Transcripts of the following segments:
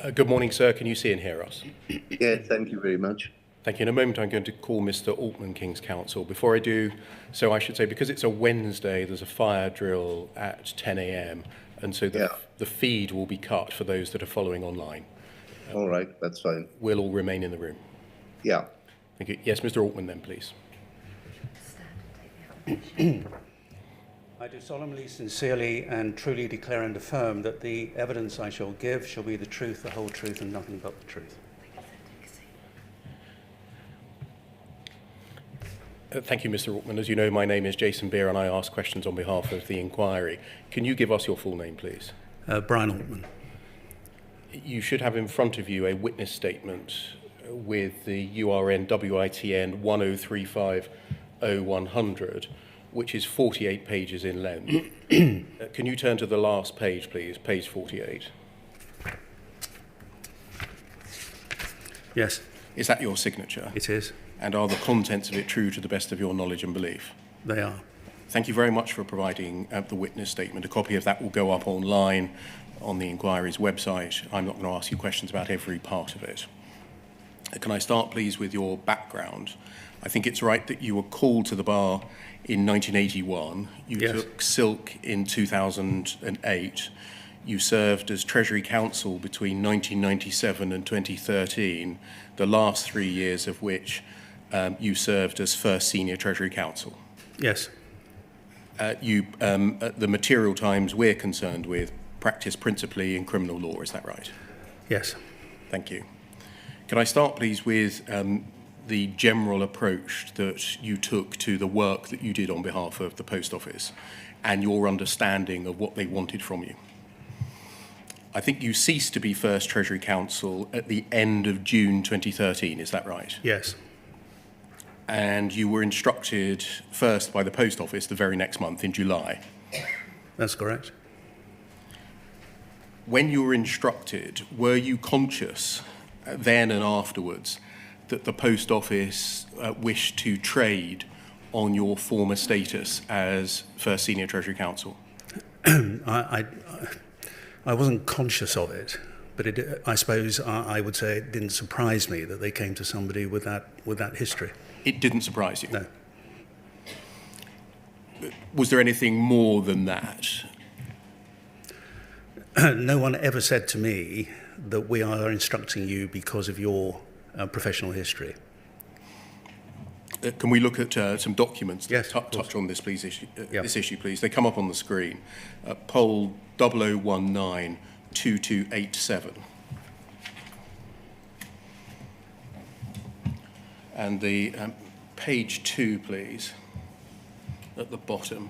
Good morning, sir. Can you see and hear us? Yes, thank you very much. Thank you. In a moment, I'm going to call Mr. Altman King's counsel. Before I do so, I should say, because it's a Wednesday, there's a fire drill at 10 a.m., and so the feed will be cut for those that are following online. All right, that's fine. We'll all remain in the room. Yeah. Thank you. Yes, Mr. Altman, then, please. I do solemnly, sincerely, and truly declare and affirm that the evidence I shall give shall be the truth, the whole truth, and nothing but the truth. Thank you, Mr. Altman. As you know, my name is Jason Beer, and I ask questions on behalf of the inquiry. Can you give us your full name, please? Brian Altman. You should have in front of you a witness statement with the URN WITN 10350100, which is 48 pages in length. Can you turn to the last page, please, page 48? Yes. Is that your signature? It is. And are the contents of it true to the best of your knowledge and belief? They are. Thank you very much for providing the witness statement. A copy of that will go up online on the inquiry's website. I'm not going to ask you questions about every part of it. Can I start, please, with your background? I think it's right that you were called to the bar in 1981. You took silk in 2008. You served as Treasury Counsel between 1997 and 2013, the last 3 years of which you served as first Senior Treasury Counsel. Yes. At the material times we're concerned with, practice principally in criminal law, is that right? Yes. Thank you. Can I start, please, with the general approach that you took to the work that you did on behalf of the Post Office and your understanding of what they wanted from you? I think you ceased to be first Treasury Counsel at the end of June 2013, is that right? Yes. And you were instructed first by the Post Office the very next month in July. That's correct. When you were instructed, were you conscious then and afterwards that the Post Office wished to trade on your former status as first Senior Treasury Counsel? I wasn't conscious of it, but I suppose I would say it didn't surprise me that they came to somebody with that history. It didn't surprise you? No. Was there anything more than that? No one ever said to me that we are instructing you because of your professional history. Can we look at some documents that Yes, touch on this, please? This issue, please. They come up on the screen. Poll 00192287. And the page 2, please, at the bottom.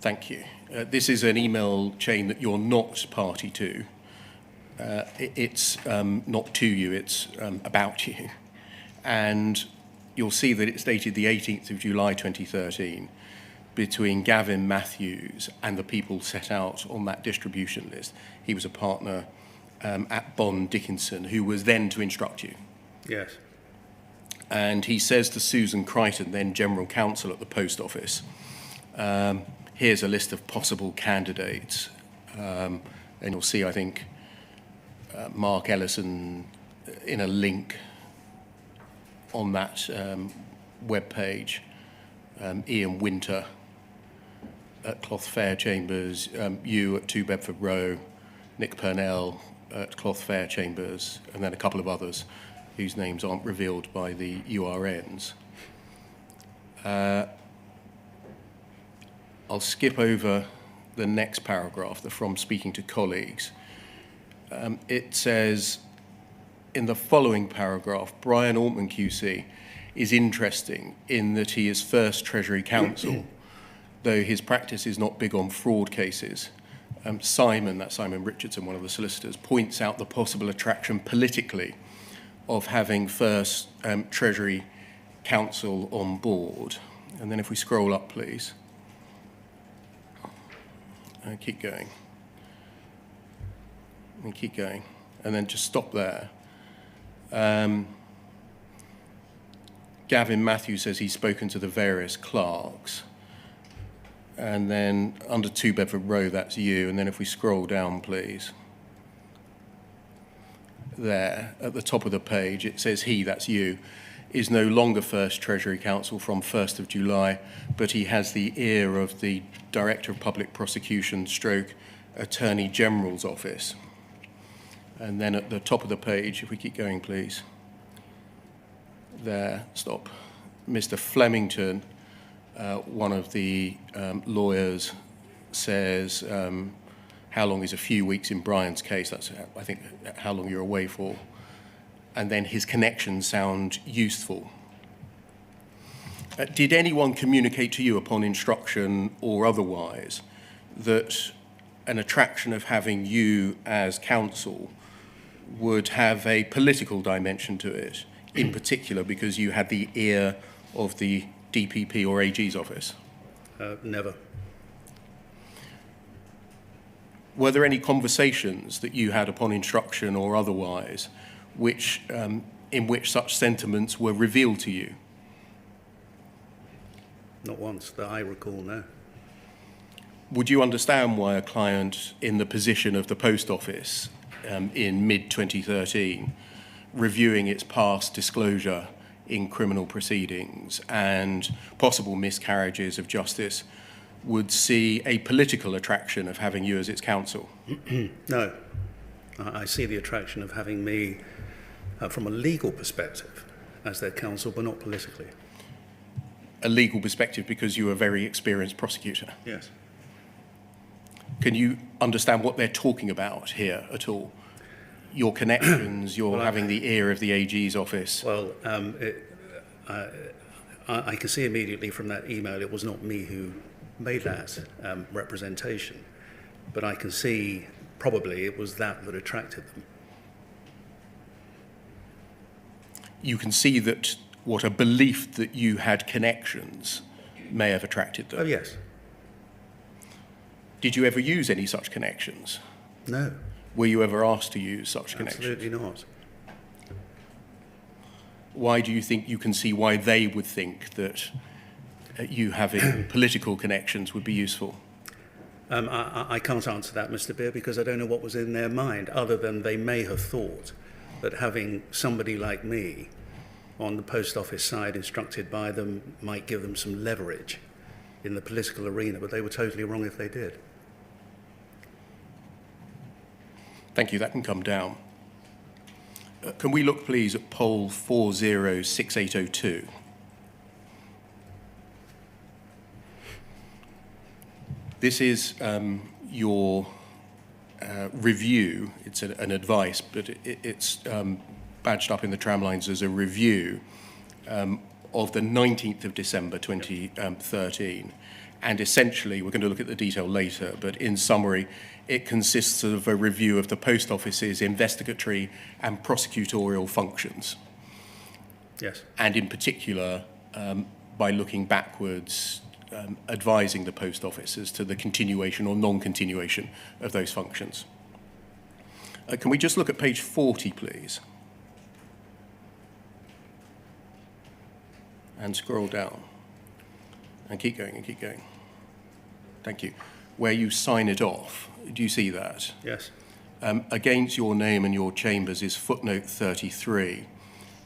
Thank you. This is an email chain that you're not party to. It's not to you, it's about you. And you'll see that it's dated the 18th of July 2013 between Gavin Matthews and the people set out on that distribution list. He was a partner at Bond Dickinson, who was then to instruct you. Yes. And he says to Susan Crichton, then General Counsel at the Post Office, here's a list of possible candidates. And you'll see, I think, Mark Ellison in a link on that web page, Ian Winter at Cloth Fair Chambers, you at 2 Bedford Row, Nick Purnell at Cloth Fair Chambers, and then a couple of others whose names aren't revealed by the URNs. I'll skip over the next paragraph, the from speaking to colleagues. It says, in the following paragraph, Brian Altman KC is interesting in that he is first Treasury Counsel, though his practice is not big on fraud cases. Simon Richardson, one of the solicitors, points out the possible attraction politically of having first Treasury Counsel on board. And then if we scroll up, please. Keep going. And keep going. And then just stop there. Gavin Matthews says he's spoken to the various clerks. and then under 2 Bedford Row, that's you. And then if we scroll down, please. There, at the top of the page, it says he, that's you, is no longer First Treasury Counsel from 1st of July, but he has the ear of the Director of Public Prosecution stroke Attorney General's Office. And then at the top of the page, if we keep going, please. There, stop. Mr. Flemington, one of the lawyers, says, how long is a few weeks in Brian's case? That's, I think, how long you're away for. And then his connections sound useful. Did anyone communicate to you upon instruction or otherwise that an attraction of having you as counsel would have a political dimension to it, in particular because you had the ear of the DPP or AG's office? Never. Were there any conversations that you had upon instruction or otherwise in which such sentiments were revealed to you? Not once that I recall, no. Would you understand why a client in the position of the Post Office in mid-2013, reviewing its past disclosure in criminal proceedings and possible miscarriages of justice, would see a political attraction of having you as its counsel? No. I see the attraction of having me from a legal perspective as their counsel, but not politically. A legal perspective because you are a very experienced prosecutor? Yes. Can you understand what they're talking about here at all? Your connections, your having the ear of the AG's office? Well, I can see immediately from that email it was not me who made that representation, but I can see probably it was that attracted them. You can see that what a belief that you had connections may have attracted them? Oh, yes. Did you ever use any such connections? No. Were you ever asked to use such connections? Absolutely not. Why do you think you can see why they would think that you having political connections would be useful? I can't answer that, Mr. Beer, because I don't know what was in their mind, other than they may have thought that having somebody like me on the Post Office side instructed by them might give them some leverage in the political arena, but they were totally wrong if they did. Thank you, that can come down. Can we look, please, at poll 406802? This is your review. It's an advice, but it's badged up in the tramlines as a review of the 19th of December 2013. And essentially, we're going to look at the detail later, but in summary, it consists of a review of the Post Office's investigatory and prosecutorial functions. Yes. And in particular, by looking backwards, advising the Post Office as to the continuation or non-continuation of those functions. Can we just look at page 40, please? And scroll down. And keep going and keep going. Thank you. Where you sign it off, do you see that? Yes. Against your name and your chambers is footnote 33.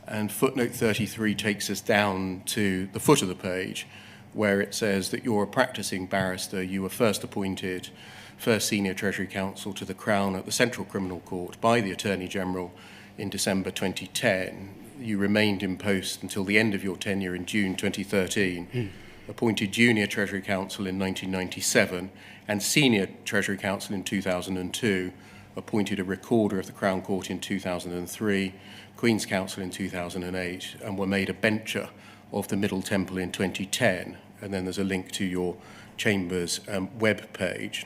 And footnote 33 takes us down to the foot of the page, where it says that you're a practicing barrister. You were first appointed first senior Treasury Counsel to the Crown at the Central Criminal Court by the Attorney General in December 2010. You remained in post until the end of your tenure in June 2013, appointed junior Treasury Counsel in 1997 and senior Treasury Counsel in 2002, appointed a recorder of the Crown Court in 2003, Queen's Counsel in 2008, and were made a bencher of the Middle Temple in 2010. And then there's a link to your Chamber's web page.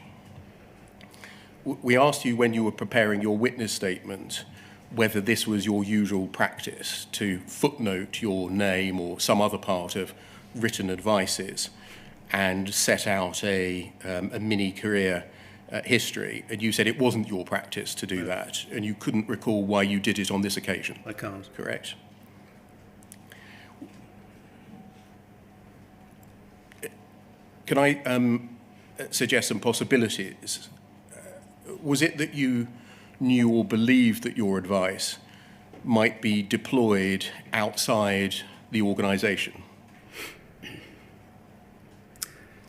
We asked you when you were preparing your witness statement whether this was your usual practice to footnote your name or some other part of written advices and set out a mini career history, and you said it wasn't your practice to do that, and you couldn't recall why you did it on this occasion. I can't. Correct. Can I suggest some possibilities. Was it that you knew or believed that your advice might be deployed outside the organisation?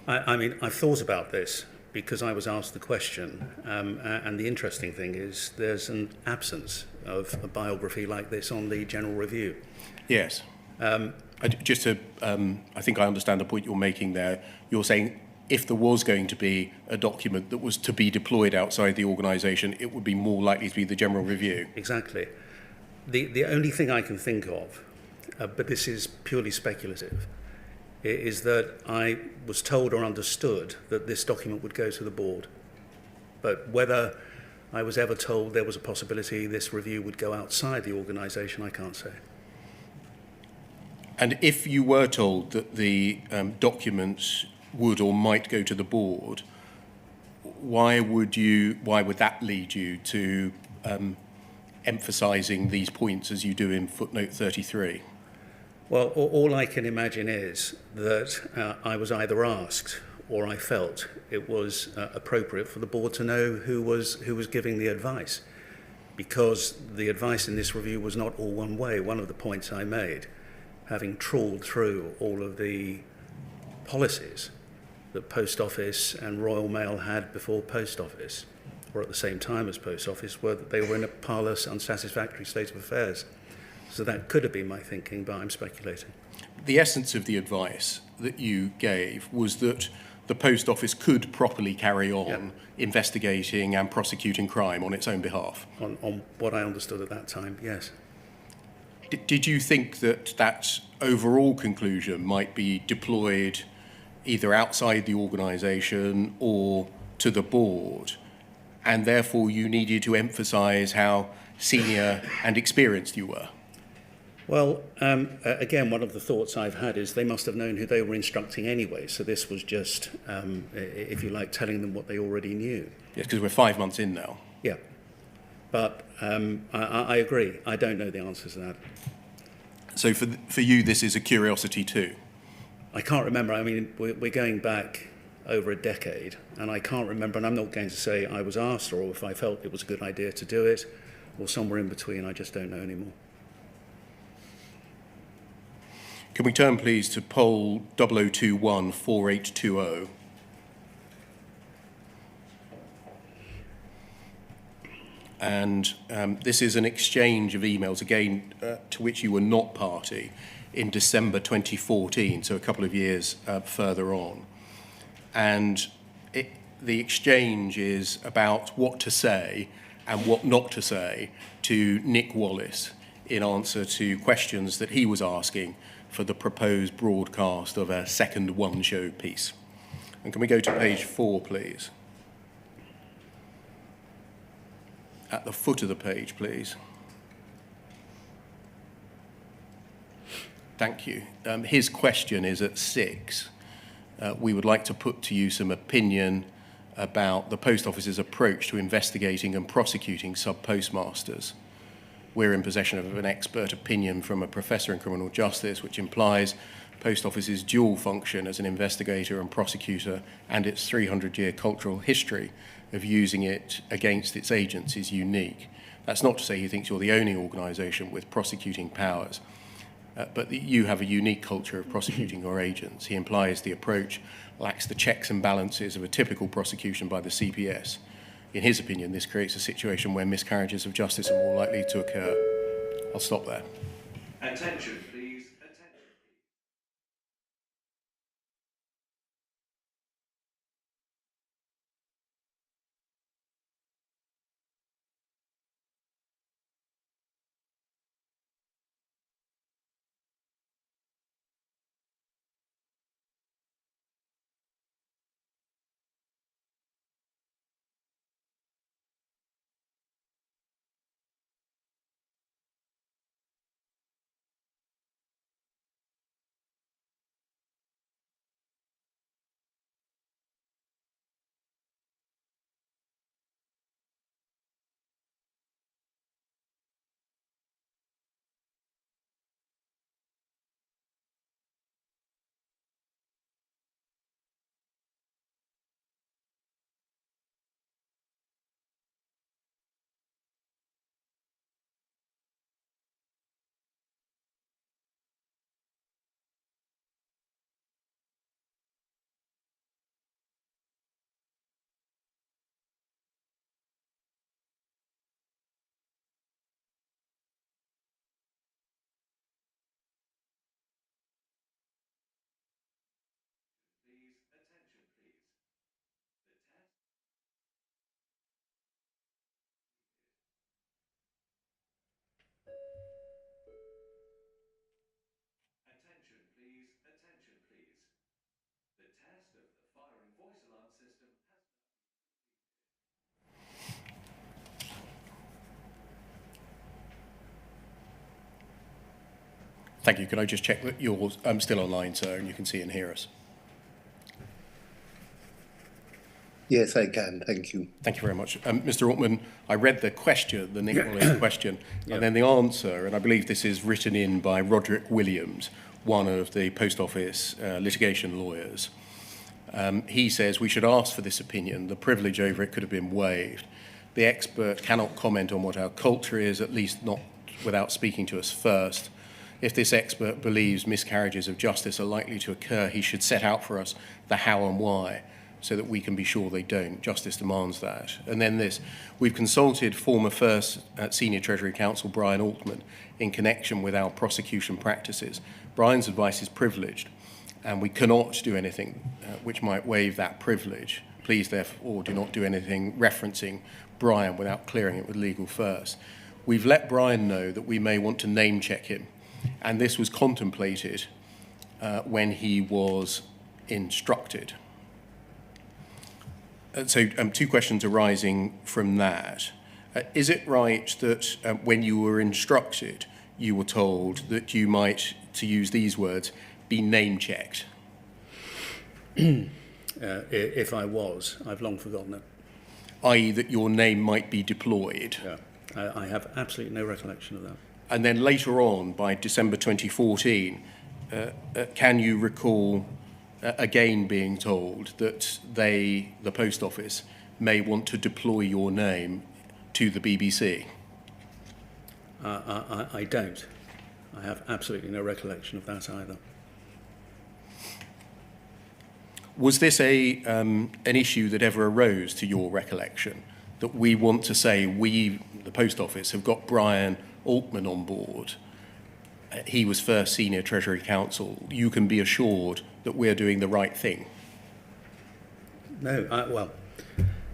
I mean, I've thought about this because I was asked the question, and the interesting thing is there's an absence of a biography like this on the General Review. Yes. Just to, I think I understand the point you're making there. You're saying if there was going to be a document that was to be deployed outside the organisation, it would be more likely to be the General Review. Exactly. The only thing I can think of, but this is purely speculative, is that I was told or understood that this document would go to the board. But whether I was ever told there was a possibility this review would go outside the organisation, I can't say. And if you were told that the documents would or might go to the board, why would that lead you to emphasising these points as you do in footnote 33? Well, all I can imagine is that I was either asked or I felt it was appropriate for the board to know who was giving the advice, because the advice in this review was not all one way. One of the points I made, having trawled through all of the policies that Post Office and Royal Mail had before Post Office, or at the same time as Post Office, were that they were in a parlous, unsatisfactory state of affairs. So that could have been my thinking, but I'm speculating. The essence of the advice that you gave was that the Post Office could properly carry on investigating and prosecuting crime on its own behalf. On what I understood at that time, yes. Did you think that that overall conclusion might be deployed either outside the organisation or to the board, and therefore you needed to emphasise how senior and experienced you were? Well, again, one of the thoughts I've had is they must have known who they were instructing anyway, so this was just, if you like, telling them what they already knew. Yes, because we're 5 months in now. Yeah. But I agree. I don't know the answers to that. So for you, this is a curiosity too? I can't remember. I mean, we're going back over a decade, and I can't remember, and I'm not going to say I was asked or if I felt it was a good idea to do it, or somewhere in between. I just don't know anymore. Can we turn, please, to poll 0021 4820? And this is an exchange of emails, again, to which you were not party, in December 2014, so a couple of years further on. And the exchange is about what to say and what not to say to Nick Wallace in answer to questions that he was asking for the proposed broadcast of a second one-show piece. And can we go to page 4, please? At the foot of the page, please. Thank you. His question is at 6. We would like to put to you some opinion about the Post Office's approach to investigating and prosecuting sub-postmasters. We're in possession of an expert opinion from a professor in criminal justice, which implies Post Office's dual function as an investigator and prosecutor and its 300-year cultural history of using it against its agents is unique. That's not to say he thinks you're the only organisation with prosecuting powers, but that you have a unique culture of prosecuting your agents. He implies the approach lacks the checks and balances of a typical prosecution by the CPS. In his opinion, this creates a situation where miscarriages of justice are more likely to occur. I'll stop there. Attention. Thank you. Could I just check that you're still online, sir, and you can see and hear us? Yes, I can. Thank you. Thank you very much. Mr. Altman, I read the question, the Nick Mullins question, and then the answer, and I believe this is written in by Roderick Williams, one of the Post Office litigation lawyers. He says we should ask for this opinion. The privilege over it could have been waived. The expert cannot comment on what our culture is, at least not without speaking to us first. If this expert believes miscarriages of justice are likely to occur, he should set out for us the how and why, so that we can be sure they don't. Justice demands that. And then this, we've consulted former first Senior Treasury Counsel Brian Altman in connection with our prosecution practices. Brian's advice is privileged, and we cannot do anything which might waive that privilege. Please, therefore, do not do anything referencing Brian without clearing it with legal first. We've let Brian know that we may want to name check him, and this was contemplated when he was instructed. So two questions arising from that. Is it right that when you were instructed, you were told that you might, to use these words, be name-checked? If I was, I've long forgotten it. I.e. that your name might be deployed? Yeah, I have absolutely no recollection of that. And then later on, by December 2014, can you recall again being told that the Post Office, may want to deploy your name to the BBC? I don't. I have absolutely no recollection of that either. Was this an issue that ever arose to your recollection, that we want to say we, the Post Office, have got Brian Altman on board? He was first Senior Treasury Counsel. You can be assured that we're doing the right thing. No, well,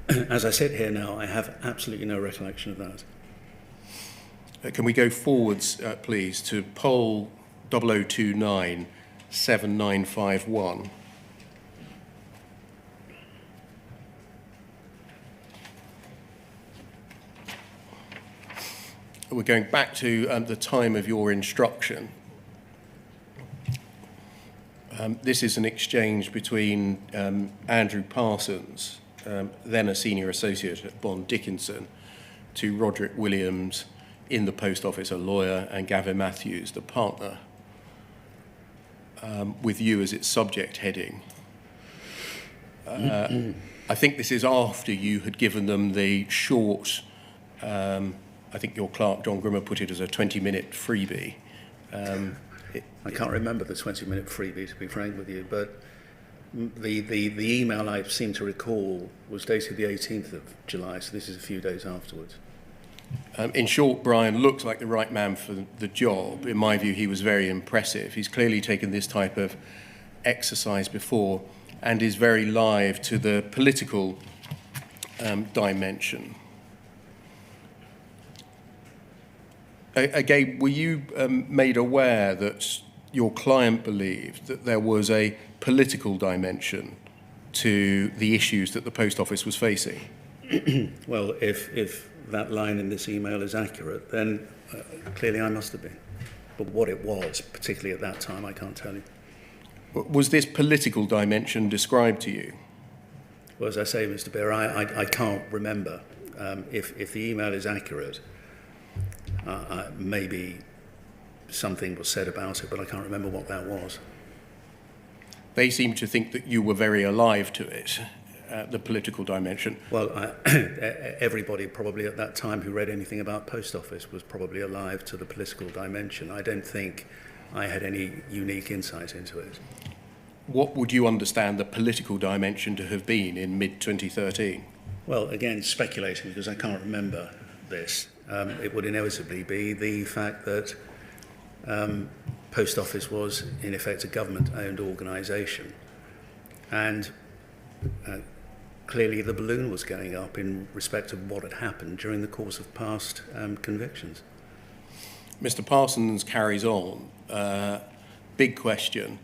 as I sit here now, I have absolutely no recollection of that. Can we go forwards, please, to poll 0029 7951? We're going back to the time of your instruction. This is an exchange between Andrew Parsons, then a senior associate at Bond Dickinson, to Roderick Williams in the Post Office, a lawyer, and Gavin Matthews, the partner, with you as its subject heading. I think this is after you had given them the short, I think your clerk, John Grimmer, put it as a 20-minute freebie. I can't remember the 20-minute freebie, to be frank with you, but the email I seem to recall was dated the 18th of July, so this is a few days afterwards. In short, Brian looks like the right man for the job. In my view, he was very impressive. He's clearly taken this type of exercise before and is very live to the political dimension. Again, were you made aware that your client believed that there was a political dimension to the issues that the Post Office was facing? Well, if that line in this email is accurate, then clearly I must have been. But what it was, particularly at that time, I can't tell you. Was this political dimension described to you? Well, as I say, Mr. Bear, I can't remember. If the email is accurate, maybe something was said about it, but I can't remember what that was. They seem to think that you were very alive to it, the political dimension. Well, everybody probably at that time who read anything about Post Office was probably alive to the political dimension. I don't think I had any unique insight into it. What would you understand the political dimension to have been in mid-2013? Well, again, speculating, because I can't remember this. It would inevitably be the fact that Post Office was, in effect, a government-owned organisation. And clearly the balloon was going up in respect of what had happened during the course of past convictions. Mr. Parsons carries on. Big question.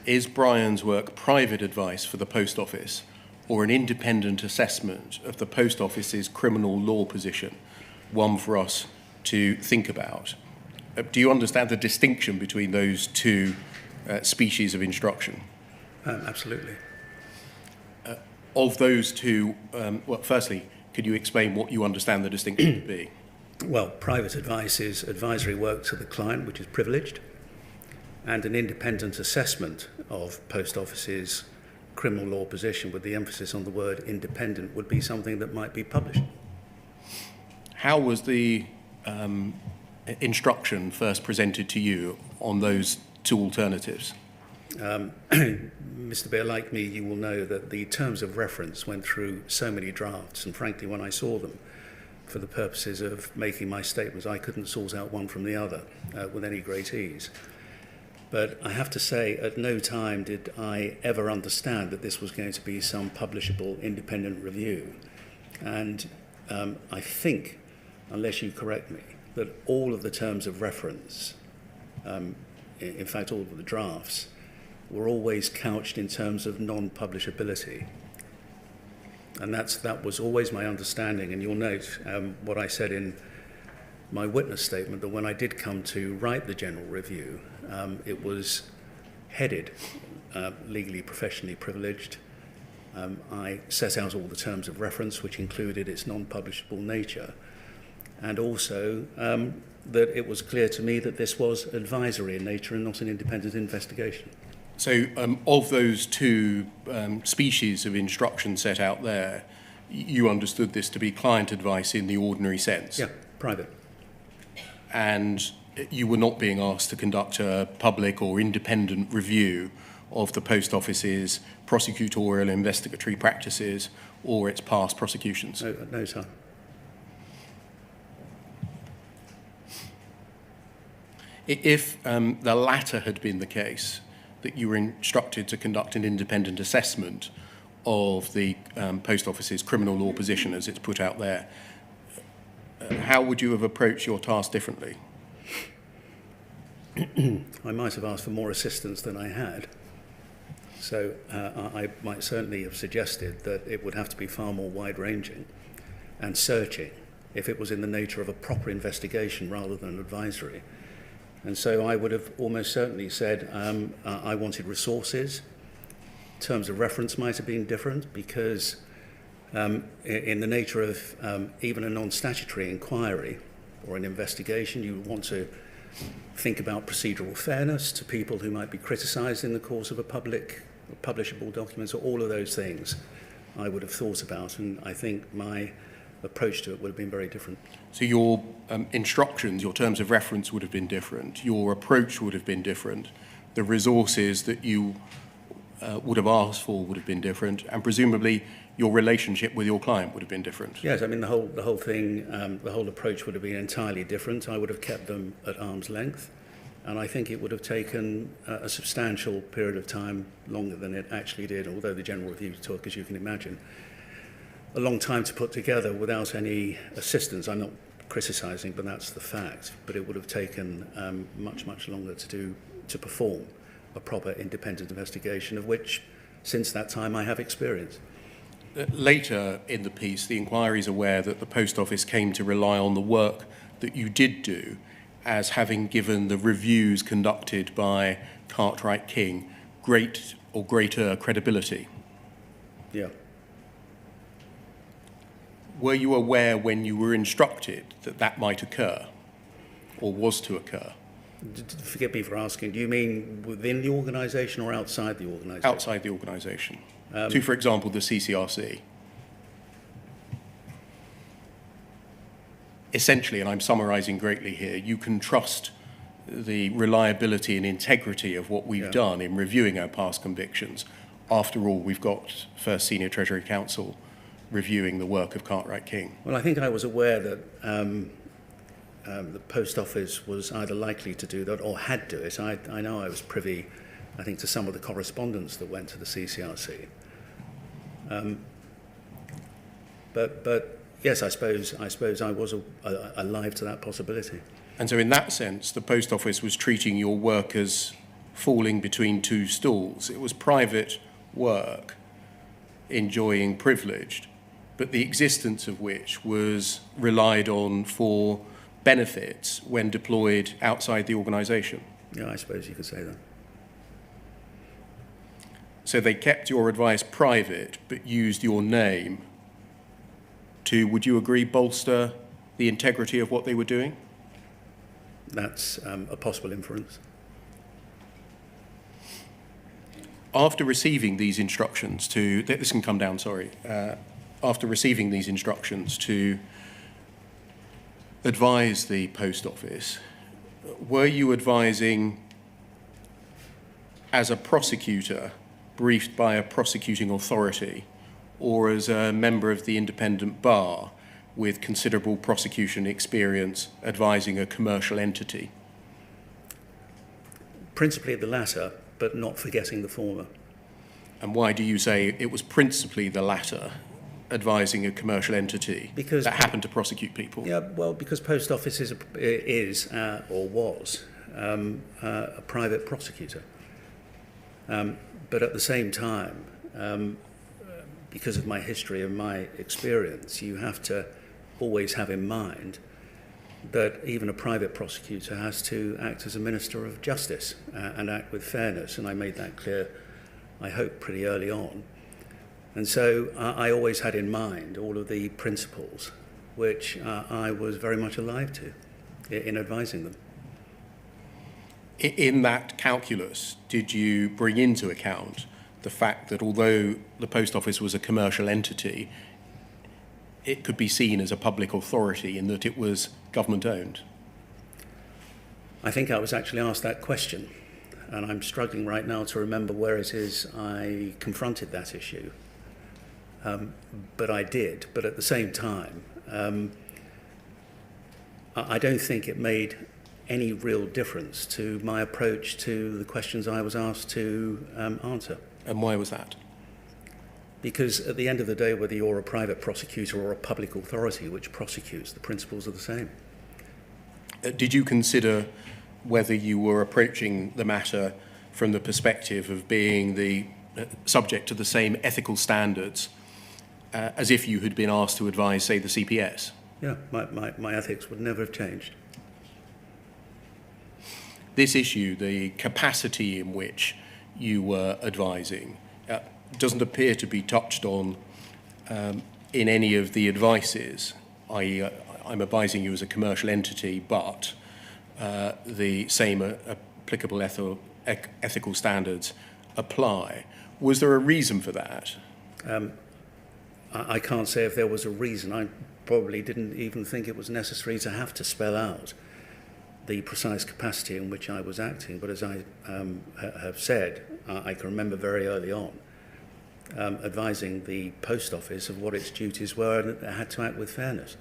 is Brian's work private advice for the Post Office or an independent assessment of the Post Office's criminal law position, one for us to think about? Do you understand the distinction between those two species of instruction? Absolutely. Of those two, well, firstly, could you explain what you understand the distinction to be? Well, private advice is advisory work to the client, which is privileged, and an independent assessment of Post Office's criminal law position, with the emphasis on the word independent, would be something that might be published. How was the instruction first presented to you on those two alternatives? Mr. Beer, like me, you will know that the terms of reference went through so many drafts, and frankly, when I saw them, for the purposes of making my statements, I couldn't sort out one from the other with any great ease. But I have to say, at no time did I ever understand that this was going to be some publishable independent review. And I think, unless you correct me, that all of the terms of reference, in fact all of the drafts, were always couched in terms of non-publishability. And that was always my understanding. And you'll note what I said in my witness statement, that when I did come to write the general review, it was headed legally, professionally privileged. I set out all the terms of reference, which included its non-publishable nature, and also that it was clear to me that this was advisory in nature and not an independent investigation. So of those two species of instruction set out there, you understood this to be client advice in the ordinary sense? Yeah, private. And you were not being asked to conduct a public or independent review of the Post Office's prosecutorial investigatory practices or its past prosecutions? No, sir. If the latter had been the case, that you were instructed to conduct an independent assessment of the Post Office's criminal law position as it's put out there, how would you have approached your task differently? I might have asked for more assistance than I had. So I might certainly have suggested that it would have to be far more wide-ranging and searching if it was in the nature of a proper investigation rather than advisory. And so I would have almost certainly said I wanted resources. Terms of reference might have been different because in the nature of even a non-statutory inquiry or an investigation, you want to think about procedural fairness to people who might be criticised in the course of a publishable document. So all of those things I would have thought about, and I think my approach to it would have been very different. So your instructions, your terms of reference would have been different, your approach would have been different, the resources that you would have asked for would have been different, and presumably your relationship with your client would have been different. Yes, I mean the whole thing, the whole approach would have been entirely different. I would have kept them at arm's length, and I think it would have taken a substantial period of time, longer than it actually did, although the general review took, as you can imagine, a long time to put together without any assistance. I'm not criticising, but that's the fact. But it would have taken much, much longer to perform a proper independent investigation, of which, since that time, I have experience. Later in the piece, the inquiry is aware that the Post Office came to rely on the work that you did do as having given the reviews conducted by Cartwright King great or greater credibility. Yeah. Were you aware when you were instructed that that might occur or was to occur? Forgive me for asking, do you mean within the organisation or outside the organisation? Outside the organisation. To, for example, the CCRC. Essentially, and I'm summarising greatly here, you can trust the reliability and integrity of what we've done in reviewing our past convictions. After all, we've got First Senior Treasury Counsel reviewing the work of Cartwright King. Well, I think I was aware that the Post Office was either likely to do that or had to do it. I know I was privy, I think, to some of the correspondence that went to the CCRC. But yes, I suppose I was alive to that possibility. And so in that sense, the Post Office was treating your work as falling between two stools. It was private work enjoying privilege, but the existence of which was relied on for benefits when deployed outside the organisation. Yeah, I suppose you could say that. So they kept your advice private, but used your name to, would you agree, bolster the integrity of what they were doing? That's a possible inference. After receiving these instructions to, this can come down, after receiving these instructions to advise the post office, were you advising as a prosecutor briefed by a prosecuting authority, or as a member of the independent bar with considerable prosecution experience advising a commercial entity? Principally the latter, but not forgetting the former. And why do you say it was principally the latter, advising a commercial entity because that happened to prosecute people? Yeah, well, because post office is or was a private prosecutor. But at the same time, because of my history and my experience, you have to always have in mind that even a private prosecutor has to act as a minister of justice and act with fairness. And I made that clear, I hope, pretty early on. And so I always had in mind all of the principles which I was very much alive to in advising them. In that calculus, did you bring into account the fact that although the post office was a commercial entity, it could be seen as a public authority in that it was government-owned? I think I was actually asked that question, and I'm struggling right now to remember where it is I confronted that issue. But I did. But at the same time, I don't think it made any real difference to my approach to the questions I was asked to answer. And why was that? Because at the end of the day, whether you're a private prosecutor or a public authority which prosecutes, the principles are the same. Did you consider whether you were approaching the matter from the perspective of being the subject to the same ethical standards as if you had been asked to advise, say, the CPS? Yeah, my ethics would never have changed. This issue, the capacity in which you were advising, doesn't appear to be touched on in any of the advices, i.e. I'm advising you as a commercial entity, but the same applicable ethical standards apply. Was there a reason for that? I can't say if there was a reason. I probably didn't even think it was necessary to have to spell out the precise capacity in which I was acting. But as I have said, I can remember very early on advising the post office of what its duties were, and it had to act with fairness.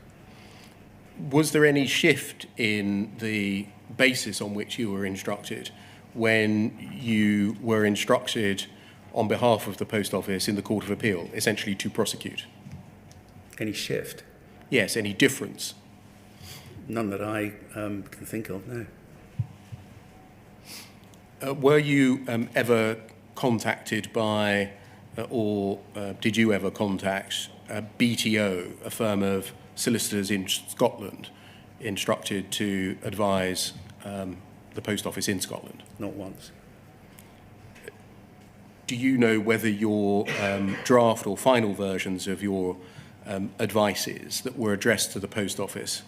Was there any shift in the basis on which you were instructed when you were instructed on behalf of the post office in the Court of Appeal, essentially to prosecute? Any shift? Yes, any difference? None that I can think of, no. Were you ever contacted by, or did you ever contact BTO, a firm of solicitors in Scotland, instructed to advise the post office in Scotland? Not once. Do you know whether your draft or final versions of your advices that were addressed to the post office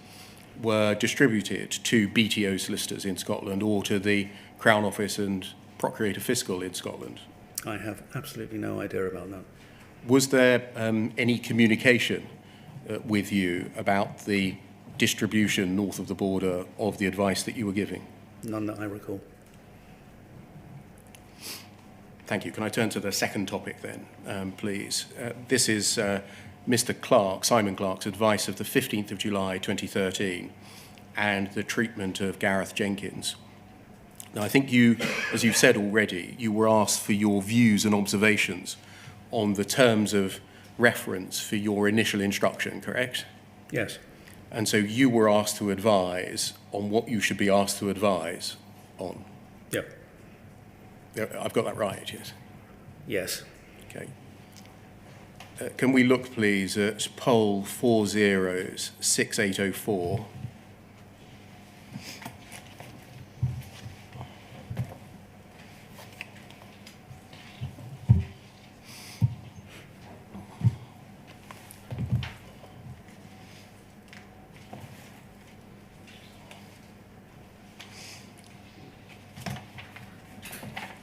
were distributed to BTO solicitors in Scotland or to the Crown Office and Procurator Fiscal in Scotland? I have absolutely no idea about that. Was there any communication with you about the distribution north of the border of the advice that you were giving? None that I recall. Thank you. Can I turn to the second topic then, please? This is Mr. Clark, Simon Clark's advice of the 15th of July 2013 and the treatment of Gareth Jenkins. Now, I think you, as you've said already, you were asked for your views and observations on the terms of reference for your initial instruction, correct? Yes. And so you were asked to advise on what you should be asked to advise on. Yep. I've got that right, yes. Yes. Okay. Can we look, please, at poll 406804?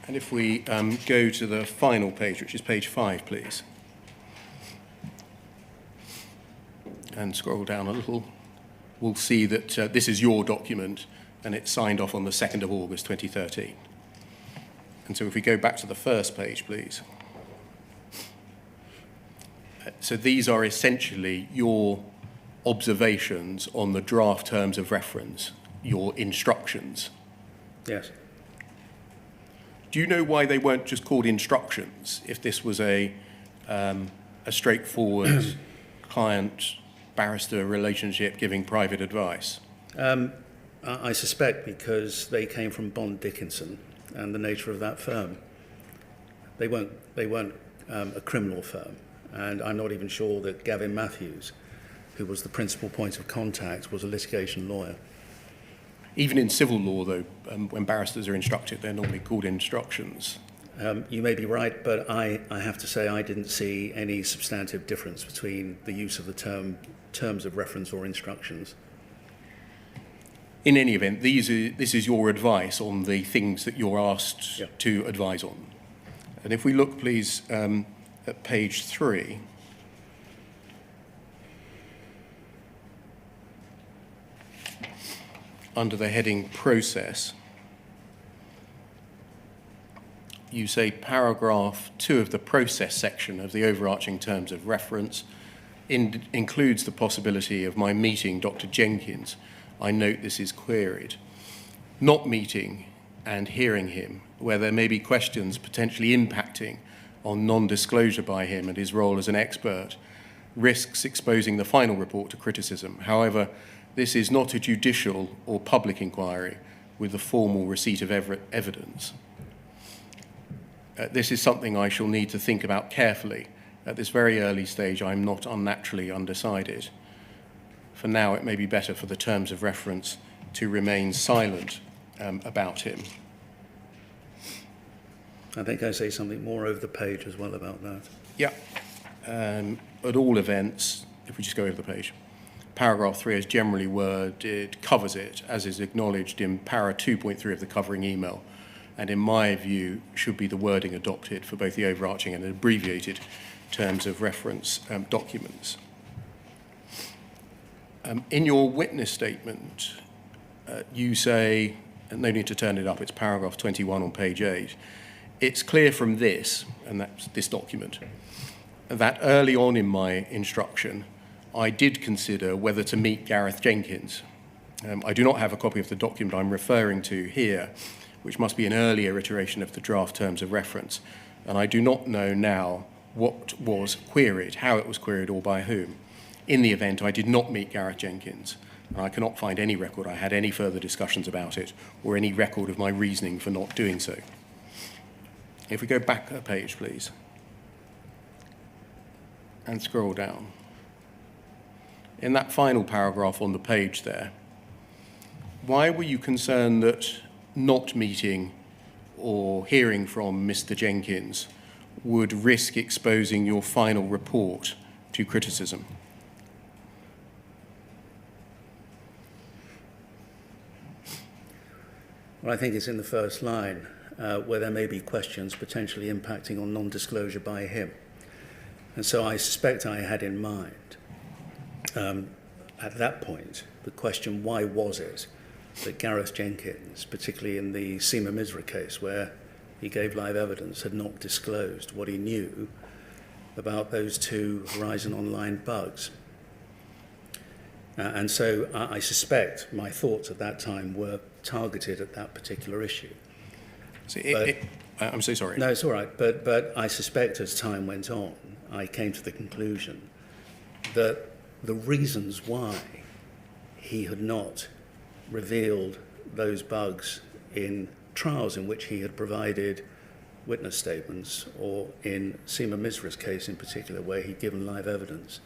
And if we go to the final page, which is page 5, please, and scroll down a little, we'll see that this is your document, and it's signed off on the 2nd of August 2013. And so if we go back to the first page, please. So these are essentially your observations on the draft terms of reference, your instructions. Yes. Do you know why they weren't just called instructions if this was a straightforward client-barrister relationship giving private advice? I suspect because they came from Bond Dickinson and the nature of that firm. They weren't a criminal firm, and I'm not even sure that Gavin Matthews, who was the principal point of contact, was a litigation lawyer. Even in civil law, though, when barristers are instructed, they're normally called instructions. You may be right, but I have to say I didn't see any substantive difference between the use of the terms of reference or instructions. In any event, this is your advice on the things that you're asked to advise on. And if we look, please, at page 3, under the heading Process, you say paragraph 2 of the process section of the overarching terms of reference includes the possibility of my meeting Dr. Jenkins. I note this is queried. Not meeting and hearing him, where there may be questions potentially impacting on non-disclosure by him and his role as an expert, risks exposing the final report to criticism. However, this is not a judicial or public inquiry with the formal receipt of evidence. This is something I shall need to think about carefully. At this very early stage, I'm not unnaturally undecided. For now, it may be better for the terms of reference to remain silent about him. I think I say something more over the page as well about that. Yeah. At all events, if we just go over the page, paragraph 3 is generally worded, covers it, as is acknowledged in para 2.3 of the covering email, and in my view should be the wording adopted for both the overarching and abbreviated terms of reference documents. In your witness statement, you say, and no need to turn it up, it's paragraph 21 on page 8, it's clear from this, and that's this document, that early on in my instruction, I did consider whether to meet Gareth Jenkins. I do not have a copy of the document I'm referring to here, which must be an earlier iteration of the draft terms of reference, and I do not know now what was queried, how it was queried, or by whom. In the event, I did not meet Gareth Jenkins, and I cannot find any record I had any further discussions about it, or any record of my reasoning for not doing so. If we go back a page, please, and scroll down. In that final paragraph on the page there, why were you concerned that not meeting or hearing from Mr. Jenkins would risk exposing your final report to criticism? Well, I think it's in the first line where there may be questions potentially impacting on non-disclosure by him. And so I suspect I had in mind, at that point, the question, why was it that Gareth Jenkins, particularly in the Seema Misra case where he gave live evidence, had not disclosed what he knew about those 2 Horizon Online bugs. And so I suspect my thoughts at that time were targeted at that particular issue. I'm so sorry. No, it's all right. But I suspect as time went on, I came to the conclusion that the reasons why he had not revealed those bugs in trials in which he had provided witness statements, or in Seema Misra's case in particular, where he'd given live evidence,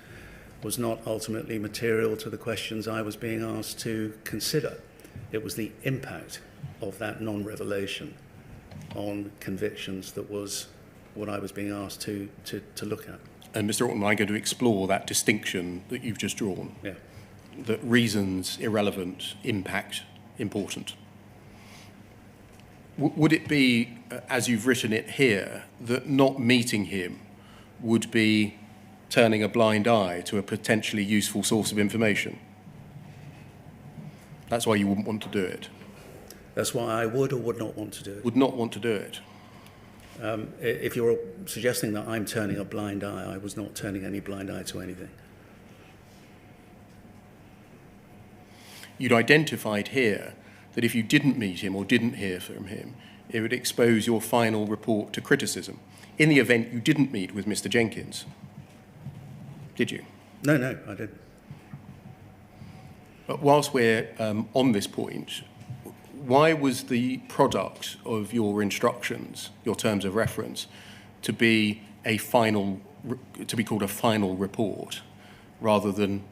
was not ultimately material to the questions I was being asked to consider. It was the impact of that non-revelation on convictions that was what I was being asked to look at. And Mr. Altman, I'm going to explore that distinction that you've just drawn. Yeah. That reasons irrelevant, impact important. Would it be, as you've written it here, that not meeting him would be turning a blind eye to a potentially useful source of information? That's why you wouldn't want to do it. That's why I would or would not want to do it. Would not want to do it. If you're suggesting that I'm turning a blind eye, I was not turning any blind eye to anything. You'd identified here that if you didn't meet him or didn't hear from him, it would expose your final report to criticism. In the event you didn't meet with Mr. Jenkins, did you? No, I didn't. But whilst we're on this point, why was the product of your instructions, your terms of reference, to be called a final report, rather than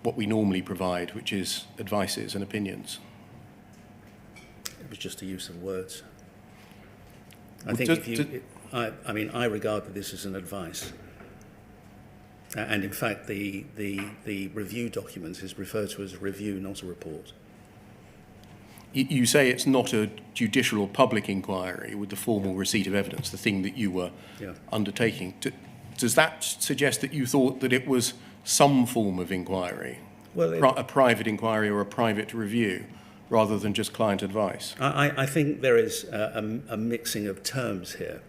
what we normally provide, which is advices and opinions? It was just a use of words. I think I regard this as an advice. And in fact, the review document is referred to as a review, not a report. You say it's not a judicial or public inquiry with the formal receipt of evidence, the thing that you were undertaking. Does that suggest that you thought that it was some form of inquiry, a private inquiry or a private review, rather than just client advice? I think there is a mixing of terms here.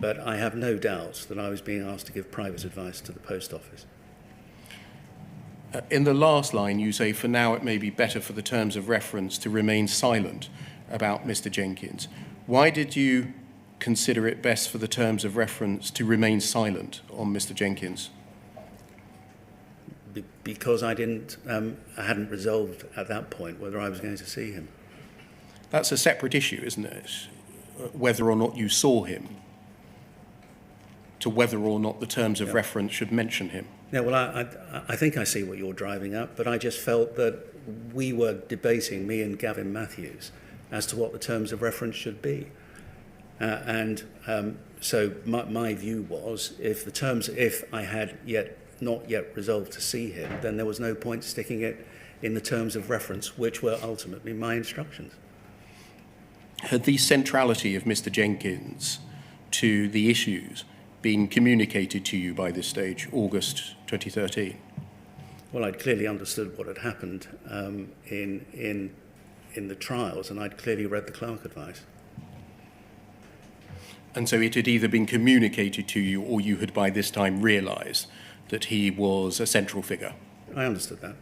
But I have no doubt that I was being asked to give private advice to the post office. In the last line, you say, for now it may be better for the terms of reference to remain silent about Mr. Jenkins. Why did you consider it best for the terms of reference to remain silent on Mr. Jenkins? Because I hadn't resolved at that point whether I was going to see him. That's a separate issue, isn't it? Whether or not you saw him, to whether or not the terms of reference should mention him. Yeah, well, I think I see what you're driving at, but I just felt that we were debating, me and Gavin Matthews, as to what the terms of reference should be. So my view was, if I had not yet resolved to see him, then there was no point sticking it in the terms of reference, which were ultimately my instructions. Had the centrality of Mr. Jenkins to the issues been communicated to you by this stage, August 2013? Well, I'd clearly understood what had happened in the trials, and I'd clearly read the Clark advice. And so it had either been communicated to you, or you had by this time realised that he was a central figure? I understood that.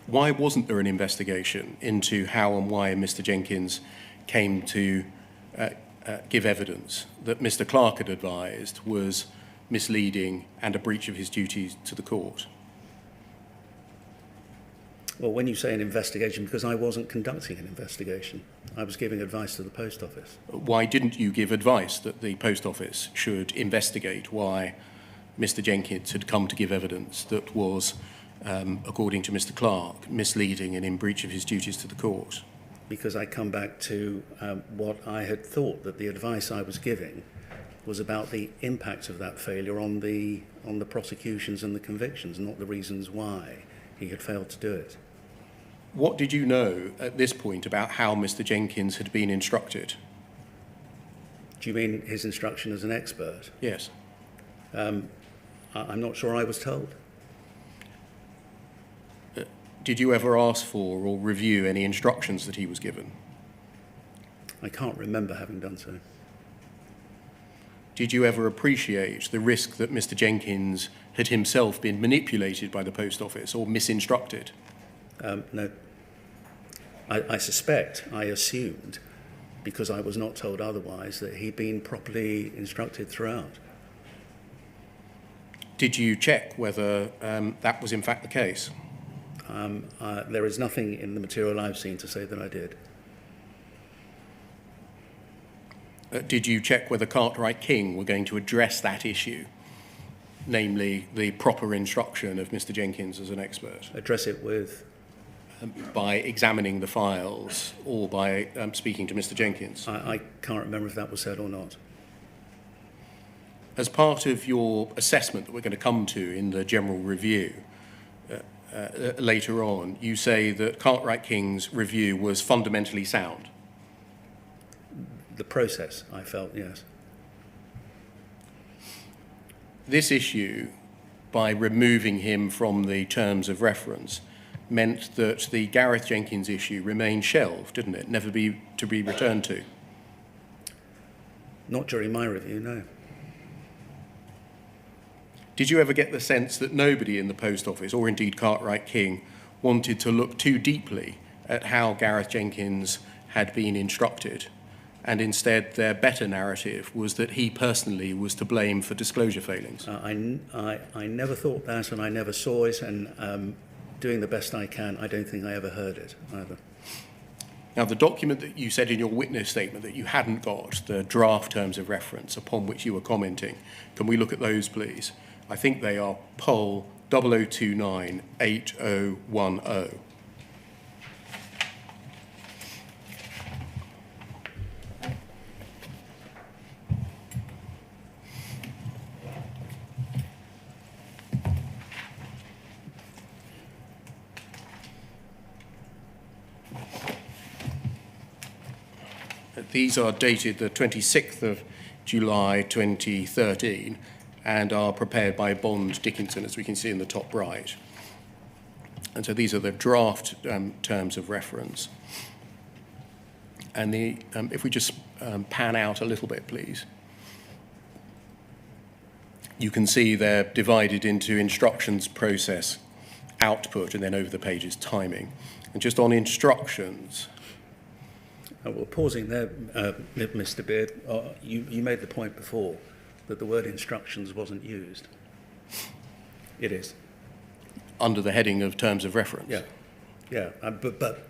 Why wasn't there an investigation into how and why Mr. Jenkins came to give evidence that Mr. Clark had advised was misleading and a breach of his duties to the court? Well, when you say an investigation, because I wasn't conducting an investigation, I was giving advice to the post office. Why didn't you give advice that the post office should investigate why Mr. Jenkins had come to give evidence that was, according to Mr. Clark, misleading and in breach of his duties to the court? Because I come back to what I had thought, that the advice I was giving was about the impact of that failure on the prosecutions and the convictions, not the reasons why he had failed to do it. What did you know at this point about how Mr. Jenkins had been instructed? Do you mean his instruction as an expert? Yes. I'm not sure I was told. Did you ever ask for or review any instructions that he was given? I can't remember having done so. Did you ever appreciate the risk that Mr. Jenkins had himself been manipulated by the post office or misinstructed? No. I suspect, I assumed, because I was not told otherwise, that he'd been properly instructed throughout. Did you check whether that was in fact the case? There is nothing in the material I've seen to say that I did. did you check whether Cartwright King were going to address that issue, namely the proper instruction of Mr. Jenkins as an expert? Address it with? By examining the files or by speaking to Mr. Jenkins? I can't remember if that was said or not. As part of your assessment that we're going to come to in the general review later on, you say that Cartwright King's review was fundamentally sound. The process, I felt, yes. This issue, by removing him from the terms of reference, meant that the Gareth Jenkins issue remained shelved, didn't it? Never to be returned to. Not during my review, no. Did you ever get the sense that nobody in the post office, or indeed Cartwright King, wanted to look too deeply at how Gareth Jenkins had been instructed, and instead their better narrative was that he personally was to blame for disclosure failings? I never thought that, and I never saw it, and doing the best I can, I don't think I ever heard it either. Now, the document that you said in your witness statement that you hadn't got, the draft terms of reference upon which you were commenting, can we look at those, please? I think they are POL 0029 8010. These are dated the 26th of July 2013 and are prepared by Bond Dickinson, as we can see in the top right. And so these are the draft terms of reference. And if we just pan out a little bit, please. You can see they're divided into instructions, process, output, and then over the pages, timing. And just on instructions. Well, pausing there, Mr. Beard, you made the point before that the word instructions wasn't used. It is. Under the heading of terms of reference? Yeah. But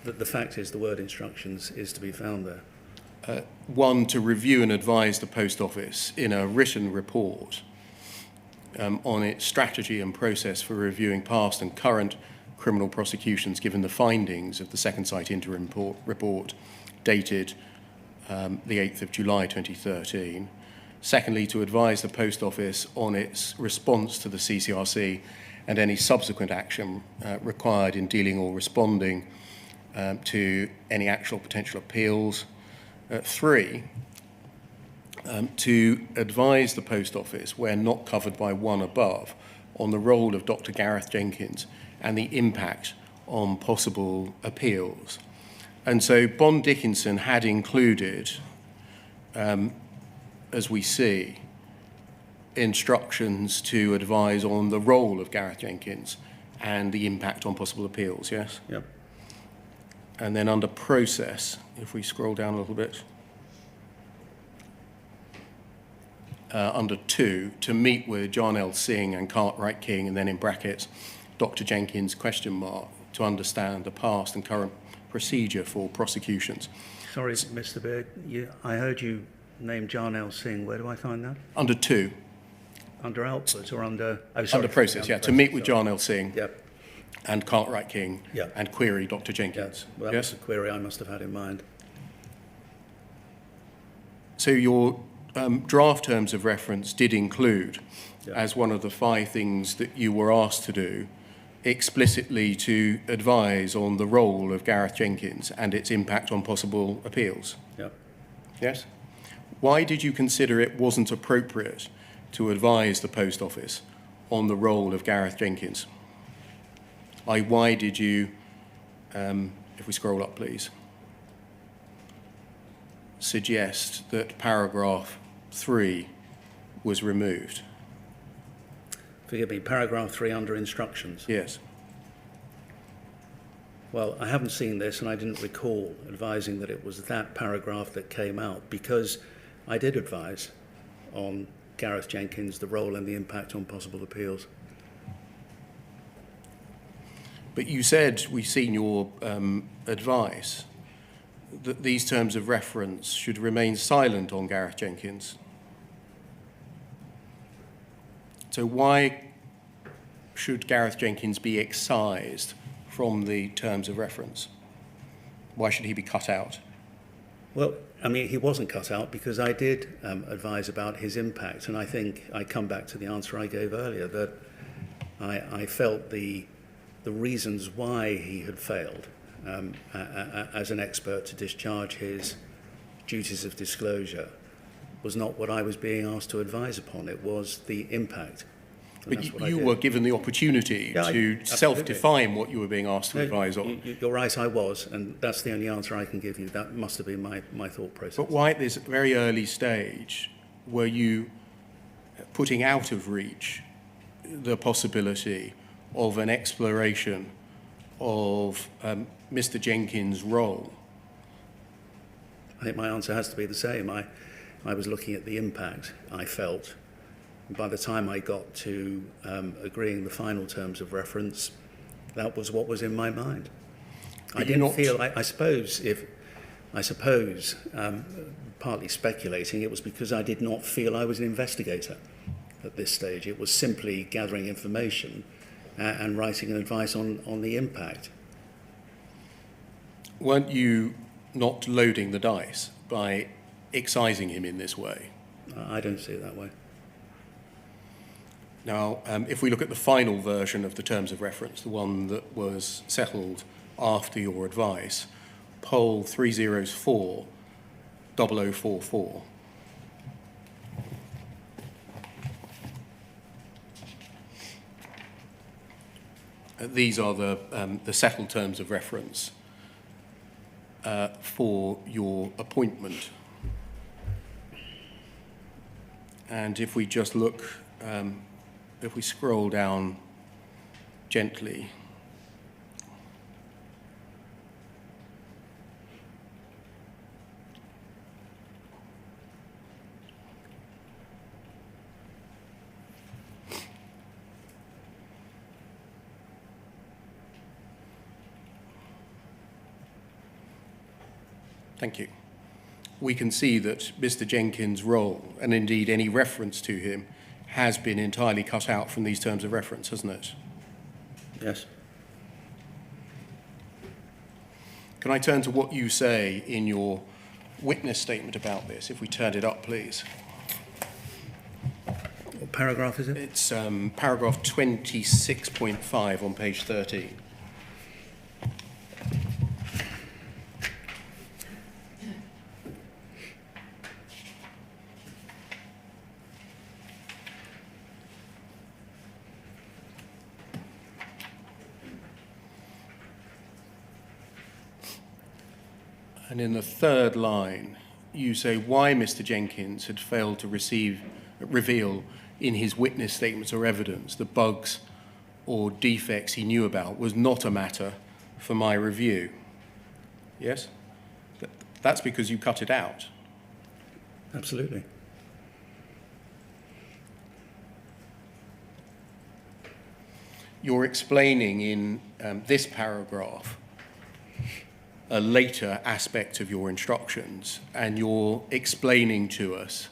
the fact is the word instructions is to be found there. One, to review and advise the Post Office in a written report on its strategy and process for reviewing past and current criminal prosecutions given the findings of the Second Sight Interim report dated the 8th of July 2013. Secondly, to advise the Post Office on its response to the CCRC and any subsequent action required in dealing or responding to any actual potential appeals. Three, to advise the Post Office, where not covered by one above, on the role of Dr. Gareth Jenkins and the impact on possible appeals. And so Bond Dickinson had included, as we see, instructions to advise on the role of Gareth Jenkins and the impact on possible appeals, yes? Yep. And then under process, if we scroll down a little bit, under 2, to meet with John L. Singh and Cartwright King, and then in brackets, Dr. Jenkins, to understand the past and current procedure for prosecutions. Sorry, Mr. Beard, I heard you name John L. Singh. Where do I find that? Under 2. Under output or under... Oh, sorry, under process, yeah. To meet with John L. Singh and Cartwright King and query Dr. Jenkins. Yeah. Well, that was a query I must have had in mind. So your draft terms of reference did include, as one of the 5 things that you were asked to do, explicitly to advise on the role of Gareth Jenkins and its impact on possible appeals. Yeah. Yes? Why did you consider it wasn't appropriate to advise the Post Office on the role of Gareth Jenkins? Why did you, if we scroll up please, suggest that paragraph 3 was removed? Forgive me, paragraph 3 under instructions. Yes. Well, I haven't seen this and I didn't recall advising that it was that paragraph that came out, because I did advise on Gareth Jenkins, the role and the impact on possible appeals. But you said, we've seen your advice, that these terms of reference should remain silent on Gareth Jenkins. So why should Gareth Jenkins be excised from the terms of reference? Why should he be cut out? Well, I mean, he wasn't cut out because I did advise about his impact, and I think I come back to the answer I gave earlier, that I felt the reasons why he had failed as an expert to discharge his duties of disclosure was not what I was being asked to advise upon. It was the impact. But you were given the opportunity to self-define what you were being asked to advise on. You're right, I was, and that's the only answer I can give you. That must have been my thought process. But why at this very early stage were you putting out of reach the possibility of an exploration of Mr. Jenkins' role? I think my answer has to be the same. I was looking at the impact I felt. By the time I got to agreeing the final terms of reference, that was what was in my mind. I didn't feel, I suppose, partly speculating, it was because I did not feel I was an investigator at this stage. It was simply gathering information and writing an advice on the impact. Weren't you not loading the dice by excising him in this way? I don't see it that way. Now, if we look at the final version of the terms of reference, the one that was settled after your advice, poll 304 0044. These are the settled terms of reference for your appointment. And if we just look, if we scroll down gently, thank you. We can see that Mr. Jenkins' role, and indeed any reference to him, has been entirely cut out from these terms of reference, hasn't it? Yes. Can I turn to what you say in your witness statement about this? If we turn it up, please. What paragraph is it? It's paragraph 26.5 on page 13. And in the third line, you say why Mr. Jenkins had failed to reveal in his witness statements or evidence the bugs or defects he knew about was not a matter for my review. Yes? That's because you cut it out. Absolutely. You're explaining in this paragraph a later aspect of your instructions, and you're explaining to us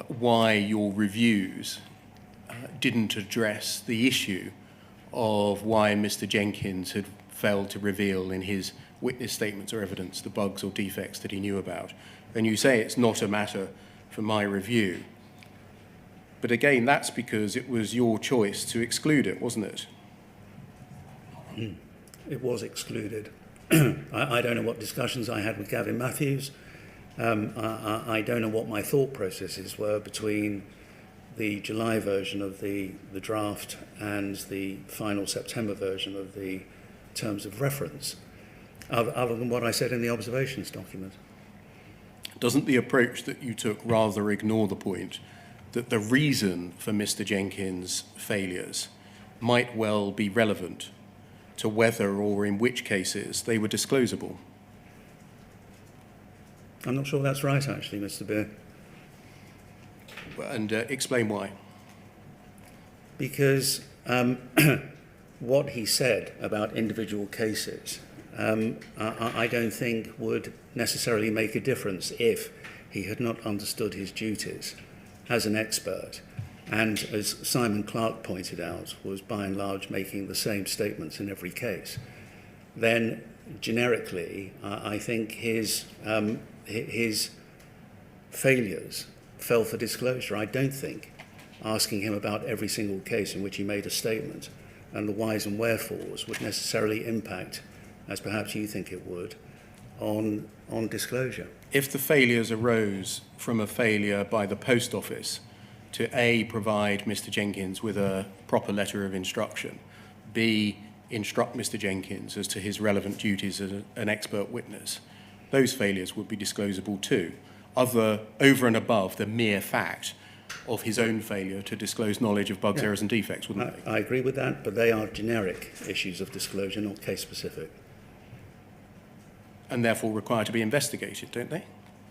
why your reviews didn't address the issue of why Mr. Jenkins had failed to reveal in his witness statements or evidence the bugs or defects that he knew about. And you say it's not a matter for my review. But again, that's because it was your choice to exclude it, wasn't it? It was excluded. I don't know what discussions I had with Gavin Matthews. I don't know what my thought processes were between the July version of the draft and the final September version of the terms of reference, other than what I said in the observations document. Doesn't the approach that you took rather ignore the point that the reason for Mr. Jenkins' failures might well be relevant to whether or in which cases they were disclosable? I'm not sure that's right, actually, Mr. Beer. And explain why. Because what he said about individual cases I don't think would necessarily make a difference if he had not understood his duties as an expert, and as Simon Clarke pointed out, was by and large making the same statements in every case. Then generically, I think his failures fell for disclosure. I don't think asking him about every single case in which he made a statement and the whys and wherefores would necessarily impact, as perhaps you think it would, on disclosure. If the failures arose from a failure by the post office to A, provide Mr. Jenkins with a proper letter of instruction, B, instruct Mr. Jenkins as to his relevant duties as an expert witness, those failures would be disclosable too, over and above the mere fact of his own failure to disclose knowledge of bugs, errors and defects, wouldn't they? I agree with that, but they are generic issues of disclosure, not case-specific. And therefore require to be investigated, don't they?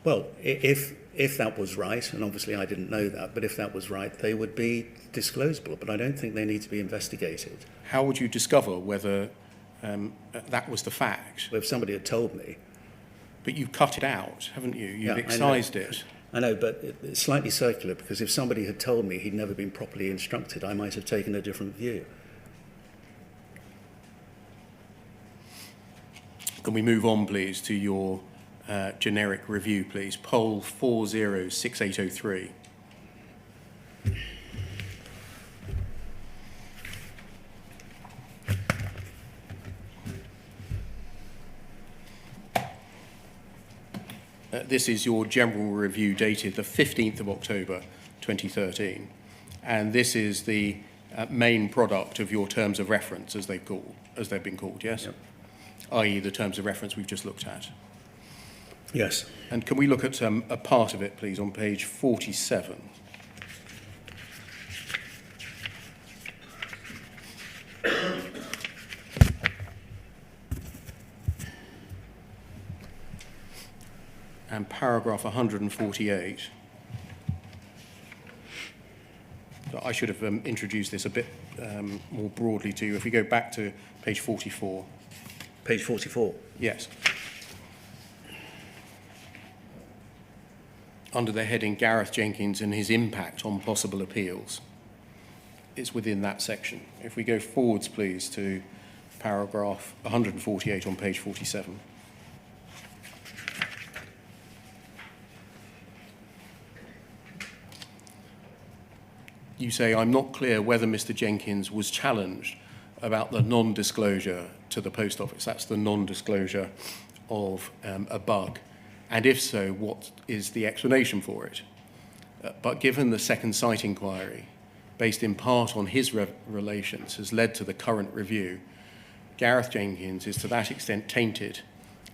Well, if that was right, and obviously I didn't know that, but if that was right, they would be disclosable, but I don't think they need to be investigated. How would you discover whether that was the fact? Well, if somebody had told me. But you've cut it out, haven't you? You've Yeah, excised it. I know, but it's slightly circular, because if somebody had told me he'd never been properly instructed, I might have taken a different view. Can we move on, please, to your generic review, please? Poll 406803. This is your general review dated the 15th of October 2013, and this is the main product of your terms of reference, as they've been called, yes? Yep. I.e. the terms of reference we've just looked at. Yes. And can we look at a part of it, please, on page 47? And paragraph 148. I should have introduced this a bit more broadly to you. If we go back to page 44. Page 44? Yes. Under the heading Gareth Jenkins and his impact on possible appeals. It's within that section. If we go forwards, please, to paragraph 148 on page 47. You say, I'm not clear whether Mr. Jenkins was challenged about the non-disclosure to the post office. That's the non-disclosure of a bug. And if so, what is the explanation for it? But given the second site inquiry, based in part on his relations, has led to the current review, Gareth Jenkins is to that extent tainted,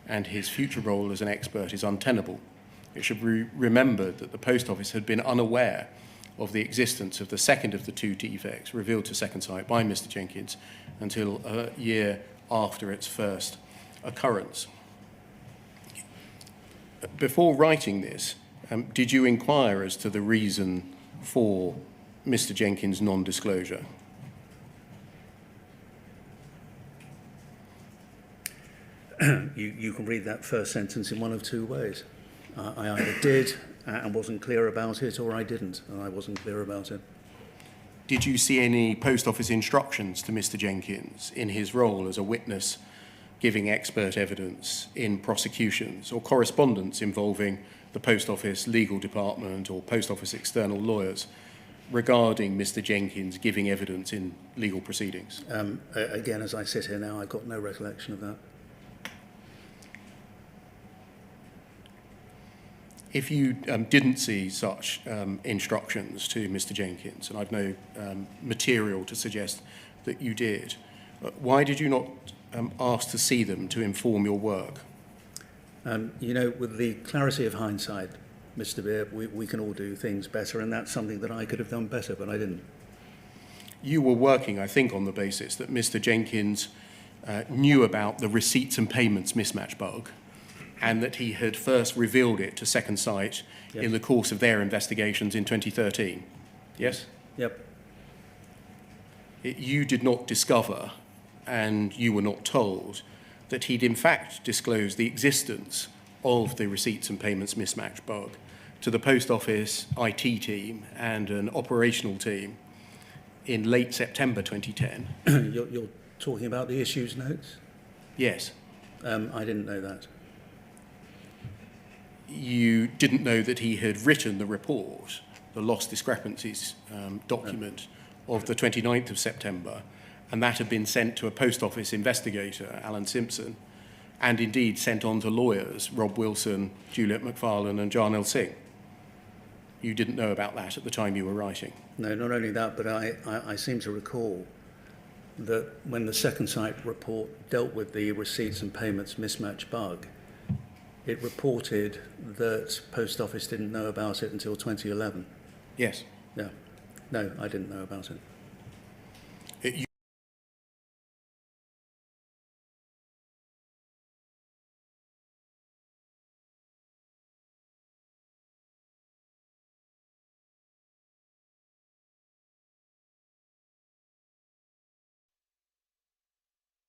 and his future role as an expert is untenable. It should be remembered that the post office had been unaware of the existence of the second of the two defects revealed to second site by Mr. Jenkins until a year after its first occurrence. Before writing this, did you inquire as to the reason for Mr. Jenkins' non-disclosure? You can read that first sentence in one of two ways. I either did and wasn't clear about it, or I didn't and I wasn't clear about it. Did you see any post office instructions to Mr. Jenkins in his role as a witness giving expert evidence in prosecutions, or correspondence involving the post office legal department or post office external lawyers regarding Mr. Jenkins giving evidence in legal proceedings? Again, as I sit here now, I've got no recollection of that. If you didn't see such instructions to Mr. Jenkins, and I've no material to suggest that you did, why did you not ask to see them to inform your work? You know, with the clarity of hindsight, Mr. Beer, we can all do things better, and that's something that I could have done better, but I didn't. You were working, I think, on the basis that Mr. Jenkins knew about the receipts and payments mismatch bug, and that he had first revealed it to Second Sight in the course of their investigations in 2013. Yes? Yep. You did not discover, and you were not told, that he'd in fact disclosed the existence of the receipts and payments mismatch bug to the Post Office IT team and an operational team in late September 2010. You're talking about the issues notes? Yes. I didn't know that. You didn't know that he had written the report, the lost discrepancies document of the 29th of September, and that had been sent to a Post Office investigator, Alan Simpson, and indeed sent on to lawyers, Rob Wilson, Juliet McFarlane and Jarnell Singh. You didn't know about that at the time you were writing. No, not only that, but I seem to recall that when the second site report dealt with the receipts and payments mismatch bug, it reported that Post Office didn't know about it until 2011. Yes. Yeah. No, I didn't know about it.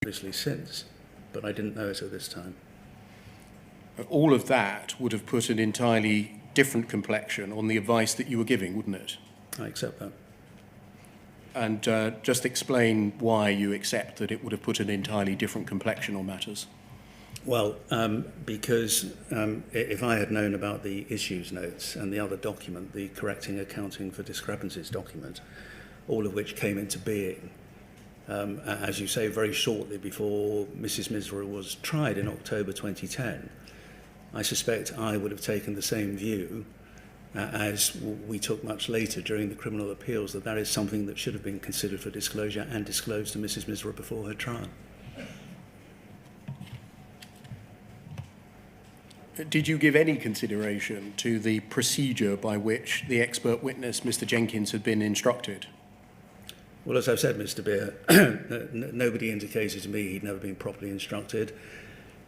Obviously since, but I didn't know it at this time. All of that would have put an entirely different complexion on the advice that you were giving, wouldn't it? I accept that. And just explain why you accept that it would have put an entirely different complexion on matters. Well, because if I had known about the issues notes and the other document, the correcting accounting for discrepancies document, all of which came into being, as you say, very shortly before Mrs. Misra was tried in October 2010, I suspect I would have taken the same view as we took much later during the criminal appeals, that that is something that should have been considered for disclosure and disclosed to Mrs. Misra before her trial. Did you give any consideration to the procedure by which the expert witness, Mr. Jenkins, had been instructed? Well, as I've said, Mr. Beer, nobody indicated to me he'd never been properly instructed.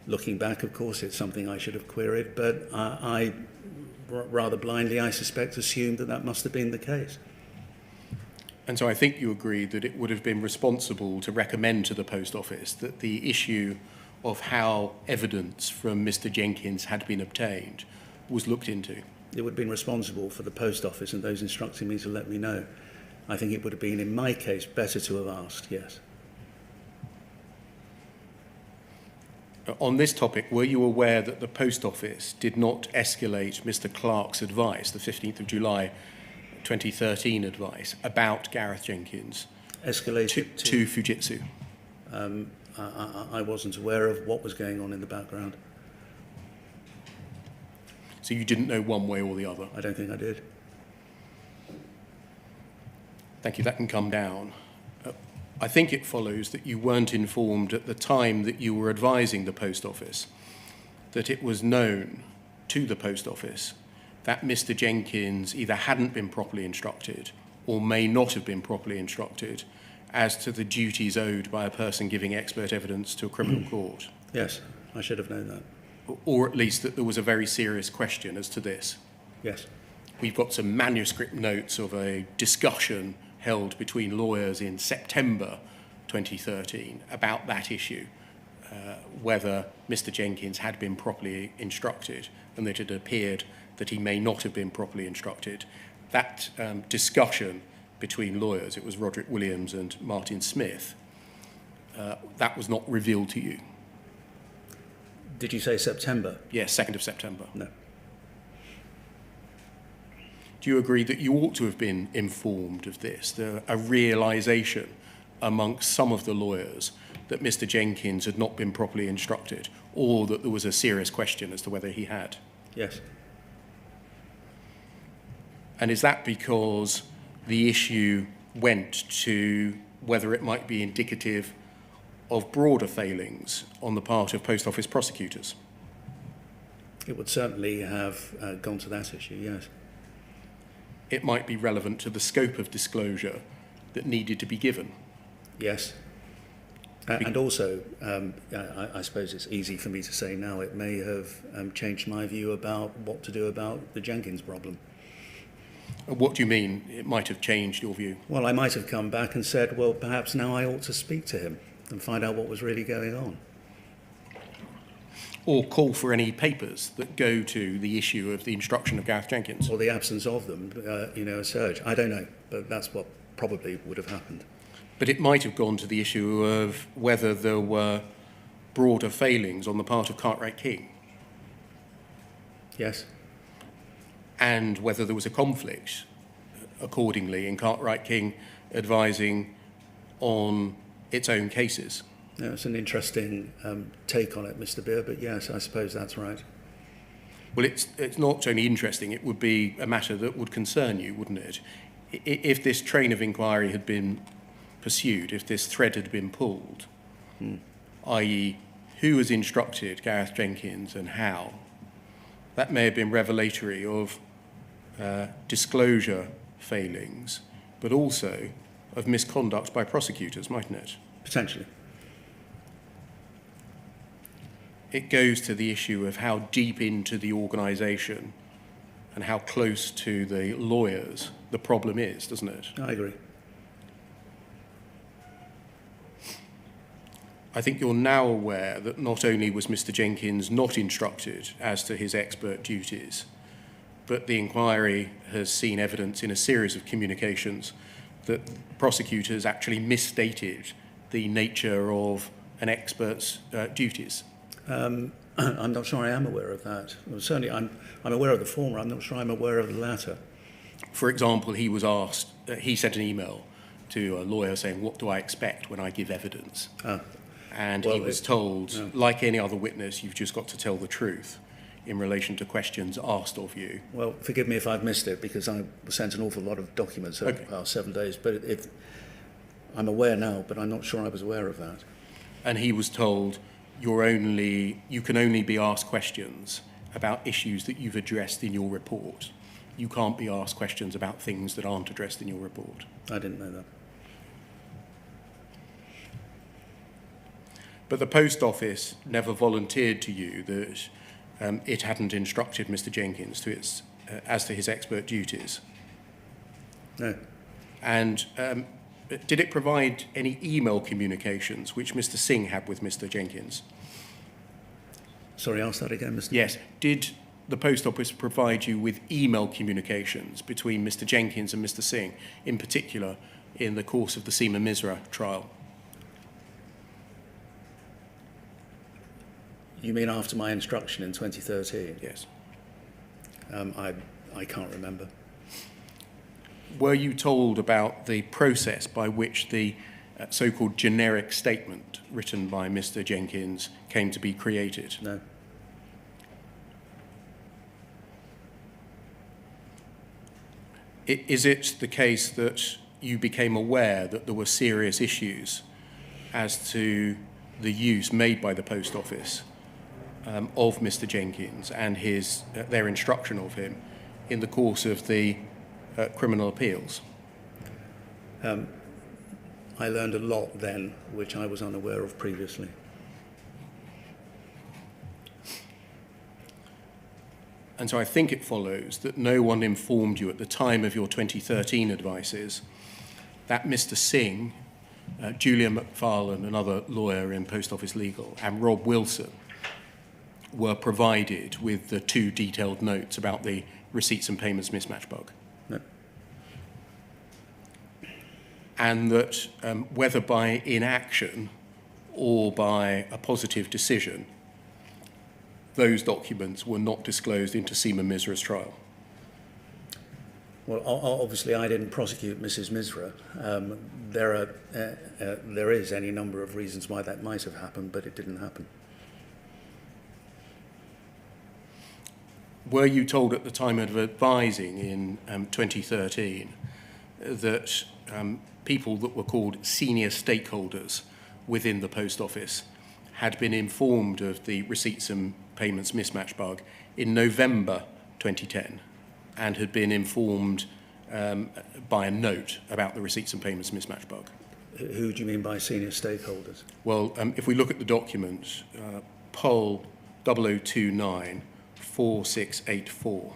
Looking back, of course, it's something I should have queried, but I rather blindly, I suspect, assumed that that must have been the case. And so I think you agreed that it would have been responsible to recommend to the Post Office that the issue of how evidence from Mr. Jenkins had been obtained was looked into. It would have been responsible for the Post Office and those instructing me to let me know. I think it would have been, in my case, better to have asked, yes. On this topic, were you aware that the Post Office did not escalate Mr. Clark's advice, the 15th of July 2013 advice, about Gareth Jenkins Escalated to Fujitsu? I wasn't aware of what was going on in the background. So you didn't know one way or the other? I don't think I did. Thank you. That can come down. I think it follows that you weren't informed at the time that you were advising the Post Office that it was known to the Post Office that Mr. Jenkins either hadn't been properly instructed or may not have been properly instructed as to the duties owed by a person giving expert evidence to a criminal court. Yes, I should have known that. Or at least that there was a very serious question as to this. Yes. We've got some manuscript notes of a discussion held between lawyers in September 2013 about that issue, whether Mr. Jenkins had been properly instructed and that it appeared that he may not have been properly instructed. That discussion between lawyers, it was Roderick Williams and Martin Smith, that was not revealed to you. Did you say September? Yes, 2nd of September. No. Do you agree that you ought to have been informed of this, a realisation amongst some of the lawyers that Mr. Jenkins had not been properly instructed, or that there was a serious question as to whether he had? Yes. And is that because the issue went to whether it might be indicative of broader failings on the part of Post Office prosecutors? It would certainly have gone to that issue, yes. It might be relevant to the scope of disclosure that needed to be given. Yes. And also, I suppose it's easy for me to say now, it may have changed my view about what to do about the Jenkins problem. What do you mean it might have changed your view? Well, I might have come back and said, well, perhaps now I ought to speak to him and find out what was really going on. or call for any papers that go to the issue of the instruction of Gareth Jenkins. Or the absence of them, as such. I don't know, but that's what probably would have happened. But it might have gone to the issue of whether there were broader failings on the part of Cartwright King, Yes? and whether there was a conflict accordingly in Cartwright King advising on its own cases. No, it's an interesting take on it, Mr. Beer, but yes, I suppose that's right. Well, it's not only interesting, it would be a matter that would concern you, wouldn't it? If this train of inquiry had been pursued, if this thread had been pulled, i.e. who has instructed Gareth Jenkins and how, that may have been revelatory of disclosure failings, but also of misconduct by prosecutors, mightn't it? Potentially. It goes to the issue of how deep into the organisation and how close to the lawyers the problem is, doesn't it? I agree. I think you're now aware that not only was Mr. Jenkins not instructed as to his expert duties, but the inquiry has seen evidence in a series of communications that prosecutors actually misstated the nature of an expert's duties. I'm not sure I am aware of that. Well, certainly I'm aware of the former. I'm not sure I'm aware of the latter. For example, he was asked, he sent an email to a lawyer saying, what do I expect when I give evidence? And well, he was told, like any other witness, you've just got to tell the truth in relation to questions asked of you. Well, forgive me if I've missed it, because I was sent an awful lot of documents over Okay. the past 7 days. But I'm aware now, but I'm not sure I was aware of that. And he was told, you can only be asked questions about issues that you've addressed in your report. You can't be asked questions about things that aren't addressed in your report. I didn't know that. But the Post Office never volunteered to you that it hadn't instructed Mr. Jenkins as to his expert duties. No. And did it provide any email communications which Mr. Singh had with Mr. Jenkins? Sorry, ask that again, Mr. Yes. Did the Post Office provide you with email communications between Mr. Jenkins and Mr. Singh, in particular in the course of the Seema Misra trial? You mean after my instruction in 2013? Yes. I can't remember. Were you told about the process by which the so-called generic statement written by Mr. Jenkins came to be created? No. Is it the case that you became aware that there were serious issues as to the use made by the Post Office of Mr. Jenkins and their instruction of him in the course of the criminal appeals? I learned a lot then, which I was unaware of previously. And so I think it follows that no one informed you at the time of your 2013 advices that Mr. Singh, Julia McFarlane, another lawyer in Post Office Legal, and Rob Wilson were provided with the 2 detailed notes about the receipts and payments mismatch bug. No. And that whether by inaction or by a positive decision, those documents were not disclosed into Seema Misra's trial. Well, obviously I didn't prosecute Mrs. Misra. There is any number of reasons why that might have happened, but it didn't happen. Were you told at the time of advising in 2013 that people that were called senior stakeholders within the Post Office had been informed of the receipts and payments mismatch bug in November 2010 and had been informed by a note about the receipts and payments mismatch bug? Who do you mean by senior stakeholders? Well, if we look at the document, poll 0029 4684.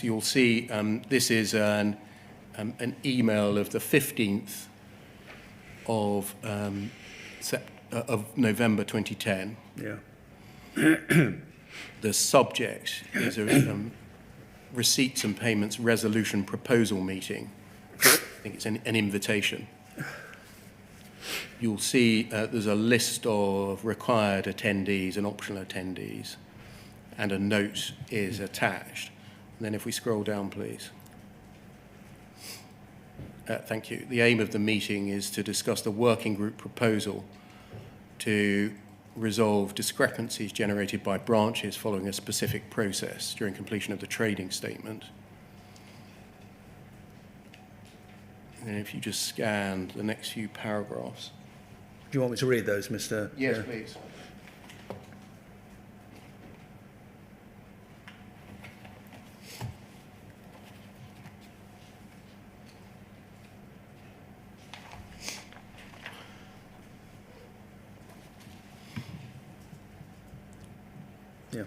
So you'll see this is an email of the 15th of November 2010. Yeah. The subject is a receipts and payments resolution proposal meeting. I think it's an invitation. You'll see there's a list of required attendees and optional attendees, and a note is attached. And then if we scroll down, please. Thank you. The aim of the meeting is to discuss the working group proposal to resolve discrepancies generated by branches following a specific process during completion of the trading statement. And if you just scan the next few paragraphs. Do you want me to read those, Mr. Yes, please. Yeah.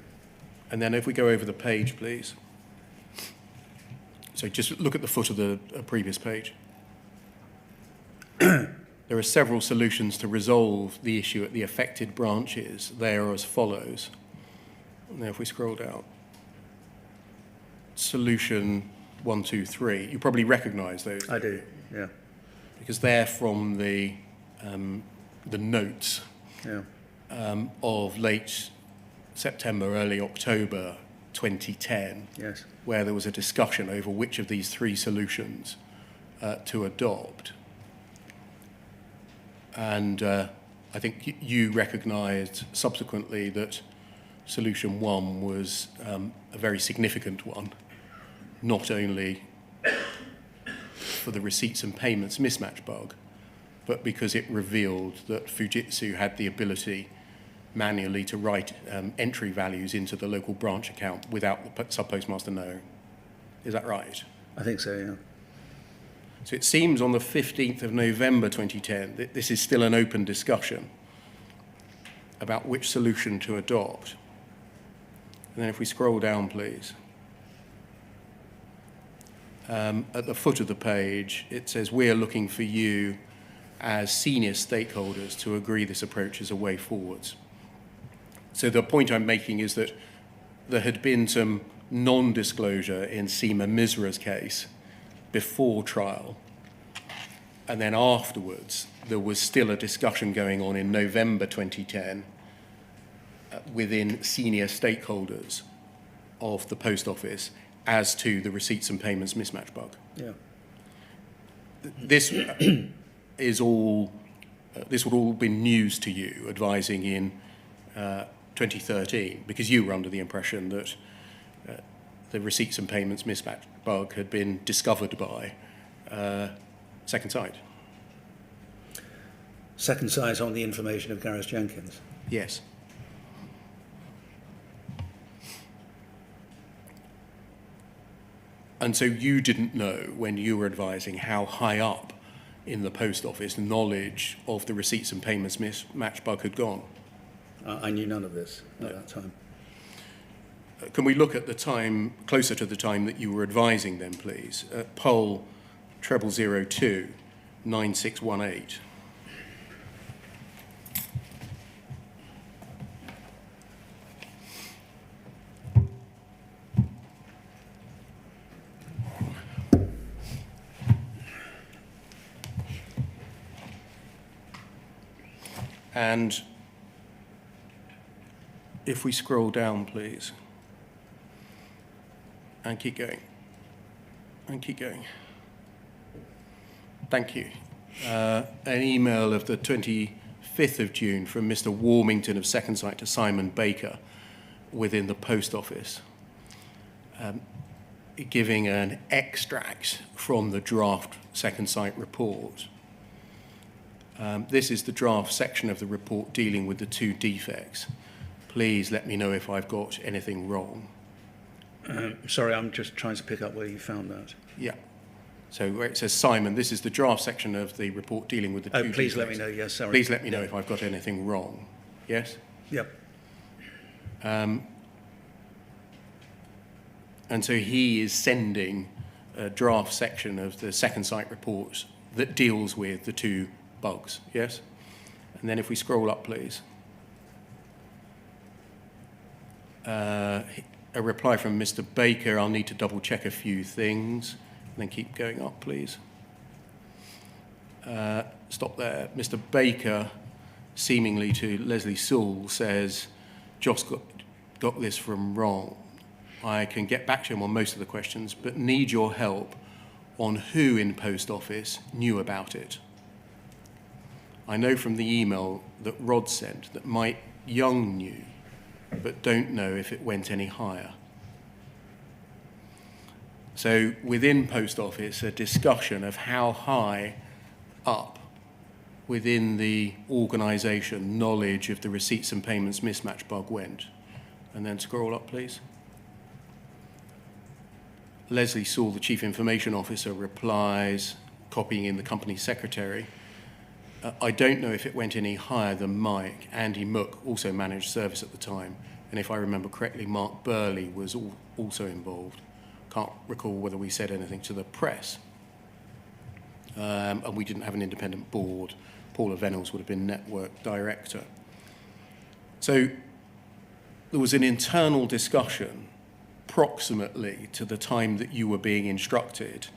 And then if we go over the page, please. So just look at the foot of the previous page. There are several solutions to resolve the issue at the affected branches. They are as follows. And then if we scroll down. Solution 1, 2, 3. You probably recognise those. I do, yeah. Because they're from the notes Yeah. of late September, early October 2010, Yes. where there was a discussion over which of these three solutions to adopt. And I think you recognised subsequently that solution 1 was a very significant one, not only for the receipts and payments mismatch bug, but because it revealed that Fujitsu had the ability manually to write entry values into the local branch account without the sub-postmaster knowing. Is that right? I think so, yeah. So it seems on the 15th of November 2010 that this is still an open discussion about which solution to adopt. And then if we scroll down, please. At the foot of the page, it says, "We are looking for you as senior stakeholders to agree this approach is a way forwards." So the point I'm making is that there had been some non-disclosure in Seema Misra's case before trial, and then afterwards there was still a discussion going on in November 2010 within senior stakeholders of the Post Office as to the receipts and payments mismatch bug. Yeah. This is all. This would all be news to you, advising in 2013, because you were under the impression that the receipts and payments mismatch bug had been discovered by Second Sight. Second Sight on the information of Gareth Jenkins. Yes. And so you didn't know when you were advising how high up in the Post Office knowledge of the receipts and payments mismatch bug had gone. I knew none of this at that time. Can we look at the time, closer to the time that you were advising them, please? Poll 0002 9618. And if we scroll down, please, and keep going, and keep going. Thank you. An email of the 25th of June from Mr. Warmington of Second Sight to Simon Baker within the Post Office, giving an extract from the draft Second Sight report. This is the draft section of the report dealing with the two defects. Please let me know if I've got anything wrong. Sorry, I'm just trying to pick up where you found that. Yeah. So where it says, Simon, this is the draft section of the report dealing with the two defects. Please let me know, yes, sorry. Please let me know if I've got anything wrong. Yes? Yep. And so he is sending a draft section of the second site report that deals with the two bugs, yes? And then if we scroll up, please. A reply from Mr. Baker, I'll need to double check a few things. And then keep going up, please. Stop there. Mr. Baker, seemingly to Leslie Sewell, says, Joss got this from wrong. I can get back to him on most of the questions, but need your help on who in Post Office knew about it. I know from the email that Rod sent that Mike Young knew, but don't know if it went any higher. So within Post Office, a discussion of how high up within the organisation knowledge of the receipts and payments mismatch bug went. And then scroll up, please. Leslie Sewell, the Chief Information Officer, replies, copying in the company secretary, I don't know if it went any higher than Mike. Andy Mook also managed service at the time. And if I remember correctly, Mark Burley was also involved. Can't recall whether we said anything to the press. And we didn't have an independent board. Paula Venables would have been network director. So there was an internal discussion approximately to the time that you were being instructed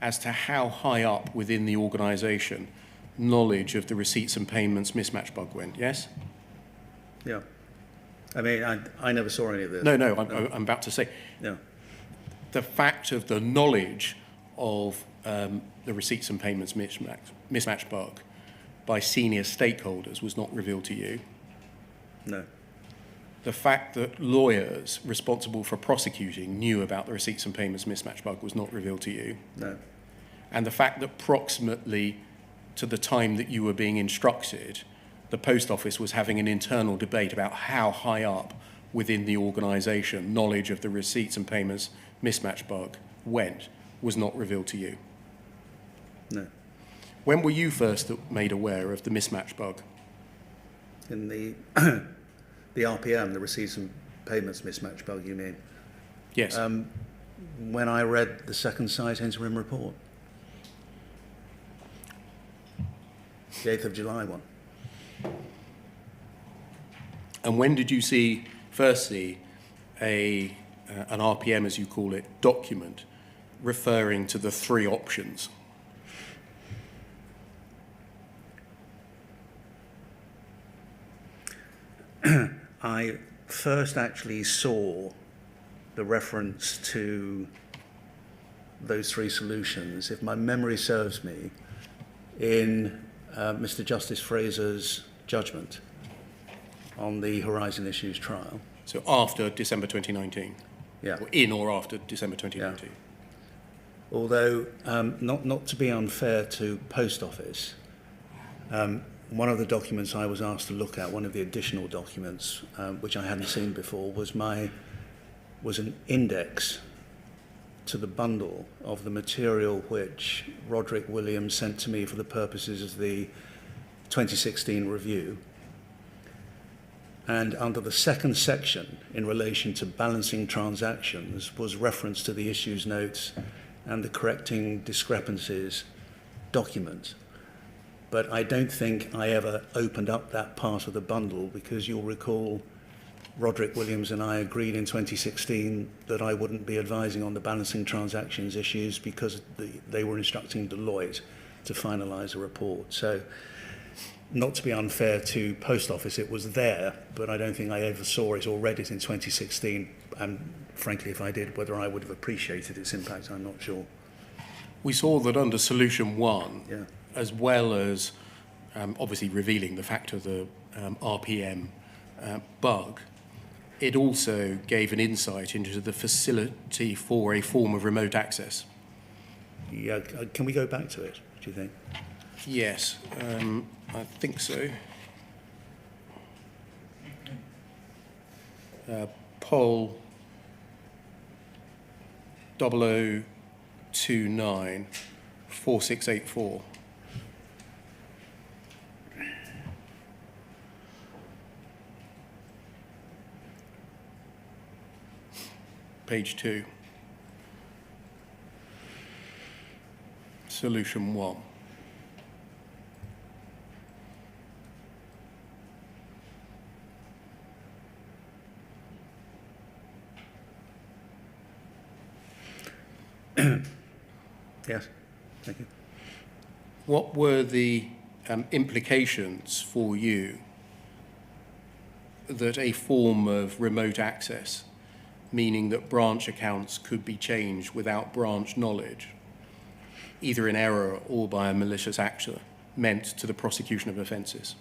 as to how high up within the organisation knowledge of the receipts and payments mismatch bug went, yes? Yeah. I mean, I never saw any of this. No, I'm about to say. Yeah. The fact of the knowledge of the receipts and payments mismatch bug by senior stakeholders was not revealed to you. No. The fact that lawyers responsible for prosecuting knew about the receipts and payments mismatch bug was not revealed to you. No. And the fact that proximately to the time that you were being instructed, the Post Office was having an internal debate about how high up within the organisation knowledge of the receipts and payments mismatch bug went was not revealed to you. No. When were you first made aware of the mismatch bug? In the the RPM, the receipts and payments mismatch bug, you mean? Yes. When I read the second site interim report. The 8th of July one. And when did you first see an RPM, as you call it, document referring to the three options? I first actually saw the reference to those three solutions, if my memory serves me, in Mr. Justice Fraser's judgment on the Horizon Issues trial. So after December 2019? Yeah. Or in or after December 2019? Yeah. Although, not to be unfair to Post Office, one of the documents I was asked to look at, one of the additional documents, which I hadn't seen before, was an index to the bundle of the material which Roderick Williams sent to me for the purposes of the 2016 review. And under the second section, in relation to balancing transactions, was reference to the issues notes and the correcting discrepancies document. But I don't think I ever opened up that part of the bundle, because you'll recall Roderick Williams and I agreed in 2016 that I wouldn't be advising on the balancing transactions issues because they were instructing Deloitte to finalise a report. So, not to be unfair to Post Office, it was there, but I don't think I ever saw it or read it in 2016. And frankly, if I did, whether I would have appreciated its impact, I'm not sure. We saw that under Solution 1, Yeah. as well as obviously revealing the fact of the RPM bug, it also gave an insight into the facility for a form of remote access. Yeah, can we go back to it, do you think? Yes, I think so. Poll 0029 4684. Page 2. solution one? Yes, thank you. What were the implications for you that a form of remote access, meaning that branch accounts could be changed without branch knowledge, either in error or by a malicious actor, meant to the prosecution of offences?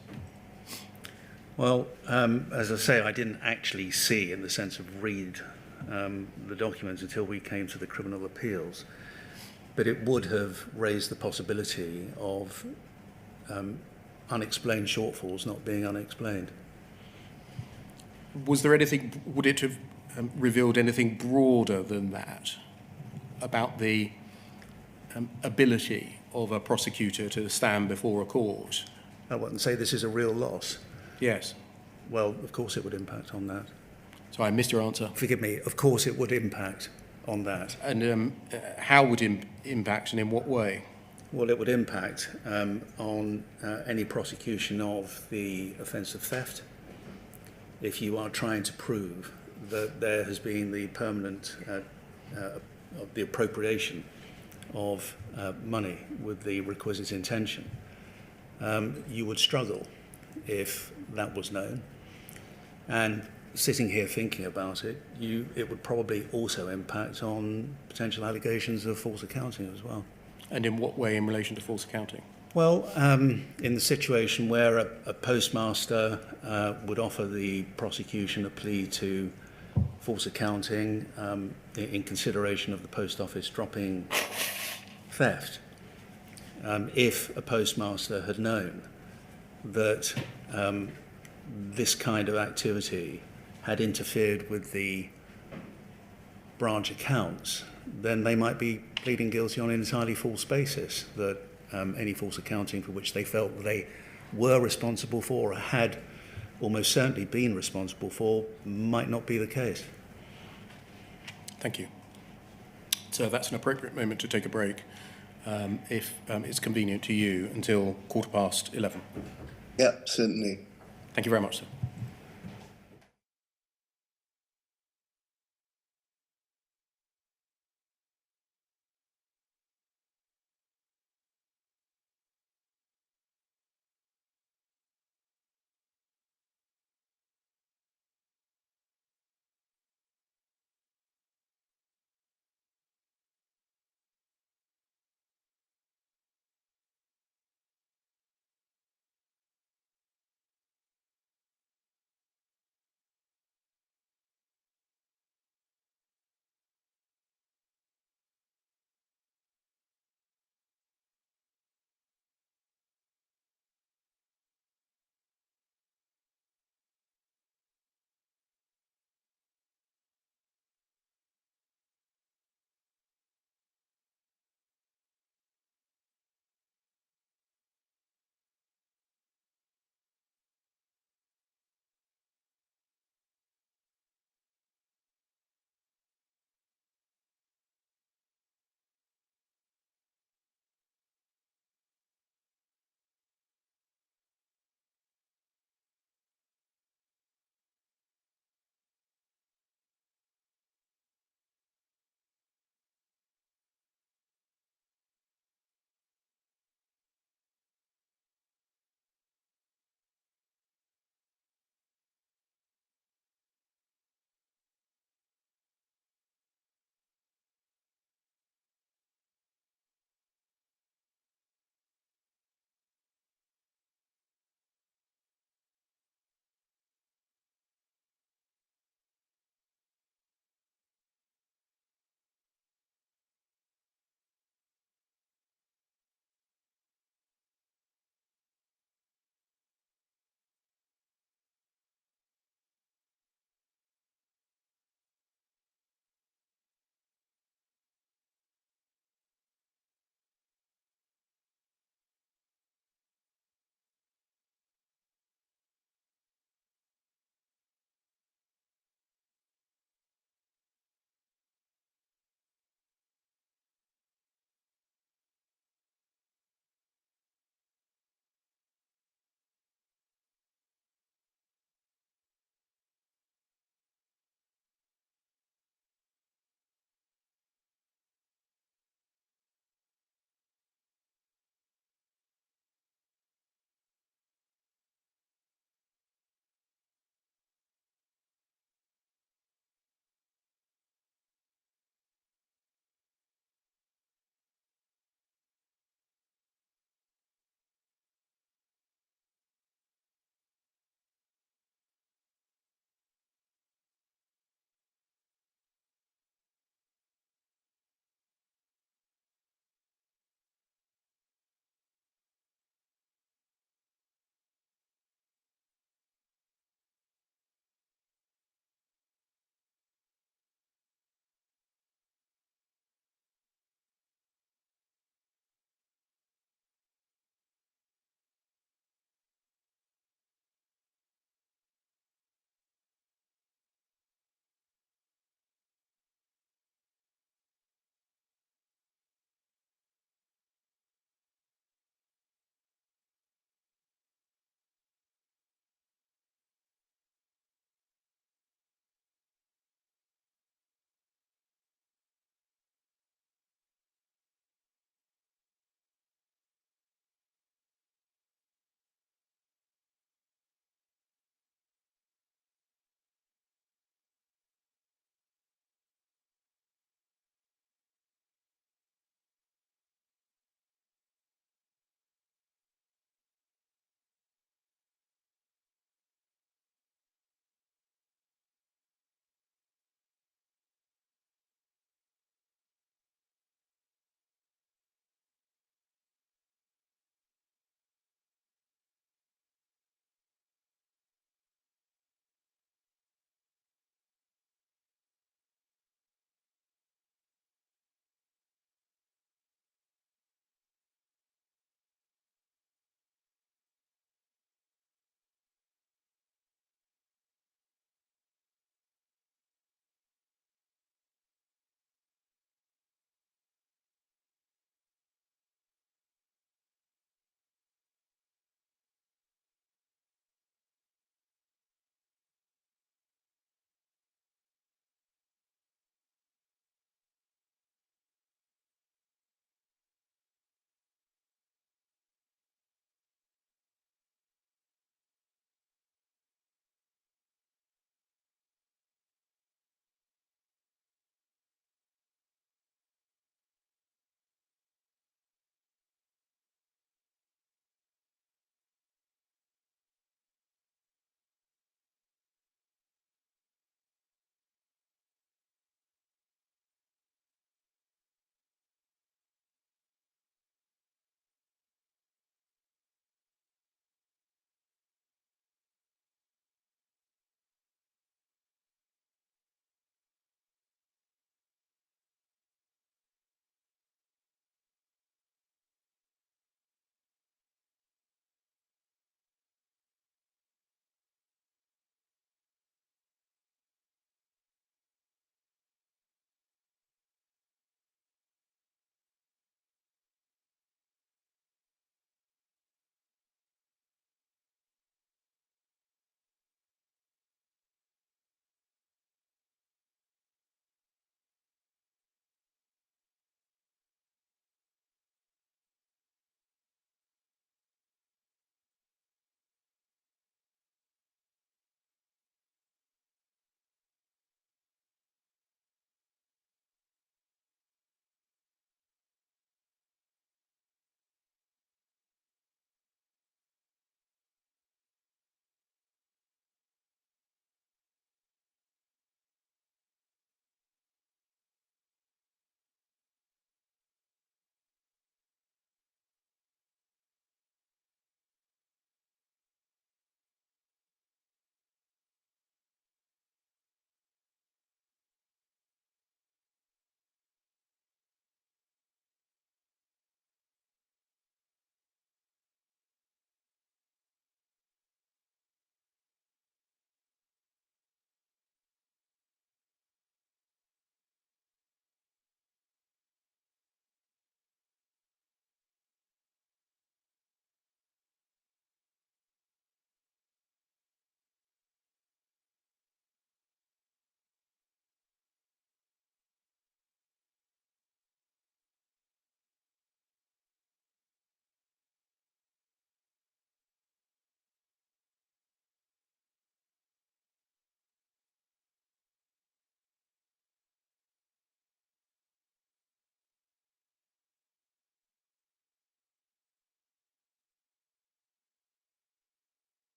Well, as I say, I didn't actually see, in the sense of read the documents until we came to the criminal appeals, but it would have raised the possibility of unexplained shortfalls not being unexplained. Was there anything, would it have revealed anything broader than that about the ability of a prosecutor to stand before a court? I wouldn't say this is a real loss. Yes. Well, of course it would impact on that. So I missed your answer. Forgive me, of course it would impact on that. And how would it impact and in what way? Well, it would impact on any prosecution of the offence of theft. If you are trying to prove that there has been the permanent of the appropriation of money with the requisite intention, you would struggle if that was known. And sitting here thinking about it, it would probably also impact on potential allegations of false accounting as well. And in what way in relation to false accounting? Well, in the situation where a postmaster would offer the prosecution a plea to false accounting in consideration of the post office dropping theft, if a postmaster had known that this kind of activity had interfered with the branch accounts, then they might be pleading guilty on an entirely false basis, that any false accounting for which they felt they were responsible for or had almost certainly been responsible for might not be the case. Thank you. So that's an appropriate moment to take a break, if it's convenient to you, until 11:15. Yeah, certainly. Thank you very much, sir.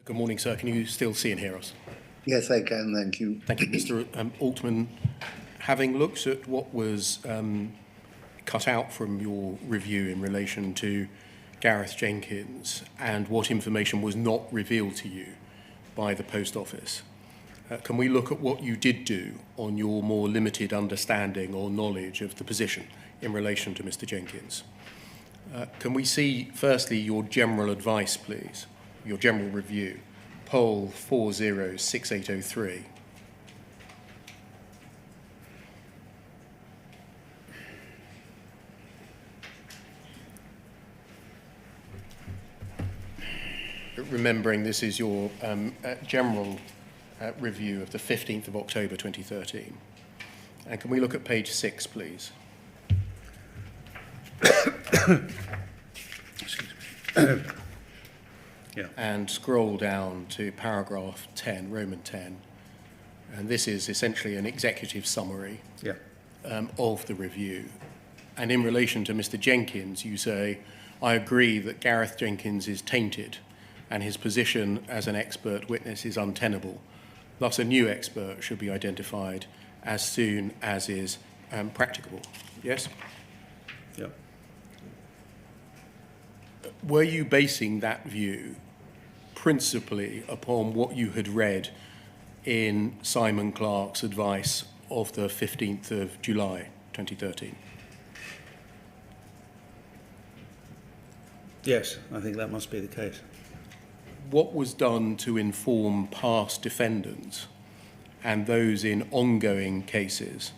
Good morning, sir. Can you still see and hear us? Yes, I can. Thank you. Thank you, Mr. Altman. Having looked at what was cut out from your review in relation to Gareth Jenkins and what information was not revealed to you by the Post Office, can we look at what you did do on your more limited understanding or knowledge of the position in relation to Mr. Jenkins? Can we see, firstly, your general advice, please, your general review, poll 406803. Remembering this is your general review of the 15th of October 2013. And can we look at page 6, please? Excuse me. Yeah. And scroll down to paragraph 10, Roman 10. And this is essentially an executive summary Yeah. of the review. And in relation to Mr. Jenkins, you say, I agree that Gareth Jenkins is tainted and his position as an expert witness is untenable. Thus, a new expert should be identified as soon as is practicable. Yes? Yeah. Were you basing that view principally upon what you had read in Simon Clarke's advice of the 15th of July 2013? Yes, I think that must be the case. What was done to inform past defendants and those in ongoing cases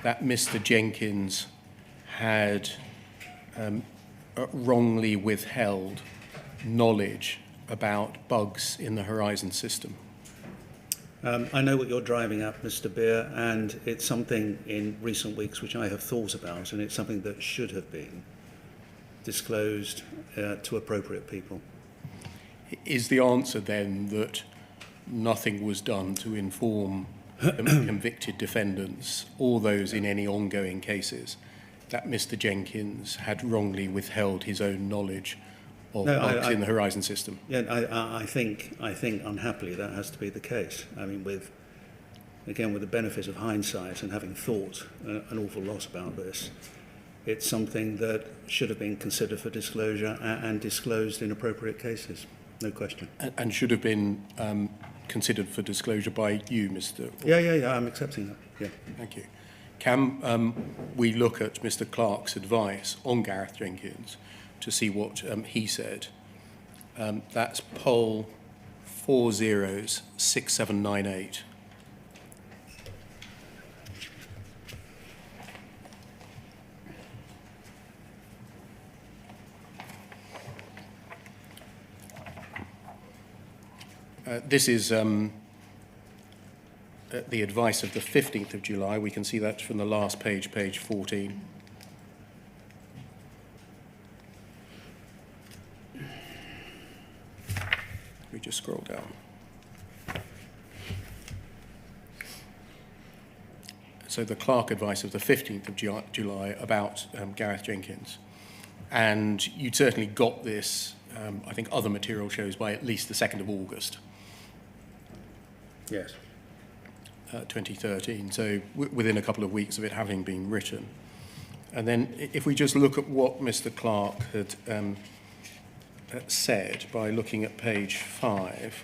that Mr. Jenkins had wrongly withheld knowledge about bugs in the Horizon system? I know what you're driving at, Mr. Beer, and it's something in recent weeks which I have thought about, and it's something that should have been disclosed to appropriate people. Is the answer then that nothing was done to inform convicted defendants or those in any ongoing cases that Mr. Jenkins had wrongly withheld his own knowledge of bugs in the Horizon system? Yeah, I think unhappily that has to be the case. I mean, with the benefit of hindsight and having thought an awful lot about this, it's something that should have been considered for disclosure and disclosed in appropriate cases. No question. And should have been considered for disclosure by you, Mr. Yeah, I'm accepting that. Yeah. Thank you. Can we look at Mr. Clarke's advice on Gareth Jenkins to see what he said? That's poll 406798. This is the advice of the 15th of July. We can see that from the last page, page 14. We just scroll down. So the Clarke advice of the 15th of July about Gareth Jenkins. And you'd certainly got this, I think other material shows, by at least the 2nd of August. Yes. 2013, so within a couple of weeks of it having been written. And then if we just look at what Mr. Clarke had said by looking at page 5,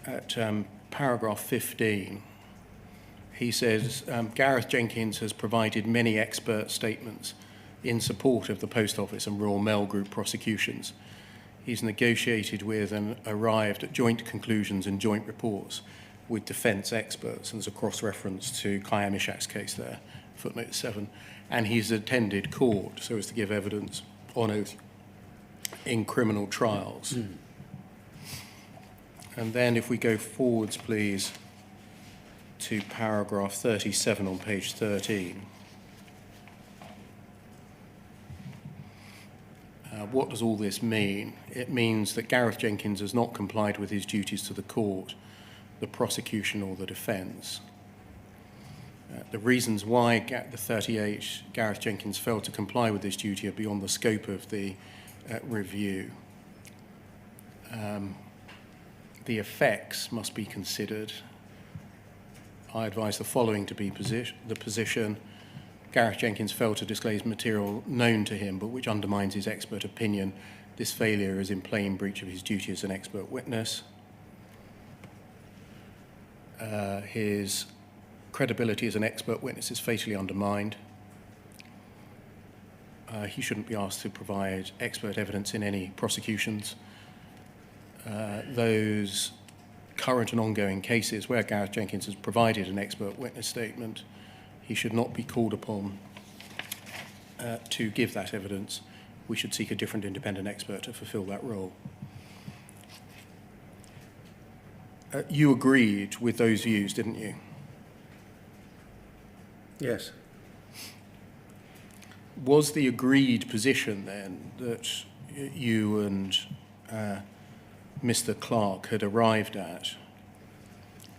at paragraph 15, he says, Gareth Jenkins has provided many expert statements in support of the Post Office and Royal Mail Group prosecutions. He's negotiated with and arrived at joint conclusions and joint reports with defence experts, and there's a cross-reference to Khayyam Ishaq's case there, footnote 7, and he's attended court so as to give evidence on oath in criminal trials. And then if we go forwards, please, to paragraph 37 on page 13. What does all this mean? It means that Gareth Jenkins has not complied with his duties to the court, the prosecution or the defence. The reasons why the 38 Gareth Jenkins failed to comply with this duty are beyond the scope of the review. The effects must be considered. I advise the following to be the position. Gareth Jenkins failed to disclose material known to him but which undermines his expert opinion. This failure is in plain breach of his duty as an expert witness. His credibility as an expert witness is fatally undermined. He shouldn't be asked to provide expert evidence in any prosecutions. Those current and ongoing cases where Gareth Jenkins has provided an expert witness statement, he should not be called upon to give that evidence. We should seek a different independent expert to fulfil that role. You agreed with those views, didn't you? Yes. Was the agreed position then that you and Mr. Clark had arrived at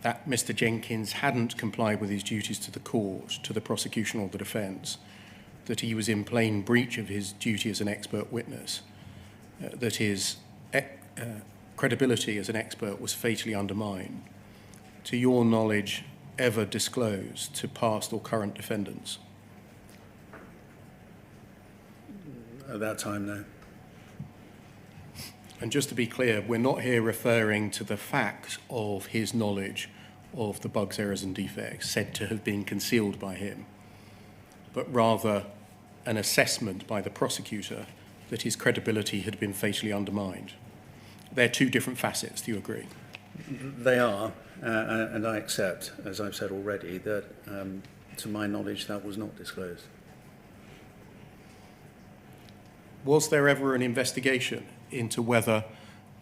that Mr. Jenkins hadn't complied with his duties to the court, to the prosecution or the defence, that he was in plain breach of his duty as an expert witness, that his credibility as an expert was fatally undermined, to your knowledge, ever disclosed to past or current defendants? At that time, no. And just to be clear, we're not here referring to the fact of his knowledge of the bugs, errors and defects said to have been concealed by him, but rather an assessment by the prosecutor that his credibility had been fatally undermined. They're two different facets, do you agree? They are, and I accept, as I've said already, that to my knowledge that was not disclosed. Was there ever an investigation into whether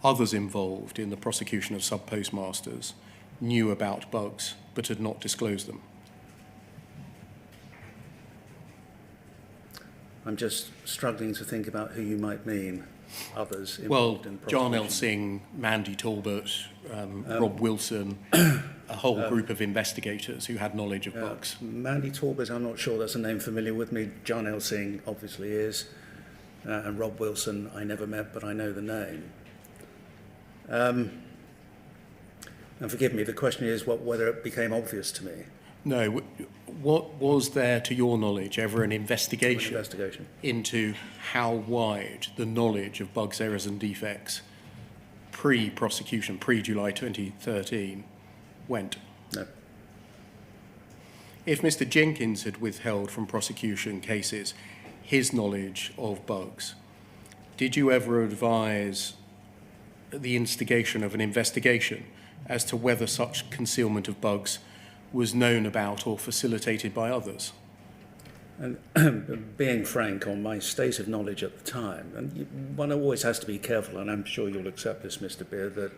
others involved in the prosecution of sub-postmasters knew about bugs but had not disclosed them? I'm just struggling to think about who you might mean, others Well, involved in John L. prosecution. Singh, Mandy Talbot, Rob Wilson, a whole group of investigators who had knowledge of bugs. Mandy Talbot, I'm not sure that's a name familiar with me. John L. Singh obviously is. And Rob Wilson, I never met, but I know the name. And forgive me, the question is whether it became obvious to me. No, what was there, to your knowledge, ever an investigation into how wide the knowledge of bugs, errors and defects pre-prosecution, pre-July 2013, went? No. If Mr. Jenkins had withheld from prosecution cases his knowledge of bugs, did you ever advise the instigation of an investigation as to whether such concealment of bugs was known about or facilitated by others? And being frank on my state of knowledge at the time, and one always has to be careful, and I'm sure you'll accept this, Mr. Beard, that,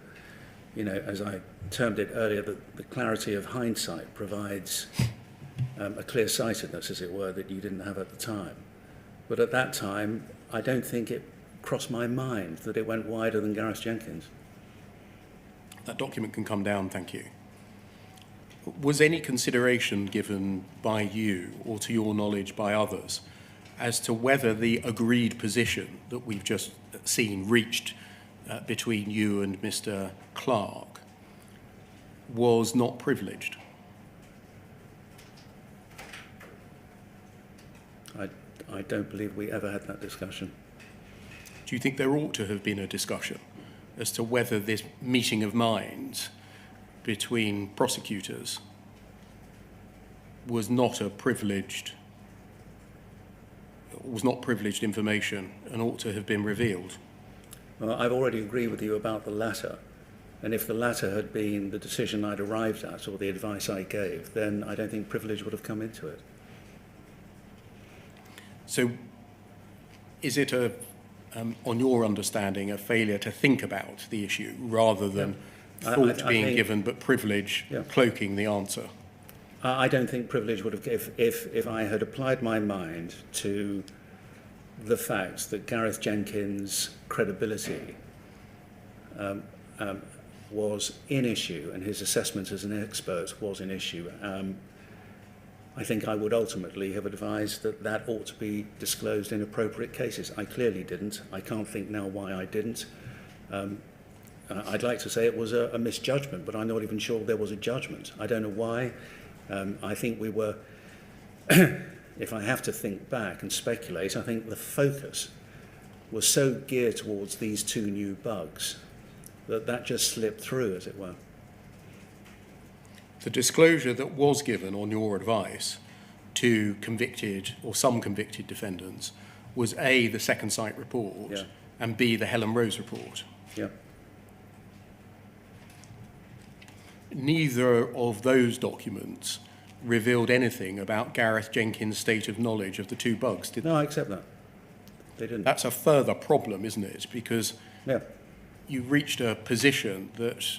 you know, as I termed it earlier, that the clarity of hindsight provides a clear-sightedness, as it were, that you didn't have at the time. But at that time, I don't think it crossed my mind that it went wider than Gareth Jenkins. That document can come down, thank you. Was any consideration given by you, or to your knowledge by others, as to whether the agreed position that we've just seen reached between you and Mr. Clark was not privileged? I don't believe we ever had that discussion. Do you think there ought to have been a discussion as to whether this meeting of minds between prosecutors was not privileged information and ought to have been revealed? Well, I've already agreed with you about the latter. And if the latter had been the decision I'd arrived at or the advice I gave, then I don't think privilege would have come into it. So is it, on your understanding, a failure to think about the issue rather than thought being think, given but privilege cloaking the answer? I don't think privilege would have, if I had applied my mind to the fact that Gareth Jenkins' credibility was in issue and his assessment as an expert was in issue, I think I would ultimately have advised that that ought to be disclosed in appropriate cases. I clearly didn't. I can't think now why I didn't. I'd like to say it was a misjudgment, but I'm not even sure there was a judgment. I don't know why. I think we were, if I have to think back and speculate, I think the focus was so geared towards these two new bugs that just slipped through, as it were. The disclosure that was given on your advice to convicted or some convicted defendants was A, the second sight report, Yeah. and B, the Helen Rose report. Yeah. Neither of those documents revealed anything about Gareth Jenkins' state of knowledge of the two bugs, did they? No, I accept that. They didn't. That's a further problem, isn't it? Because Yeah. you reached a position that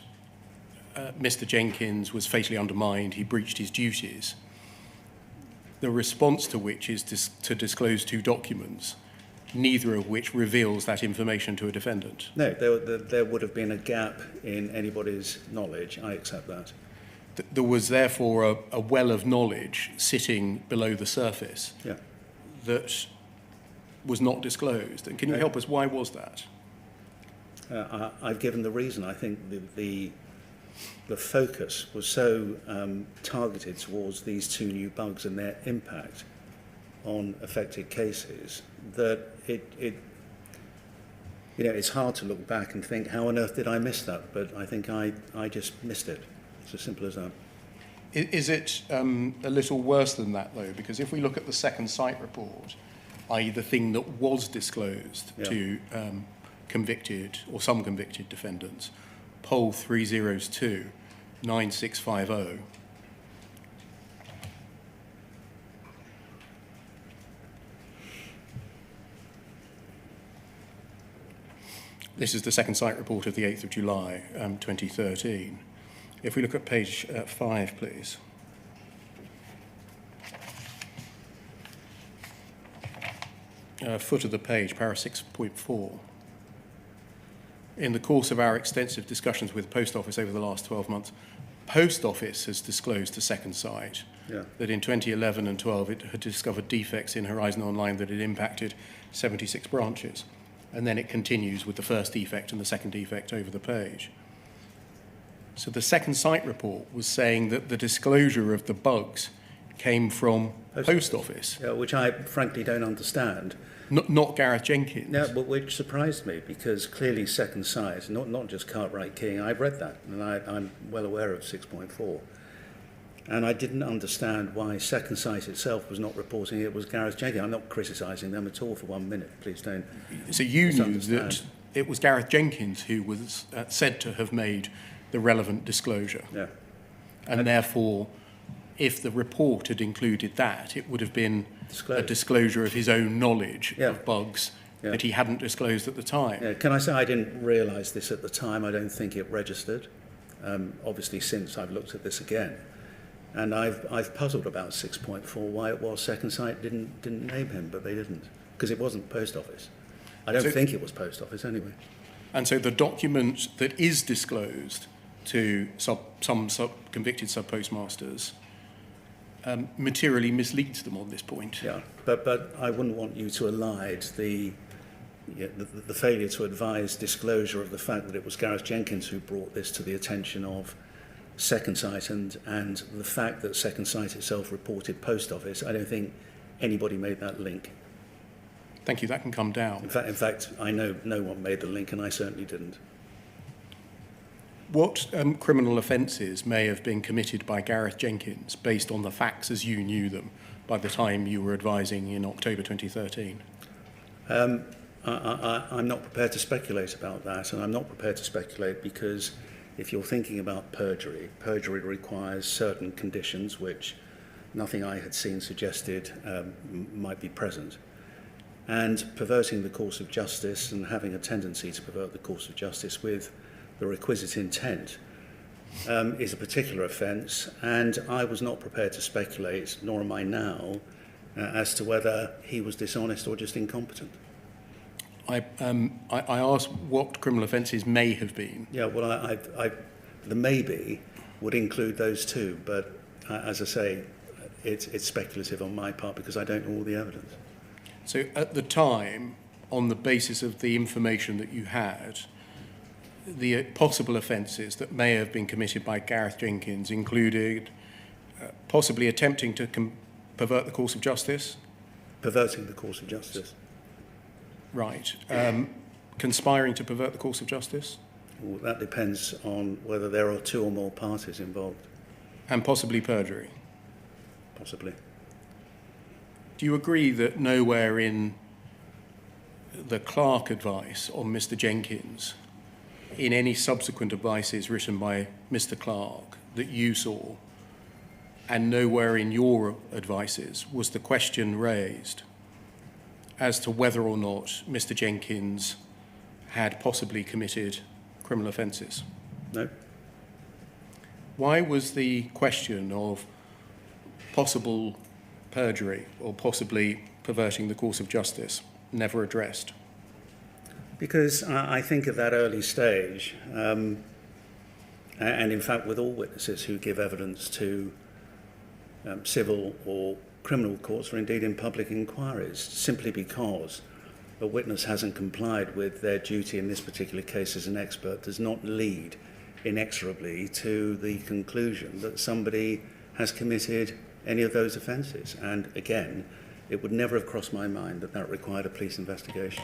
Mr. Jenkins was fatally undermined, he breached his duties. The response to which is to disclose two documents, neither of which reveals that information to a defendant. No, there would have been a gap in anybody's knowledge. I accept that. There was therefore a well of knowledge sitting below the surface Yeah. that was not disclosed. And can you help us? Why was that? I've given the reason. I think the focus was so targeted towards these two new bugs and their impact on affected cases that it's hard to look back and think, how on earth did I miss that? But I think I just missed it. It's as simple as that. Is it a little worse than that, though? Because if we look at the second sight report, i.e. the thing that was disclosed to convicted or some convicted defendants, poll 302 9650, this is the second sight report of the 8th of July 2013. If we look at page 5, please. Foot of the page, para 6.4. In the course of our extensive discussions with the Post Office over the last 12 months, Post Office has disclosed to Second Sight that in 2011 and 12 it had discovered defects in Horizon Online that had impacted 76 branches. And then it continues with the first defect and the second defect over the page. So the second sight report was saying that the disclosure of the bugs came from Post Office. Which I frankly don't understand. Not Gareth Jenkins. No, but which surprised me, because clearly Second Sight, not just Cartwright King, I've read that, and I'm well aware of 6.4. And I didn't understand why Second Sight itself was not reporting it was Gareth Jenkins. I'm not criticising them at all for 1 minute, please don't. So you knew that it was Gareth Jenkins who was said to have made the relevant disclosure. Yeah. And therefore, if the report had included that, it would have been a disclosure of his own knowledge of bugs that he hadn't disclosed at the time. Yeah. Can I say I didn't realise this at the time? I don't think it registered. Obviously, since I've looked at this again. And I've puzzled about 6.4, why it was Second Sight didn't name him, but they didn't, because it wasn't Post Office. I don't think it was Post Office anyway. And so the document that is disclosed to some convicted sub-postmasters materially misleads them on this point. Yeah, but I wouldn't want you to elide the failure to advise disclosure of the fact that it was Gareth Jenkins who brought this to the attention of Second Sight and the fact that Second Sight itself reported Post Office. I don't think anybody made that link. Thank you, that can come down. In fact, I know no one made the link, and I certainly didn't. What criminal offences may have been committed by Gareth Jenkins based on the facts as you knew them by the time you were advising in October 2013? I'm not prepared to speculate about that, and I'm not prepared to speculate because if you're thinking about perjury requires certain conditions which nothing I had seen suggested might be present. And perverting the course of justice and having a tendency to pervert the course of justice with the requisite intent is a particular offence, and I was not prepared to speculate, nor am I now, as to whether he was dishonest or just incompetent. I asked what criminal offences may have been. Yeah, well, the maybe would include those two, but as I say, it's speculative on my part because I don't know all the evidence. So at the time, on the basis of the information that you had, the possible offences that may have been committed by Gareth Jenkins included possibly attempting to pervert the course of justice? Perverting the course of justice. Right. Conspiring to pervert the course of justice? Well, that depends on whether there are two or more parties involved. And possibly perjury? Possibly. Do you agree that nowhere in the Clark advice on Mr. Jenkins, in any subsequent advices written by Mr. Clark that you saw, and nowhere in your advices was the question raised as to whether or not Mr. Jenkins had possibly committed criminal offences? No. Why was the question of possible perjury or possibly perverting the course of justice never addressed? Because I think at that early stage, and in fact with all witnesses who give evidence to civil or criminal courts, or indeed in public inquiries, simply because a witness hasn't complied with their duty in this particular case as an expert does not lead inexorably to the conclusion that somebody has committed any of those offences. And again, it would never have crossed my mind that that required a police investigation.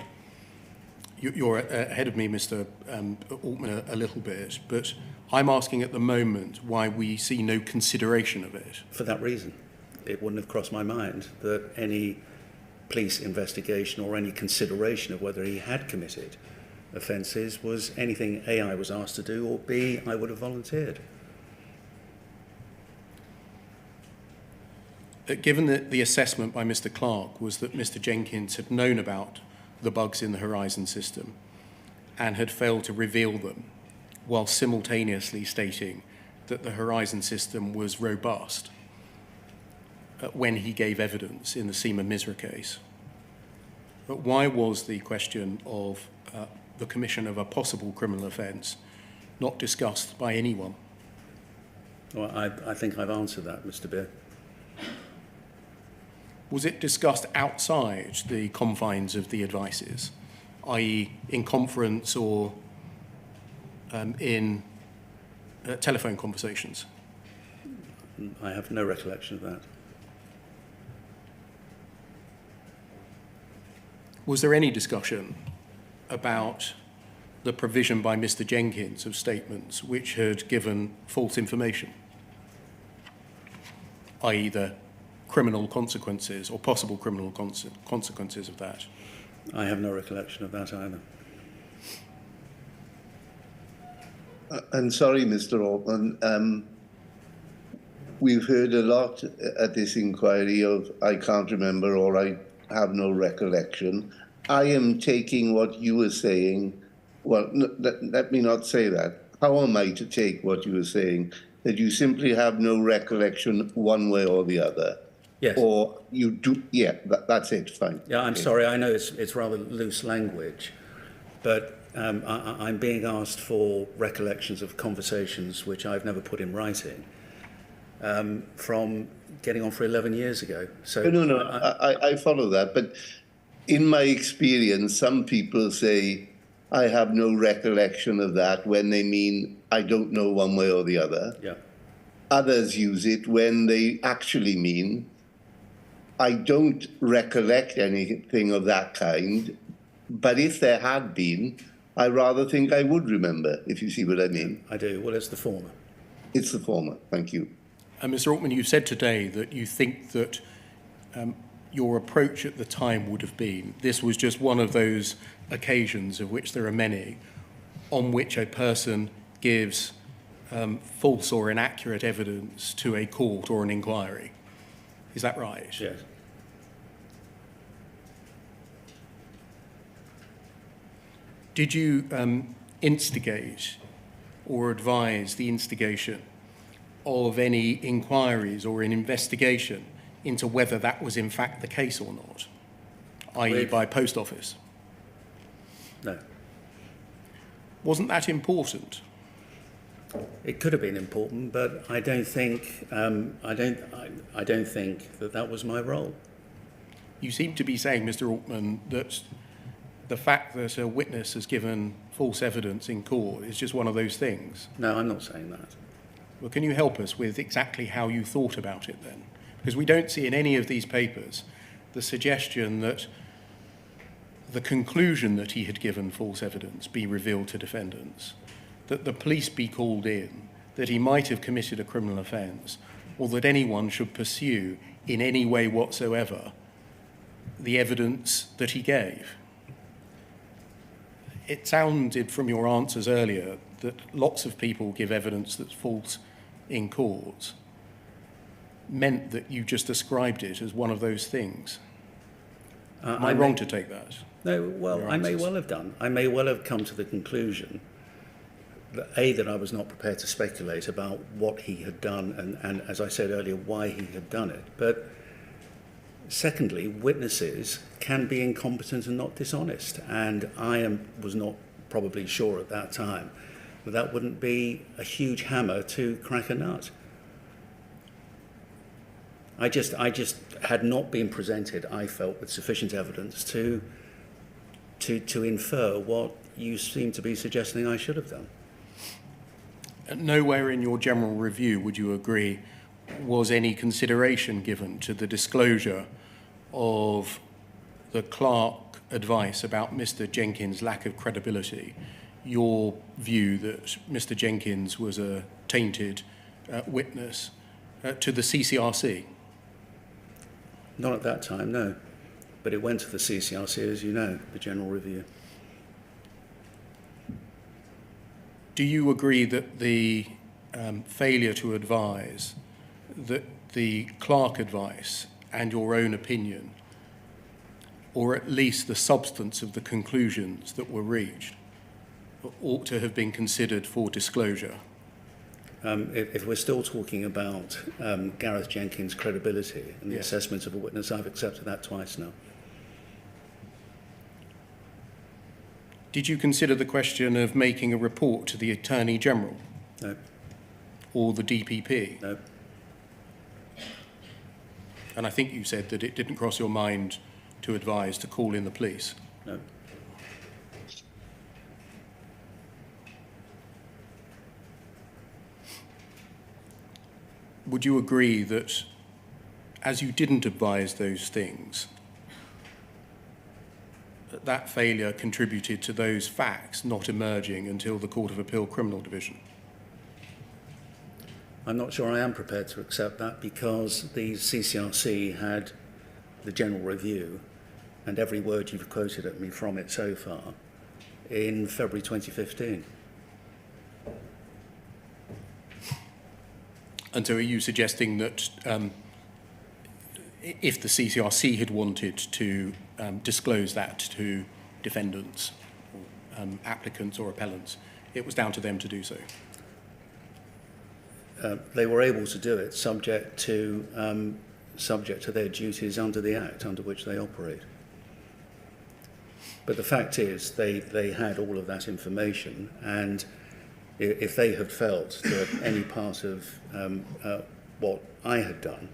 You're ahead of me, Mr. Altman, a little bit, but I'm asking at the moment why we see no consideration of it. For that reason, it wouldn't have crossed my mind that any police investigation or any consideration of whether he had committed offences was anything A, I was asked to do, or B, I would have volunteered. Given that the assessment by Mr. Clark was that Mr. Jenkins had known about the bugs in the Horizon system and had failed to reveal them, while simultaneously stating that the Horizon system was robust when he gave evidence in the Seema Misra case. But why was the question of the commission of a possible criminal offence not discussed by anyone? Well, I think I've answered that, Mr. Beer. Was it discussed outside the confines of the advices, i.e. in conference or in telephone conversations? I have no recollection of that. Was there any discussion about the provision by Mr. Jenkins of statements which had given false information, i.e. the criminal consequences or possible criminal consequences of that? I have no recollection of that either. I'm sorry, Mr. Altman. We've heard a lot at this inquiry of I can't remember or I have no recollection. I am taking what you were saying. Well, let me not say that. How am I to take what you were saying? That you simply have no recollection one way or the other? Yes. Or you do? Yeah, that's it. Fine. Yeah, I'm sorry. I know it's rather loose language, but I'm being asked for recollections of conversations which I've never put in writing from getting on for 11 years ago. So No. I follow that, but in my experience, some people say I have no recollection of that when they mean I don't know one way or the other. Yeah. Others use it when they actually mean I don't recollect anything of that kind, but if there had been, I rather think I would remember, if you see what I mean. I do. Well, it's the former. It's the former. Thank you. Mr. Altman, you said today that you think that your approach at the time would have been, this was just one of those occasions, of which there are many, on which a person gives false or inaccurate evidence to a court or an inquiry. Is that right? Yes. Did you instigate or advise the instigation of any inquiries or an investigation into whether that was in fact the case or not, i.e. by post office? No. Wasn't that important? It could have been important, but I don't think I don't think that was my role. You seem to be saying, Mr. Altman, that the fact that a witness has given false evidence in court is just one of those things. No, I'm not saying that. Well, can you help us with exactly how you thought about it then? Because we don't see in any of these papers the suggestion that the conclusion that he had given false evidence be revealed to defendants, that the police be called in, that he might have committed a criminal offence, or that anyone should pursue in any way whatsoever the evidence that he gave. It sounded from your answers earlier that lots of people give evidence that's false in court, meant that you just described it as one of those things. Am I wrong to take that? No, well, I may well have done. I may well have come to the conclusion that, A, that I was not prepared to speculate about what he had done and as I said earlier, why he had done it. But secondly, witnesses can be incompetent and not dishonest. And was not probably sure at that time that that wouldn't be a huge hammer to crack a nut. I just had not been presented, I felt, with sufficient evidence to infer what you seem to be suggesting I should have done. Nowhere in your general review, would you agree, was any consideration given to the disclosure of the Clark advice about Mr. Jenkins' lack of credibility, your view that Mr. Jenkins was a tainted witness, to the CCRC? Not at that time, no. But it went to the CCRC, as you know, the general review. Do you agree that the failure to advise, that the Clark advice and your own opinion, or at least the substance of the conclusions that were reached, ought to have been considered for disclosure? If we're still talking about Gareth Jenkins' credibility and the Yes. assessment of a witness, I've accepted that twice now. Did you consider the question of making a report to the Attorney General? No. Or the DPP? No. And I think you said that it didn't cross your mind to advise to call in the police. No. Would you agree that as you didn't advise those things, that failure contributed to those facts not emerging until the Court of Appeal Criminal Division? I'm not sure I am prepared to accept that because the CCRC had the general review and every word you've quoted at me from it so far in February 2015. And so are you suggesting that if the CCRC had wanted to disclose that to defendants, applicants or appellants, it was down to them to do so? They were able to do it subject to their duties under the Act under which they operate. But the fact is they had all of that information, and if they had felt that any part of what I had done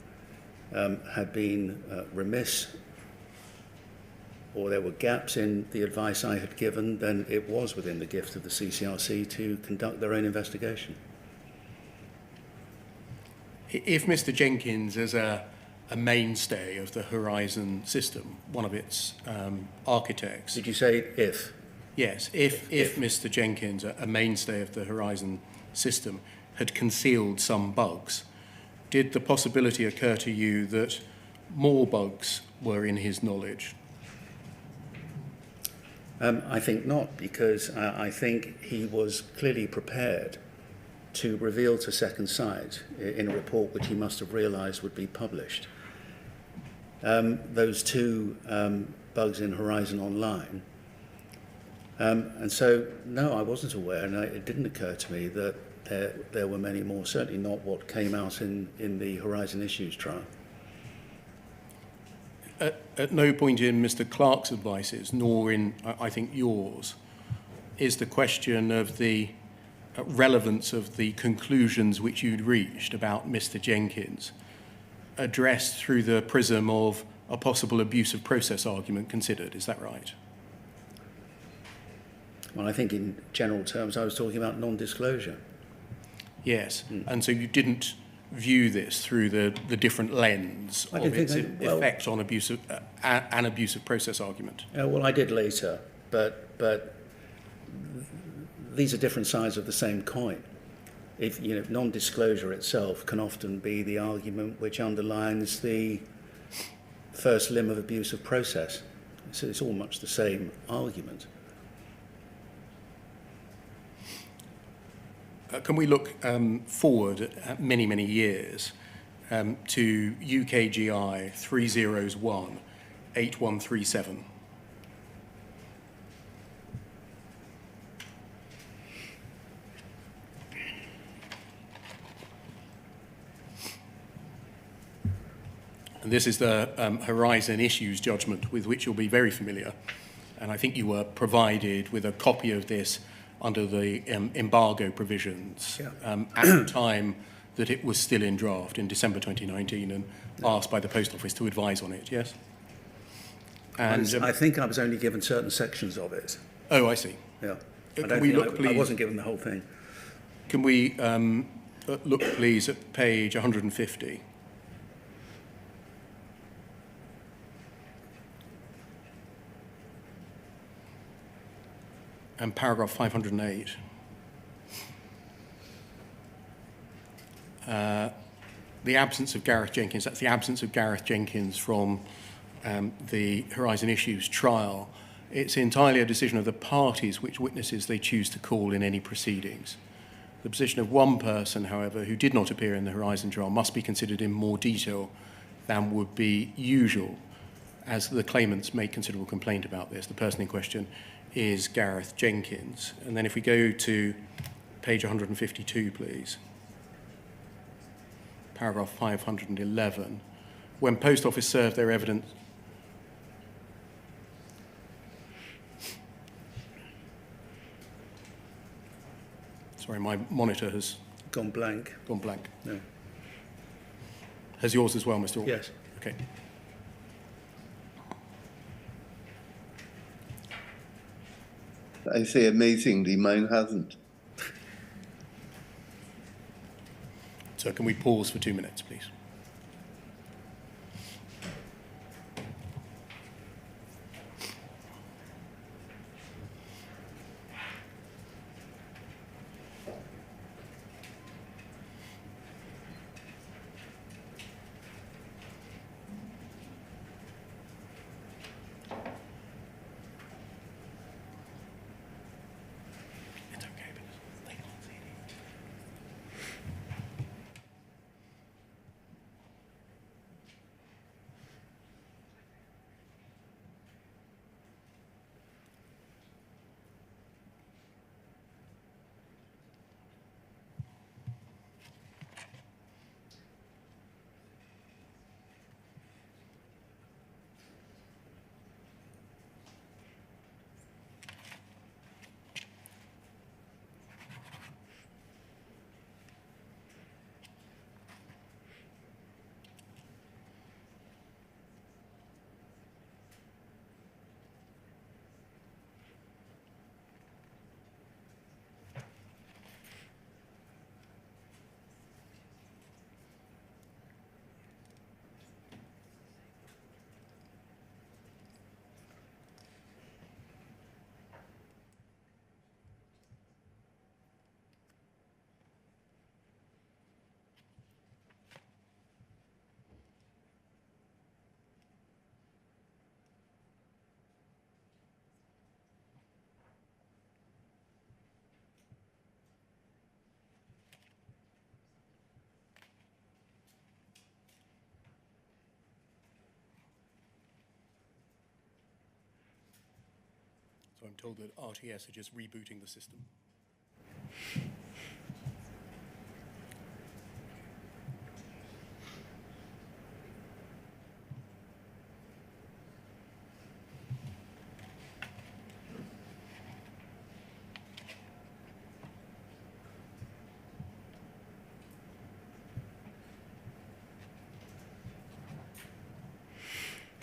had been remiss or there were gaps in the advice I had given, then it was within the gift of the CCRC to conduct their own investigation. If Mr. Jenkins, as a mainstay of the Horizon system, one of its architects... Did you say if? Yes, if Mr. Jenkins, a mainstay of the Horizon system, had concealed some bugs, did the possibility occur to you that more bugs were in his knowledge? I think not, because I think he was clearly prepared to reveal to Second Sight in a report which he must have realised would be published. Those two bugs in Horizon Online. And so, no, I wasn't aware, and it didn't occur to me that there were many more, certainly not what came out in the Horizon Issues trial. At no point in Mr. Clark's advices, nor in, I think, yours, is the question of the relevance of the conclusions which you'd reached about Mr. Jenkins addressed through the prism of a possible abuse of process argument considered. Is that right? Well, I think in general terms I was talking about non-disclosure. Yes, and so you didn't view this through the different lens of its effect on an abuse of process argument. Well, I did later, but these are different sides of the same coin. If non-disclosure itself can often be the argument which underlines the first limb of abuse of process. So it's all much the same argument. Can we look forward many, many years to UKGI 301-8137? And this is the Horizon Issues judgment with which you'll be very familiar. And I think you were provided with a copy of this under the embargo provisions at the time that it was still in draft in December 2019 and asked by the Post Office to advise on it, yes? And I think I was only given certain sections of it. Oh, I see. Yeah. I wasn't given the whole thing. Can we look, please, at page 150? And paragraph 508. The absence of Gareth Jenkins, that's the absence of Gareth Jenkins from the Horizon Issues trial. It's entirely a decision of the parties which witnesses they choose to call in any proceedings. The position of one person, however, who did not appear in the Horizon trial must be considered in more detail than would be usual, as the claimants made considerable complaint about this. The person in question is Gareth Jenkins. And then if we go to page 152, please, paragraph 511, when Post Office served their evidence, sorry, my monitor has gone blank. Gone blank. No. Has yours as well, Mr. Altman? Yes. Okay. I say amazingly, mine hasn't. So can we pause for 2 minutes, please? So I'm told that RTS are just rebooting the system.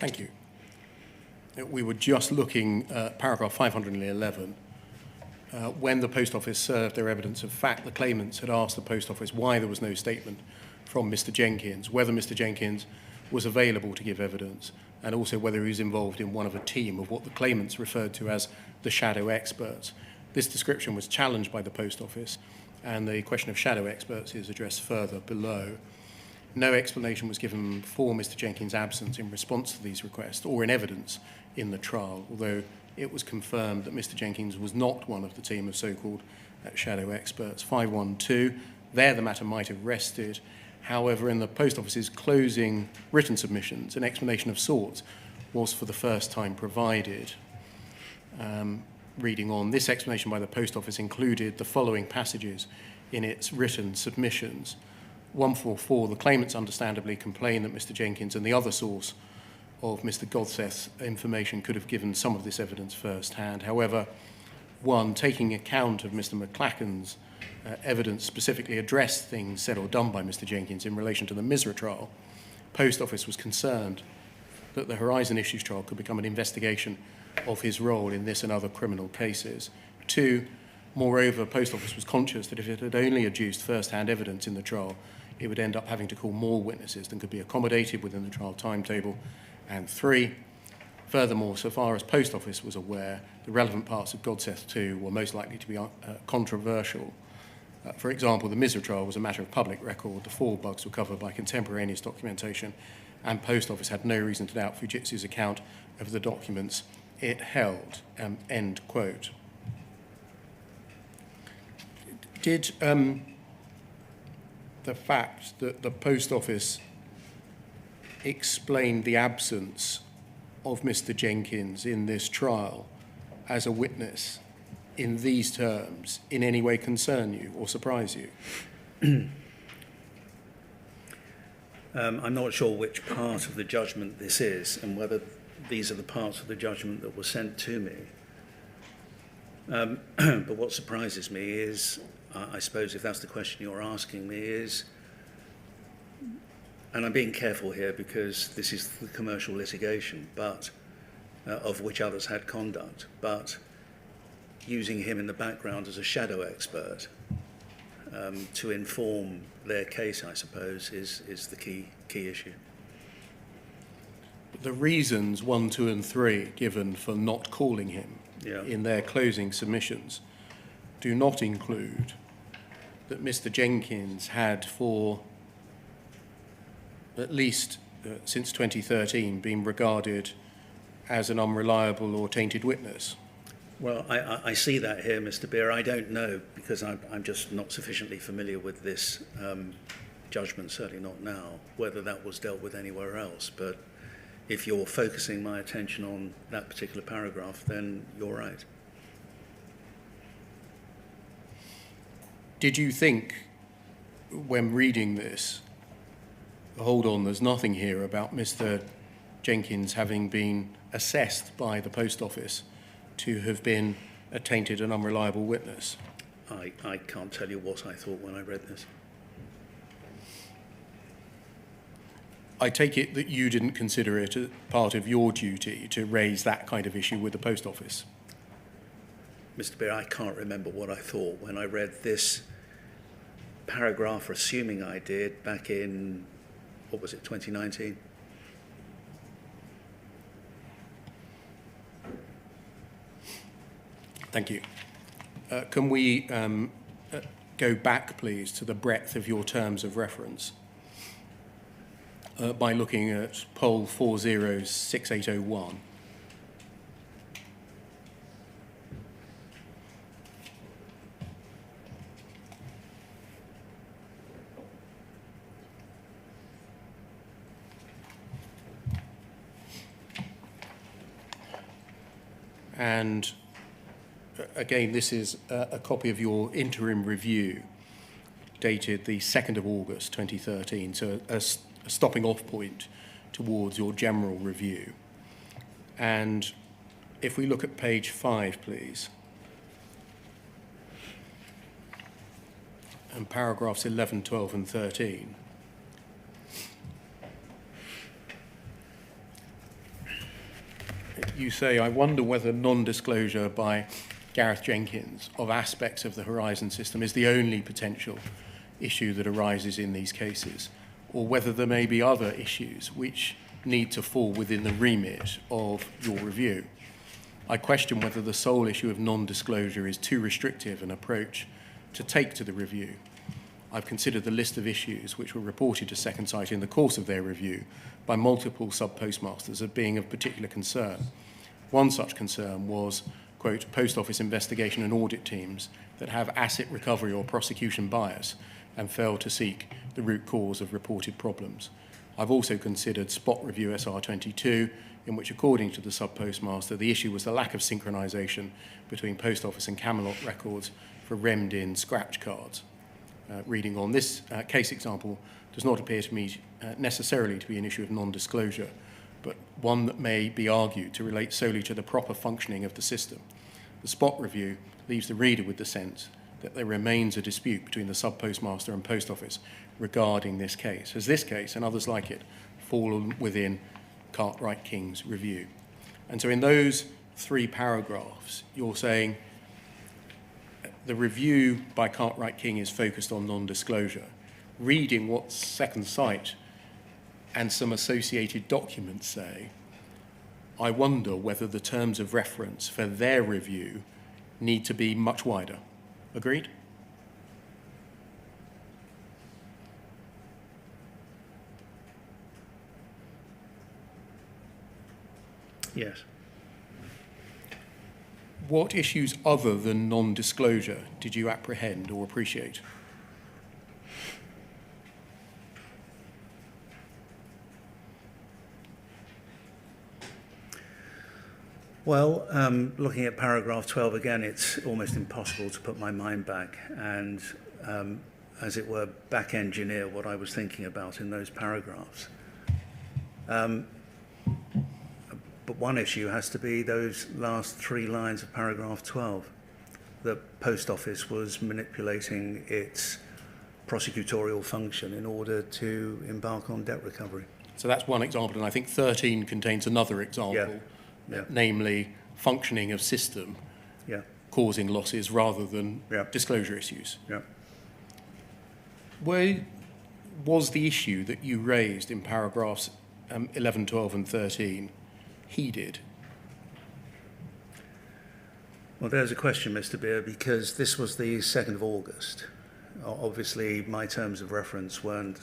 Thank you. We were just looking at paragraph 511. When the Post Office served their evidence of fact, the claimants had asked the Post Office why there was no statement from Mr. Jenkins, whether Mr. Jenkins was available to give evidence, and also whether he was involved in one of a team of what the claimants referred to as the shadow experts. This description was challenged by the Post Office, and the question of shadow experts is addressed further below. No explanation was given for Mr. Jenkins' absence in response to these requests or in evidence in the trial, although it was confirmed that Mr. Jenkins was not one of the team of so-called shadow experts. 512, there the matter might have rested. However, in the Post Office's closing written submissions, an explanation of sorts was for the first time provided. Reading on, this explanation by the Post Office included the following passages in its written submissions. 144, the claimants understandably complain that Mr. Jenkins and the other source of Mr. Godseth's information could have given some of this evidence firsthand. However, 1, taking account of Mr. McLachen's evidence specifically addressed things said or done by Mr. Jenkins in relation to the Misra trial, Post Office was concerned that the Horizon Issues trial could become an investigation of his role in this and other criminal cases. 2, moreover, Post Office was conscious that if it had only adduced first-hand evidence in the trial, it would end up having to call more witnesses than could be accommodated within the trial timetable. And 3, furthermore, so far as Post Office was aware, the relevant parts of Godseth 2 were most likely to be controversial. For example, the Misra trial was a matter of public record. The 4 bugs were covered by contemporaneous documentation, and Post Office had no reason to doubt Fujitsu's account of the documents it held. End quote. Did the fact that the Post Office explained the absence of Mr. Jenkins in this trial as a witness in these terms in any way concern you or surprise you? I'm not sure which part of the judgment this is and whether these are the parts of the judgment that were sent to me. But what surprises me is, I suppose if that's the question you're asking me, is, and I'm being careful here because this is the commercial litigation, but of which others had conduct, but using him in the background as a shadow expert to inform their case, I suppose, is the key issue. The reasons 1, 2, and 3 given for not calling him in their closing submissions do not include that Mr. Jenkins had for at least since 2013 been regarded as an unreliable or tainted witness. Well, I see that here, Mr. Beer. I don't know because I'm just not sufficiently familiar with this judgment, certainly not now, whether that was dealt with anywhere else. But if you're focusing my attention on that particular paragraph, then you're right. Did you think, when reading this, hold on, there's nothing here about Mr. Jenkins having been assessed by the Post Office to have been a tainted and unreliable witness? I can't tell you what I thought when I read this. I take it that you didn't consider it a part of your duty to raise that kind of issue with the Post Office? Mr. Beer, I can't remember what I thought when I read this paragraph, assuming I did, back in, what was it, 2019? Thank you. Can we go back, please, to the breadth of your terms of reference by looking at poll 406801? And again, this is a copy of your interim review dated the 2nd of August 2013, so a stopping off point towards your general review. And if we look at page 5, please, and paragraphs 11, 12 and 13, you say, I wonder whether non-disclosure by Gareth Jenkins of aspects of the Horizon system is the only potential issue that arises in these cases, or whether there may be other issues which need to fall within the remit of your review. I question whether the sole issue of non-disclosure is too restrictive an approach to take to the review. I've considered the list of issues which were reported to Second Sight in the course of their review by multiple sub-postmasters as being of particular concern. One such concern was, quote, post office investigation and audit teams that have asset recovery or prosecution bias and fail to seek the root cause of reported problems. I've also considered spot review SR22, in which, according to the sub-postmaster, the issue was the lack of synchronisation between post office and Camelot records for remmed-in scratch cards. Reading on, this case example does not appear to me necessarily to be an issue of non-disclosure, but one that may be argued to relate solely to the proper functioning of the system. The spot review leaves the reader with the sense that there remains a dispute between the sub-postmaster and post office regarding this case. Has this case and others like it fallen within Cartwright King's review? And so in those 3 paragraphs, you're saying the review by Cartwright King is focused on non-disclosure. Reading what Second Sight and some associated documents say, I wonder whether the terms of reference for their review need to be much wider. Agreed? Yes. What issues other than non-disclosure did you apprehend or appreciate? Well, looking at paragraph 12 again, it's almost impossible to put my mind back and, as it were, back engineer what I was thinking about in those paragraphs. But one issue has to be those last 3 lines of paragraph 12. The post office was manipulating its prosecutorial function in order to embark on debt recovery. So that's one example, and I think 13 contains another example, namely functioning of system causing losses rather than disclosure issues. Where was the issue that you raised in paragraphs 11, 12 and 13 heeded? Well, there's a question, Mr. Beer, because this was the 2nd of August. Obviously, my terms of reference weren't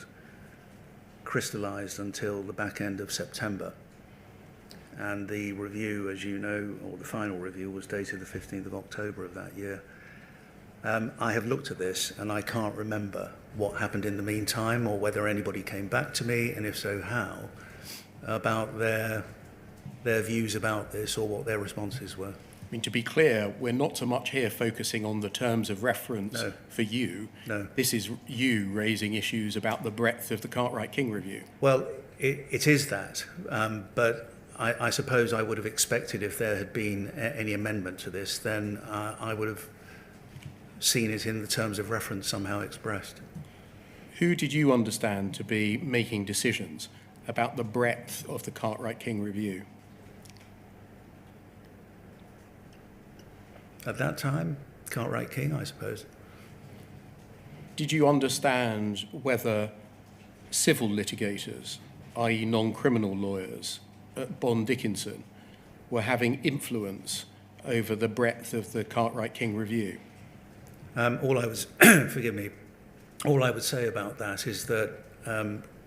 crystallised until the back end of September. And the review, as you know, or the final review, was dated the 15th of October of that year. I have looked at this and I can't remember what happened in the meantime or whether anybody came back to me, and if so, how, about their views about this or what their responses were. I mean, to be clear, we're not so much here focusing on the terms of reference for you. No. This is you raising issues about the breadth of the Cartwright King review. Well, it is that, but I suppose I would have expected if there had been any amendment to this, then I would have seen it in the terms of reference somehow expressed. Who did you understand to be making decisions about the breadth of the Cartwright King review? At that time, Cartwright King, I suppose. Did you understand whether civil litigators, i.e. non-criminal lawyers at Bond Dickinson, were having influence over the breadth of the Cartwright King review? All I was, forgive me, all I would say about that is that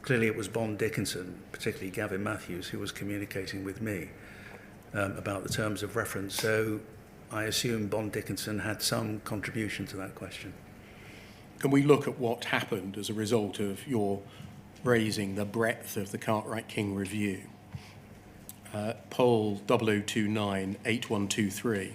clearly it was Bond Dickinson, particularly Gavin Matthews, who was communicating with me about the terms of reference. So I assume Bond Dickinson had some contribution to that question. Can we look at what happened as a result of your raising the breadth of the Cartwright King review? Poll 00298123.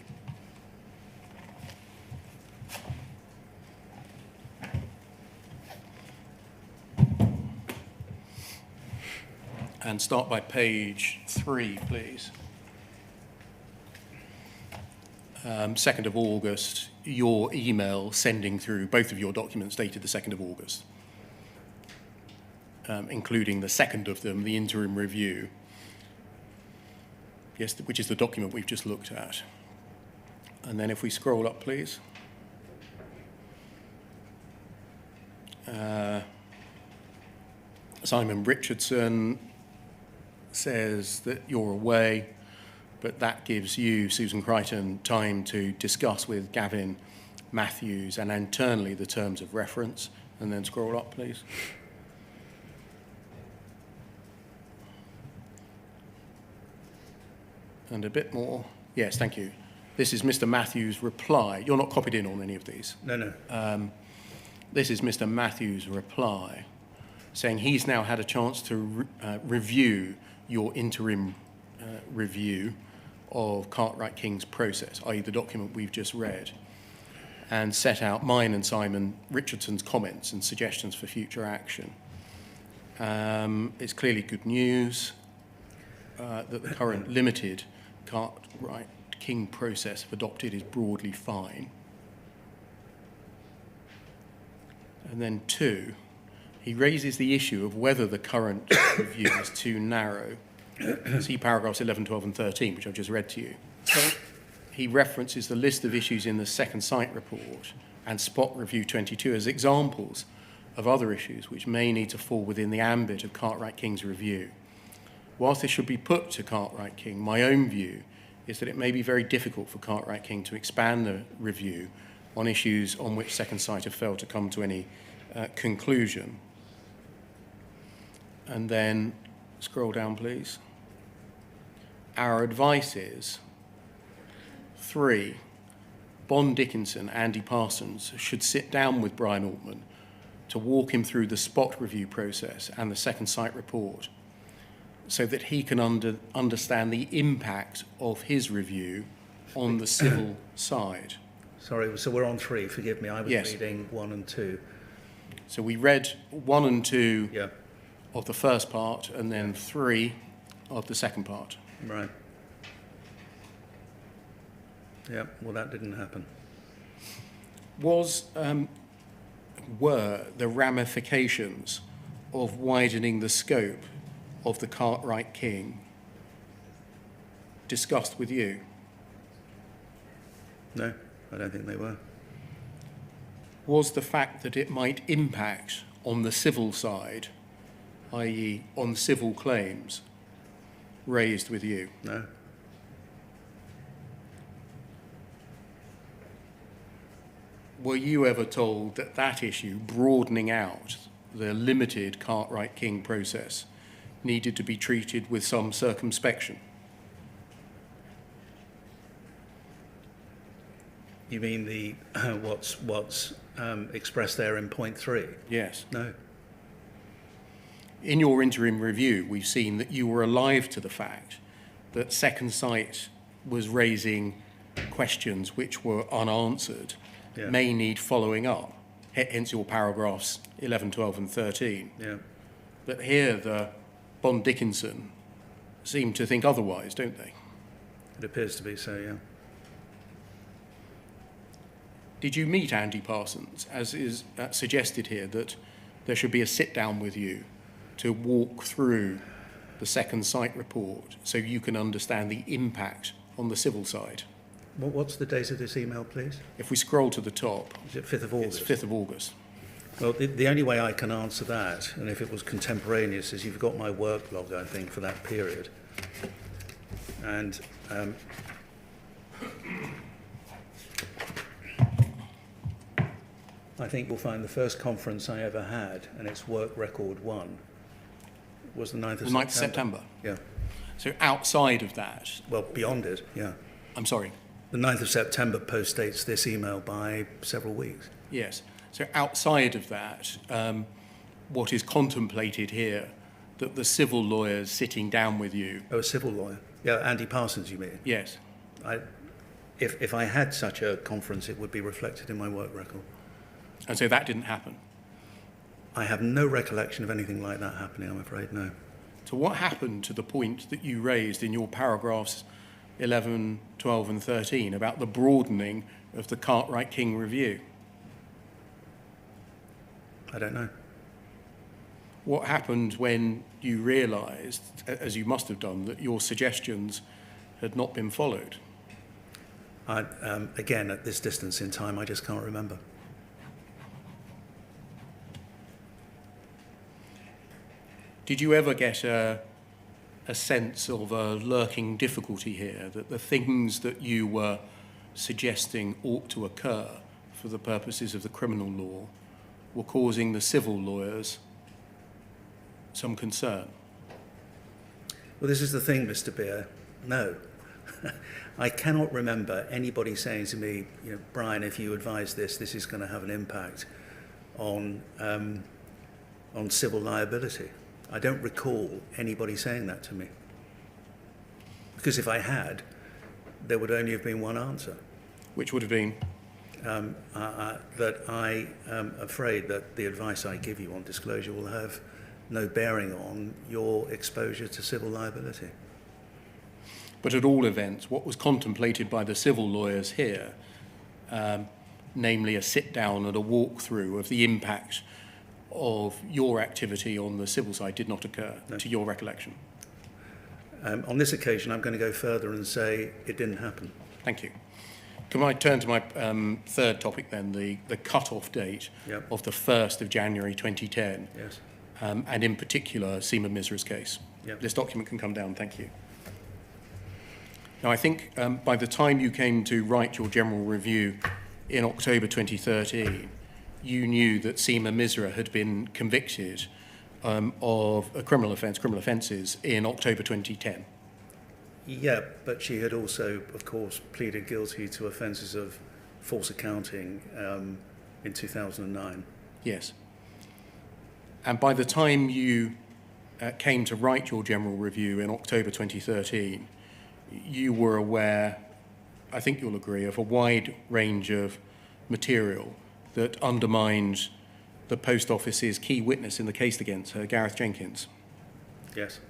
And start by page 3, please. 2nd of August, your email sending through both of your documents dated the 2nd of August, including the second of them, the interim review. Yes, which is the document we've just looked at. And then if we scroll up, please. Simon Richardson says that you're away, but that gives you, Susan Crichton, time to discuss with Gavin Matthews and internally the terms of reference. And then scroll up, please. And a bit more. Yes, thank you. This is Mr. Matthews' reply. You're not copied in on any of these. No. This is Mr. Matthews' reply, saying he's now had a chance to review your interim review of Cartwright King's process, i.e. the document we've just read, and set out mine and Simon Richardson's comments and suggestions for future action. It's clearly good news that the current limited Cartwright King process if adopted is broadly fine. And then 2, he raises the issue of whether the current review is too narrow. See paragraphs 11, 12 and 13, which I've just read to you. He references the list of issues in the second site report and spot review 22 as examples of other issues which may need to fall within the ambit of Cartwright King's review. Whilst this should be put to Cartwright King, my own view is that it may be very difficult for Cartwright King to expand the review on issues on which second site have failed to come to any conclusion. And then scroll down, please. Our advice is 3, Bon Dickinson, Andy Parsons should sit down with Brian Altman to walk him through the spot review process and the second site report so that he can understand the impact of his review on the civil side. Sorry, so we're on 3, forgive me, I was reading 1 and 2. So we read 1 and 2 Yeah. of the first part and then 3 of the second part. Right. Yeah, well, that didn't happen. Were the ramifications of widening the scope of the Cartwright King discussed with you? No, I don't think they were. Was the fact that it might impact on the civil side, i.e. on civil claims, raised with you? No. Were you ever told that that issue, broadening out the limited Cartwright King process, needed to be treated with some circumspection? You mean the what's expressed there in point 3? Yes. No. In your interim review, we've seen that you were alive to the fact that Second Sight was raising questions which were unanswered, may need following up, hence your paragraphs 11, 12 and 13. Yeah. But here the Bon Dickinson seem to think otherwise, don't they? It appears to be so, yeah. Did you meet Andy Parsons, as is suggested here, that there should be a sit-down with you to walk through the second site report so you can understand the impact on the civil side? What's the date of this email, please? If we scroll to the top, Is it 5th of August? it's 5th of August. Well, the only way I can answer that, and if it was contemporaneous, is you've got my work log, I think, for that period. And I think we'll find the first conference I ever had, and it's work record 1, was the 9th of September. The 9th of September. Yeah. So outside of that, Well, beyond it, yeah. I'm sorry, The 9th of September postdates this email by several weeks. yes. So outside of that, what is contemplated here, that the civil lawyers sitting down with you, Oh, a civil lawyer. Yeah, Andy Parsons, you mean? yes, If I had such a conference, it would be reflected in my work record. and so that didn't happen. I have no recollection of anything like that happening, I'm afraid, no. So what happened to the point that you raised in your paragraphs 11, 12 and 13 about the broadening of the Cartwright King review? I don't know. What happened when you realised, as you must have done, that your suggestions had not been followed? Again, at this distance in time, I just can't remember. Did you ever get a sense of a lurking difficulty here, that the things that you were suggesting ought to occur for the purposes of the criminal law were causing the civil lawyers some concern? Well, this is the thing, Mr. Beer. No. I cannot remember anybody saying to me, Brian, if you advise this is going to have an impact on civil liability. I don't recall anybody saying that to me. Because if I had, there would only have been one answer. Which would have been? That I am afraid that the advice I give you on disclosure will have no bearing on your exposure to civil liability. But at all events, what was contemplated by the civil lawyers here, namely a sit-down and a walk-through of the impact of your activity on the civil side, did not occur, to your recollection? On this occasion, I'm going to go further and say it didn't happen. Thank you. Can I turn to my third topic then, the cut-off date of the 1st of January 2010, yes. And in particular, Seema Misra's case. Yep. This document can come down, thank you. Now, I think by the time you came to write your general review in October 2013, you knew that Seema Misra had been convicted of a criminal offences in October 2010. Yeah, but she had also, of course, pleaded guilty to offences of false accounting in 2009. Yes. And by the time you came to write your general review in October 2013, you were aware, I think you'll agree, of a wide range of material that undermined the Post Office's key witness in the case against her, Gareth Jenkins. Yes.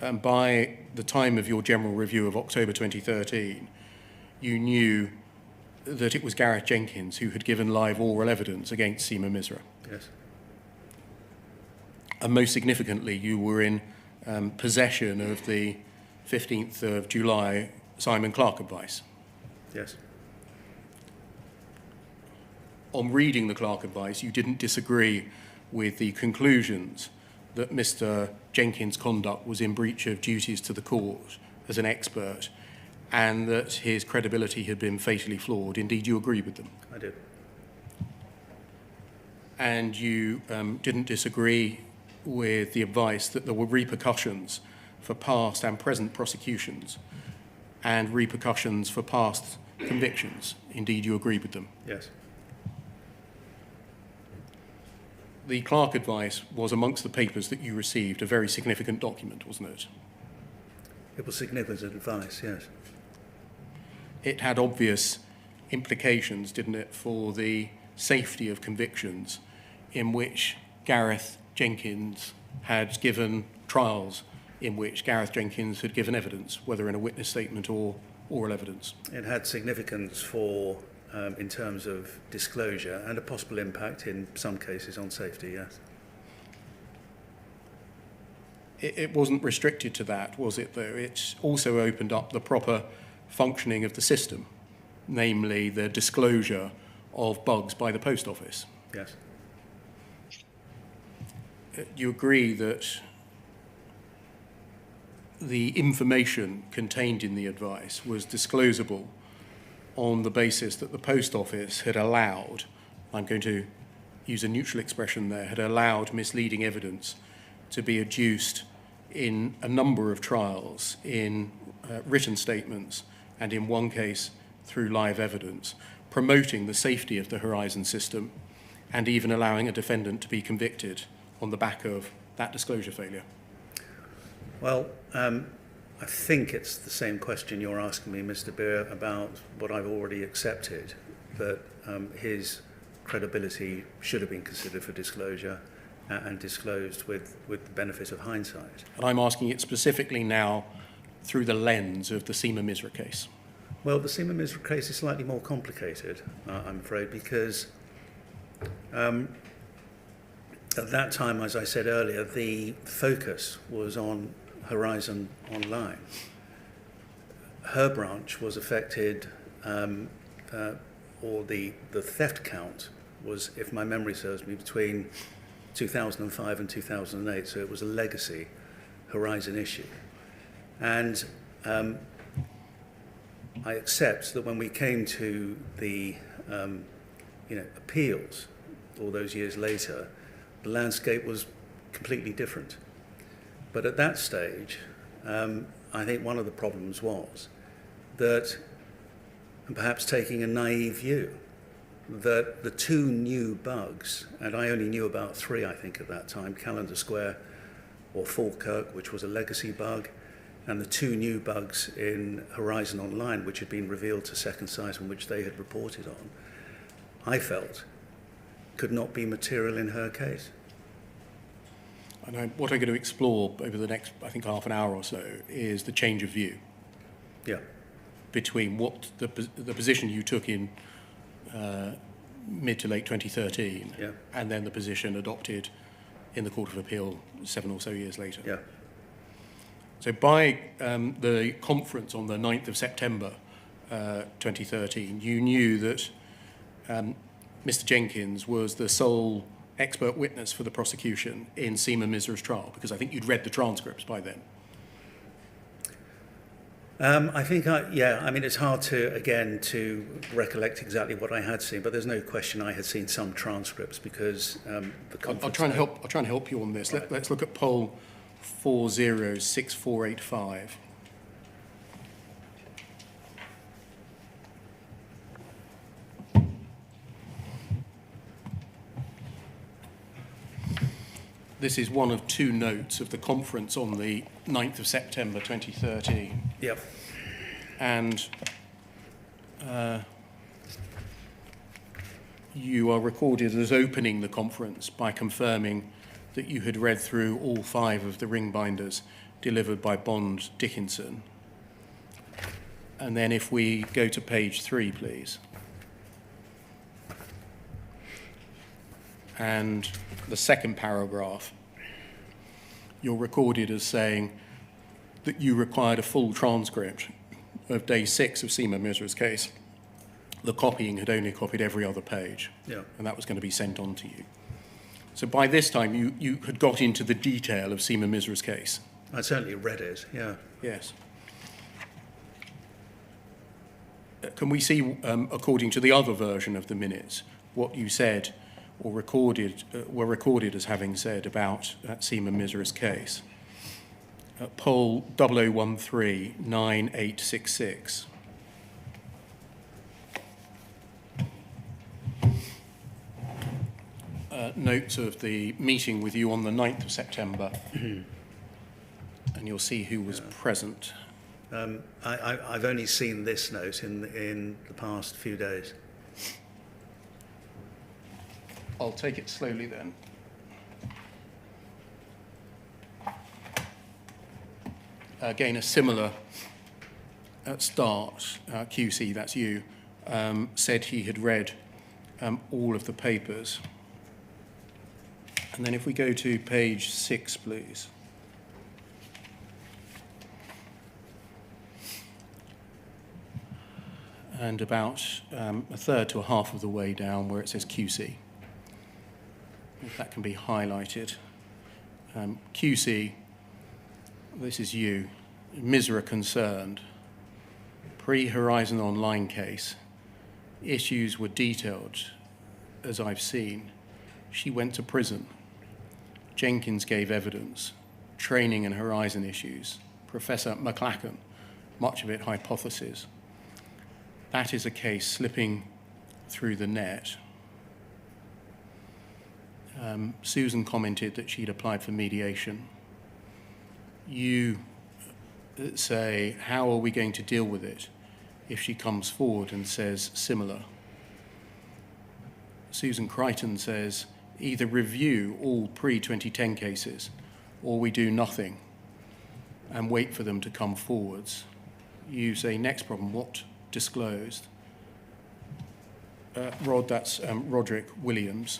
And by the time of your general review of October 2013, you knew that it was Gareth Jenkins who had given live oral evidence against Seema Misra. Yes. And most significantly, you were in possession of the 15th of July Simon Clarke advice. Yes. On reading the Clarke advice, you didn't disagree with the conclusions that Mr. Jenkins' conduct was in breach of duties to the court as an expert and that his credibility had been fatally flawed. Indeed, you agreed with them. I did. And you didn't disagree with the advice that there were repercussions for past and present prosecutions and repercussions for past convictions. Indeed, you agreed with them. Yes. The Clarke advice was amongst the papers that you received, a very significant document, wasn't it? It was significant advice, yes. It had obvious implications, didn't it, for the safety of convictions in which Gareth Jenkins had given trials in which Gareth Jenkins had given evidence, whether in a witness statement or oral evidence. It had significance for, in terms of disclosure and a possible impact in some cases on safety, yes. It wasn't restricted to that, was it, though? It also opened up the proper functioning of the system, namely the disclosure of bugs by the Post Office. Yes. You agree that the information contained in the advice was disclosable on the basis that the Post Office had allowed, I'm going to use a neutral expression there, had allowed misleading evidence to be adduced in a number of trials, in written statements, and in one case through live evidence, promoting the safety of the Horizon system and even allowing a defendant to be convicted on the back of that disclosure failure? Well, I think it's the same question you're asking me, Mr. Beer, about what I've already accepted, that his credibility should have been considered for disclosure and disclosed with the benefit of hindsight. And I'm asking it specifically now through the lens of the Seema Misra case. Well, the Seema Misra case is slightly more complicated, I'm afraid, because at that time, as I said earlier, the focus was on Horizon Online, her branch was affected, or the theft count was, if my memory serves me, between 2005 and 2008, so it was a legacy Horizon issue. And I accept that when we came to the appeals all those years later, the landscape was completely different. But at that stage, I think one of the problems was that, and perhaps taking a naive view, that the two new bugs, and I only knew about three, I think, at that time, Calendar Square or Falkirk, which was a legacy bug, and the two new bugs in Horizon Online, which had been revealed to Second Sight and which they had reported on, I felt could not be material in her case. And what I'm going to explore over the next, I think, half an hour or so is the change of view. Yeah. Between what the position you took in mid to late 2013, yeah, and then the position adopted in the Court of Appeal 7 or so years later. Yeah. So by the conference on the 9th of September 2013, you knew that Mr. Jenkins was the sole expert witness for the prosecution in Seema Misra's trial, because I think you'd read the transcripts by then. I think, I mean, it's hard to recollect exactly what I had seen, but there's no question I had seen some transcripts because the conference... I'll try and help you on this. Right. Let's look at poll 406485. This is one of two notes of the conference on the 9th of September 2013. Yep. And you are recorded as opening the conference by confirming that you had read through all 5 of the ring binders delivered by Bond Dickinson. And then if we go to page 3, please. And the second paragraph, you're recorded as saying that you required a full transcript of day 6 of Seema Misra's case. The copying had only copied every other page, Yeah. and that was going to be sent on to you. So by this time, you had got into the detail of Seema Misra's case. I certainly read it, yeah. Yes. Can we see, according to the other version of the minutes, what you said or were recorded as having said about Seema Misra's case? Poll 00139866. Notes of the meeting with you on the 9th of September, and you'll see who was present. I've only seen this note in the past few days. I'll take it slowly then. Again, a similar start, QC, that's you, said he had read all of the papers. And then if we go to page 6, please. And about a third to a half of the way down where it says QC. If that can be highlighted. QC, this is you. Misra concerned. Pre-Horizon Online case. Issues were detailed, as I've seen. She went to prison. Jenkins gave evidence. Training and Horizon issues. Professor McLachlan, much of it hypothesis. That is a case slipping through the net. Susan commented that she'd applied for mediation. You say, how are we going to deal with it if she comes forward and says similar? Susan Crichton says, either review all pre-2010 cases or we do nothing and wait for them to come forwards. You say, next problem, what disclosed? That's Roderick Williams.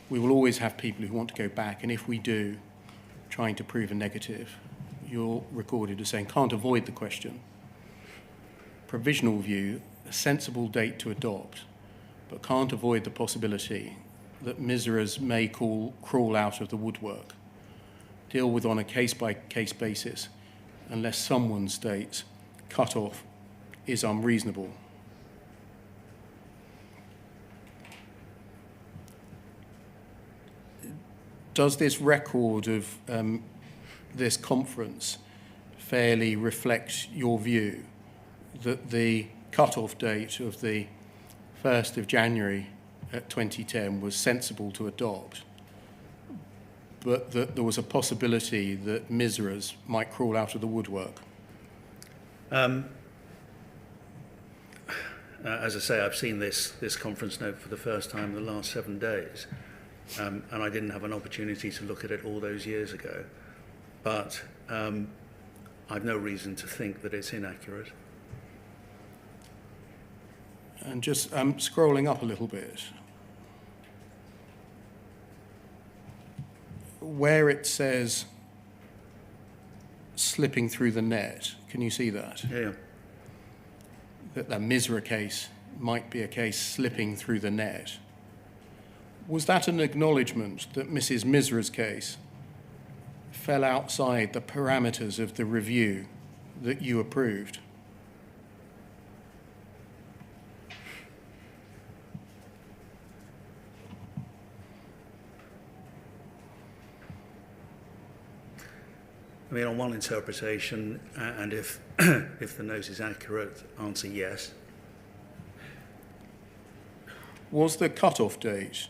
We will always have people who want to go back, and if we do, trying to prove a negative. you're recorded as saying, can't avoid the question. Provisional view, a sensible date to adopt, but can't avoid the possibility that miserers may crawl out of the woodwork. Deal with on a case-by-case basis, unless someone states cut-off is unreasonable. Does this record of this conference fairly reflect your view that the cut-off date of the 1st of January 2010 was sensible to adopt, but that there was a possibility that miserers might crawl out of the woodwork? As I say, I've seen this conference note for the first time in the last 7 days, and I didn't have an opportunity to look at it all those years ago. But I've no reason to think that it's inaccurate. And just scrolling up a little bit, where it says slipping through the net, can you see that? Yeah. That the Misra case might be a case slipping through the net. Was that an acknowledgement that Mrs. Misra's case fell outside the parameters of the review that you approved? I mean, on one interpretation, and if if the note is accurate, answer yes. Was the cut-off date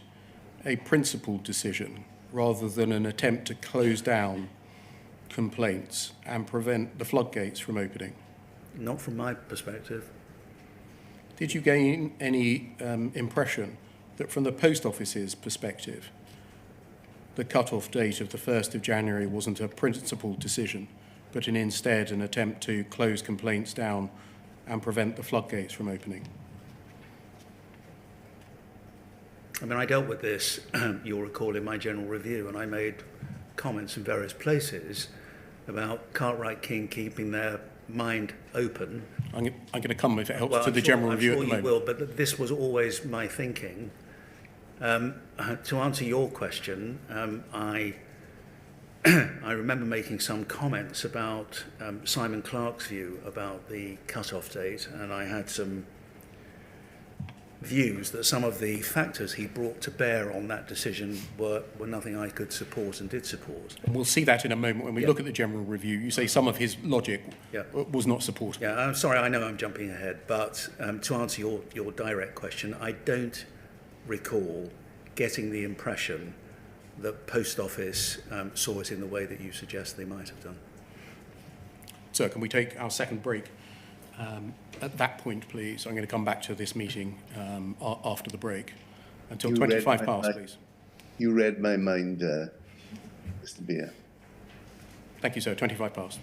a principled decision rather than an attempt to close down complaints and prevent the floodgates from opening? Not from my perspective. Did you gain any impression that from the Post Office's perspective, the cut-off date of the 1st of January wasn't a principled decision, but instead an attempt to close complaints down and prevent the floodgates from opening? I mean, I dealt with this, you'll recall, in my general review, and I made comments in various places about Cartwright King keeping their mind open. I'm going to come, if it helps, Well, to the general review at the moment. I'm sure you will, but this was always my thinking. To answer your question, I remember making some comments about Simon Clarke's view about the cut-off date, and I had some views that some of the factors he brought to bear on that decision were nothing I could support and did support. And we'll see that in a moment when we look at the general review. You say some of his logic was not supported. Yeah, I'm sorry, I know I'm jumping ahead, but to answer your direct question, I don't recall getting the impression that Post Office saw it in the way that you suggest they might have done. So can we take our second break? At that point, please, I'm going to come back to this meeting after the break. Until 25 past, please. You read my mind, Mr. Beer. Thank you, sir. 25 past.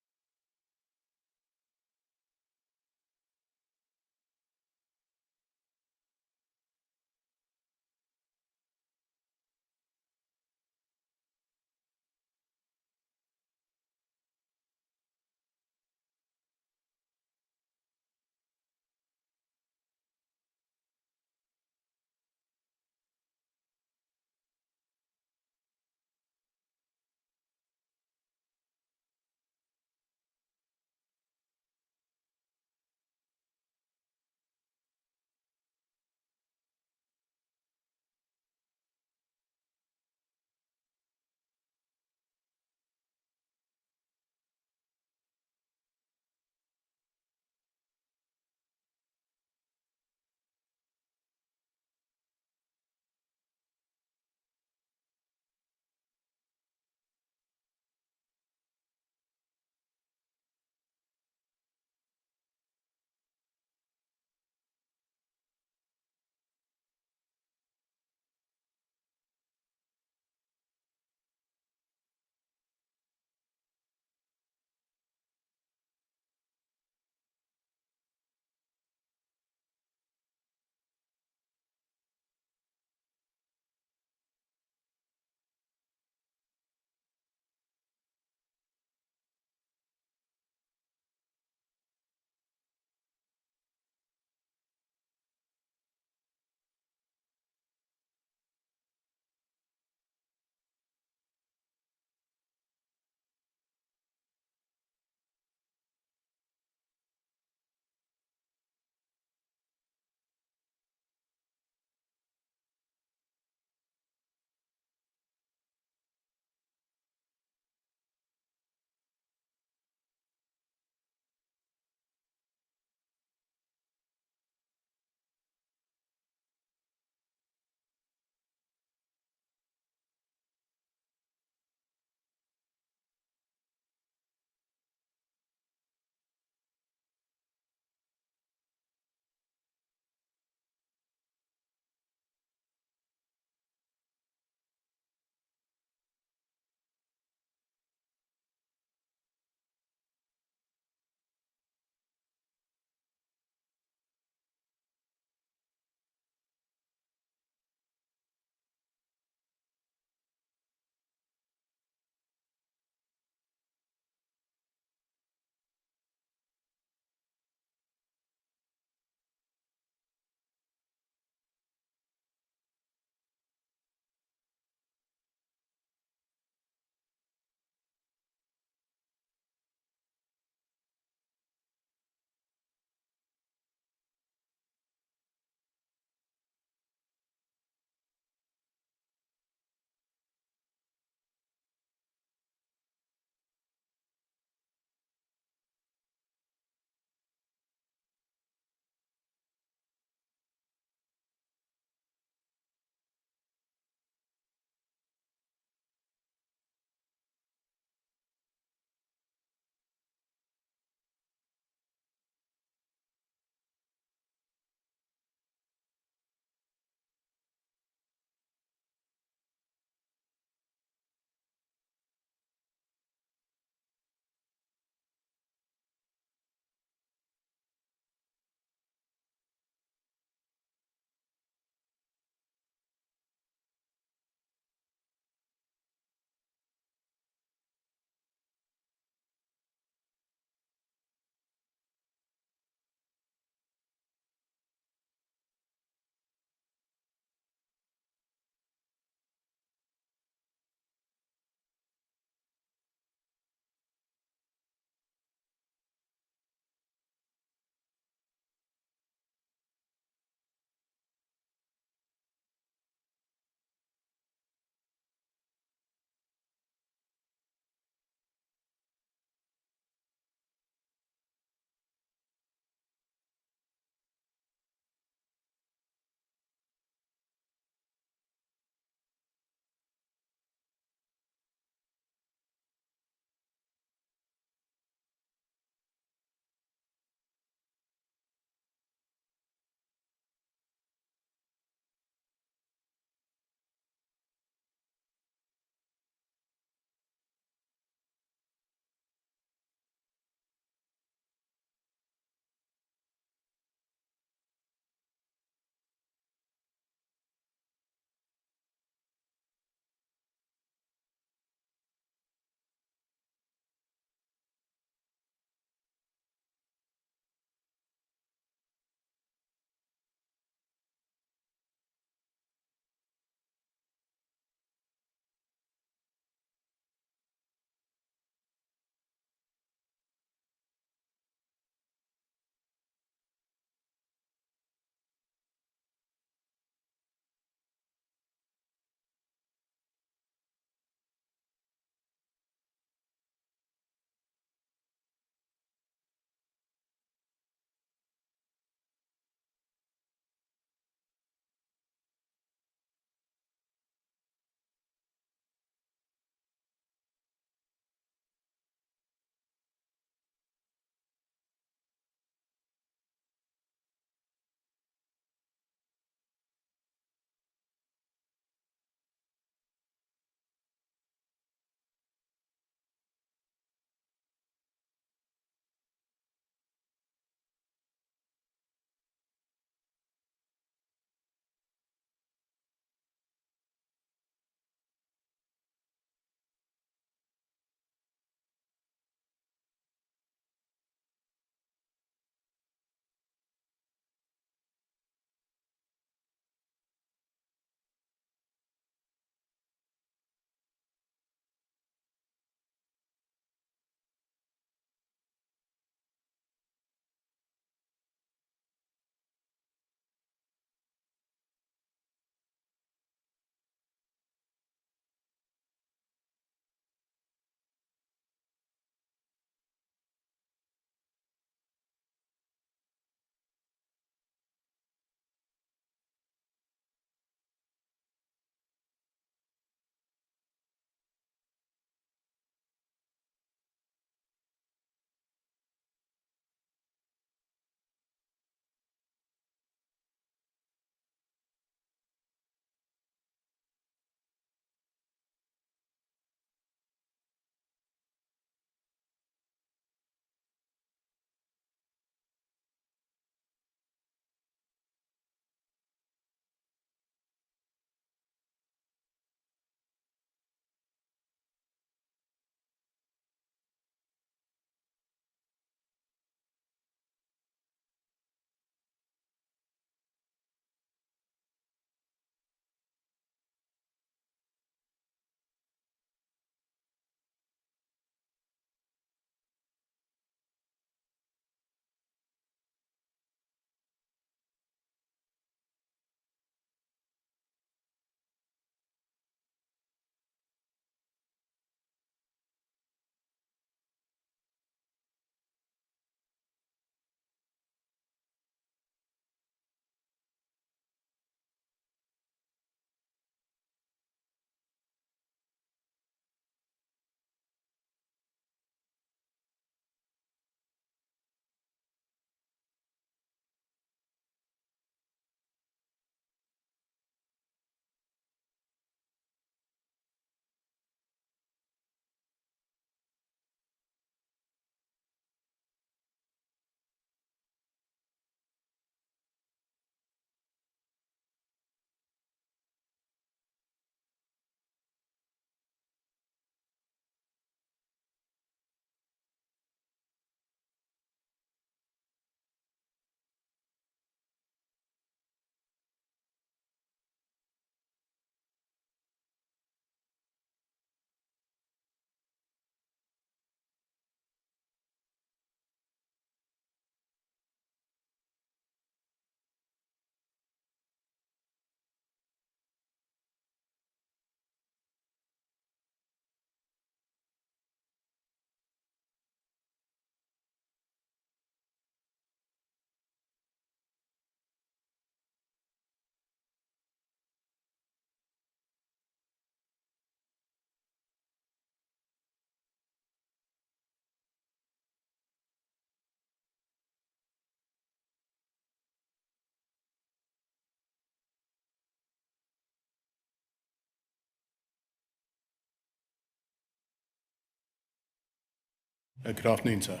Good afternoon, sir.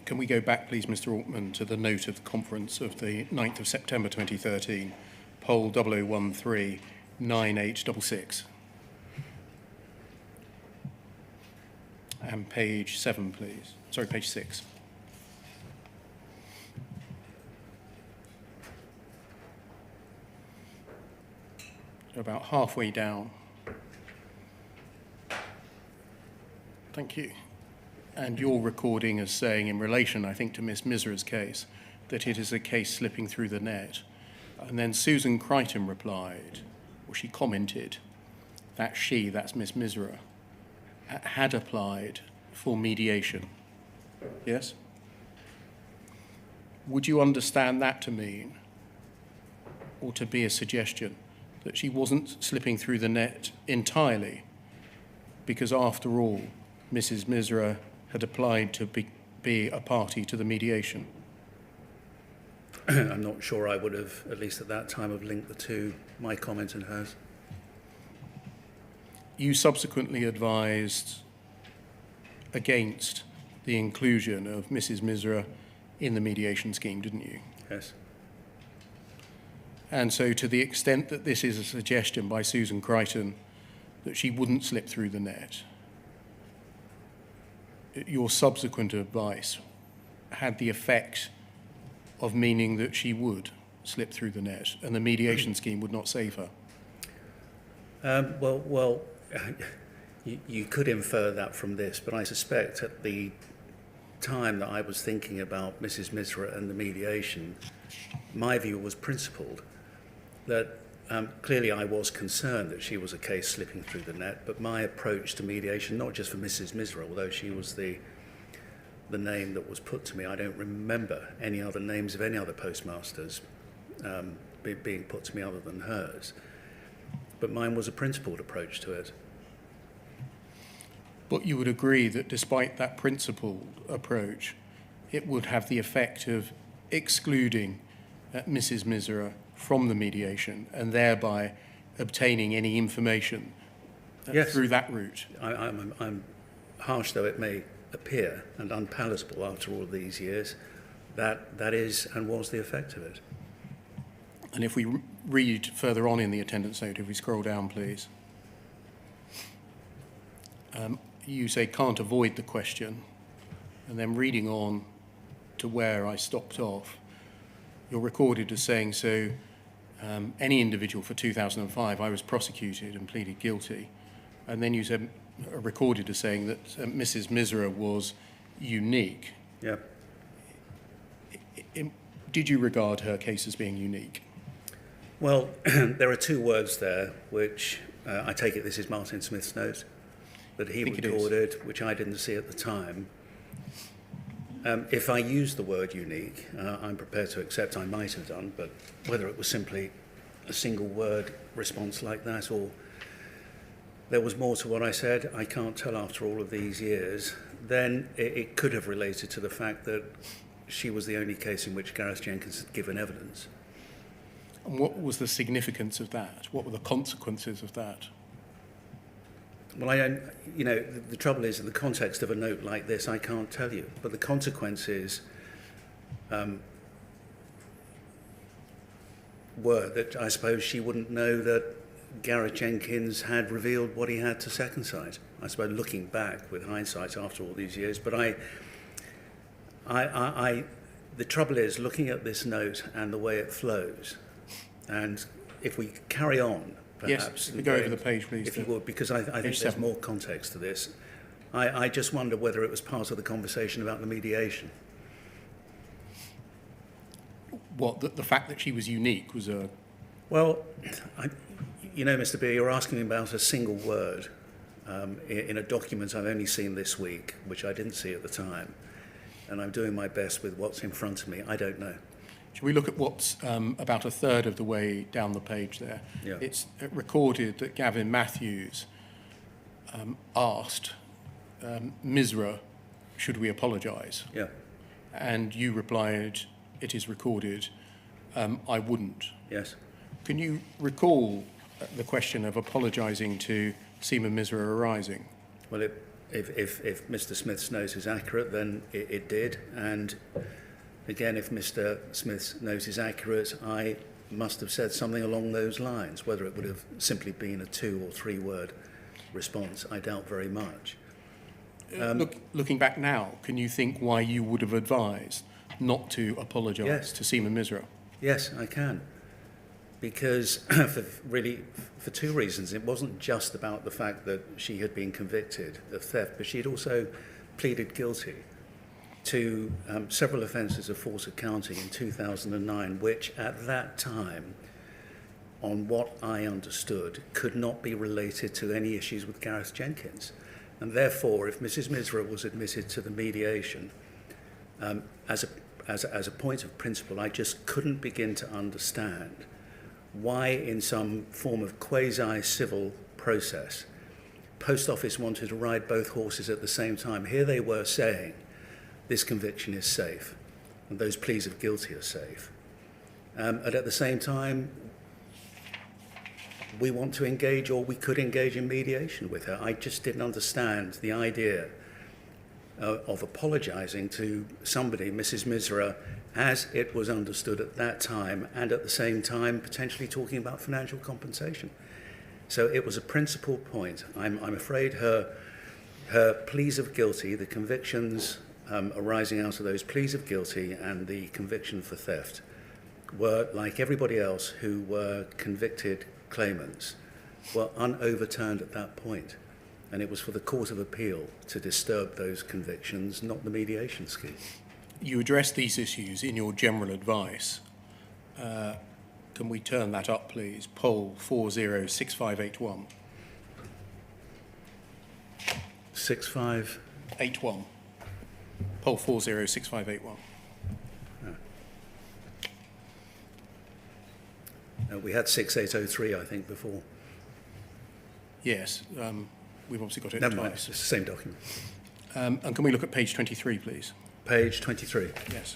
Can we go back, please, Mr. Altman, to the note of the conference of the 9th of September 2013, poll 0013-9866. And page 7, please. Sorry, page 6. About halfway down. Thank you. And your recording is saying, in relation, I think, to Miss Misra's case, that it is a case slipping through the net. And then Susan Crichton replied, or she commented, that she, that's Miss Misra, had applied for mediation. Yes? Would you understand that to mean, or to be a suggestion, that she wasn't slipping through the net entirely, because after all, Mrs. Misra had applied to be a party to the mediation? I'm not sure I would have, at least at that time, have linked the two, my comment and hers. You subsequently advised against the inclusion of Mrs. Misra in the mediation scheme, didn't you? Yes. And so to the extent that this is a suggestion by Susan Crichton that she wouldn't slip through the net, your subsequent advice had the effect of meaning that she would slip through the net and the mediation scheme would not save her. Well, you could infer that from this, but I suspect at the time that I was thinking about Mrs. Misra and the mediation, my view was principled, that clearly I was concerned that she was a case slipping through the net, but my approach to mediation, not just for Mrs. Misra, although she was the name that was put to me, I don't remember any other names of any other postmasters being put to me other than hers. But mine was a principled approach to it. But you would agree that despite that principled approach, it would have the effect of excluding Mrs. Misra from the mediation and thereby obtaining any information Yes. through that route. I'm harsh though it may appear and unpalatable after all of these years, that is and was the effect of it. And if we read further on in the attendance note, if we scroll down, please. You say can't avoid the question, and then reading on to where I stopped off, you're recorded as saying, so any individual for 2005, I was prosecuted and pleaded guilty. And then you said, recorded as saying that Mrs. Misra was unique. Yeah. Did you regard her case as being unique? Well, there are two words there, which I take it this is Martin Smith's note, that he recorded, which I didn't see at the time. If I use the word unique, I'm prepared to accept I might have done, but whether it was simply a single word response like that or there was more to what I said, I can't tell after all of these years, then it could have related to the fact that she was the only case in which Gareth Jenkins had given evidence. And what was the significance of that? What were the consequences of that? Well, I don't, the trouble is in the context of a note like this, I can't tell you, but the consequences were that I suppose she wouldn't know that Gareth Jenkins had revealed what he had to Second Sight. I suppose looking back with hindsight after all these years, but the trouble is looking at this note and the way it flows, and if we carry on, perhaps. Yes, go over the page, please. If you would, because I think there's more context to this. I just wonder whether it was part of the conversation about the mediation. What, the fact that she was unique was a... Well, Mr. Beer, you're asking me about a single word in a document I've only seen this week, which I didn't see at the time, and I'm doing my best with what's in front of me. I don't know. Shall we look at what's about a third of the way down the page there? Yeah. It's recorded that Gavin Matthews asked Misra, should we apologise? Yeah. And you replied, it is recorded, I wouldn't. Yes. Can you recall the question of apologising to Seema Misra arising? Well, if Mr. Smith's note is accurate, then it did. And again, if Mr. Smith's note is accurate, I must have said something along those lines. Whether it would have simply been a 2 or 3 word response, I doubt very much. Looking back now, can you think why you would have advised not to apologise Yes. to Seema Misra? Yes, I can. Because for 2 reasons. It wasn't just about the fact that she had been convicted of theft, but she had also pleaded guilty to several offences of false accounting in 2009, which at that time, on what I understood, could not be related to any issues with Gareth Jenkins. And therefore, if Mrs. Misra was admitted to the mediation, as a point of principle, I just couldn't begin to understand why, in some form of quasi-civil process, Post Office wanted to ride both horses at the same time. Here they were saying, this conviction is safe, and those pleas of guilty are safe. And at the same time, we want to engage, or we could engage in mediation with her. I just didn't understand the idea of apologising to somebody, Mrs. Misra, as it was understood at that time, and at the same time potentially talking about financial compensation. So it was a principal point. I'm afraid her pleas of guilty, the convictions arising out of those pleas of guilty and the conviction for theft, were, like everybody else who were convicted claimants, were unoverturned at that point. And it was for the Court of Appeal to disturb those convictions, not the mediation scheme. You addressed these issues in your general advice. Can we turn that up, please? Poll 406581. 6581. Poll 406581. We had 6803, I think, before. Yes, we've obviously got it Never mind, twice. it's the same document. And can we look at page 23, please? Page 23. Yes.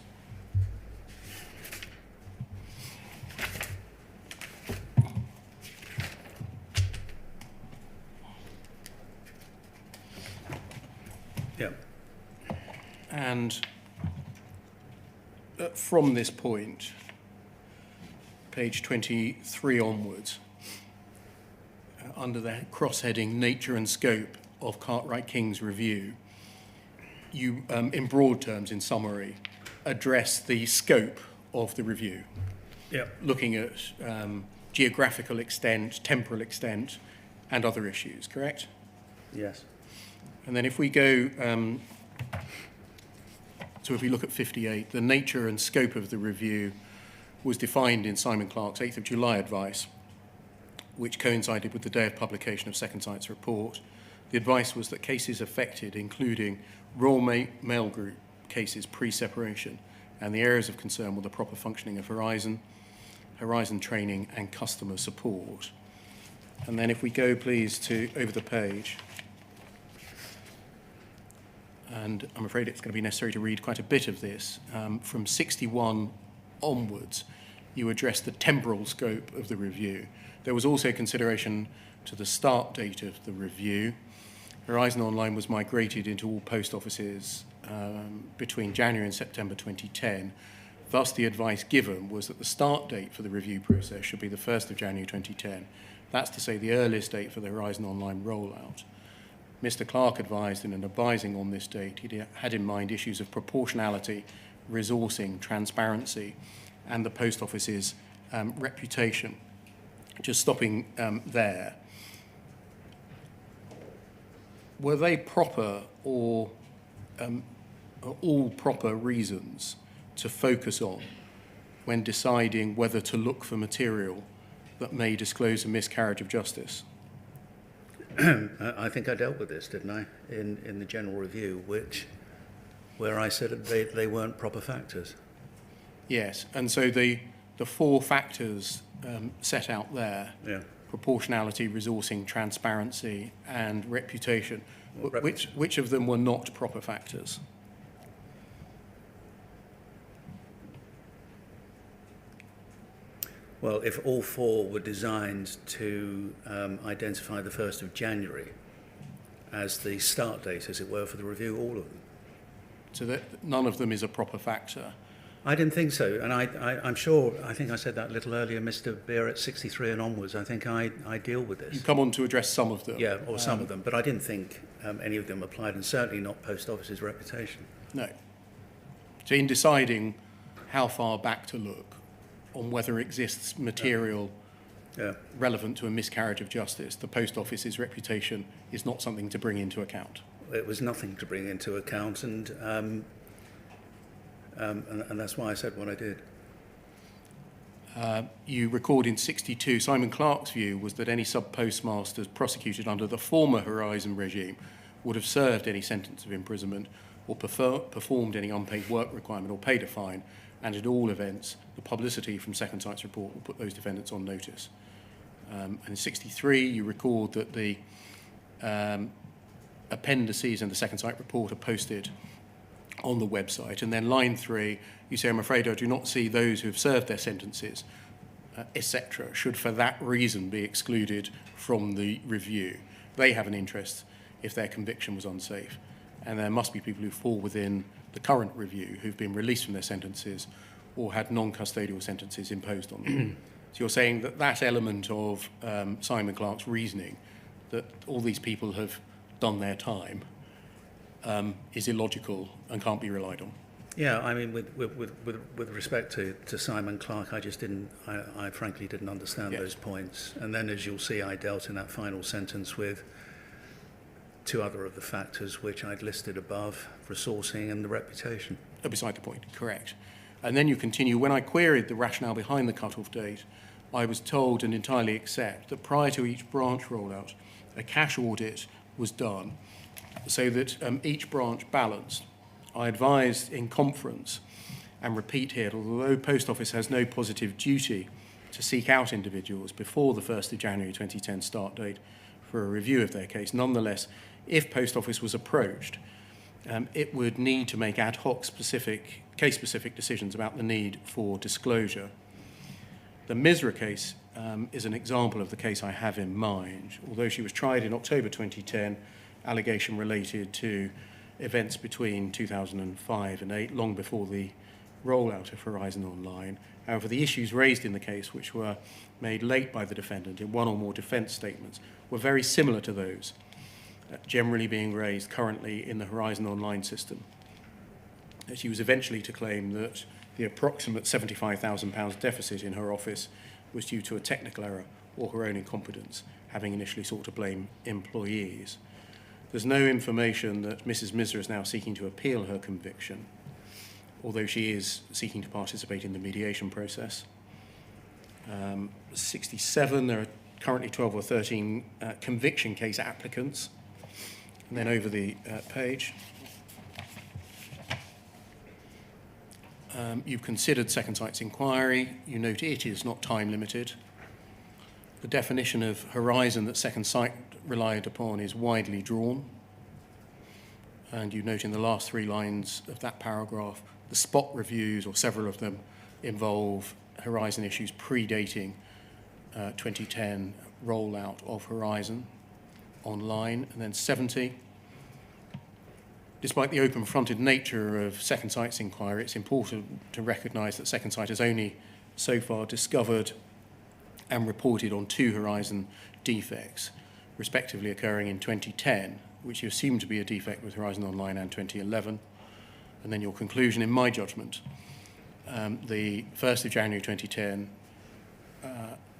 Yeah. And from this point, page 23 onwards, under the cross-heading Nature and Scope of Cartwright King's review, you, in broad terms, in summary, address the scope of the review, Yeah. looking at geographical extent, temporal extent, and other issues, correct? Yes. And then if we go, so if we look at 58, the nature and scope of the review was defined in Simon Clarke's 8th of July advice, which coincided with the day of publication of Second Sight's report. The advice was that cases affected, including Royal Mail Group cases pre-separation, and the areas of concern were the proper functioning of Horizon training and customer support. And then if we go, please, to over the page, and I'm afraid it's going to be necessary to read quite a bit of this, from 61 onwards, you address the temporal scope of the review. There was also consideration to the start date of the review. Horizon Online was migrated into all post offices between January and September 2010. Thus, the advice given was that the start date for the review process should be the 1st of January 2010. That's to say the earliest date for the Horizon Online rollout. Mr. Clarke advised in an advising on this date, he had in mind issues of proportionality, resourcing, transparency, and the post office's reputation. Just stopping there, were they proper or all proper reasons to focus on when deciding whether to look for material that may disclose a miscarriage of justice? I think I dealt with this, didn't I, in the general review, where I said they weren't proper factors. Yes, and so the 4 factors set out there, Yeah. proportionality, resourcing, transparency, and reputation, which of them were not proper factors? Well, if all 4 were designed to identify the 1st of January as the start date, as it were, for the review, all of them. So that none of them is a proper factor. I didn't think so, and I'm sure, I think I said that a little earlier, Mr. Beer, at 63 and onwards, I think I deal with this. You come on to address some of them. Yeah, or some of them, but I didn't think any of them applied, and certainly not Post Office's reputation. No. So in deciding how far back to look on whether exists material relevant to a miscarriage of justice, the Post Office's reputation is not something to bring into account. It was nothing to bring into account, and that's why I said what I did. You record in 62, Simon Clarke's view was that any sub-postmasters prosecuted under the former Horizon regime would have served any sentence of imprisonment or performed any unpaid work requirement or paid a fine, and at all events, the publicity from Second Sight's report will put those defendants on notice. And in 63, you record that the appendices in the Second Sight report are posted on the website. And then line 3, you say, I'm afraid I do not see those who have served their sentences, etc., should for that reason be excluded from the review. They have an interest if their conviction was unsafe. And there must be people who fall within the current review who've been released from their sentences or had non-custodial sentences imposed on them. So you're saying that that element of Simon Clarke's reasoning, that all these people have done their time, is illogical and can't be relied on. Yeah, I mean, with respect to Simon Clarke, I just didn't, I frankly didn't understand those points. And then, as you'll see, I dealt in that final sentence with 2 other of the factors which I'd listed above, resourcing and the reputation. Beside the point, correct. And then you continue, when I queried the rationale behind the cut-off date, I was told and entirely accept that prior to each branch rollout, a cash audit was done so that each branch balanced. I advised in conference, and repeat here, although Post Office has no positive duty to seek out individuals before the 1st of January 2010 start date for a review of their case, nonetheless, if Post Office was approached, it would need to make ad hoc case-specific decisions about the need for disclosure. The Misra case is an example of the case I have in mind. Although she was tried in October 2010, allegation related to events between 2005 and 2008, long before the rollout of Horizon Online. However, the issues raised in the case, which were made late by the defendant in one or more defence statements, were very similar to those generally being raised currently in the Horizon Online system. She was eventually to claim that the approximate £75,000 deficit in her office was due to a technical error or her own incompetence, having initially sought to blame employees. There's no information that Mrs. Misra is now seeking to appeal her conviction, although she is seeking to participate in the mediation process. 67, there are currently 12 or 13 conviction case applicants. And then over the page, you've considered Second Sight's inquiry. You note it is not time limited. The definition of horizon that Second Sight relied upon is widely drawn. And you note in the last 3 lines of that paragraph, the spot reviews, or several of them, involve horizon issues predating 2010 rollout of Horizon Online. And then 70, despite the open-fronted nature of Second Sight's inquiry, it's important to recognise that Second Sight has only so far discovered and reported on 2 Horizon defects, respectively occurring in 2010, which you assume to be a defect with Horizon Online, and 2011. And then your conclusion, in my judgment, the 1st of January 2010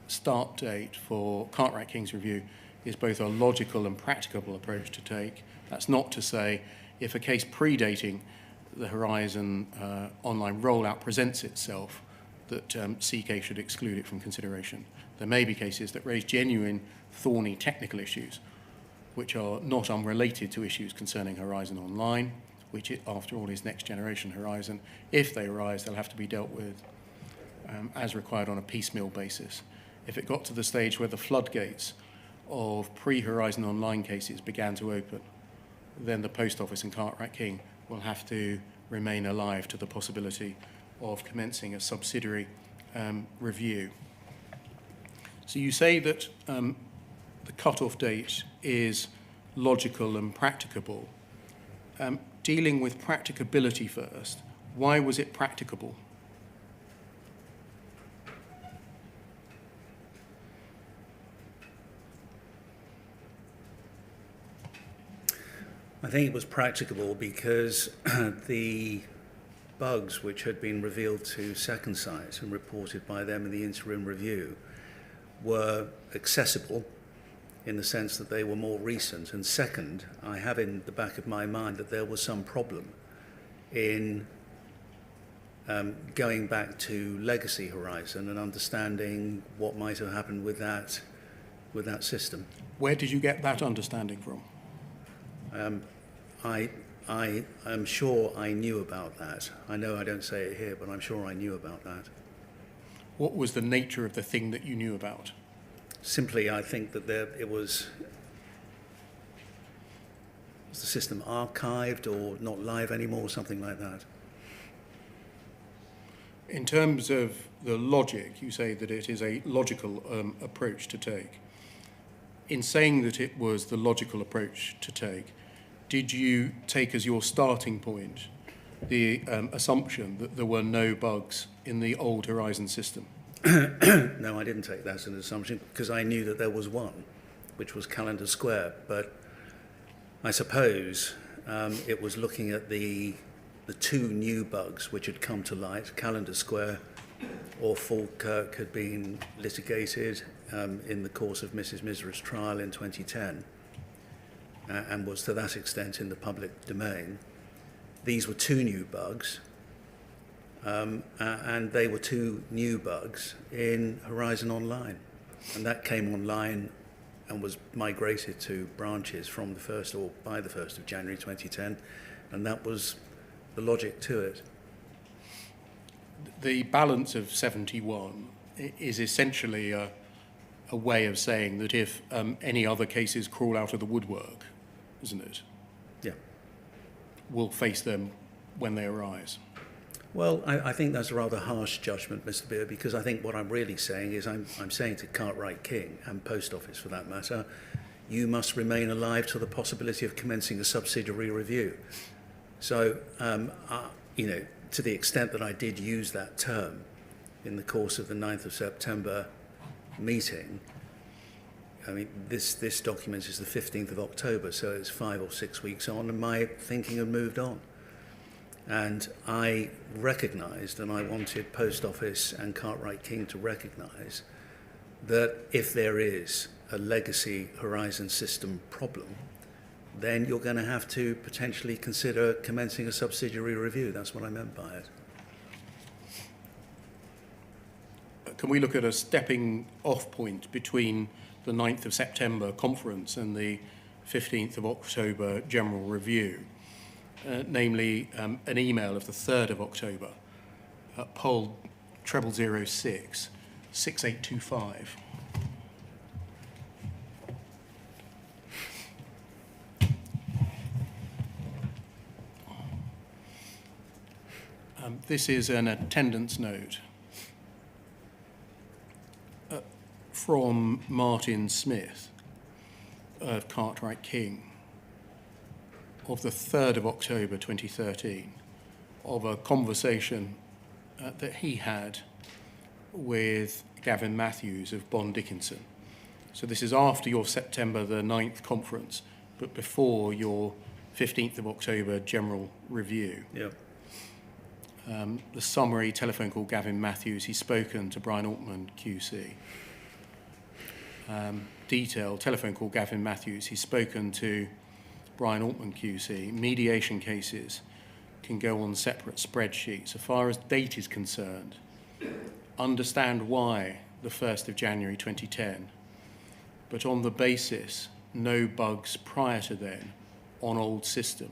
start date for Cartwright King's review is both a logical and practicable approach to take. That's not to say if a case predating the Horizon Online rollout presents itself, that CK should exclude it from consideration. There may be cases that raise genuine, thorny technical issues, which are not unrelated to issues concerning Horizon Online, which, after all, is next generation Horizon. If they arise, they'll have to be dealt with as required on a piecemeal basis. If it got to the stage where the floodgates of pre-Horizon Online cases began to open, then the Post Office and Cartwright King will have to remain alive to the possibility of commencing a subsidiary review. So you say that the cut-off date is logical and practicable. Dealing with practicability first, why was it practicable? I think it was practicable because the bugs which had been revealed to Second Sight and reported by them in the interim review were accessible in the sense that they were more recent. And second, I have in the back of my mind that there was some problem in going back to legacy Horizon and understanding what might have happened with that system. Where did you get that understanding from? I am sure I knew about that. I know I don't say it here, but I'm sure I knew about that. What was the nature of the thing that you knew about? Simply, I think that it was the system archived or not live anymore, or something like that. In terms of the logic, you say that it is a logical approach to take. In saying that it was the logical approach to take, did you take as your starting point the assumption that there were no bugs in the old Horizon system? No, I didn't take that as an assumption because I knew that there was one, which was Calendar Square. But I suppose it was looking at the two new bugs which had come to light. Calendar Square or Falkirk had been litigated in the course of Mrs. Misra's trial in 2010 and was to that extent in the public domain. These were two new bugs. And they were two new bugs in Horizon Online. And that came online and was migrated to branches from the 1st or by the 1st of January 2010. And that was the logic to it. The balance of 71 is essentially a way of saying that if any other cases crawl out of the woodwork, isn't it? Yeah. We'll face them when they arise. Well, I think that's a rather harsh judgment, Mr. Beer, because I think what I'm really saying is I'm saying to Cartwright King and Post Office for that matter, you must remain alive to the possibility of commencing a subsidiary review. So, to the extent that I did use that term in the course of the 9th of September meeting, I mean, this document is the 15th of October, so it's 5 or 6 weeks on, and my thinking had moved on. And I recognised, and I wanted Post Office and Cartwright King to recognise, that if there is a legacy Horizon system problem, then you're going to have to potentially consider commencing a subsidiary review. That's what I meant by it. Can we look at a stepping off point between the 9th of September conference and the 15th of October general review? Namely an email of the 3rd of October, poll 0006 6825. This is an attendance note from Martin Smith of Cartwright King of the 3rd of October 2013 of a conversation that he had with Gavin Matthews of Bond Dickinson. So this is after your September the 9th conference, but before your 15th of October general review. Yeah. The summary telephone call Gavin Matthews, he's spoken to Brian Altman KC. Detail telephone call Gavin Matthews, he's spoken to Brian Altman QC. Mediation cases can go on separate spreadsheets. So far as date is concerned, understand why the 1st of January 2010, but on the basis no bugs prior to then on old system,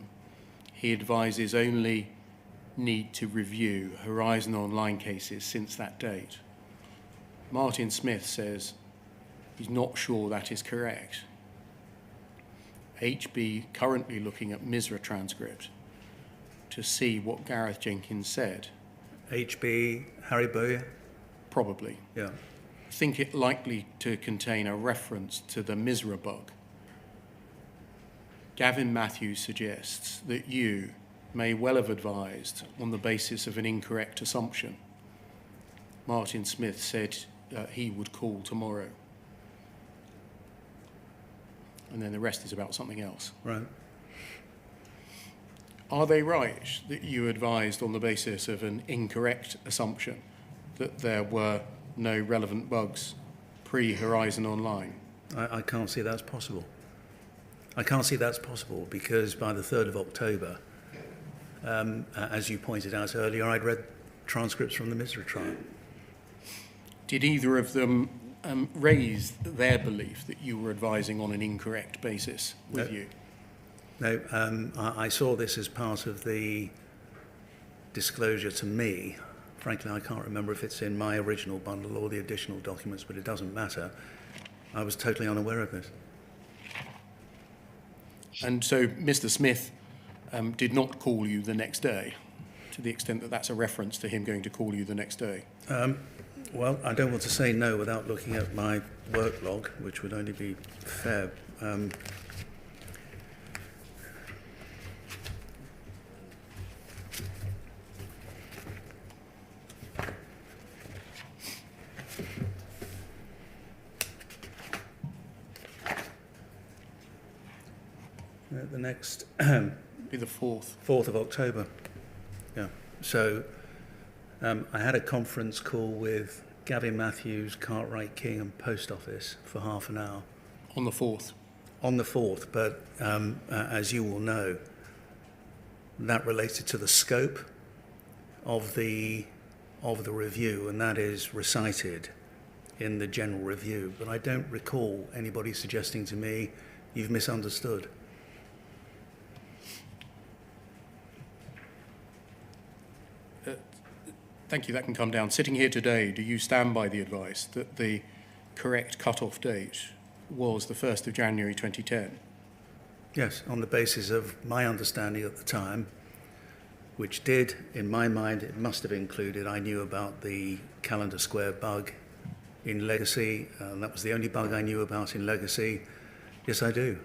he advises only need to review Horizon Online cases since that date. Martin Smith says he's not sure that is correct. HB currently looking at Misra transcript to see what Gareth Jenkins said. HB, Harry Bowyer? Probably. Yeah. Think it likely to contain a reference to the Misra bug. Gavin Matthews suggests that you may well have advised on the basis of an incorrect assumption. Martin Smith said he would call tomorrow. And then the rest is about something else. Right. Are they right that you advised on the basis of an incorrect assumption that there were no relevant bugs pre-Horizon Online? I can't see that's possible. I can't see that's possible because by the 3rd of October, as you pointed out earlier, I'd read transcripts from the Misra trial. Did either of them raise their belief that you were advising on an incorrect basis with you? No, I saw this as part of the disclosure to me. Frankly, I can't remember if it's in my original bundle or the additional documents, but it doesn't matter. I was totally unaware of this. And so Mr. Smith did not call you the next day, to the extent that that's a reference to him going to call you the next day? Well, I don't want to say no without looking at my work log, which would only be fair. The next Be the 4th. 4th of October. Yeah. So I had a conference call with Gavin Matthews, Cartwright King and Post Office for half an hour. On the 4th? On the 4th, but as you will know, that related to the scope of the review, and that is recited in the general review. But I don't recall anybody suggesting to me, you've misunderstood. Thank you, that can come down. Sitting here today, do you stand by the advice that the correct cut-off date was the 1st of January 2010? Yes, on the basis of my understanding at the time, which did, in my mind, it must have included, I knew about the Calendar Square bug in Legacy, and that was the only bug I knew about in Legacy. Yes, I do.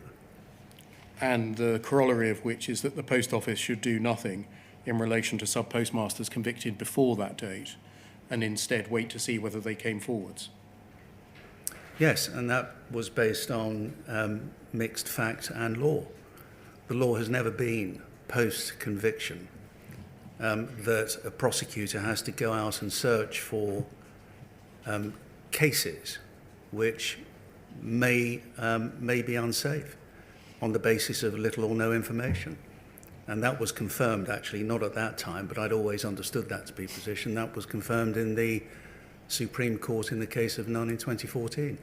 And the corollary of which is that the Post Office should do nothing in relation to sub-postmasters convicted before that date, and instead wait to see whether they came forwards. Yes, and that was based on mixed fact and law. The law has never been post-conviction that a prosecutor has to go out and search for cases which may be unsafe on the basis of little or no information. And that was confirmed, actually, not at that time, but I'd always understood that to be position. That was confirmed in the Supreme Court in the case of Nunn in 2014.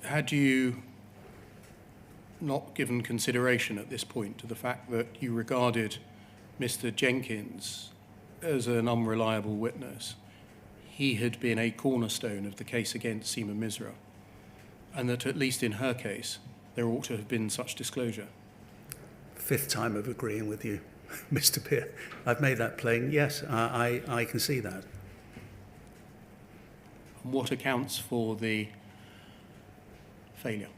Had you not given consideration at this point to the fact that you regarded Mr. Jenkins as an unreliable witness? He had been a cornerstone of the case against Seema Misra, and that at least in her case, there ought to have been such disclosure. 5th time of agreeing with you, Mr. Peer. I've made that plain. Yes, I can see that. What accounts for the failure?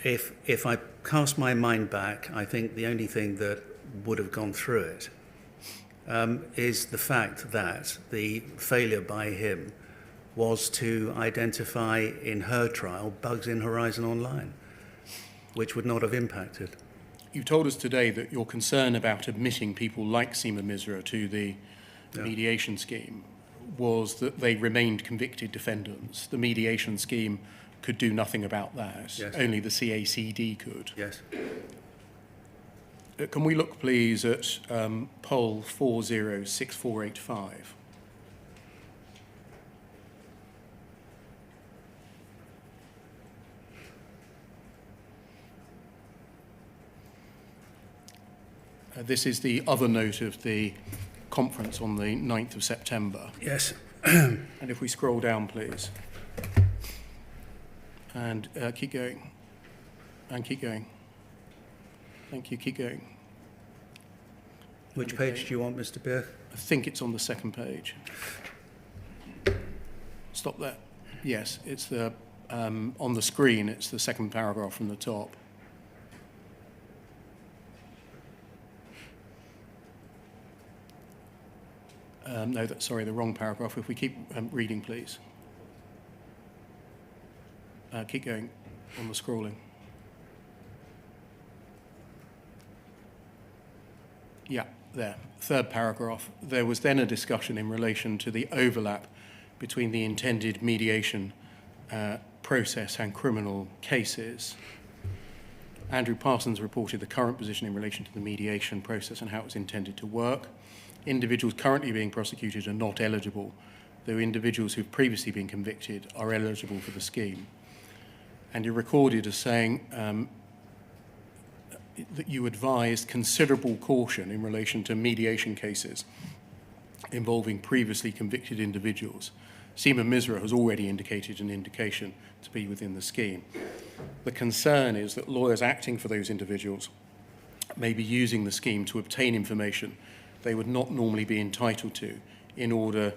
If I cast my mind back, I think the only thing that would have gone through it is the fact that the failure by him was to identify in her trial bugs in Horizon Online, which would not have impacted. You told us today that your concern about admitting people like Seema Misra to the mediation scheme was that they remained convicted defendants. The mediation scheme could do nothing about that. Yes. Only the CACD could. Yes. Can we look, please, at poll 406485? This is the other note of the conference on the 9th of September. Yes. And if we scroll down, please. And keep going. And keep going. Thank you, keep going. Which page do you want, Mr. Beer? I think it's on the 2nd page. Stop there. Yes, it's the On the screen, it's the second paragraph from the top. No, sorry, the wrong paragraph. If we keep reading, please. Keep going on the scrolling. Yeah, there. Third paragraph. There was then a discussion in relation to the overlap between the intended mediation process and criminal cases. Andrew Parsons reported the current position in relation to the mediation process and how it was intended to work. Individuals currently being prosecuted are not eligible, though individuals who've previously been convicted are eligible for the scheme. And you're recorded as saying that you advised considerable caution in relation to mediation cases involving previously convicted individuals. Seema Misra has already indicated an indication to be within the scheme. The concern is that lawyers acting for those individuals may be using the scheme to obtain information they would not normally be entitled to in order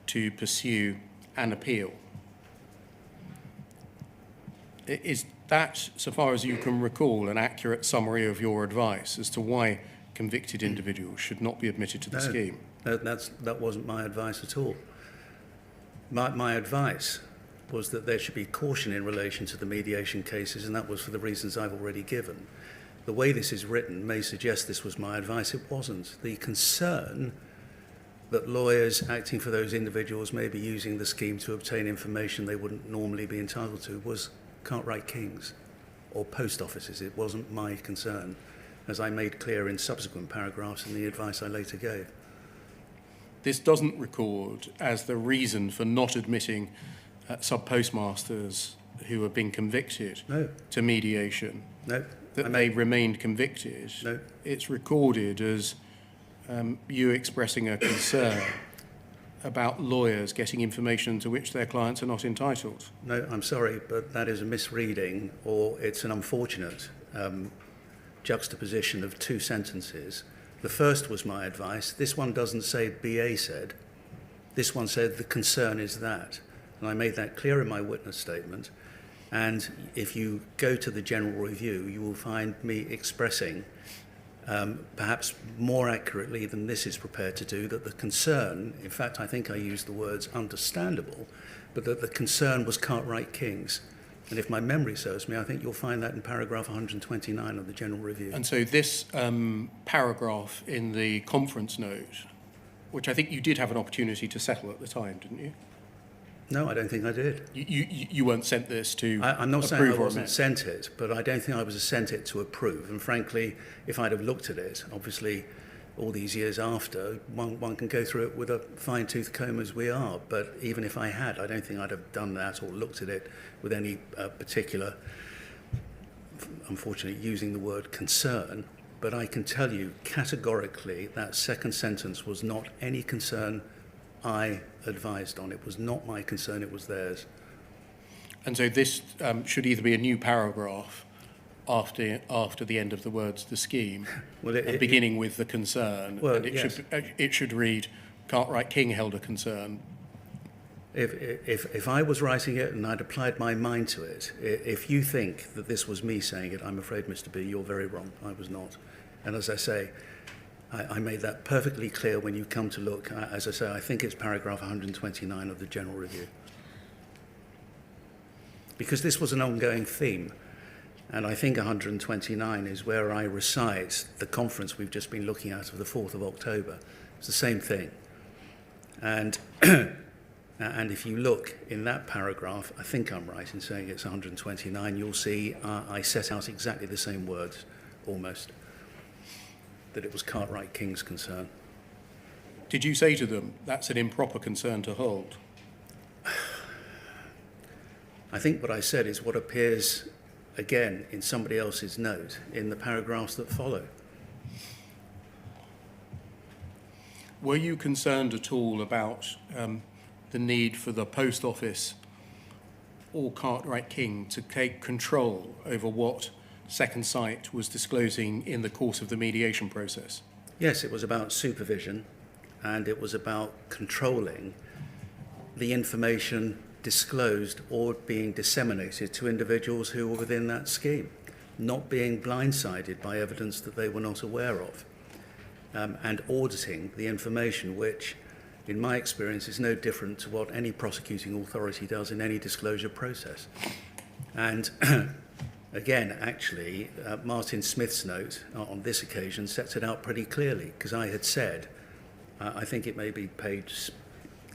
to pursue an appeal. Is that, so far as you can recall, an accurate summary of your advice as to why convicted individuals should not be admitted to the scheme? That wasn't my advice at all. My advice was that there should be caution in relation to the mediation cases, and that was for the reasons I've already given. The way this is written may suggest this was my advice. It wasn't. The concern that lawyers acting for those individuals may be using the scheme to obtain information they wouldn't normally be entitled to was Cartwright King's or post offices. It wasn't my concern, as I made clear in subsequent paragraphs in the advice I later gave. This doesn't record as the reason for not admitting sub-postmasters who have been convicted to mediation. No. That they remained convicted. No. It's recorded as you expressing a concern about lawyers getting information to which their clients are not entitled. No, I'm sorry, but that is a misreading, or it's an unfortunate juxtaposition of two sentences. The first was my advice. This one doesn't say BA said. This one said the concern is that. And I made that clear in my witness statement. And if you go to the general review, you will find me expressing, perhaps more accurately than this is prepared to do, that the concern, in fact, I think I used the words understandable, but that the concern was Cartwright King's. And if my memory serves me, I think you'll find that in paragraph 129 of the general review. And so this paragraph in the conference note, which I think you did have an opportunity to settle at the time, didn't you? No, I don't think I did. You weren't sent this to I'm not saying I approve or wasn't amend. sent it, but I don't think I was sent it to approve. And frankly, if I'd have looked at it, obviously, all these years after, one can go through it with a fine-tooth comb as we are. But even if I had, I don't think I'd have done that or looked at it with any particular, unfortunately, using the word concern. But I can tell you categorically that second sentence was not any concern I advised on. It was not my concern, it was theirs. And so this should either be a new paragraph after the end of the words the scheme, Well, beginning with the concern, Well, and yes. it should read Cartwright King held a concern. If I was writing it and I'd applied my mind to it, if you think that this was me saying it, I'm afraid, Mr. B, you're very wrong. I was not. And as I say, I made that perfectly clear when you come to look. As I say, I think it's paragraph 129 of the general review. Because this was an ongoing theme. And I think 129 is where I recite the conference we've just been looking at of the 4th of October. It's the same thing. And, and if you look in that paragraph, I think I'm right in saying it's 129, you'll see I set out exactly the same words, almost, that it was Cartwright King's concern. Did you say to them, that's an improper concern to hold? I think what I said is what appears, again, in somebody else's note in the paragraphs that follow. Were you concerned at all about the need for the Post Office or Cartwright King to take control over what Second Sight was disclosing in the course of the mediation process? Yes, it was about supervision, and it was about controlling the information disclosed or being disseminated to individuals who were within that scheme, not being blindsided by evidence that they were not aware of, and auditing the information, which, in my experience, is no different to what any prosecuting authority does in any disclosure process. And again, actually, Martin Smith's note on this occasion sets it out pretty clearly, because I had said, I think it may be page,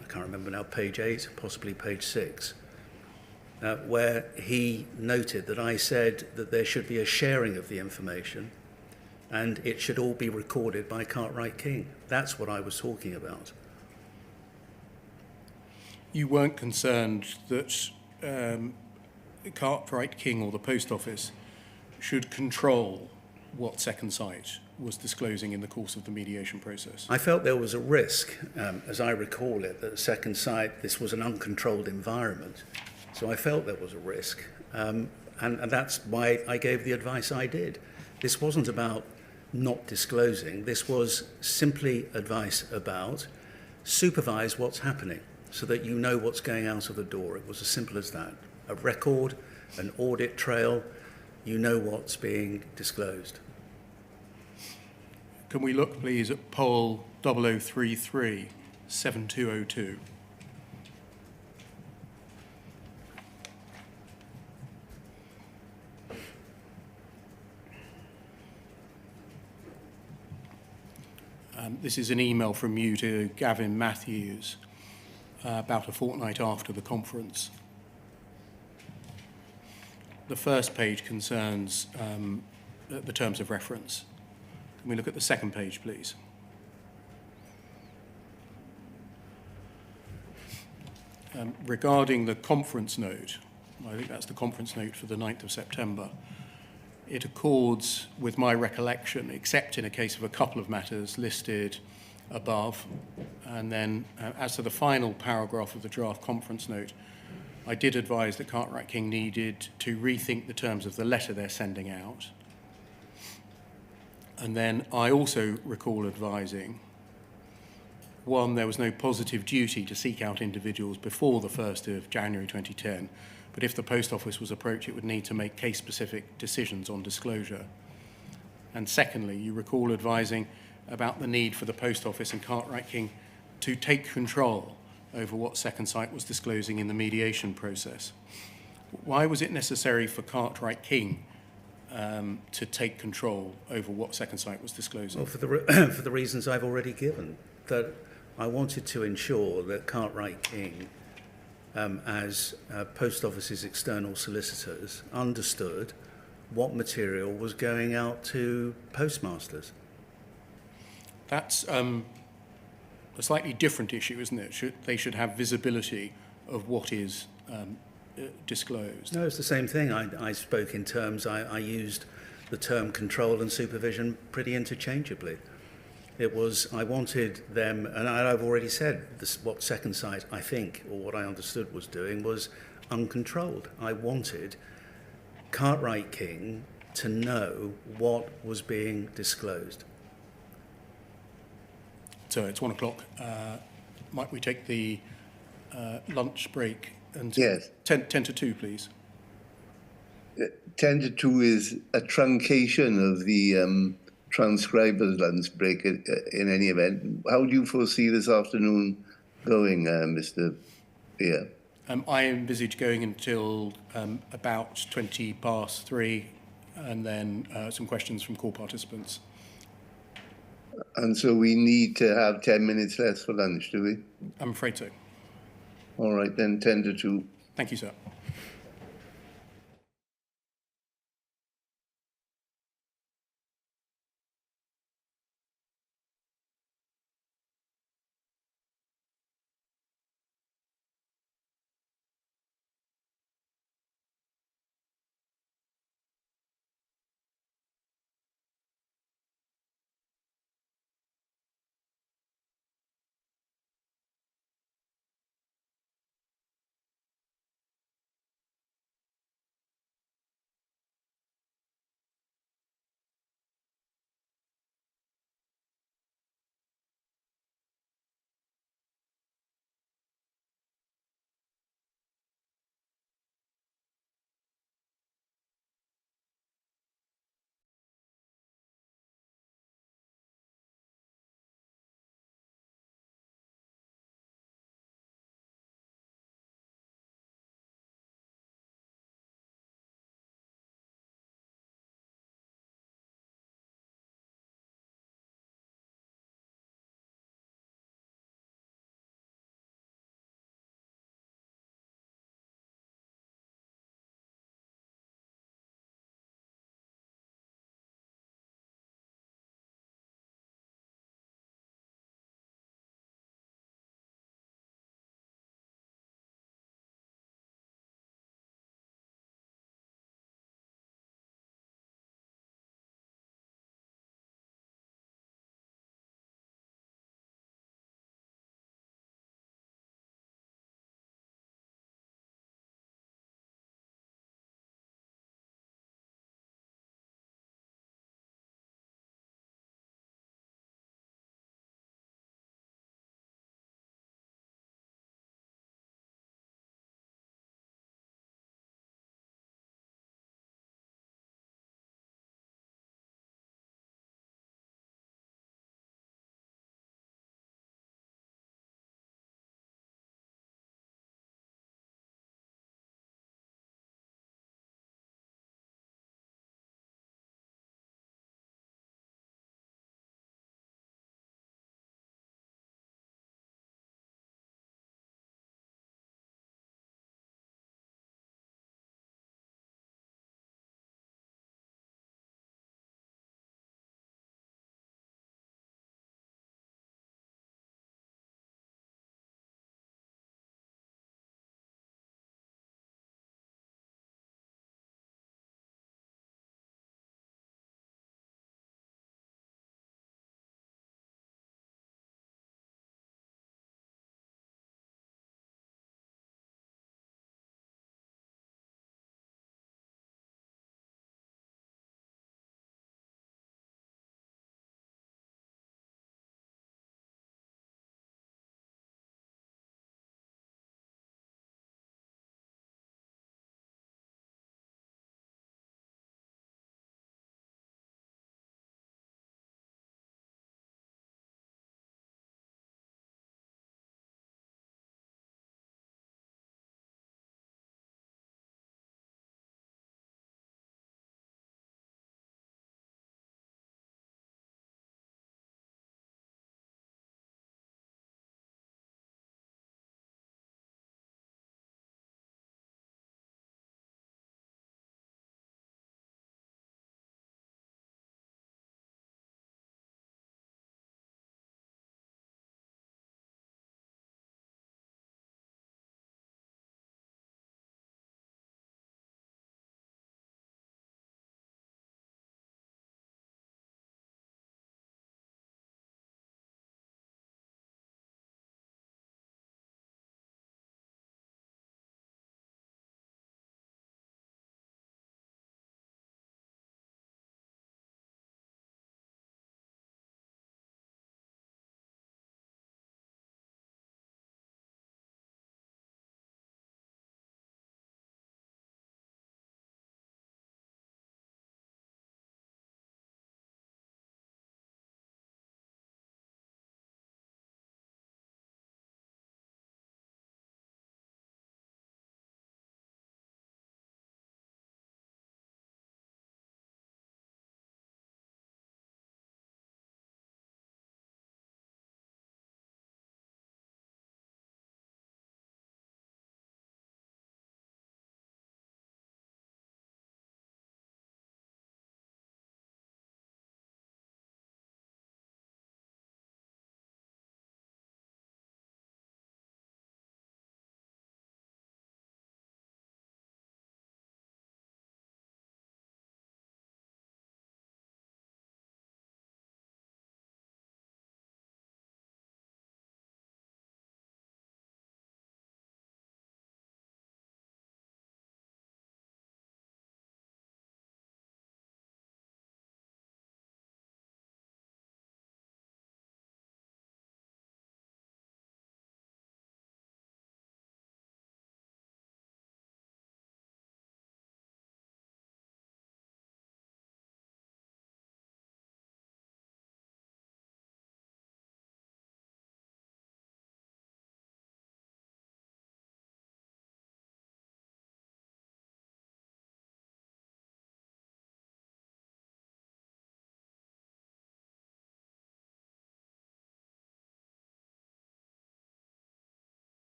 I can't remember now, page 8, possibly page 6, where he noted that I said that there should be a sharing of the information and it should all be recorded by Cartwright King. That's what I was talking about. You weren't concerned that Cartwright King or the Post Office should control what Second Sight was disclosing in the course of the mediation process? I felt there was a risk, as I recall it, that Second Sight, this was an uncontrolled environment. So I felt there was a risk. And that's why I gave the advice I did. This wasn't about not disclosing. This was simply advice about supervise what's happening so that you know what's going out of the door. It was as simple as that. A record, an audit trail, you know what's being disclosed. Can we look, please, at poll 0033 7202? This is an email from you to Gavin Matthews about a fortnight after the conference. The first page concerns the terms of reference. Can we look at the second page, please? Regarding the conference note, I think that's the conference note for the 9th of September, it accords with my recollection, except in a case of a couple of matters listed above. And then as to the final paragraph of the draft conference note, I did advise that Cartwright King needed to rethink the terms of the letter they're sending out. And then I also recall advising, one, there was no positive duty to seek out individuals before the 1st of January 2010, but if the Post Office was approached, it would need to make case-specific decisions on disclosure. And secondly, you recall advising about the need for the Post Office and Cartwright King to take control over what Second Sight was disclosing in the mediation process. Why was it necessary for Cartwright King to take control over what Second Sight was disclosing? Well, for the reasons I've already given, that I wanted to ensure that Cartwright King, as Post Office's external solicitors, understood what material was going out to postmasters. That's a slightly different issue, isn't it? They should have visibility of what is disclosed. No, it's the same thing. I spoke in terms, I used the term control and supervision pretty interchangeably. It was, I wanted them, and I've already said this, what Second Sight, I think, or what I understood was doing, was uncontrolled. I wanted Cartwright King to know what was being disclosed. So it's 1 o'clock. Might we take the lunch break? And Yes. 10 to 2, please. 10 to 2 is a truncation of the transcriber's lunch break in any event. How do you foresee this afternoon going, Mr. Beer? I envisage going until about 20 past 3, and then some questions from call participants. And so we need to have 10 minutes less for lunch, do we? I'm afraid so. All right, then 10 to 2. Thank you, sir.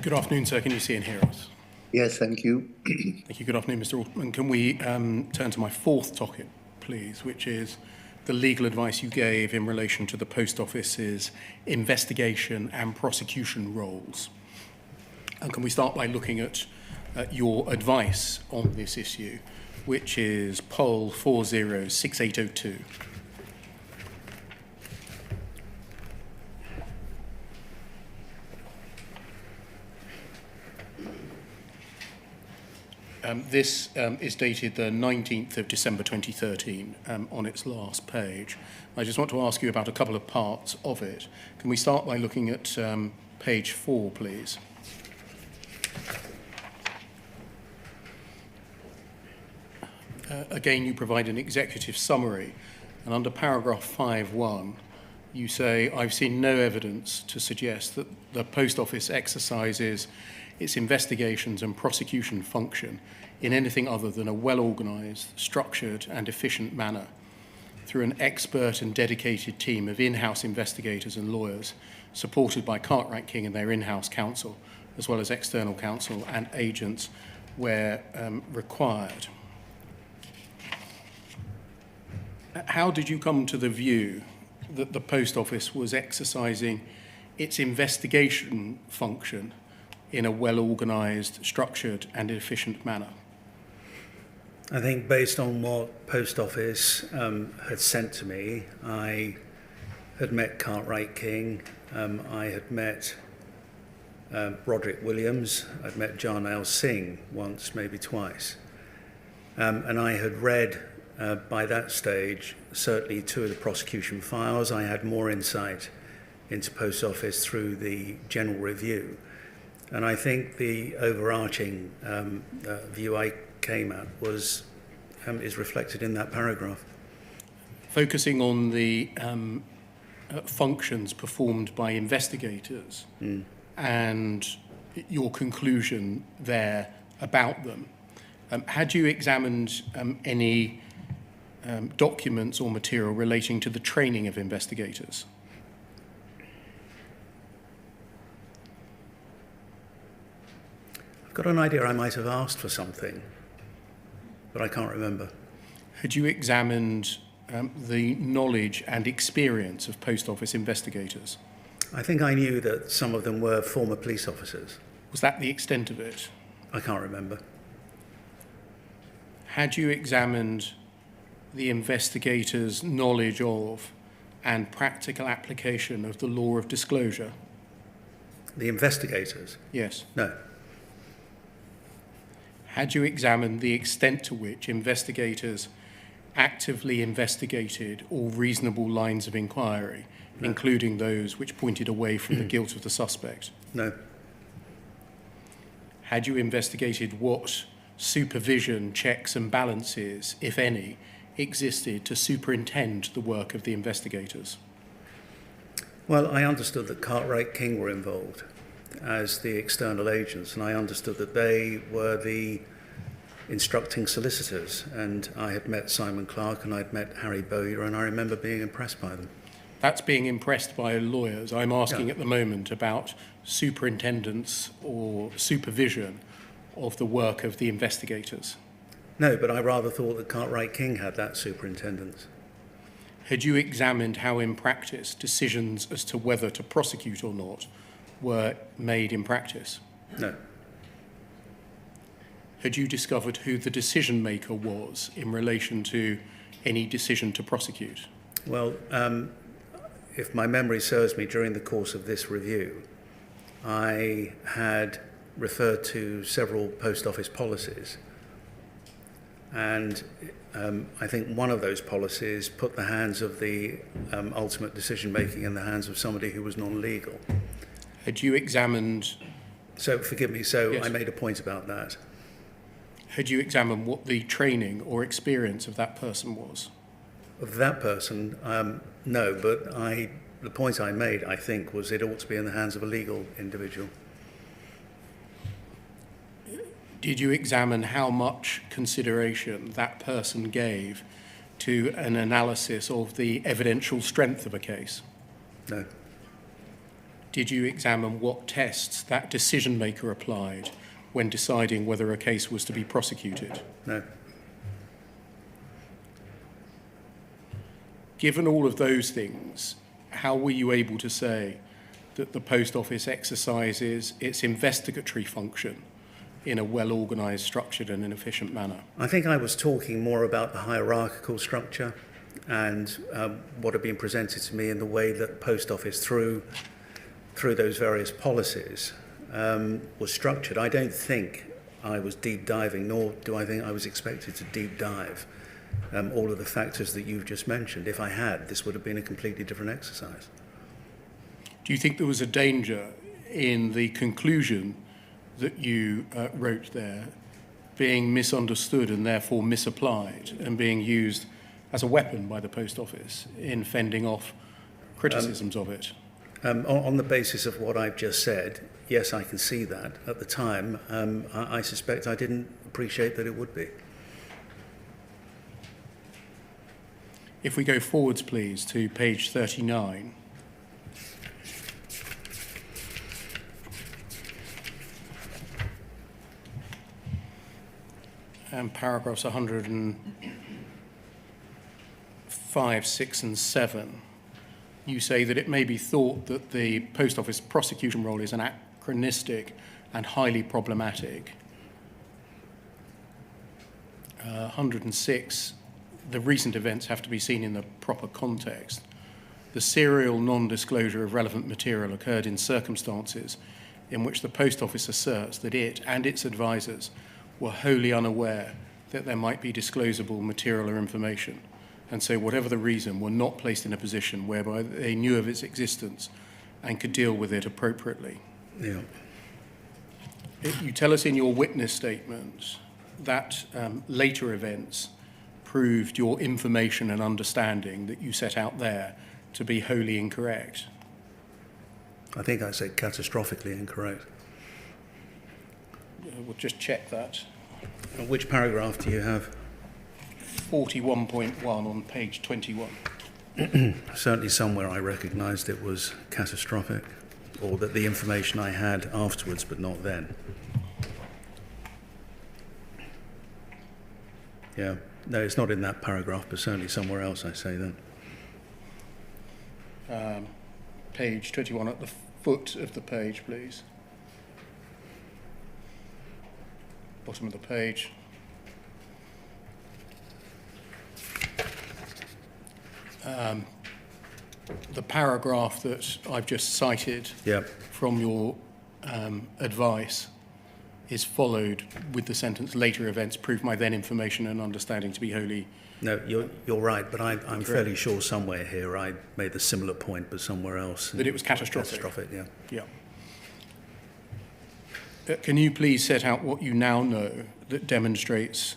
Good afternoon, sir. Can you see and hear us? Yes, thank you. Thank you. Good afternoon, Mr. Altman. Can we turn to my fourth topic, please, which is the legal advice you gave in relation to the Post Office's investigation and prosecution roles? And can we start by looking at your advice on this issue, which is Poll 406802. This is dated the 19th of December 2013 on its last page. I just want to ask you about a couple of parts of it. Can we start by looking at page 4, please? Again, you provide an executive summary, and under paragraph 5.1, you say, I've seen no evidence to suggest that the Post Office exercises its investigations and prosecution function in anything other than a well-organised, structured and efficient manner through an expert and dedicated team of in-house investigators and lawyers supported by Cartwright King and their in-house counsel, as well as external counsel and agents where required. How did you come to the view that the Post Office was exercising its investigation function in a well-organised, structured and efficient manner? I think based on what Post Office had sent to me, I had met Cartwright King, I had met Broderick Williams, I'd met John L. Singh once, maybe twice, and I had read by that stage certainly 2 of the prosecution files. I had more insight into Post Office through the general review. And I think the overarching view I came at was is reflected in that paragraph. Focusing on the functions performed by investigators and your conclusion there about them, had you examined any documents or material relating to the training of investigators? I've got an idea I might have asked for something, but I can't remember. Had you examined the knowledge and experience of Post Office investigators? I think I knew that some of them were former police officers. Was that the extent of it? I can't remember. Had you examined the investigators' knowledge of and practical application of the law of disclosure? The investigators? Yes. No. Had you examined the extent to which investigators actively investigated all reasonable lines of inquiry, No. including those which pointed away from the guilt of the suspect? No. Had you investigated what supervision, checks and balances, if any, existed to superintend the work of the investigators? Well, I understood that Cartwright King were involved as the external agents, and I understood that they were the instructing solicitors, and I had met Simon Clark and I'd met Harry Bowyer, and I remember being impressed by them. That's being impressed by lawyers. I'm asking at the moment about superintendence or supervision of the work of the investigators. No, but I rather thought that Cartwright King had that superintendence. Had you examined how in practice decisions as to whether to prosecute or not were made in practice? No. Had you discovered who the decision maker was in relation to any decision to prosecute? Well, if my memory serves me, during the course of this review, I had referred to several Post Office policies, and I think one of those policies put the hands of the ultimate decision-making in the hands of somebody who was non-legal. Had you examined... So, forgive me, so Yes. I made a point about that. Had you examined what the training or experience of that person was? Of that person, no, but the point I made, I think, was it ought to be in the hands of a legal individual. Did you examine how much consideration that person gave to an analysis of the evidential strength of a case? No. did you examine what tests that decision maker applied when deciding whether a case was to be prosecuted? No. Given all of those things, how were you able to say that the Post Office exercises its investigatory function in a well-organised, structured and an efficient manner? I think I was talking more about the hierarchical structure and what had been presented to me in the way that Post Office, through those various policies, was structured. I don't think I was deep diving, nor do I think I was expected to deep dive all of the factors that you've just mentioned. If I had, this would have been a completely different exercise. Do you think there was a danger in the conclusion that you wrote there being misunderstood and therefore misapplied and being used as a weapon by the Post Office in fending off criticisms of it? On the basis of what I've just said, yes, I can see that. At the time, I suspect I didn't appreciate that it would be. If we go forwards, please, to page 39. And paragraphs 105, 6 and 7, you say that it may be thought that the Post Office prosecution role is anachronistic and highly problematic. 106, the recent events have to be seen in the proper context. The serial non-disclosure of relevant material occurred in circumstances in which the Post Office asserts that it and its advisors were wholly unaware that there might be disclosable material or information, and so whatever the reason, were not placed in a position whereby they knew of its existence and could deal with it appropriately. Yeah. You tell us in your witness statement that later events proved your information and understanding that you set out there to be wholly incorrect. I think I said catastrophically incorrect. We'll just check that. Which paragraph do you have? 41.1 on page 21. Certainly somewhere I recognised it was catastrophic, or that the information I had afterwards but not then. Yeah, no, it's not in that paragraph, but certainly somewhere else I say that. Page 21 at the foot of the page, please. Bottom of the page. The paragraph that I've just cited from your advice is followed with the sentence, later events proved my then information and understanding to be wholly... No, you're right, but I'm fairly sure somewhere here I made a similar point, but somewhere else. That it was catastrophic. Catastrophic, yeah. Yeah. Can you please set out what you now know that demonstrates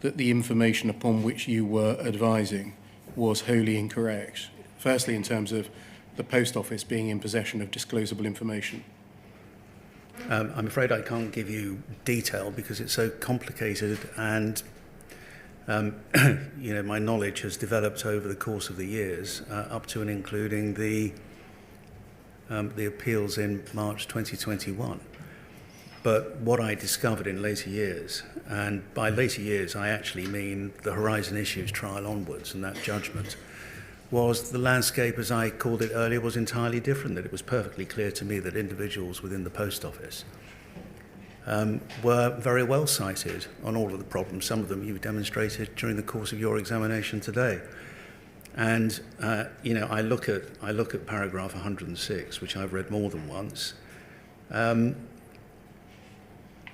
that the information upon which you were advising was wholly incorrect? Firstly, in terms of the Post Office being in possession of disclosable information. I'm afraid I can't give you detail because it's so complicated, and my knowledge has developed over the course of the years, up to and including the appeals in March 2021. But what I discovered in later years, and by later years I actually mean the Horizon Issues trial onwards and that judgment, was the landscape, as I called it earlier, was entirely different, that it was perfectly clear to me that individuals within the Post Office were very well cited on all of the problems. Some of them you demonstrated during the course of your examination today. And, I look at paragraph 106, which I've read more than once,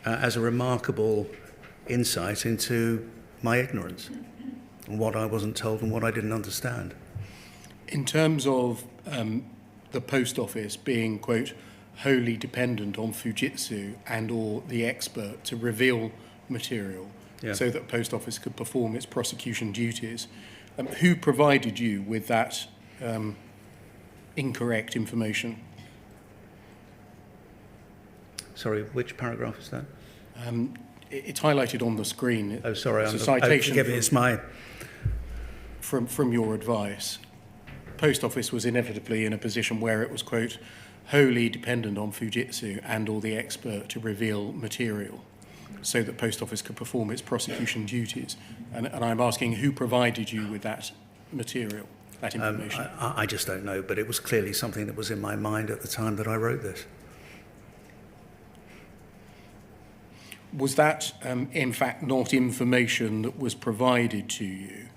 as a remarkable insight into my ignorance and what I wasn't told and what I didn't understand. In terms of the Post Office being, quote, wholly dependent on Fujitsu and or the expert to reveal material so that Post Office could perform its prosecution duties, who provided you with that incorrect information? Sorry, which paragraph is that? It's highlighted on the screen. Oh, sorry. It's a citation forgive me, it's my... from your advice. Post Office was inevitably in a position where it was, quote, wholly dependent on Fujitsu and or the expert to reveal material so that Post Office could perform its prosecution duties. And I'm asking, who provided you with that material, that information? I just don't know, but it was clearly something that was in my mind at the time that I wrote this. Was that, in fact, not information that was provided to you,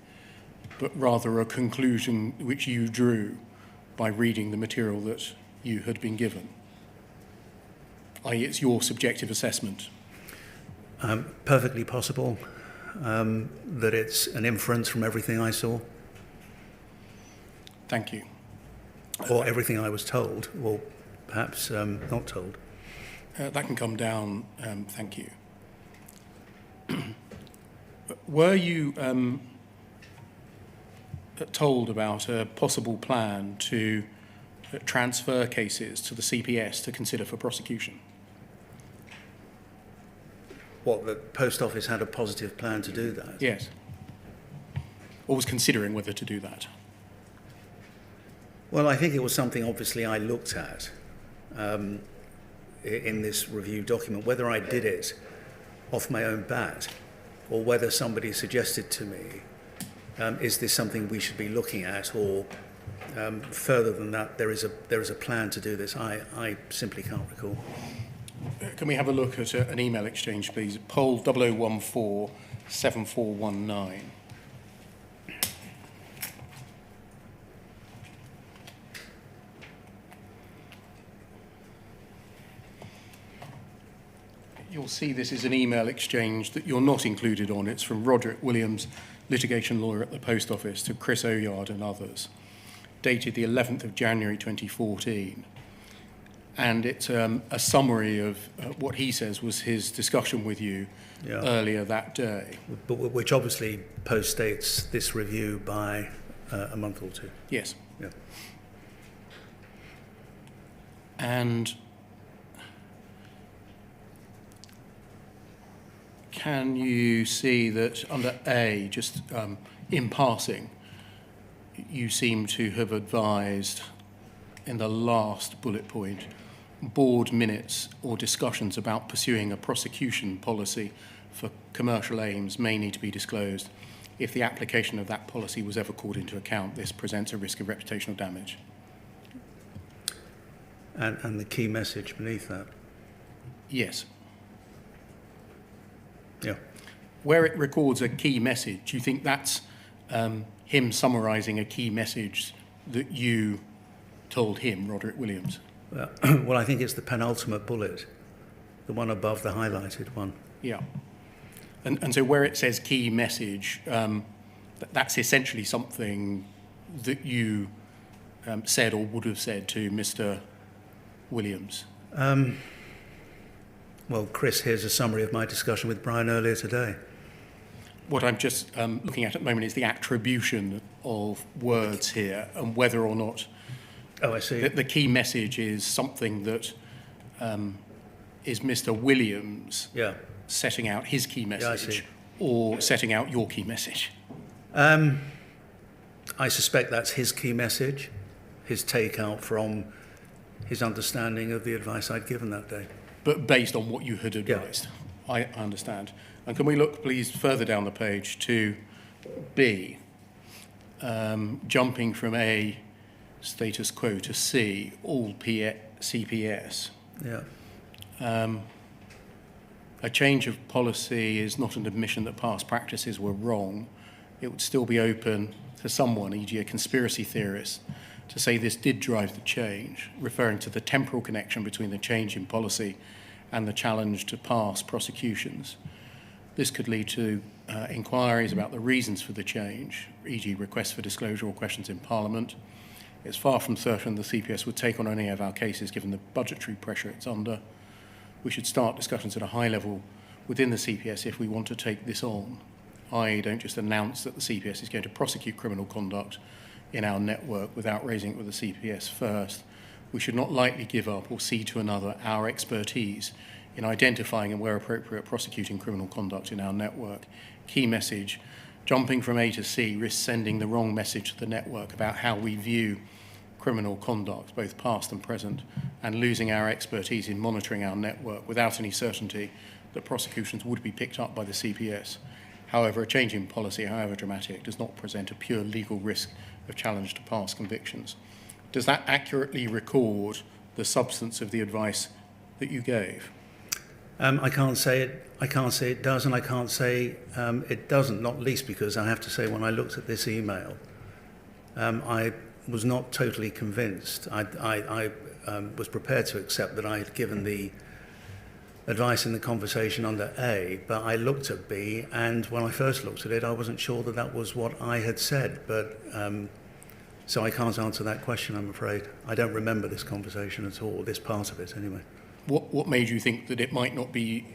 but rather a conclusion which you drew by reading the material that you had been given? I.e., it's your subjective assessment. Perfectly possible that it's an inference from everything I saw. Thank you. Or everything I was told, or perhaps not told. That can come down, thank you. Were you told about a possible plan to transfer cases to the CPS to consider for prosecution? What, the Post Office had a positive plan to do that? Yes. Or was considering whether to do that? Well, I think it was something obviously I looked at in this review document. Whether I did it off my own bat or whether somebody suggested to me, is this something we should be looking at, or further than that, there is a plan to do this. I simply can't recall. Can we have a look at an email exchange, please? Poll 0014 7419. You'll see this is an email exchange that you're not included on. It's from Roderick Williams, litigation lawyer at the Post Office, to Chris Oyard and others, dated the 11th of January 2014. And it's a summary of what he says was his discussion with you earlier that day. But which obviously postdates this review by a month or two. Yes. Yeah. And can you see that under A, just in passing, you seem to have advised in the last bullet point, board minutes or discussions about pursuing a prosecution policy for commercial aims may need to be disclosed. If the application of that policy was ever called into account, this presents a risk of reputational damage. And the key message beneath that? Yes. Yeah. Where it records a key message, do you think that's him summarising a key message that you told him, Roderick Williams? Well, I think it's the penultimate bullet, the one above the highlighted one. Yeah. And so where it says key message, that's essentially something that you said or would have said to Mr. Williams. Well, Chris, here's a summary of my discussion with Brian earlier today. What I'm just looking at the moment is the attribution of words here and whether or not I see. The key message is something that is Mr. Williams setting out his key message or setting out your key message. I suspect that's his key message, his takeout from his understanding of the advice I'd given that day. But based on what you had advised. Yeah. I understand. And can we look, please, further down the page to B, jumping from A, status quo, to C, all CPS. Yeah. A change of policy is not an admission that past practices were wrong. It would still be open to someone, e.g. a conspiracy theorist, to say this did drive the change, referring to the temporal connection between the change in policy and the challenge to past prosecutions. This could lead to inquiries about the reasons for the change, e.g. requests for disclosure or questions in Parliament. It's far from certain the CPS would take on any of our cases given the budgetary pressure it's under. We should start discussions at a high level within the CPS if we want to take this on. I don't just announce that the CPS is going to prosecute criminal conduct in our network without raising it with the CPS first. We should not lightly give up or cede to another our expertise in identifying and, where appropriate, prosecuting criminal conduct in our network. Key message, jumping from A to C risks sending the wrong message to the network about how we view criminal conduct, both past and present, and losing our expertise in monitoring our network without any certainty that prosecutions would be picked up by the CPS. However, a change in policy, however dramatic, does not present a pure legal risk of challenge to past convictions. Does that accurately record the substance of the advice that you gave? I can't say it. I can't say it does, and I can't say it doesn't. Not least because I have to say, when I looked at this email, I was not totally convinced. I was prepared to accept that I had given the advice in the conversation under A, but I looked at B, and when I first looked at it, I wasn't sure that that was what I had said. But so I can't answer that question, I'm afraid. I don't remember this conversation at all, this part of it anyway. What made you think that it might not be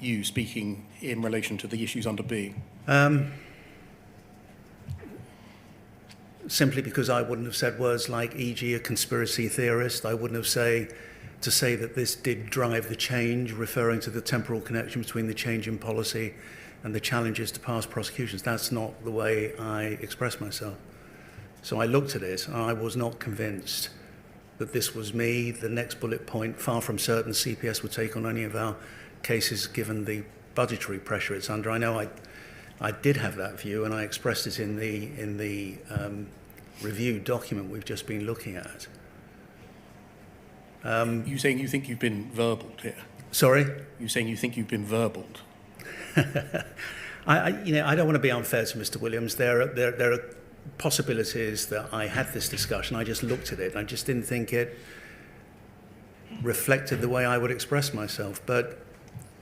you speaking in relation to the issues under B? Simply because I wouldn't have said words like, e.g., a conspiracy theorist. I wouldn't have say that this did drive the change, referring to the temporal connection between the change in policy and the challenges to past prosecutions. That's not the way I express myself. So I looked at it and I was not convinced that this was me. The next bullet point, far from certain CPS would take on any of our cases given the budgetary pressure it's under. I know I did have that view, and I expressed it in the review document we've just been looking at. You saying you think you've been verbaled here? Sorry? You saying you think you've been verbaled? I don't want to be unfair to Mr. Williams. There are possibilities that I had this discussion. I just looked at it. I just didn't think it reflected the way I would express myself. But,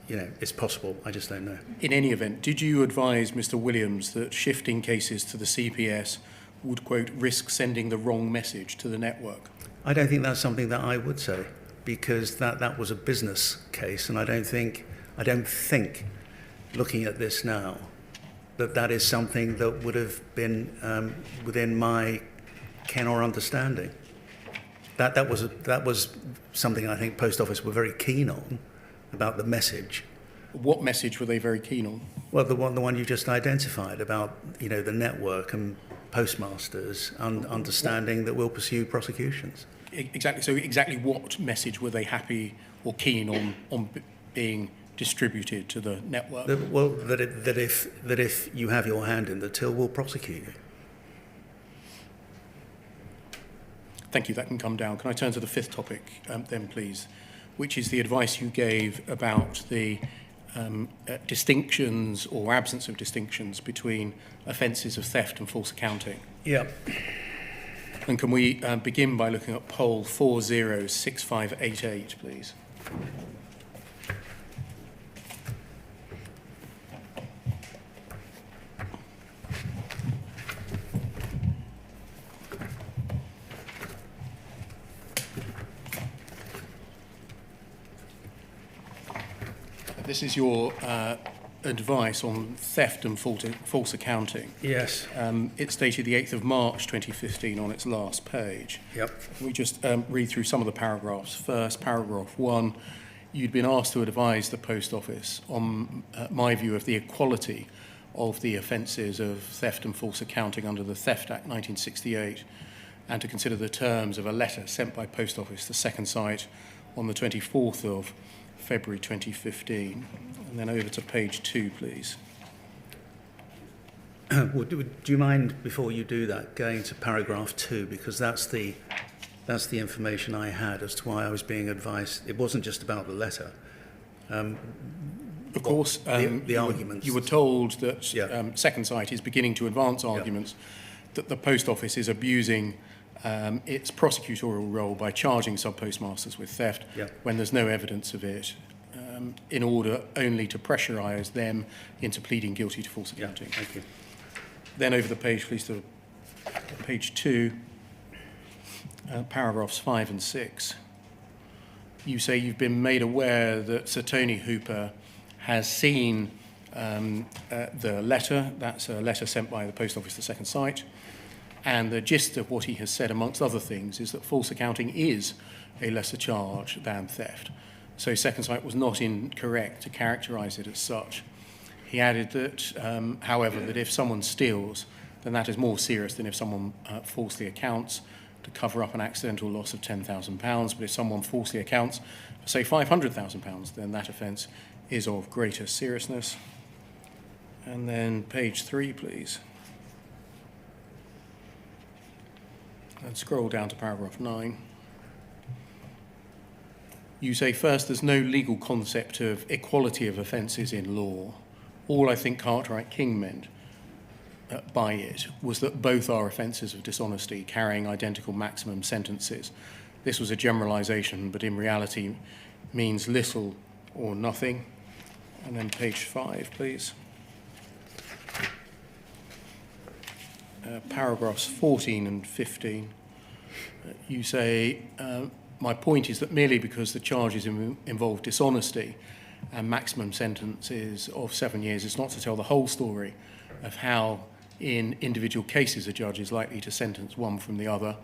it's possible. I just don't know. In any event, did you advise Mr. Williams that shifting cases to the CPS would, quote, risk sending the wrong message to the network? I don't think that's something that I would say, because that was a business case, and I don't think, looking at this now, that is something that would have been within my ken or understanding. That was something I think Post Office were very keen on, about the message. What message were they very keen on? Well, the one you just identified about the network and postmasters understanding that we'll pursue prosecutions. Exactly. So exactly what message were they happy or keen on being distributed to the network? That if you have your hand in the till, we'll prosecute you. Thank you. That can come down. Can I turn to the fifth topic then, please, which is the advice you gave about the distinctions or absence of distinctions between offences of theft and false accounting? Yeah. And can we begin by looking at poll 406588, please? This is your advice on theft and false accounting. Yes. It's dated the 8th of March 2015 on its last page. Yep. We just read through some of the paragraphs. First, paragraph 1, you'd been asked to advise the Post Office on my view of the equality of the offences of theft and false accounting under the Theft Act 1968, and to consider the terms of a letter sent by Post Office, the second site, on the 24th of February 2015. And then over to page 2, please. Do you mind, before you do that, going to paragraph 2, because that's the information I had as to why I was being advised. It wasn't just about the letter. Of course, the arguments. You were told that Yeah. second site is beginning to advance arguments that the Post Office is abusing its prosecutorial role by charging sub-postmasters with theft when there's no evidence of it, in order only to pressurise them into pleading guilty to false accounting. Thank you. Then over the page, please, to page 2, paragraphs 5 and 6. You say you've been made aware that Sir Tony Hooper has seen the letter. That's a letter sent by the Post Office, the second site. And the gist of what he has said, amongst other things, is that false accounting is a lesser charge than theft. So second site was not incorrect to characterise it as such. He added that, however, that if someone steals, then that is more serious than if someone falsely accounts to cover up an accidental loss of £10,000. But if someone falsely accounts for, say, £500,000, then that offence is of greater seriousness. And then page 3, please. And scroll down to paragraph 9. You say, first, there's no legal concept of equality of offences in law. All I think Cartwright King meant by it was that both are offences of dishonesty, carrying identical maximum sentences. This was a generalisation, but in reality means little or nothing. And then page 5, please. Paragraphs 14 and 15. You say, my point is that merely because the charges involve dishonesty and maximum sentences of 7 years is not to tell the whole story of how in individual cases a judge is likely to sentence one from the other.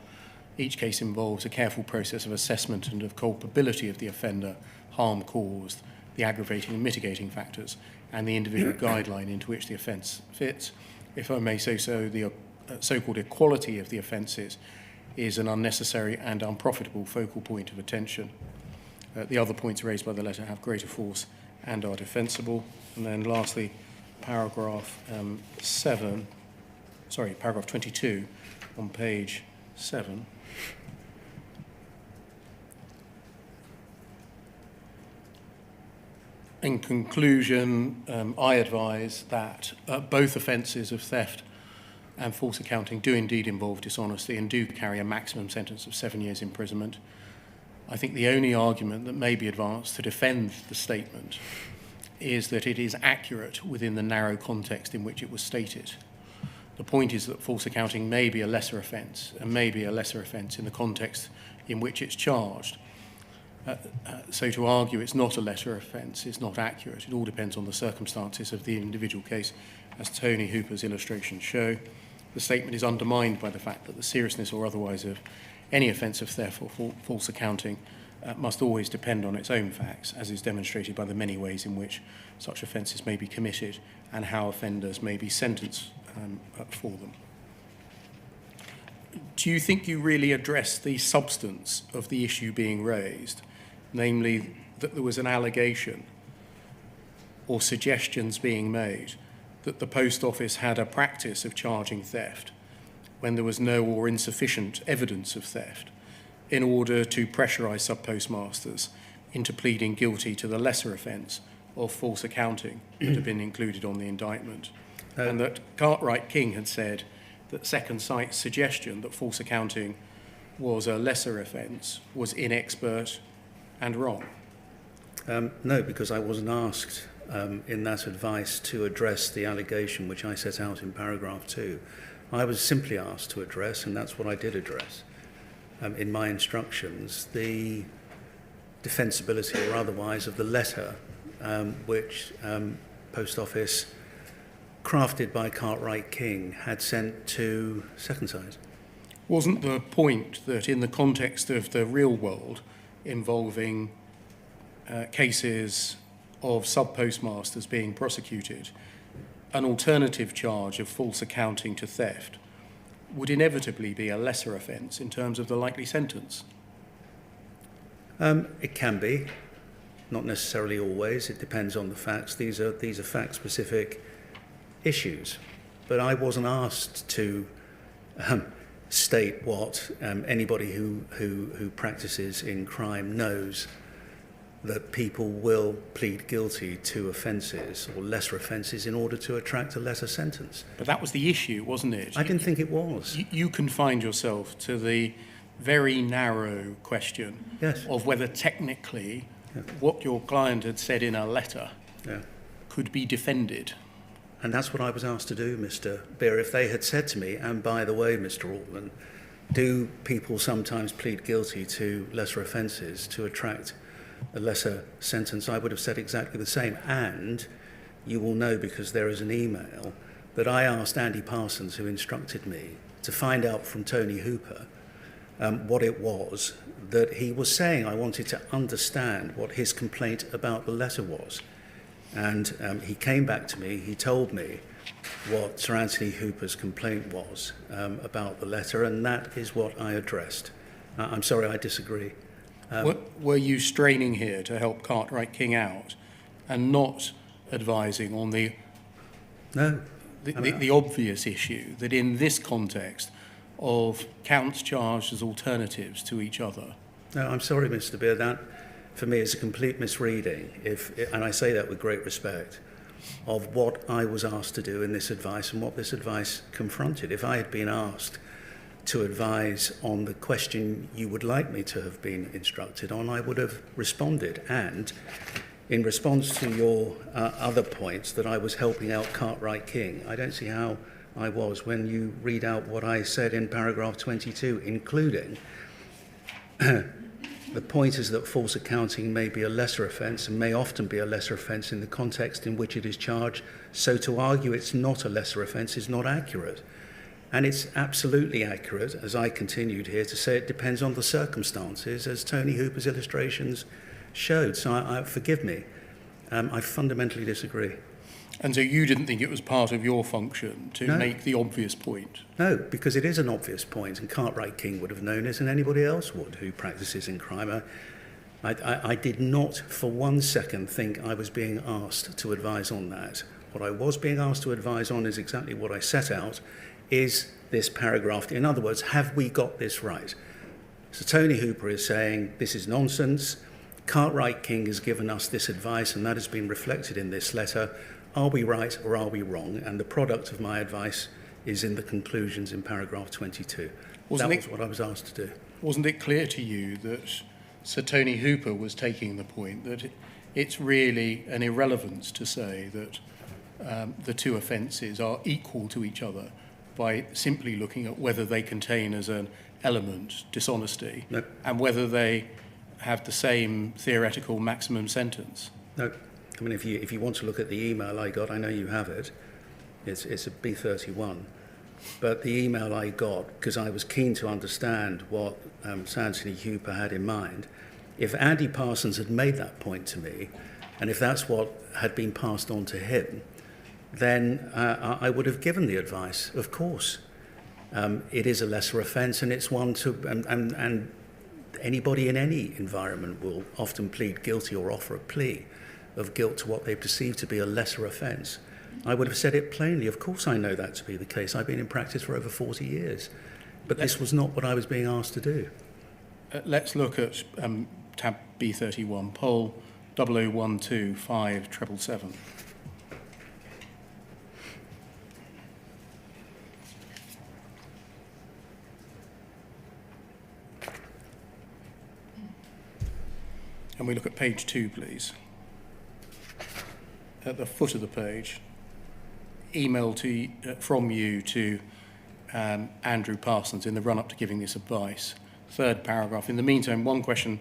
Each case involves a careful process of assessment and of culpability of the offender, harm caused, the aggravating and mitigating factors, and the individual guideline into which the offence fits. If I may say so, the so-called equality of the offences is an unnecessary and unprofitable focal point of attention. The other points raised by the letter have greater force and are defensible. And then lastly, paragraph 22 on page 7. In conclusion, I advise that both offences of theft and false accounting do indeed involve dishonesty and do carry a maximum sentence of 7 years imprisonment. I think the only argument that may be advanced to defend the statement is that it is accurate within the narrow context in which it was stated. The point is that false accounting may be a lesser offence and may be a lesser offence in the context in which it's charged. So to argue it's not a lesser offence is not accurate. It all depends on the circumstances of the individual case, as Tony Hooper's illustrations show. The statement is undermined by the fact that the seriousness or otherwise of any offence of theft or false accounting must always depend on its own facts, as is demonstrated by the many ways in which such offences may be committed and how offenders may be sentenced for them. Do you think you really addressed the substance of the issue being raised, namely that there was an allegation or suggestions being made that the Post Office had a practice of charging theft when there was no or insufficient evidence of theft in order to pressurise sub-postmasters into pleading guilty to the lesser offence of false accounting that had been included on the indictment? And that Cartwright King had said that Second Sight's suggestion that false accounting was a lesser offence was inexpert and wrong? No, because I wasn't asked in that advice to address the allegation which I set out in paragraph 2. I was simply asked to address, and that's what I did address in my instructions, the defensibility or otherwise of the letter which Post Office, crafted by Cartwright King, had sent to Second Sight. Wasn't the point that in the context of the real world involving cases of sub-postmasters being prosecuted, an alternative charge of false accounting to theft would inevitably be a lesser offence in terms of the likely sentence? It can be, not necessarily always. It depends on the facts. These are fact-specific issues. But I wasn't asked to state what anybody who practices in crime knows, that people will plead guilty to offences or lesser offences in order to attract a lesser sentence. But that was the issue, wasn't it? I didn't think it was. You confined yourself to the very narrow question of whether technically what your client had said in a letter could be defended. And that's what I was asked to do, Mr. Beer. If they had said to me, and by the way, Mr. Altman, do people sometimes plead guilty to lesser offences to attract a lesser sentence, I would have said exactly the same. And you will know, because there is an email, that I asked Andy Parsons, who instructed me, to find out from Tony Hooper what it was that he was saying. I wanted to understand what his complaint about the letter was. And he came back to me, he told me what Sir Anthony Hooper's complaint was about the letter, and that is what I addressed. I'm sorry, I disagree. Were you straining here to help Cartwright King out and not advising on the obvious issue that in this context of counts charged as alternatives to each other? No, I'm sorry, Mr. Beard, that for me is a complete misreading, and I say that with great respect, of what I was asked to do in this advice and what this advice confronted. If I had been asked to advise on the question you would like me to have been instructed on, I would have responded. And in response to your other points that I was helping out Cartwright King, I don't see how I was when you read out what I said in paragraph 22, including the point is that false accounting may be a lesser offence and may often be a lesser offence in the context in which it is charged. So to argue it's not a lesser offence is not accurate. And it's absolutely accurate, as I continued here, to say it depends on the circumstances, as Tony Hooper's illustrations showed. So forgive me, I fundamentally disagree. And so you didn't think it was part of your function to make the obvious point? No, because it is an obvious point, and Cartwright King would have known it, and anybody else would who practices in crime. I did not for 1 second think I was being asked to advise on that. What I was being asked to advise on is exactly what I set out, is this paragraph. In other words, have we got this right? So Tony Hooper is saying this is nonsense. Cartwright King has given us this advice, and that has been reflected in this letter. Are we right or are we wrong? And the product of my advice is in the conclusions in paragraph 22. That was what I was asked to do. Wasn't it clear to you that Sir Tony Hooper was taking the point that it's really an irrelevance to say that the two offences are equal to each other by simply looking at whether they contain as an element dishonesty and whether they have the same theoretical maximum sentence? No. I mean, if you want to look at the email I got, I know you have it. It's a B31. But the email I got, because I was keen to understand what Sir Anthony Hooper had in mind, if Andy Parsons had made that point to me, and if that's what had been passed on to him, then I would have given the advice, of course. It is a lesser offence, and it's one to... And anybody in any environment will often plead guilty or offer a plea of guilt to what they perceive to be a lesser offence. I would have said it plainly. Of course I know that to be the case. I've been in practice for over 40 years. But this was not what I was being asked to do. Let's look at tab B31, poll 0012577. And we look at page 2, please. At the foot of the page, email from you to Andrew Parsons in the run-up to giving this advice. Third paragraph. In the meantime, one question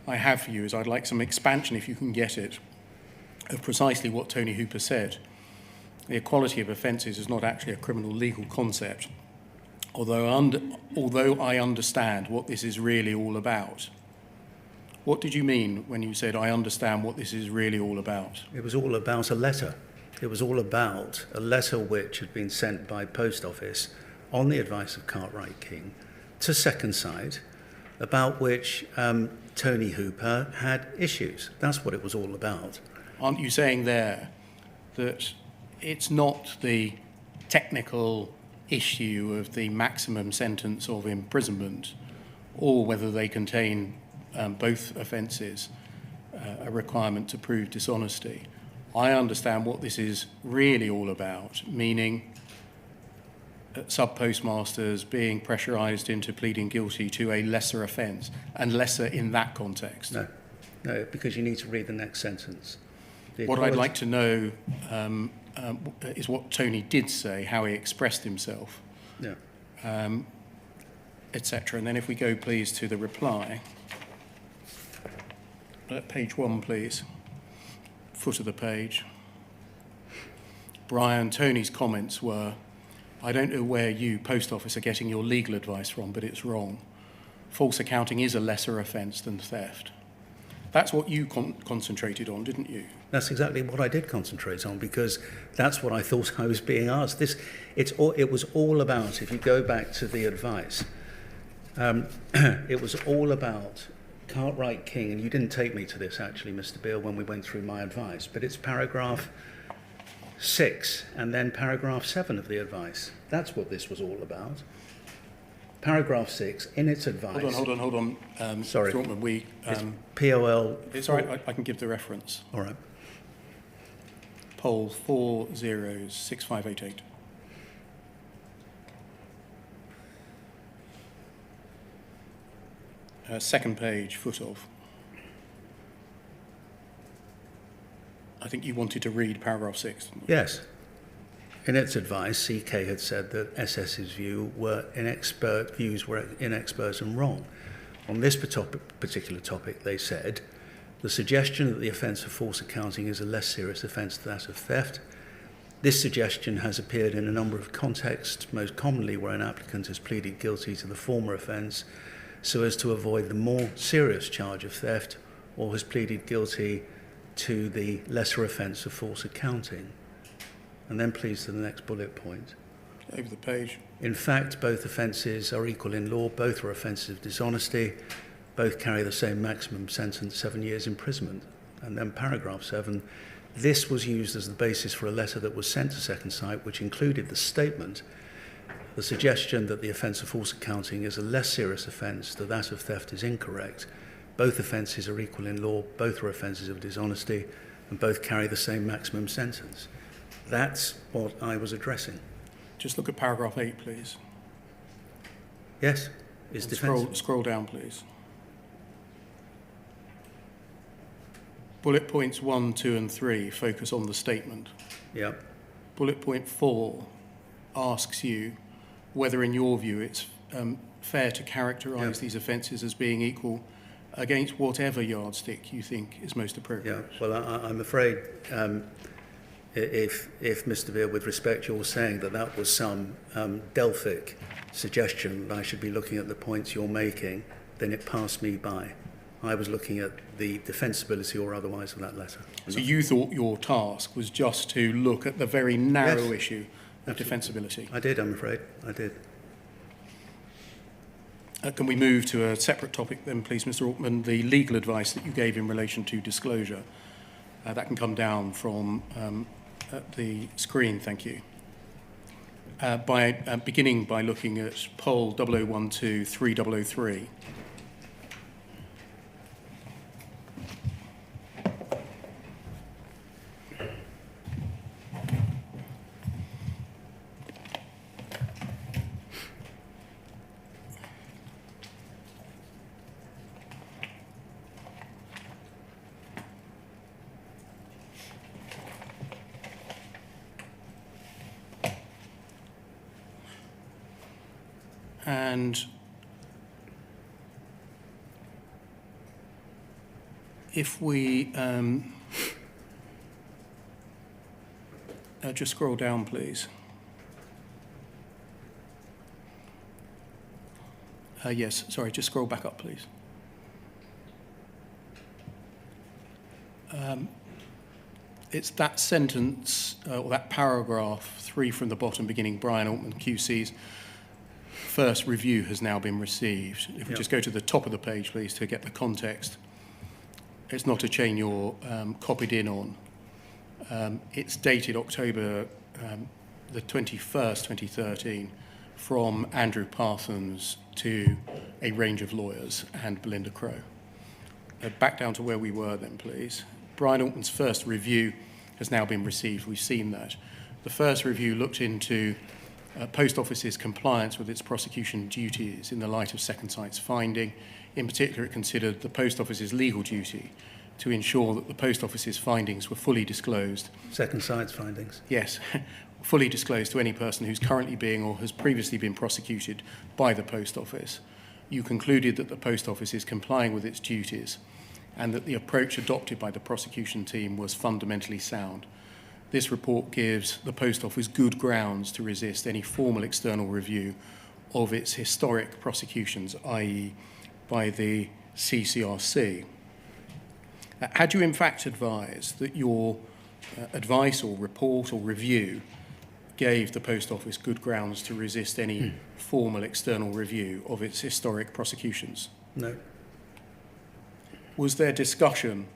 I have for you is I'd like some expansion, if you can get it, of precisely what Tony Hooper said. The equality of offences is not actually a criminal legal concept, although I understand what this is really all about. What did you mean when you said, I understand what this is really all about? It was all about a letter. It was all about a letter which had been sent by post office on the advice of Cartwright King to Second Sight, about which Tony Hooper had issues. That's what it was all about. Aren't you saying there that it's not the technical issue of the maximum sentence of imprisonment or whether they contain both offences, a requirement to prove dishonesty? I understand what this is really all about, meaning sub-postmasters being pressurised into pleading guilty to a lesser offence, and lesser in that context. No, because you need to read the next sentence. What I'd like to know is what Tony did say, how he expressed himself, etc. And then if we go, please, to the reply. Page 1, please. Foot of the page. Brian, Tony's comments were, I don't know where you, Post Office, are getting your legal advice from, but it's wrong. False accounting is a lesser offence than theft. That's what you concentrated on, didn't you? That's exactly what I did concentrate on, because that's what I thought I was being asked. It was all about, if you go back to the advice, it was all about Cartwright King, and you didn't take me to this actually, Mr. Beale, when we went through my advice, but it's paragraph 6 and then paragraph 7 of the advice. That's what this was all about. Paragraph 6 in its advice. Hold on. Sorry. Mr. Altman, It's POL. it's all right, I can give the reference. All right. Poll 406588. Second page, foot of. I think you wanted to read paragraph 6. Didn't you? Yes. In its advice, CK had said that SS's views were inexpert and wrong. On this particular topic, they said, the suggestion that the offence of false accounting is a less serious offence than that of theft. This suggestion has appeared in a number of contexts, most commonly where an applicant has pleaded guilty to the former offence so as to avoid the more serious charge of theft, or has pleaded guilty to the lesser offence of false accounting. And then please to the next bullet point. Over the page. In fact, both offences are equal in law, both are offences of dishonesty, both carry the same maximum sentence, 7 years imprisonment. And then paragraph 7, this was used as the basis for a letter that was sent to Second Sight, which included the statement, the suggestion that the offence of false accounting is a less serious offence than that of theft is incorrect. Both offences are equal in law, both are offences of dishonesty, and both carry the same maximum sentence. That's what I was addressing. Just look at paragraph 8, please. Yes? Is defence... Scroll down, please. Bullet points 1, 2 and 3 focus on the statement. Yeah. Bullet point 4 asks you whether, in your view, it's fair to characterise these offences as being equal against whatever yardstick you think is most appropriate. Yeah, well, I'm afraid if Mr. Beale, with respect, you're saying that that was some Delphic suggestion that I should be looking at the points you're making, then it passed me by. I was looking at the defensibility or otherwise of that letter. So you thought your task was just to look at the very narrow issue of defensibility? I did, I'm afraid. I did. Can we move to a separate topic then, please, Mr. Altman? The legal advice that you gave in relation to disclosure. That can come down from the screen, thank you. Beginning by looking at poll 0012-3003. And if we just scroll down, please. Yes, sorry, just scroll back up, please. It's that sentence, or that paragraph 3 from the bottom, beginning Brian Altman KC's first review has now been received. If we just go to the top of the page, please, to get the context. It's not a chain you're copied in on. It's dated October the 21st, 2013, from Andrew Parsons to a range of lawyers and Belinda Crowe. Back down to where we were then, please. Brian Altman's first review has now been received. We've seen that. The first review looked into Post Office's compliance with its prosecution duties in the light of Second Sight's finding. In particular, it considered the Post Office's legal duty to ensure that the Post Office's findings were fully disclosed. Second Sight's findings? Yes, fully disclosed to any person who's currently being or has previously been prosecuted by the Post Office. You concluded that the Post Office is complying with its duties and that the approach adopted by the prosecution team was fundamentally sound. This report gives the Post Office good grounds to resist any formal external review of its historic prosecutions, i.e. by the CCRC. Had you in fact advised that your advice or report or review gave the Post Office good grounds to resist any formal external review of its historic prosecutions? No. Was there discussion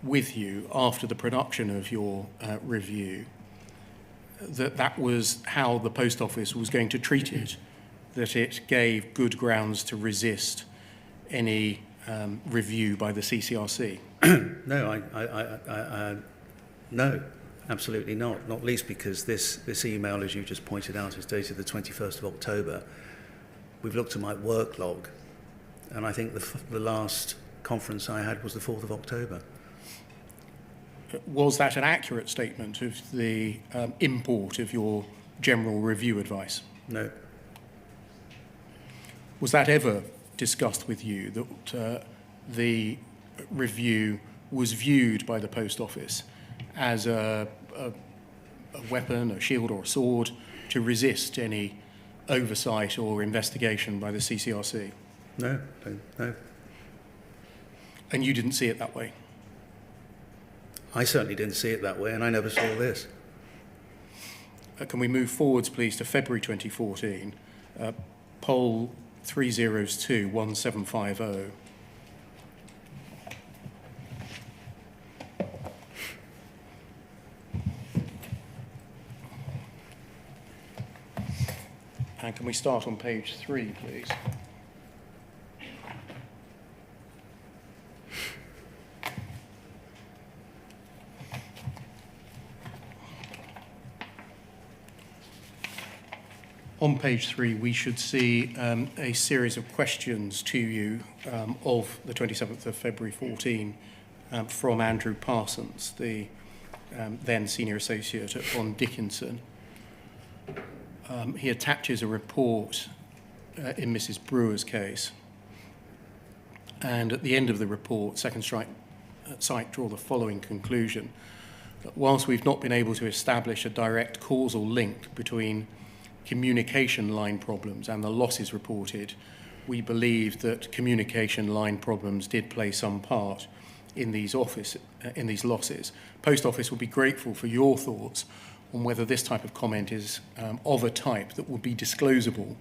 with you after the production of your review that was how the Post Office was going to treat it, that it gave good grounds to resist any review by the CCRC? No, no, absolutely not. Not least because this email, as you just pointed out, is dated the 21st of October. We've looked at my work log, and I think the last conference I had was the 4th of October. Was that an accurate statement of the import of your general review advice? No. Was that ever discussed with you, that the review was viewed by the Post Office as a weapon, a shield or a sword to resist any oversight or investigation by the CCRC? No. And you didn't see it that way? I certainly didn't see it that way, and I never saw this. Can we move forwards, please, to February 2014, poll 302-1750. And can we start on page 3, please? On page 3, we should see a series of questions to you of the 27th of February 14 from Andrew Parsons, the then Senior Associate at Bond Dickinson. He attaches a report in Mrs. Brewer's case. And at the end of the report, Second Sight draw the following conclusion: that whilst we've not been able to establish a direct causal link between communication line problems and the losses reported, we believe that communication line problems did play some part in these losses. Post Office would be grateful for your thoughts on whether this type of comment is of a type that would be disclosable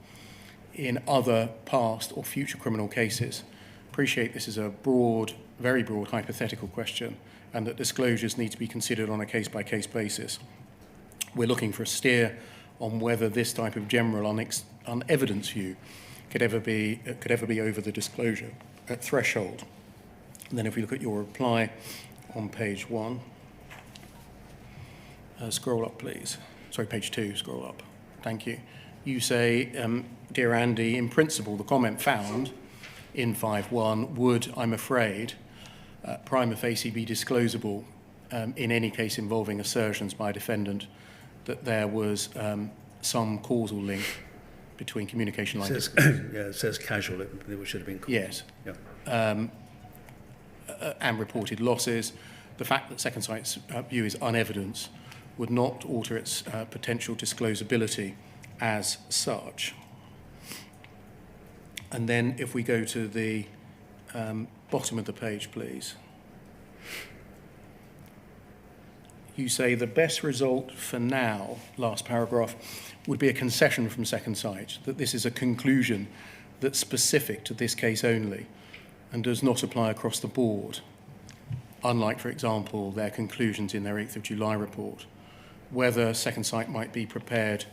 in other past or future criminal cases. Appreciate this is a broad, very broad hypothetical question, and that disclosures need to be considered on a case-by-case basis. We're looking for a steer on whether this type of general on evidence view could ever be over the disclosure threshold. And then if we look at your reply on page 1, scroll up, please. Sorry, page 2, scroll up. Thank you. You say, dear Andy, in principle, the comment found in 5.1 would, I'm afraid, prima facie be disclosable in any case involving assertions by a defendant that there was some causal link between communication lines. It says casual, it should have been causal. Yes. Yeah. And reported losses. The fact that Second Sight's view is unevidenced would not alter its potential disclosability as such. And then if we go to the bottom of the page, please. You say the best result for now, last paragraph, would be a concession from Second Sight, that this is a conclusion that's specific to this case only and does not apply across the board, unlike, for example, their conclusions in their 8th of July report. Whether Second Sight might be prepared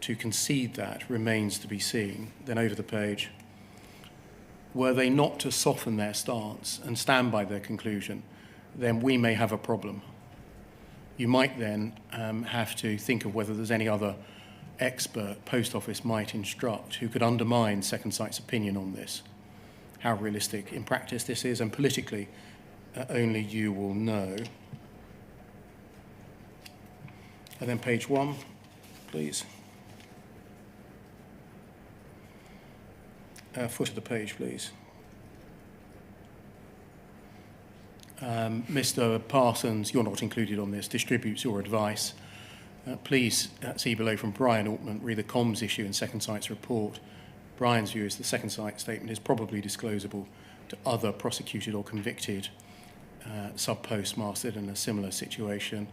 to concede that remains to be seen. Then over the page, were they not to soften their stance and stand by their conclusion, then we may have a problem. You might then have to think of whether there's any other expert Post Office might instruct who could undermine Second Sight's opinion on this. How realistic in practice this is, and politically, only you will know. And then page 1, please. Foot of the page, please. Mr. Parsons, you're not included on this, distributes your advice. Please see below from Brian Altman, read the comms issue in Second Sight's report. Brian's view is the Second Sight statement is probably disclosable to other prosecuted or convicted sub-postmasters in a similar situation.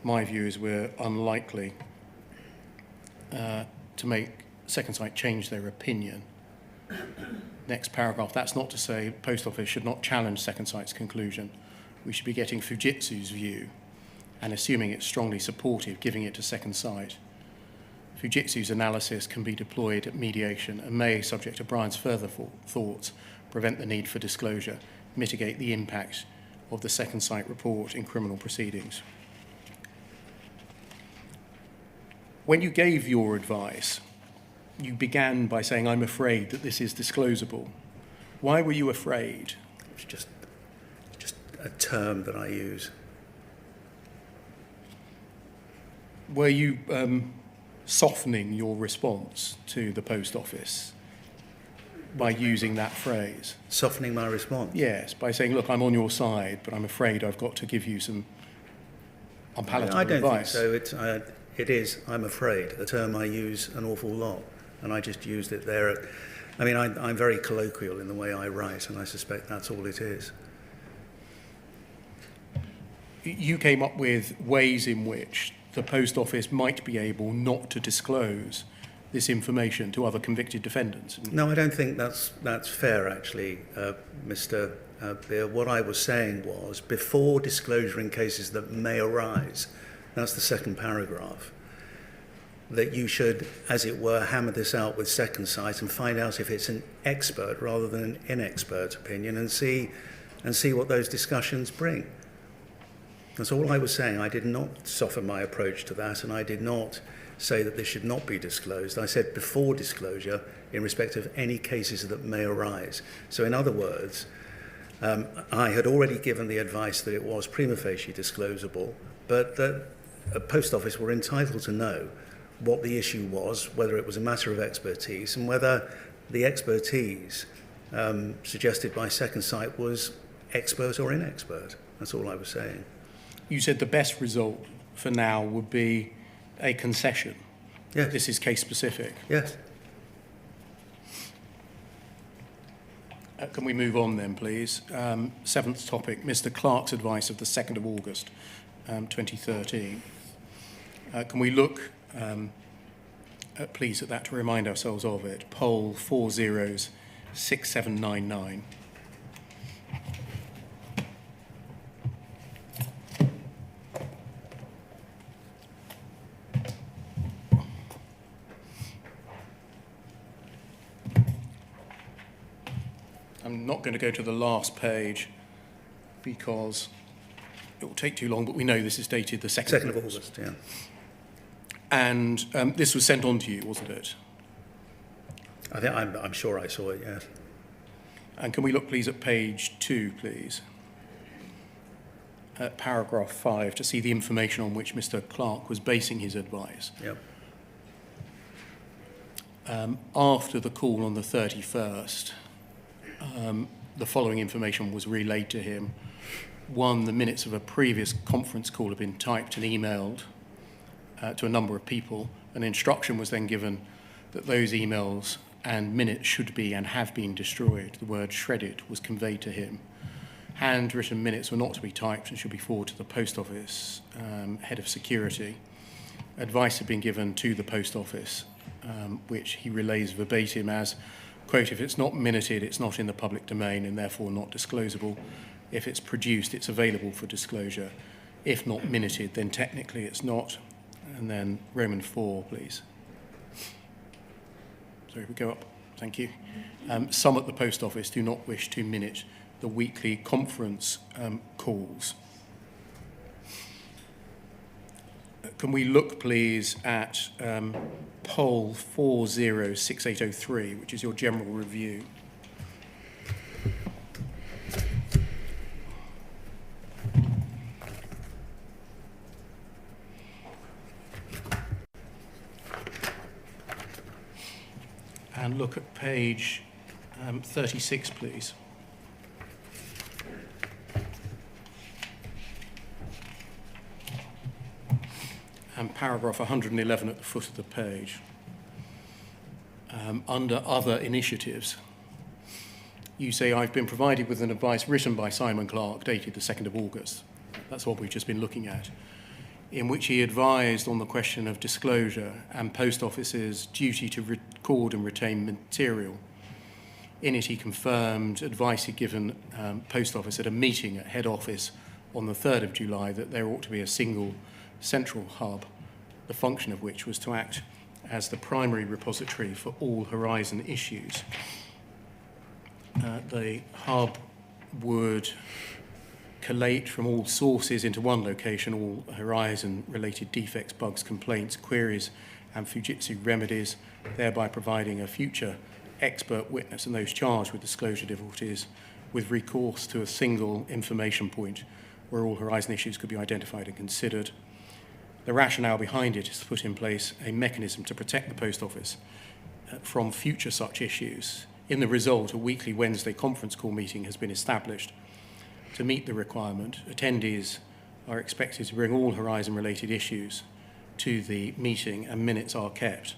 My view is we're unlikely to make Second Sight change their opinion. Next paragraph, that's not to say Post Office should not challenge Second Sight's conclusion. We should be getting Fujitsu's view and assuming it's strongly supportive, giving it to Second Sight. Fujitsu's analysis can be deployed at mediation and may, subject to Brian's further thoughts, prevent the need for disclosure, mitigate the impact of the Second Sight report in criminal proceedings. When you gave your advice, you began by saying, I'm afraid that this is disclosable. Why were you afraid? It's just a term that I use. Were you softening your response to the Post Office by using that phrase? Softening my response? Yes, by saying, look, I'm on your side, but I'm afraid I've got to give you some unpalatable advice. I don't think so. It is, I'm afraid, a term I use an awful lot, and I just used it there. I mean, I'm very colloquial in the way I write, and I suspect that's all it is. You came up with ways in which the Post Office might be able not to disclose this information to other convicted defendants. No, I don't think that's fair, actually, Mr. Beer. What I was saying was, before disclosure in cases that may arise, that's the second paragraph, that you should, as it were, hammer this out with Second Sight and find out if it's an expert rather than an inexpert opinion and see what those discussions bring. That's all I was saying. I did not soften my approach to that, and I did not say that this should not be disclosed. I said before disclosure in respect of any cases that may arise. So in other words, I had already given the advice that it was prima facie disclosable, but that a Post Office were entitled to know what the issue was, whether it was a matter of expertise, and whether the expertise suggested by Second Sight was expert or inexpert. That's all I was saying. You said the best result for now would be a concession. Yes. This is case specific. Yes. Can we move on then, please? Seventh topic, Mr. Clark's advice of the 2nd of August, 2013. Can we look, please, at that to remind ourselves of it? Poll 406799. I'm not going to go to the last page because it will take too long, but we know this is dated the 2nd of August, yeah. And this was sent on to you, wasn't it? I'm sure I saw it, yes. And can we look, please, at page 2, please? At paragraph 5, to see the information on which Mr. Clark was basing his advice. Yep. After the call on the 31st, the following information was relayed to him. One, the minutes of a previous conference call had been typed and emailed to a number of people. An instruction was then given that those emails and minutes should be and have been destroyed. The word shredded was conveyed to him. Handwritten minutes were not to be typed and should be forwarded to the Post Office head of security. Advice had been given to the Post Office, which he relays verbatim as, quote, if it's not minuted, it's not in the public domain and therefore not disclosable. If it's produced, it's available for disclosure. If not minuted, then technically it's not. And then Roman 4, please. Sorry, we go up. Thank you. Some at the Post Office do not wish to minute the weekly conference calls. Can we look, please, at poll 406803, which is your general review. And look at page 36, please. And paragraph 111 at the foot of the page. Under other initiatives, you say, I've been provided with an advice written by Simon Clarke, dated the 2nd of August. That's what we've just been looking at, in which he advised on the question of disclosure and Post Office's duty to record and retain material. In it, he confirmed advice he'd given Post Office at a meeting at head office on the 3rd of July that there ought to be a single central hub, the function of which was to act as the primary repository for all Horizon issues. The hub would collate from all sources into one location all Horizon-related defects, bugs, complaints, queries, and Fujitsu remedies, thereby providing a future expert witness and those charged with disclosure difficulties with recourse to a single information point where all Horizon issues could be identified and considered. The rationale behind it is to put in place a mechanism to protect the Post Office from future such issues. In the result, a weekly Wednesday conference call meeting has been established. To meet the requirement, attendees are expected to bring all Horizon-related issues to the meeting and minutes are kept.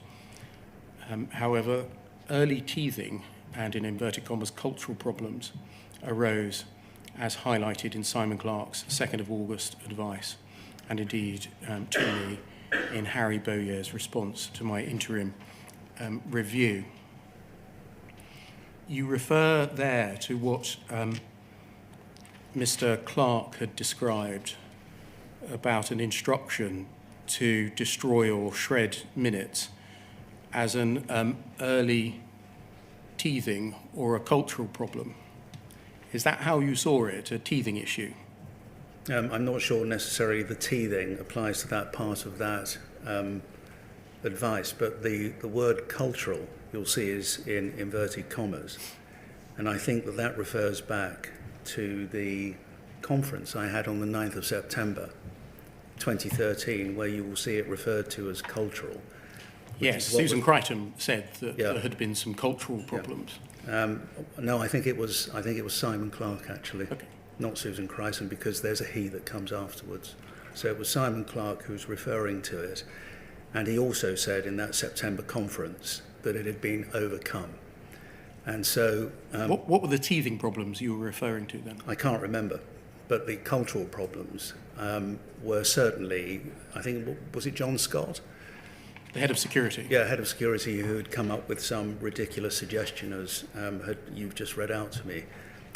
However, early teething and, in inverted commas, cultural problems arose as highlighted in Simon Clarke's 2nd of August advice, and indeed to me in Harry Bowyer's response to my interim review. You refer there to what Mr. Clarke had described about an instruction to destroy or shred minutes as an early teething or a cultural problem. Is that how you saw it, a teething issue? I'm not sure necessarily the teething applies to that part of that advice, but the word cultural, you'll see, is in inverted commas. And I think that that refers back to the conference I had on the 9th of September 2013, where you will see it referred to as cultural. Yes, Susan Crichton said that there had been some cultural problems. No, I think it was Simon Clarke, actually. Okay. Not Susan Crichton, because there's a he that comes afterwards. So it was Simon Clarke who was referring to it. And he also said in that September conference that it had been overcome. And so... what were the teething problems you were referring to then? I can't remember. But the cultural problems were certainly, I think, was it John Scott? The head of security? Yeah, head of security, who had come up with some ridiculous suggestion, as you've just read out to me,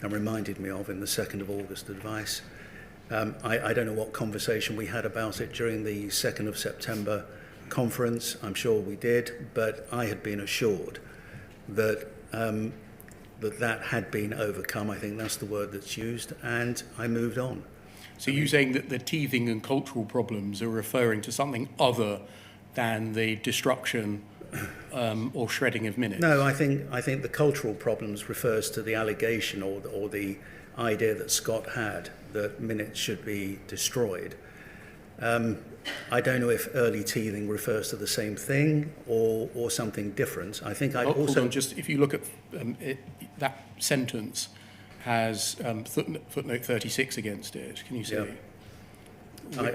and reminded me of in the 2nd of August advice. I don't know what conversation we had about it during the 2nd of September conference. I'm sure we did, but I had been assured that that had been overcome. I think that's the word that's used, and I moved on. So you're saying that the teething and cultural problems are referring to something other than the destruction or shredding of minutes? No, I think the cultural problems refers to the allegation or the idea that Scott had that minutes should be destroyed. I don't know if early teething refers to the same thing or something different. I think I also... Hold on, just if you look at that sentence has footnote 36 against it. Can you see? Yeah.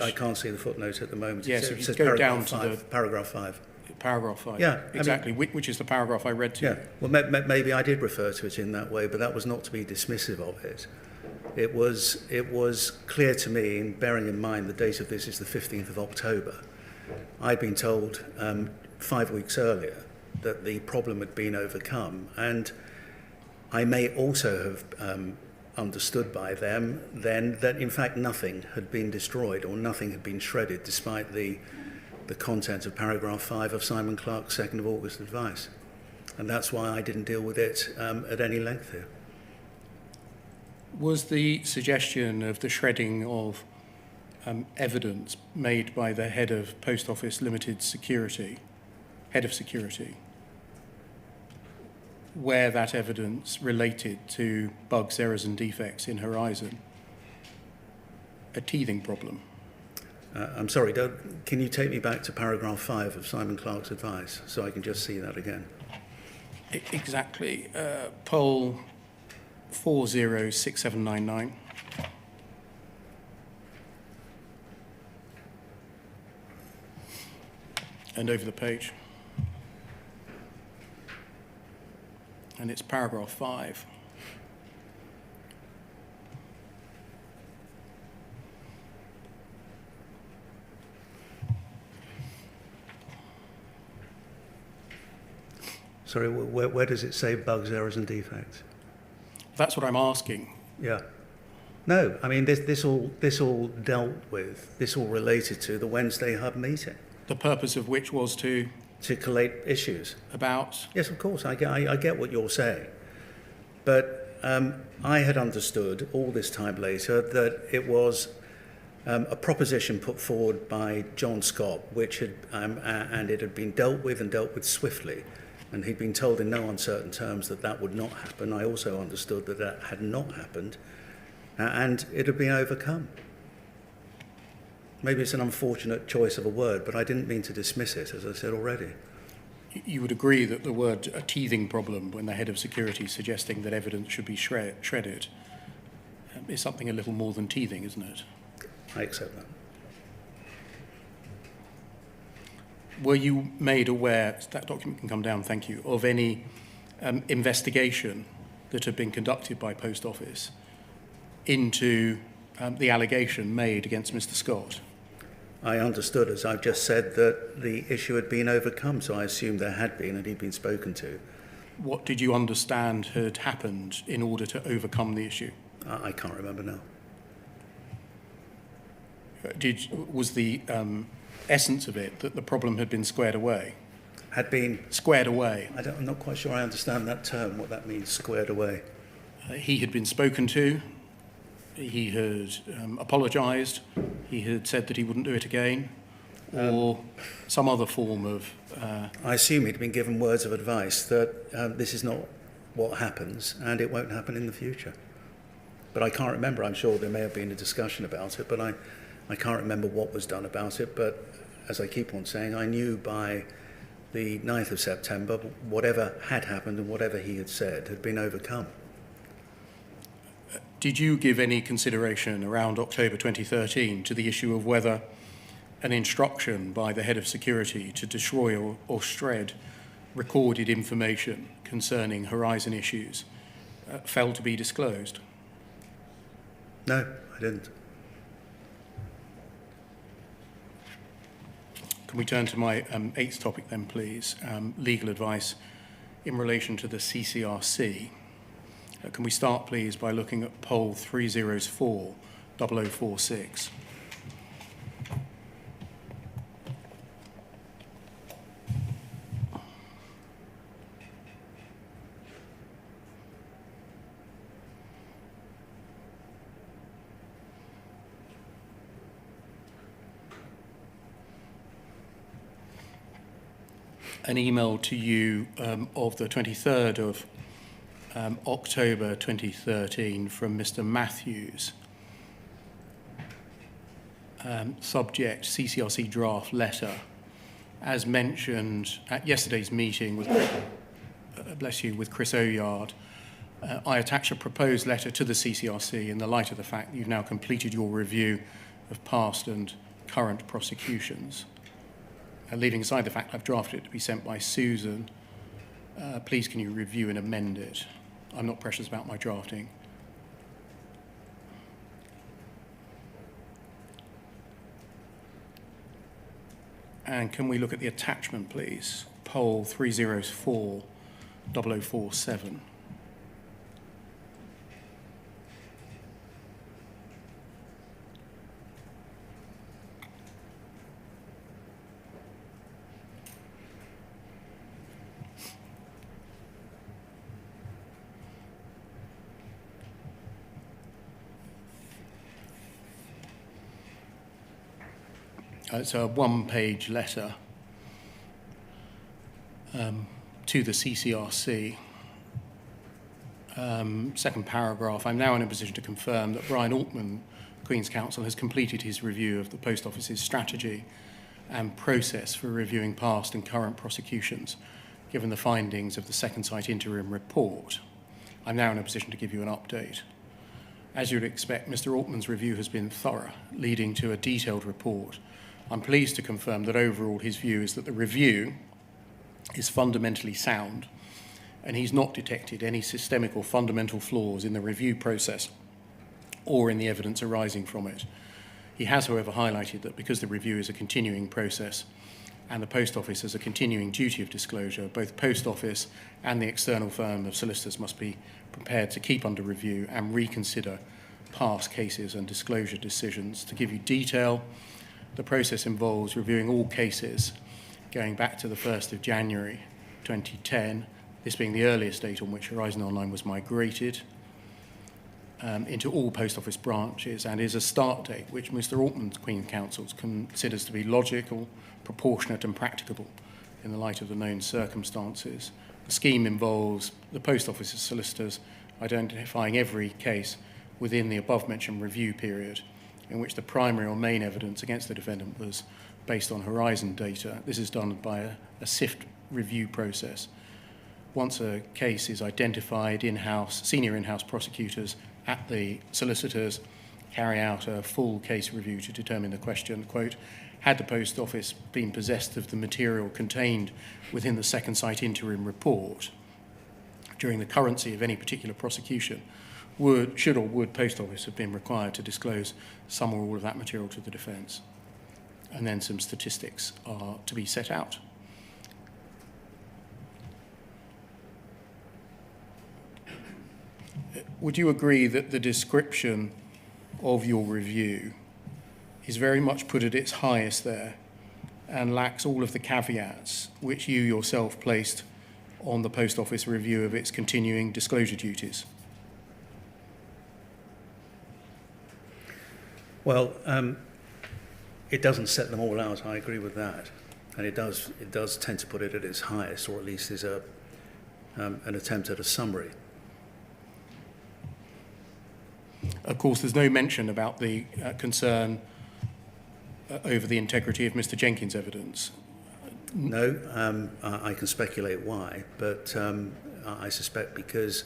I can't see the footnote at the moment. Yes, if you go down to the... Paragraph 5. Paragraph 5. Yeah. Exactly, which is the paragraph I read to you. Yeah, well, maybe I did refer to it in that way, but that was not to be dismissive of it. It was clear to me, and bearing in mind the date of this is the 15th of October, I'd been told 5 weeks earlier that the problem had been overcome, and I may also have understood by them then that in fact nothing had been destroyed or nothing had been shredded, despite the content of paragraph 5 of Simon Clarke's 2nd of August advice. And that's why I didn't deal with it at any length here. Was the suggestion of the shredding of evidence made by the head of Post Office Limited Security, head of security, where that evidence related to bugs, errors and defects in Horizon, a teething problem? I'm sorry, can you take me back to paragraph 5 of Simon Clarke's advice so I can just see that again? Exactly. Poll 406799. And over the page. And it's paragraph 5. Sorry, where does it say bugs, errors and defects? That's what I'm asking. Yeah. No, I mean, this all dealt with, this all related to the Wednesday hub meeting. The purpose of which was to collate issues. About? Yes, of course, I get what you're saying. But I had understood all this time later that it was a proposition put forward by John Scott, which had, and it had been dealt with swiftly. And he'd been told in no uncertain terms that that would not happen. I also understood that that had not happened, and it had been overcome. Maybe it's an unfortunate choice of a word, but I didn't mean to dismiss it, as I said already. You would agree that the word a teething problem, when the head of security is suggesting that evidence should be shredded, is something a little more than teething, isn't it? I accept that. Were you made aware, that document can come down, thank you, of any investigation that had been conducted by Post Office into the allegation made against Mr. Scott? I understood, as I've just said, that the issue had been overcome, so I assumed there had been and he'd been spoken to. What did you understand had happened in order to overcome the issue? I can't remember now. Was the essence of it that the problem had been squared away? Had been squared away? I'm not quite sure I understand that term, what that means, squared away. He had been spoken to. He had apologised. He had said that he wouldn't do it again, or some other form of... I assume he'd been given words of advice that this is not what happens and it won't happen in the future. But I can't remember. I'm sure there may have been a discussion about it, but I can't remember what was done about it. But as I keep on saying, I knew by the 9th of September whatever had happened and whatever he had said had been overcome. Did you give any consideration around October 2013 to the issue of whether an instruction by the head of security to destroy or shred recorded information concerning Horizon issues failed to be disclosed? No, I didn't. Can we turn to my eighth topic then, please? Legal advice in relation to the CCRC. Can we start, please, by looking at poll 304-0046? An email to you of the 23rd of October 2013 from Mr. Matthews. Subject, CCRC draft letter. As mentioned at yesterday's meeting with, with Chris Oyard, I attach a proposed letter to the CCRC in the light of the fact that you've now completed your review of past and current prosecutions. Leaving aside the fact I've drafted it to be sent by Susan, please can you review and amend it? I'm not precious about my drafting. And can we look at the attachment, please? Poll 304-0047. It's a one-page letter to the CCRC. Second paragraph, I'm now in a position to confirm that Brian Altman, Queen's Counsel, has completed his review of the Post Office's strategy and process for reviewing past and current prosecutions, given the findings of the Second Sight interim report. I'm now in a position to give you an update. As you'd expect, Mr. Altman's review has been thorough, leading to a detailed report. I'm pleased to confirm that overall his view is that the review is fundamentally sound and he's not detected any systemic or fundamental flaws in the review process or in the evidence arising from it. He has, however, highlighted that because the review is a continuing process, and the Post Office has a continuing duty of disclosure. Both Post Office and the external firm of solicitors must be prepared to keep under review and reconsider past cases and disclosure decisions. To give you detail, the process involves reviewing all cases going back to the 1st of January 2010, this being the earliest date on which Horizon Online was migrated into all Post Office branches, and is a start date which Mr. Altman, Queen Counsel, considers to be logical, proportionate and practicable in the light of the known circumstances. The scheme involves the Post Office's solicitors identifying every case within the above-mentioned review period in which the primary or main evidence against the defendant was based on Horizon data. This is done by a SIFT review process. Once a case is identified, senior in-house prosecutors at the solicitors carry out a full case review to determine the question, quote, had the Post Office been possessed of the material contained within the Second Sight interim report during the currency of any particular prosecution, should or would Post Office have been required to disclose some or all of that material to the defence? And then some statistics are to be set out. Would you agree that the description of your review is very much put at its highest there and lacks all of the caveats which you yourself placed on the Post Office review of its continuing disclosure duties? Well, it doesn't set them all out, I agree with that. And it does tend to put it at its highest, or at least is an attempt at a summary. Of course, there's no mention about the concern over the integrity of Mr. Jenkins' evidence. No, I can speculate why, but I suspect because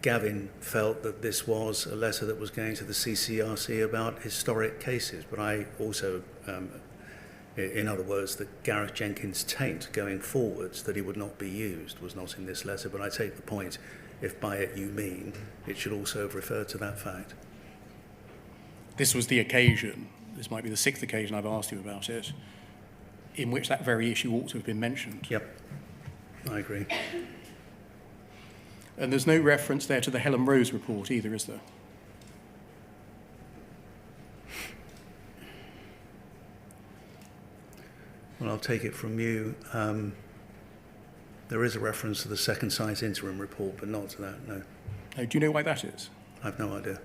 Gavin felt that this was a letter that was going to the CCRC about historic cases, but I also, in other words, that Gareth Jenkins' taint going forwards, that he would not be used, was not in this letter, but I take the point, if by it you mean, it should also have referred to that fact. This was the occasion, this might be the 6th occasion I've asked you about it, in which that very issue ought to have been mentioned. Yep, I agree. And there's no reference there to the Helen Rose report either, is there? Well, I'll take it from you. There is a reference to the Second Sight interim report, but not to that, no. Do you know why that is? I've no idea.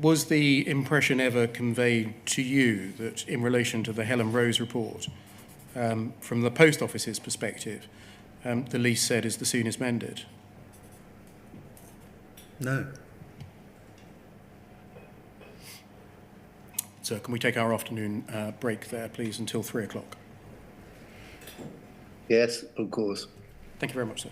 Was the impression ever conveyed to you that in relation to the Helen Rose report, from the Post Office's perspective, the least said is the soonest mended? No. So can we take our afternoon break there, please, until 3 o'clock? Yes, of course. Thank you very much, sir.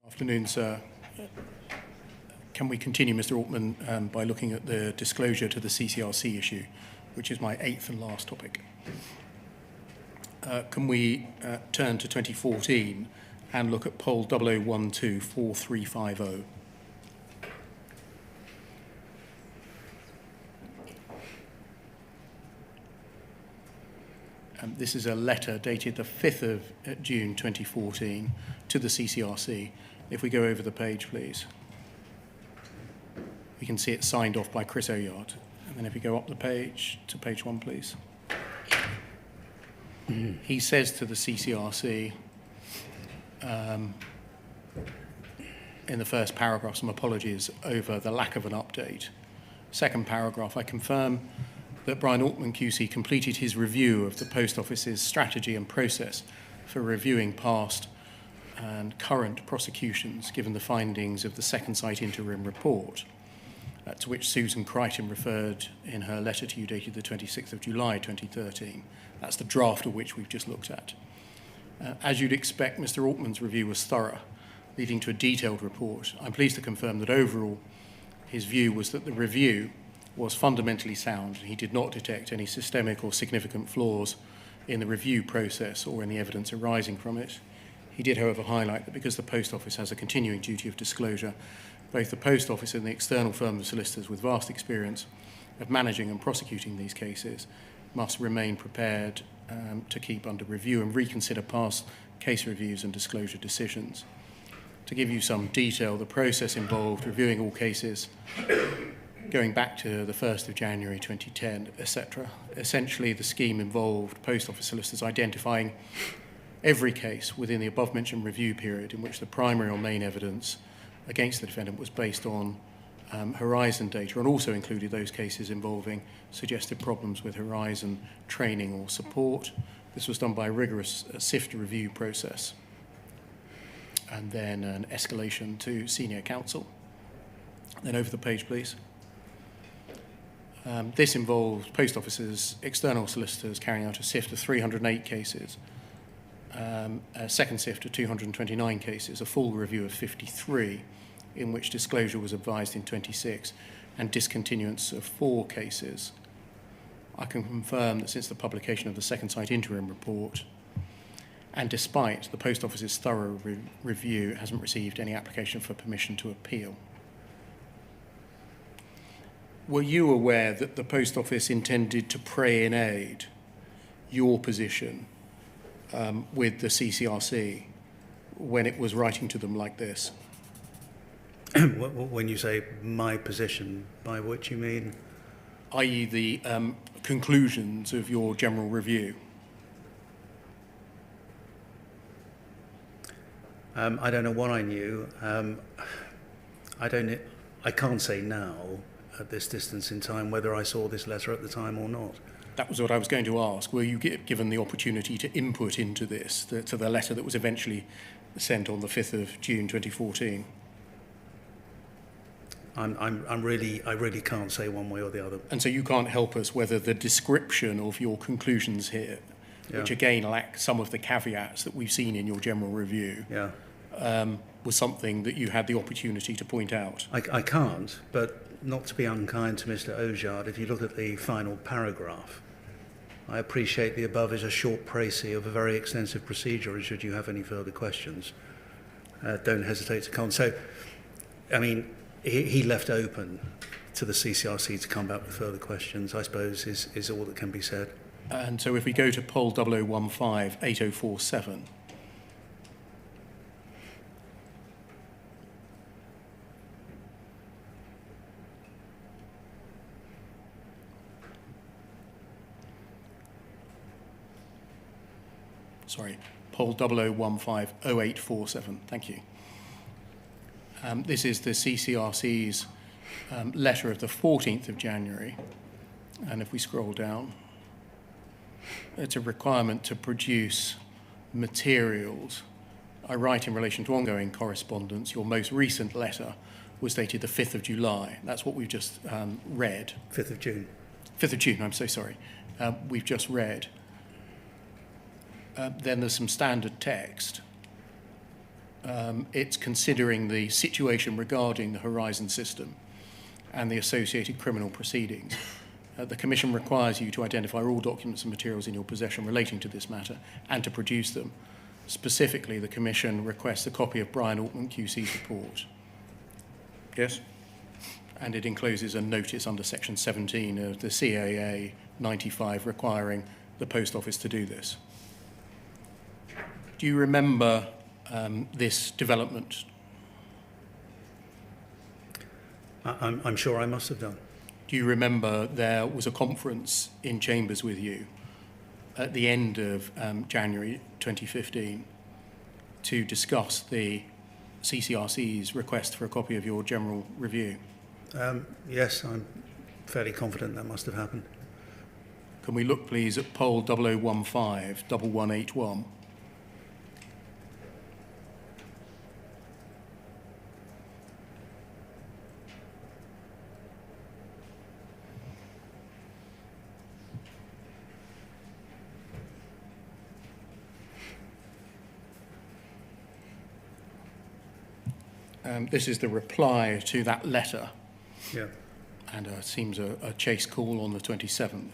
Afternoon, sir. Can we continue, Mr. Altman, by looking at the disclosure to the CCRC issue, which is my 8th and last topic? Can we turn to 2014 and look at poll 00124350? This is a letter dated the 5th of June 2014 to the CCRC. If we go over the page, please. We can see it signed off by Chris Oyard. And then if we go up the page to page 1, please. He says to the CCRC, in the first paragraph, some apologies over the lack of an update. Second paragraph, I confirm that Brian Altman KC completed his review of the Post Office's strategy and process for reviewing past and current prosecutions, given the findings of the Second Sight interim report, to which Susan Crichton referred in her letter to you dated the 26th of July 2013. That's the draft of which we've just looked at. As you'd expect, Mr. Altman's review was thorough, leading to a detailed report. I'm pleased to confirm that overall his view was that the review was fundamentally sound, and he did not detect any systemic or significant flaws in the review process or in the evidence arising from it. He did, however, highlight that because the Post Office has a continuing duty of disclosure, both the Post Office and the external firm of solicitors with vast experience of managing and prosecuting these cases must remain prepared to keep under review and reconsider past case reviews and disclosure decisions. To give you some detail, the process involved reviewing all cases going back to the 1st of January 2010, etc. Essentially, the scheme involved Post Office solicitors identifying every case within the above-mentioned review period in which the primary or main evidence against the defendant was based on Horizon data, and also included those cases involving suggested problems with Horizon training or support. This was done by a rigorous SIFT review process, and then an escalation to senior counsel. Then over the page, please. This involved Post Office's external solicitors carrying out a SIFT of 308 cases, a second SIFT of 229 cases, a full review of 53, in which disclosure was advised in 26, and discontinuance of 4 cases. I can confirm that since the publication of the Second Sight interim report, and despite the Post Office's thorough review, it hasn't received any application for permission to appeal. Were you aware that the Post Office intended to pray in aid your position with the CCRC when it was writing to them like this? When you say my position, by what you mean? I.e. the conclusions of your general review. I don't know what I knew. I can't say now, at this distance in time, whether I saw this letter at the time or not. That was what I was going to ask. Were you given the opportunity to input into this, to the letter that was eventually sent on the 5th of June 2014? I really can't say one way or the other. And so you can't help us whether the description of your conclusions here, which again lack some of the caveats that we've seen in your general review, was something that you had the opportunity to point out? I can't, but not to be unkind to Mr. Oyard, if you look at the final paragraph, I appreciate the above is a short précis of a very extensive procedure, and should you have any further questions, don't hesitate to come. So, I mean, he left open to the CCRC to come back with further questions, I suppose, is all that can be said. And so if we go to poll 0015-8047, sorry, poll 0015-0847, thank you. This is the CCRC's letter of the 14th of January, and if we scroll down, it's a requirement to produce materials. I write in relation to ongoing correspondence. Your most recent letter was dated the 5th of July. That's what we've just read. 5th of June. 5th of June, I'm so sorry. We've just read. Then there's some standard text it's considering the situation regarding the Horizon system and the associated criminal proceedings. The Commission requires you to identify all documents and materials in your possession relating to this matter and to produce them. Specifically, the Commission requests a copy of Brian Altman KC's report. Yes? And it encloses a notice under Section 17 of the CAA 95 requiring the Post Office to do this. Do you remember this development? I'm sure I must have done. Do you remember there was a conference in Chambers with you at the end of January 2015 to discuss the CCRC's request for a copy of your general review? Yes, I'm fairly confident that must have happened. Can we look, please, at poll 0015-1181? This is the reply to that letter. Yeah. And it seems a chase call on the 27th.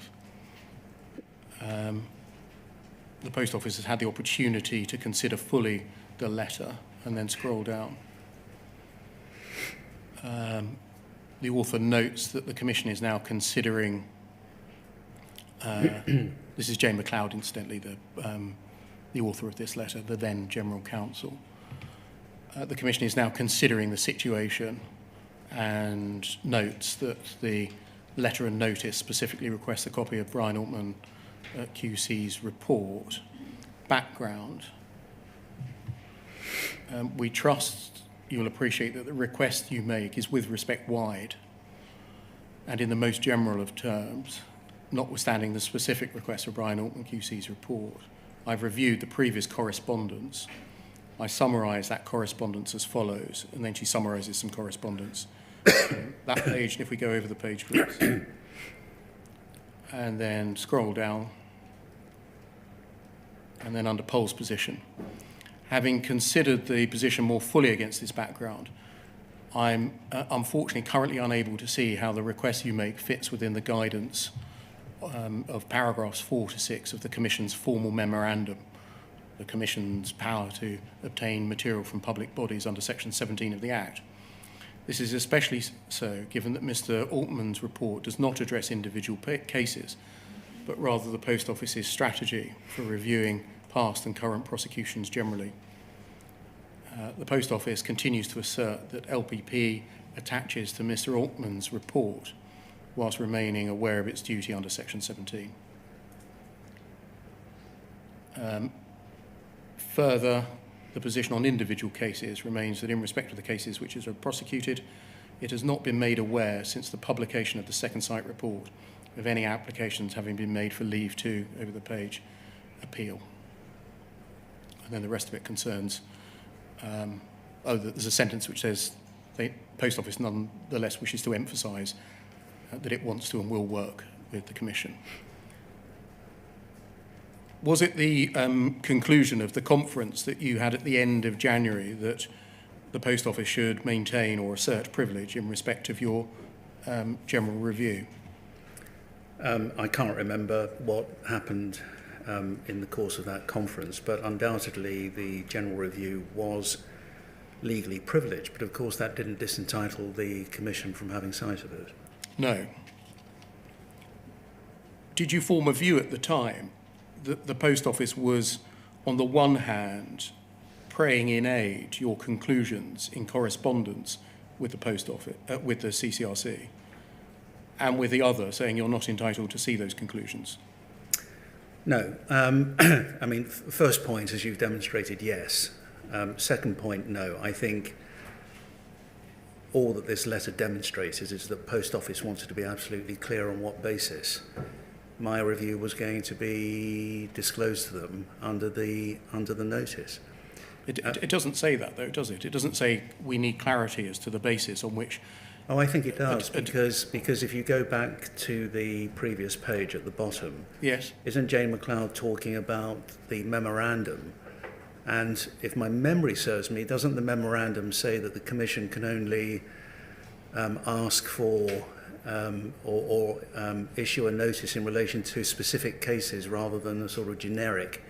The Post Office has had the opportunity to consider fully the letter and then scroll down. The author notes that the Commission is now considering, this is Jane McLeod, incidentally, the author of this letter, the then General Counsel. The Commission is now considering the situation and notes that the letter and notice specifically requests a copy of Brian Altman KC's report. Background. We trust you'll appreciate that the request you make is with respect wide and in the most general of terms, notwithstanding the specific request for Brian Altman KC's report. I've reviewed the previous correspondence. I summarise that correspondence as follows, and then she summarises some correspondence. That page, and if we go over the page, please. And then scroll down. And then under Poll's position. Having considered the position more fully against this background, I'm unfortunately currently unable to see how the request you make fits within the guidance of paragraphs 4 to 6 of the Commission's formal memorandum. The Commission's power to obtain material from public bodies under Section 17 of the Act. This is especially so given that Mr. Altman's report does not address individual cases, but rather the Post Office's strategy for reviewing past and current prosecutions generally. The Post Office continues to assert that LPP attaches to Mr. Altman's report whilst remaining aware of its duty under Section 17. Further, the position on individual cases remains that in respect of the cases which are prosecuted, it has not been made aware since the publication of the second sight report of any applications having been made for leave to, over the page, appeal. And then the rest of it concerns, there's a sentence which says the Post Office nonetheless wishes to emphasise that it wants to and will work with the Commission. Was it the conclusion of the conference that you had at the end of January that the Post Office should maintain or assert privilege in respect of your general review? I can't remember what happened in the course of that conference, but undoubtedly the general review was legally privileged, but of course that didn't disentitle the Commission from having sight of it. No. Did you form a view at the time that the Post Office was, on the one hand, praying in aid your conclusions in correspondence with the Post Office, with the CCRC, and with the other, saying you're not entitled to see those conclusions? No. I mean, first point, as you've demonstrated, yes. Second point, no. I think all that this letter demonstrates is that Post Office wanted to be absolutely clear on what basis my review was going to be disclosed to them under the notice. It doesn't say that, though, does it? It doesn't say we need clarity as to the basis on which... Oh, I think it does, because if you go back to the previous page at the bottom, yes, isn't Jane McLeod talking about the memorandum And if my memory serves me, doesn't the memorandum say that the Commission can only ask for or issue a notice in relation to specific cases rather than a sort of generic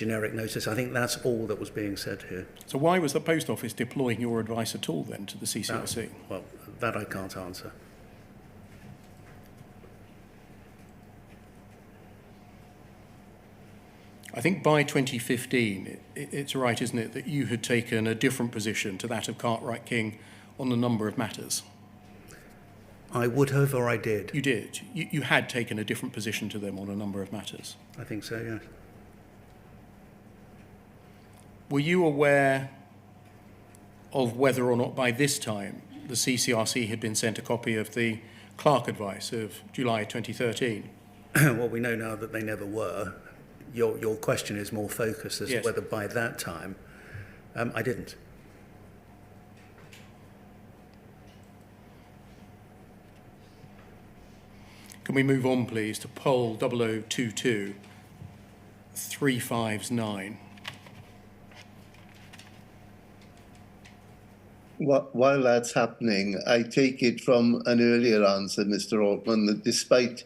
notice? I think that's all that was being said here. So why was the Post Office deploying your advice at all then to the CCRC? Well, that I can't answer. I think by 2015, it's right, isn't it, that you had taken a different position to that of Cartwright King on a number of matters? I would have, or I did. You did. You had taken a different position to them on a number of matters. I think so, yes. Were you aware of whether or not by this time the CCRC had been sent a copy of the Clark advice of July 2013? Well, we know now that they never were. Your question is more focused as Yes. to whether by that time I didn't. Can we move on, please, to poll 0022 359? While that's happening, I take it from an earlier answer, Mr. Altman, that despite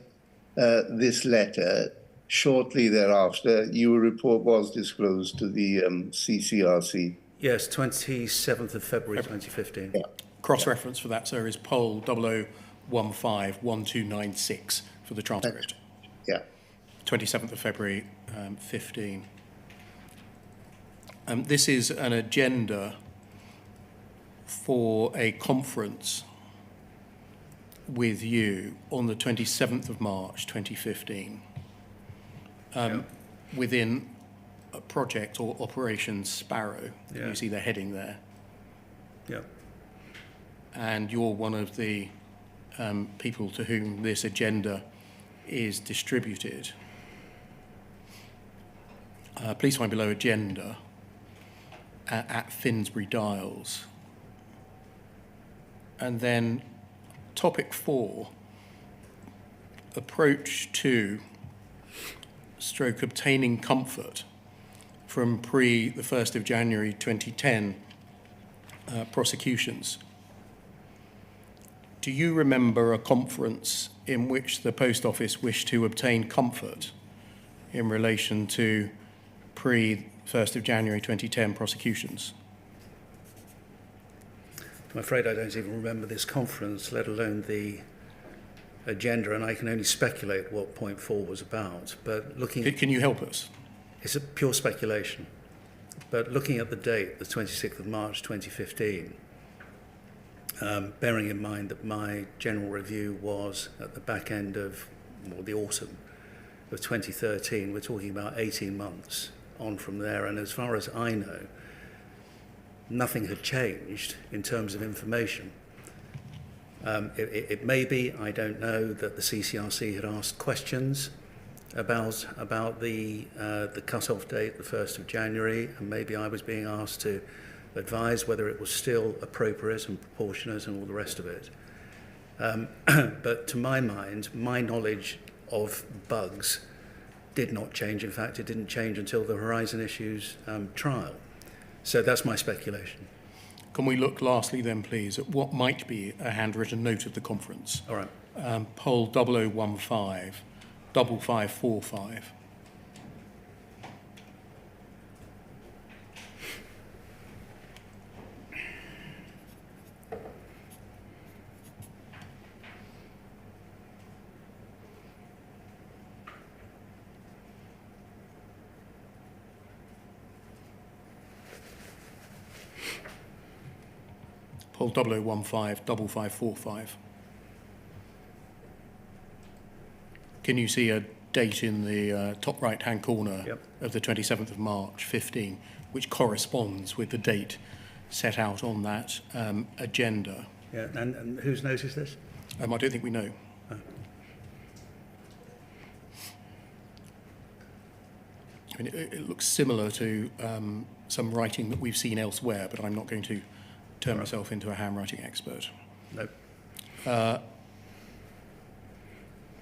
this letter, shortly thereafter, your report was disclosed to the CCRC. Yes, 27th of February 2015. Yeah. Cross-reference for that, sir, is poll 00151296 for the transcript. Yeah. 27th of February 15. This is an agenda for a conference with you on the 27th of March 2015 within a project or Operation Sparrow. Yeah. You see the heading there. Yeah. And you're one of the people to whom this agenda is distributed. Please find below agenda at Finsbury Dials. And then topic 4, approach to / obtaining comfort from pre the 1st of January 2010 prosecutions. Do you remember a conference in which the Post Office wished to obtain comfort in relation to pre 1st of January 2010 prosecutions? I'm afraid I don't even remember this conference, let alone the agenda, and I can only speculate what point 4 was about. But looking at, Can you help us? it's a pure speculation. But looking at the date, the 26th of March 2015, bearing in mind that my general review was at the back end of, or the autumn of 2013, we're talking about 18 months on from there. And as far as I know, nothing had changed in terms of information. It may be, I don't know, that the CCRC had asked questions about the cut-off date, the 1st of January, and maybe I was being asked to advise whether it was still appropriate and proportionate and all the rest of it. But to my mind, my knowledge of bugs did not change. In fact, it didn't change until the Horizon Issues trial. So that's my speculation. Can we look lastly then, please, at what might be a handwritten note of the conference? All right. Poll 0015 5545. Poll 0015 5545. Can you see a date in the top right-hand corner Yep. of the 27th of March 15, which corresponds with the date set out on that agenda? Yeah, and whose note is this? I don't think we know. I mean, it looks similar to some writing that we've seen elsewhere, but I'm not going to turn myself into a handwriting expert. No.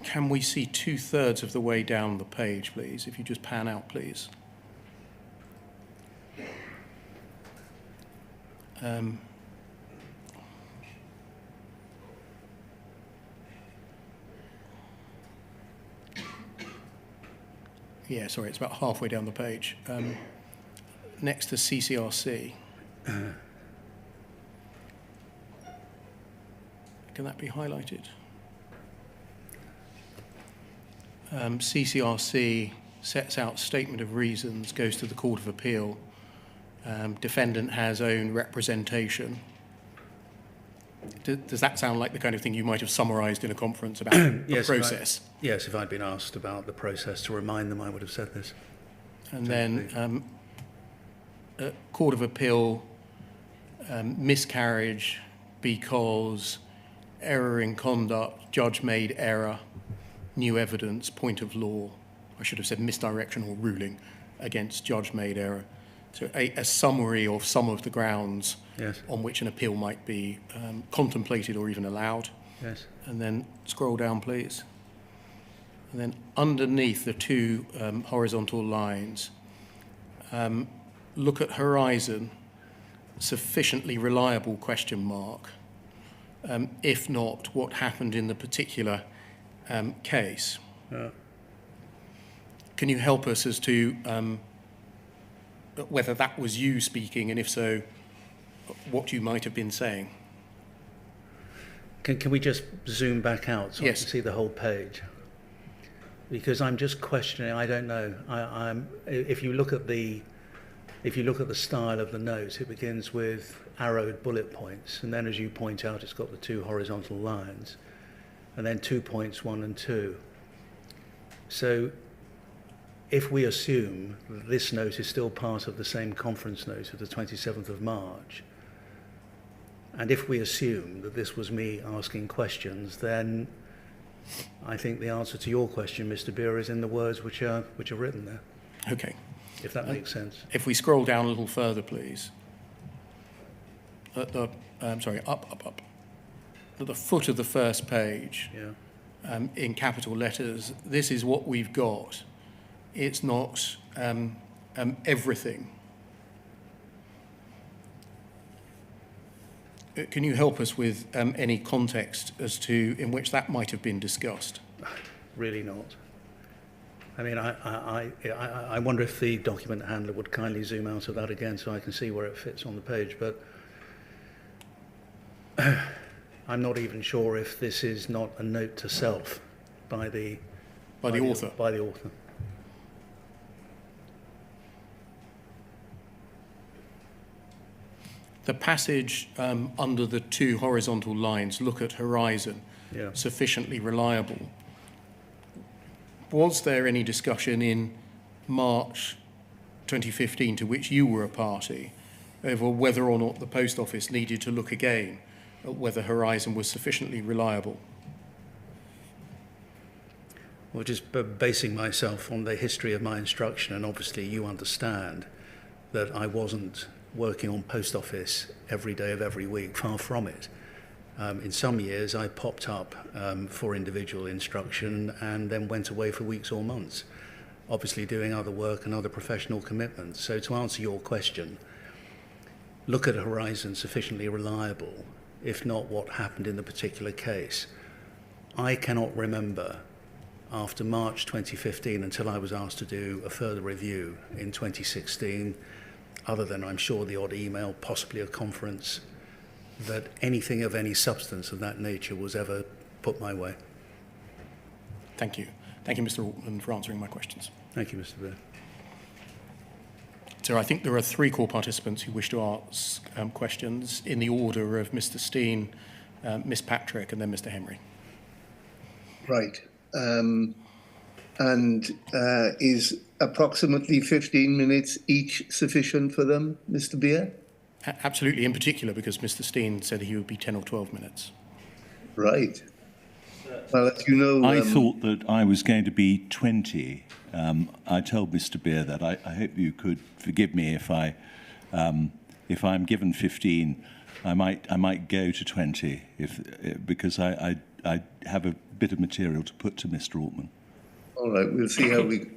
Can we see 2/3 of the way down the page, please? If you just pan out, please. Yeah, sorry, it's about halfway down the page. Next to CCRC. Can that be highlighted? CCRC sets out statement of reasons, goes to the Court of Appeal. Defendant has own representation. Does that sound like the kind of thing you might have summarised in a conference about the process? Yes, if I'd been asked about the process to remind them, I would have said this. And then Court of Appeal, miscarriage because error in conduct, judge made error, new evidence, point of law. I should have said misdirection or ruling against judge made error. So a summary of some of the grounds on which an appeal might be contemplated or even allowed. Yes. And then scroll down, please. And then underneath the two horizontal lines, look at horizon, sufficiently reliable question mark. If not, what happened in the particular case? Can you help us as to whether that was you speaking, and if so, what you might have been saying? Can we just zoom back out so Yes. I can see the whole page? Because I'm just questioning. I don't know. If you look at the style of the note, it begins with arrowed bullet points, and then, as you point out, it's got the two horizontal lines, and then 2 points 1 and 2. So, if we assume that this note is still part of the same conference note of the 27th of March, and if we assume that this was me asking questions, then I think the answer to your question, Mr. Beer, is in the words which are written there. Okay. If that makes sense. If we scroll down a little further, please. At the, up. At the foot of the first page, in capital letters, this is what we've got. It's not everything. Can you help us with any context as to in which that might have been discussed? Really not. I mean, I wonder if the document handler would kindly zoom out of that again so I can see where it fits on the page, but I'm not even sure if this is not a note to self by the author. By the author. The passage under the two horizontal lines, look at horizon, sufficiently reliable. Was there any discussion in March 2015 to which you were a party over whether or not the Post Office needed to look again at whether horizon was sufficiently reliable? Well, just basing myself on the history of my instruction, and obviously you understand that I wasn't working on Post Office every day of every week, far from it. In some years, I popped up for individual instruction and then went away for weeks or months, obviously doing other work and other professional commitments. So to answer your question, look at horizon sufficiently reliable, if not what happened in the particular case. I cannot remember after March 2015 until I was asked to do a further review in 2016, other than I'm sure the odd email, possibly a conference, that anything of any substance of that nature was ever put my way. Thank you. Thank you, Mr. Altman, for answering my questions. Thank you, Mr. Beer. So I think there are three core participants who wish to ask questions in the order of Mr. Steen, Ms. Patrick, and then Mr. Henry. Right. Is approximately 15 minutes each sufficient for them, Mr. Beer? Absolutely, in particular because Mr. Steen said he would be 10 or 12 minutes. Right. Well, as you know... I thought that I was going to be 20. I told Mr. Beer that. I hope you could forgive me if I'm given 15, I might go to 20 because I have a bit of material to put to Mr. Altman. All right, we'll see how we...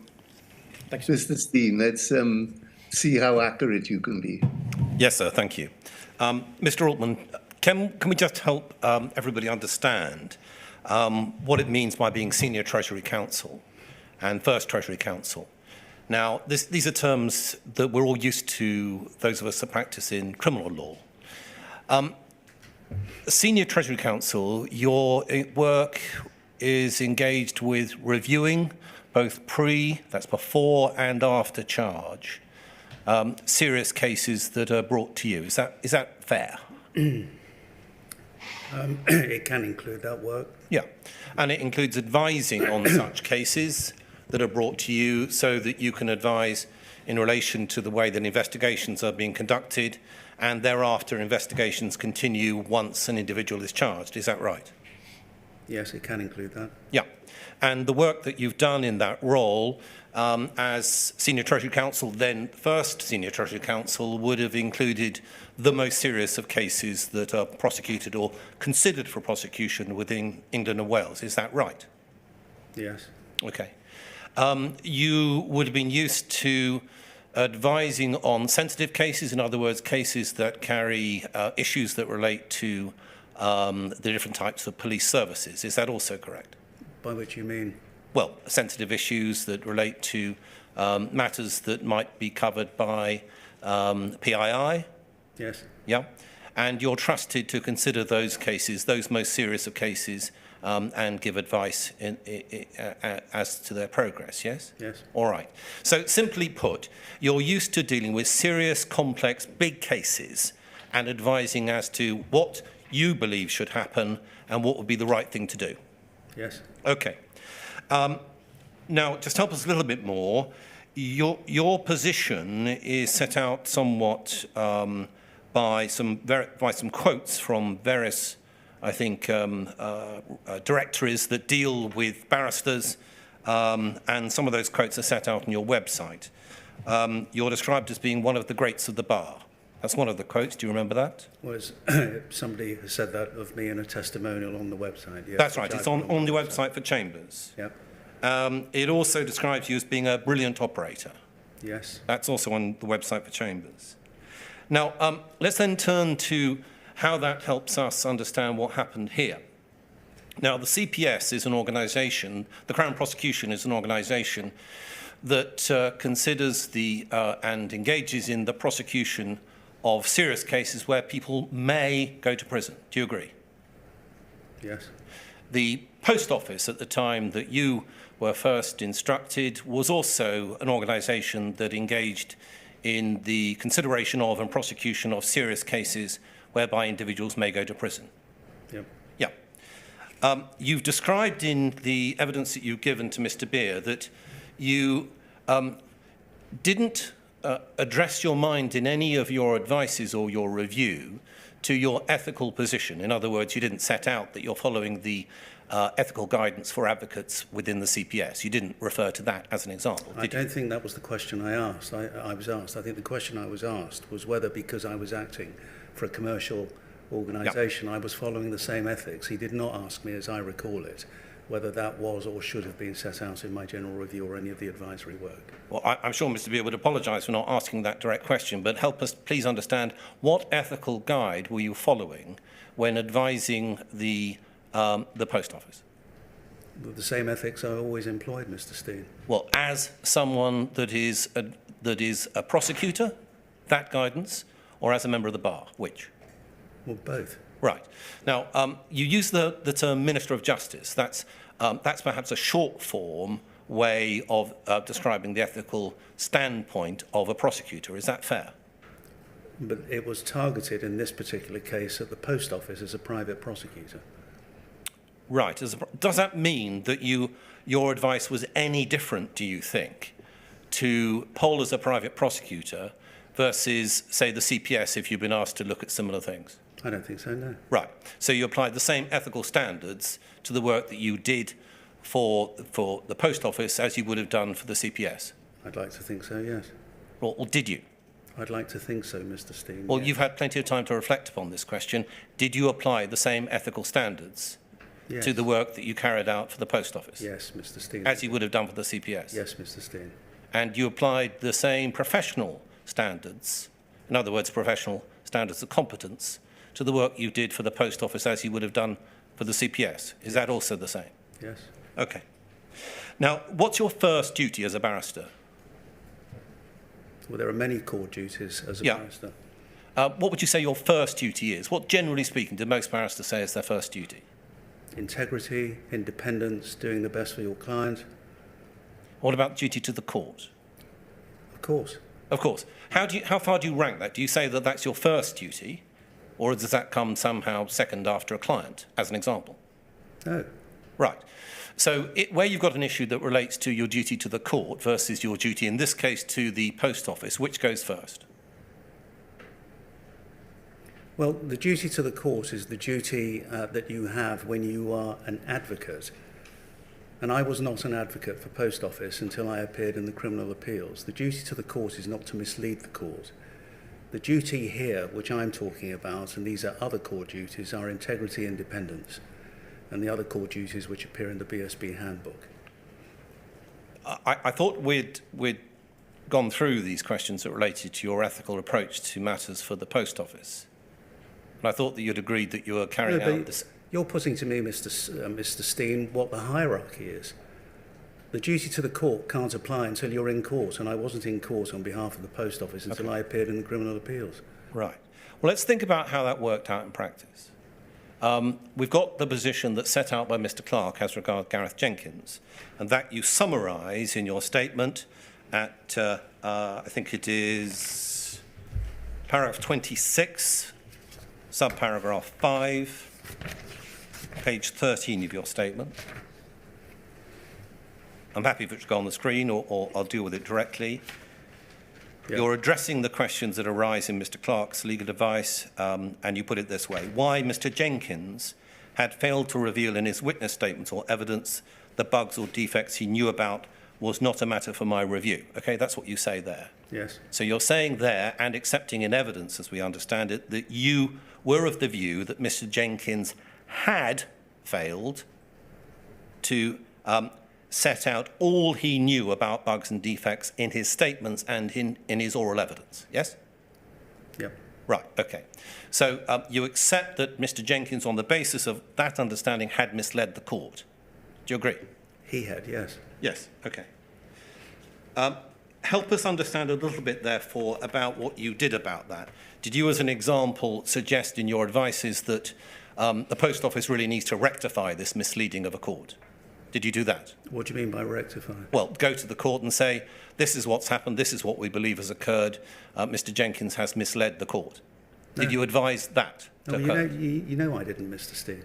Thanks. Mr. Steen, let's see how accurate you can be. Yes, sir, thank you. Mr. Altman, can we just help everybody understand what it means by being Senior Treasury Counsel and First Treasury Counsel? Now, these are terms that we're all used to, those of us that practice in criminal law. Senior Treasury Counsel, your work is engaged with reviewing both that's before and after charge, serious cases that are brought to you. Is that fair? It can include that work. Yeah, and it includes advising on such cases that are brought to you so that you can advise in relation to the way that investigations are being conducted, and thereafter investigations continue once an individual is charged. Is that right? Yes, it can include that. Yeah, and the work that you've done in that role as Senior Treasury Counsel, then First Senior Treasury Counsel, would have included the most serious of cases that are prosecuted or considered for prosecution within England and Wales. Is that right? Yes. Okay. You would have been used to advising on sensitive cases, in other words, cases that carry issues that relate to the different types of police services. Is that also correct? By which you mean? Well, sensitive issues that relate to matters that might be covered by PII. Yes. Yeah. And you're trusted to consider those cases, those most serious of cases, and give advice as to their progress, yes? Yes. All right. So simply put, you're used to dealing with serious, complex, big cases and advising as to what you believe should happen and what would be the right thing to do. Yes. Okay. Now, just help us a little bit more. Your position is set out somewhat by some quotes from various, I think, directories that deal with barristers, and some of those quotes are set out on your website. You're described as being one of the greats of the bar. That's one of the quotes. Do you remember that? Somebody has said that of me in a testimonial on the website. Yes, that's right. It's on the website for Chambers. Yep. It also describes you as being a brilliant operator. Yes. That's also on the website for Chambers. Now, let's then turn to how that helps us understand what happened here. Now, the CPS is an organisation, the Crown Prosecution is an organisation that considers and engages in the prosecution of serious cases where people may go to prison. Do you agree? Yes. The Post Office at the time that you were first instructed was also an organisation that engaged in the consideration of and prosecution of serious cases whereby individuals may go to prison. Yep. Yeah. You've described in the evidence that you've given to Mr. Beer that you didn't address your mind in any of your advices or your review to your ethical position. In other words, you didn't set out that you're following the ethical guidance for advocates within the CPS. You didn't refer to that as an example, did you? I don't think that was the question I was asked. I think the question I was asked was whether, because I was acting for a commercial organisation, I was following the same ethics. He did not ask me, as I recall it, whether that was or should have been set out in my general review or any of the advisory work. Well, I'm sure Mr. Beer would apologise for not asking that direct question, but help us please understand what ethical guide were you following when advising the Post Office? The same ethics I always employed, Mr. Steen. Well, as someone that is a prosecutor, that guidance, or as a member of the bar, which? Well, both. Right. Now, you use the term Minister of Justice. That's perhaps a short form way of describing the ethical standpoint of a prosecutor. Is that fair? But it was targeted in this particular case at the Post Office as a private prosecutor. Right. Does that mean that your advice was any different, do you think, to poll as a private prosecutor versus, say, the CPS if you've been asked to look at similar things? I don't think so, no. Right. So you applied the same ethical standards to the work that you did for the Post Office as you would have done for the CPS? I'd like to think so, yes. Or did you? I'd like to think so, Mr. Steen. Well, yes. You've had plenty of time to reflect upon this question. Did you apply the same ethical standards Yes. to the work that you carried out for the Post Office? Yes, Mr. Steen. As you would have done for the CPS? Yes, Mr. Steen. And you applied the same professional standards, in other words, professional standards of competence to the work you did for the Post Office as you would have done for the CPS. Is that also the same? Yes. Okay. Now, what's your first duty as a barrister? Well, there are many core duties as a barrister. What would you say your first duty is? What, generally speaking, do most barristers say is their first duty? Integrity, independence, doing the best for your client. What about duty to the court? Of course. Of course. How far do you rank that? Do you say that that's your first duty, or does that come somehow second after a client, as an example? No. Right. So where you've got an issue that relates to your duty to the court versus your duty, in this case, to the post office, which goes first? Well, the duty to the court is the duty that you have when you are an advocate. And I was not an advocate for Post Office until I appeared in the criminal appeals. The duty to the court is not to mislead the court. The duty here, which I'm talking about, and these are other core duties, are integrity, independence, and the other core duties which appear in the BSB handbook. I thought we'd gone through these questions that related to your ethical approach to matters for the Post Office. And I thought that you'd agreed that you were carrying out this. You're putting to me, Mr. Steen, what the hierarchy is. The duty to the court can't apply until you're in court, and I wasn't in court on behalf of the Post Office until I appeared in the criminal appeals. Right. Well, let's think about how that worked out in practice. We've got the position that's set out by Mr. Clark as regards Gareth Jenkins, and that you summarise in your statement at, I think it is paragraph 26, subparagraph 5, page 13 of your statement. I'm happy for it to go on the screen, or I'll deal with it directly. Yep. You're addressing the questions that arise in Mr. Clark's legal advice, and you put it this way: why Mr. Jenkins had failed to reveal in his witness statements or evidence the bugs or defects he knew about was not a matter for my review. Okay, that's what you say there. Yes. So you're saying there, and accepting in evidence, as we understand it, that you were of the view that Mr. Jenkins had failed to set out all he knew about bugs and defects in his statements and in his oral evidence, yes? Yep. Right, okay. So you accept that Mr. Jenkins, on the basis of that understanding, had misled the court. Do you agree? He had, yes. Yes, okay. Help us understand a little bit, therefore, about what you did about that. Did you, as an example, suggest in your advices that the Post Office really needs to rectify this misleading of a court? Did you do that? What do you mean by rectify? Well, go to the court and say, this is what's happened, this is what we believe has occurred, Mr. Jenkins has misled the court. No. Did you advise that to occur? You know I didn't, Mr. Steen.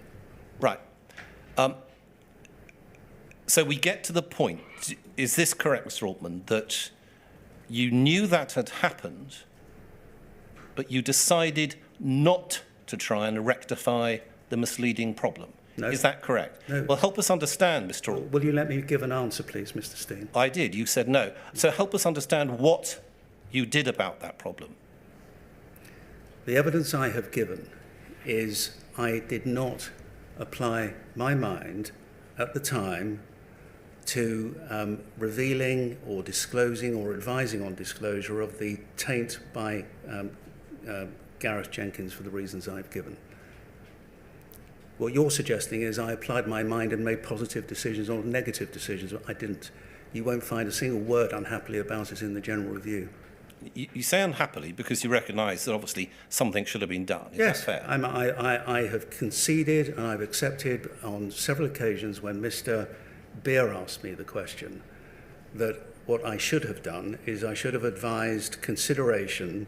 Right. So we get to the point, is this correct, Mr. Altman, that you knew that had happened, but you decided not to try and rectify the misleading problem? No. Is that correct? No. Well, help us understand, Mr. Altman. Will you let me give an answer, please, Mr. Steen? I did. You said no. So help us understand what you did about that problem. The evidence I have given is I did not apply my mind at the time to revealing or disclosing or advising on disclosure of the taint by Gareth Jenkins for the reasons I've given. What you're suggesting is I applied my mind and made positive decisions or negative decisions. I didn't. You won't find a single word unhappily about it in the general review. You say unhappily because you recognise that obviously something should have been done. Is yes, that fair? I have conceded and I've accepted on several occasions when Mr. Beer asked me the question that what I should have done is I should have advised consideration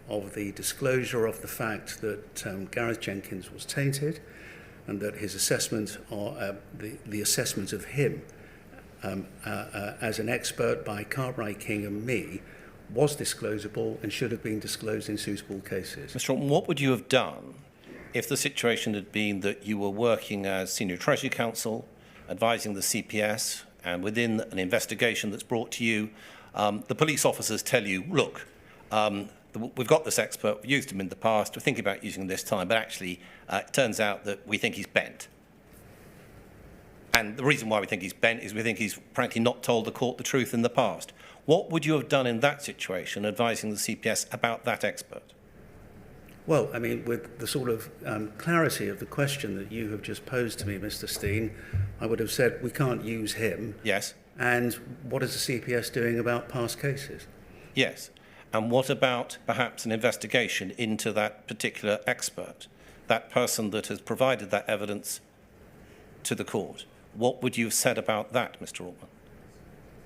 of the disclosure of the fact that Gareth Jenkins was tainted, and that his assessment, or the assessment of him as an expert by Cartwright King and me, was disclosable and should have been disclosed in suitable cases. Mr. Altman, what would you have done if the situation had been that you were working as Senior Treasury Counsel, advising the CPS, and within an investigation that's brought to you, the police officers tell you, look, we've got this expert, we've used him in the past, we're thinking about using him this time, but actually it turns out that we think he's bent. And the reason why we think he's bent is we think he's frankly not told the court the truth in the past. What would you have done in that situation, advising the CPS about that expert? Well, I mean, with the sort of clarity of the question that you have just posed to me, Mr. Steen, I would have said we can't use him. Yes. And what is the CPS doing about past cases? Yes. And what about perhaps an investigation into that particular expert, that person that has provided that evidence to the court? What would you have said about that, Mr. Altman?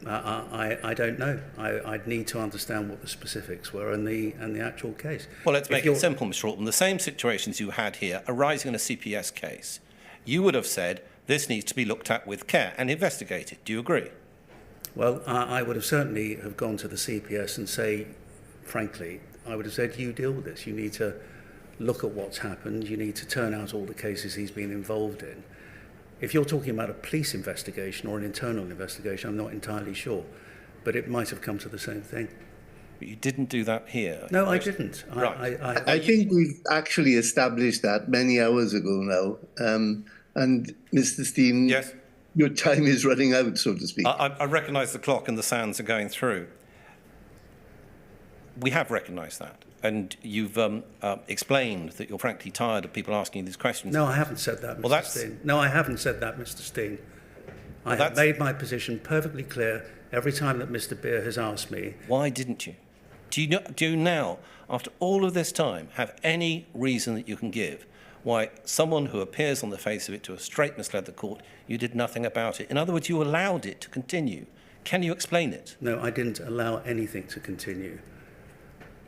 I don't know. I'd need to understand what the specifics were and the actual case. Well, let's make it simple, Mr. Altman. The same situations you had here arising in a CPS case, you would have said this needs to be looked at with care and investigated. Do you agree? Well, I would have certainly have gone to the CPS and say, frankly, I would have said, you deal with this. You need to look at what's happened. You need to turn out all the cases he's been involved in. If you're talking about a police investigation or an internal investigation, I'm not entirely sure, but it might have come to the same thing. But you didn't do that here. No, I didn't. Right. I think we've actually established that many hours ago now. And Mr. Steen, Yes. your time is running out, so to speak. I recognise the clock and the sounds are going through. We have recognised that. And you've explained that you're frankly tired of people asking you these questions. No, I haven't said that, Mr. Steen. No, I haven't said that, Mr. Steen. I have made my position perfectly clear every time that Mr. Beer has asked me. Why didn't you? Do you now, after all of this time, have any reason that you can give why someone who appears on the face of it to have straight misled the court, you did nothing about it? In other words, you allowed it to continue. Can you explain it? No, I didn't allow anything to continue.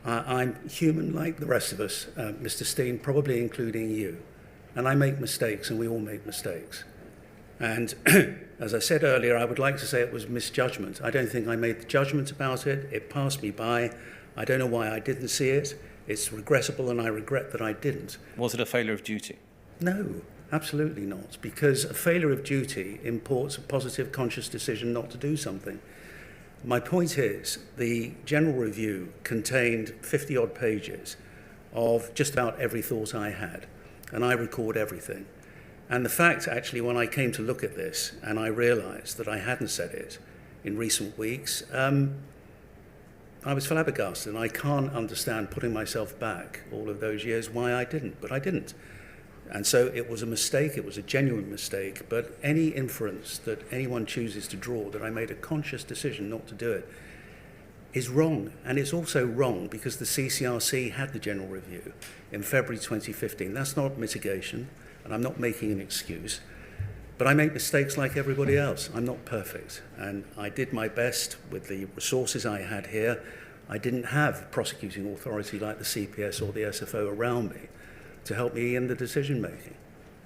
I'm human like the rest of us, Mr. Steen, probably including you. And I make mistakes, and we all make mistakes. And as I said earlier, I would like to say it was misjudgment. I don't think I made the judgment about it. It passed me by. I don't know why I didn't see it. It's regrettable, and I regret that I didn't. Was it a failure of duty? No, absolutely not, because a failure of duty imports a positive conscious decision not to do something. My point is, the general review contained 50-odd pages of just about every thought I had, and I record everything. And the fact, actually, when I came to look at this, and I realised that I hadn't said it in recent weeks, I was flabbergasted, and I can't understand putting myself back all of those years why I didn't, but I didn't. And so it was a mistake, it was a genuine mistake, but any inference that anyone chooses to draw that I made a conscious decision not to do it is wrong. And it's also wrong because the CCRC had the general review in February 2015. That's not mitigation, and I'm not making an excuse. But I make mistakes like everybody else. I'm not perfect. And I did my best with the resources I had here. I didn't have prosecuting authority like the CPS or the SFO around me to help me in the decision making.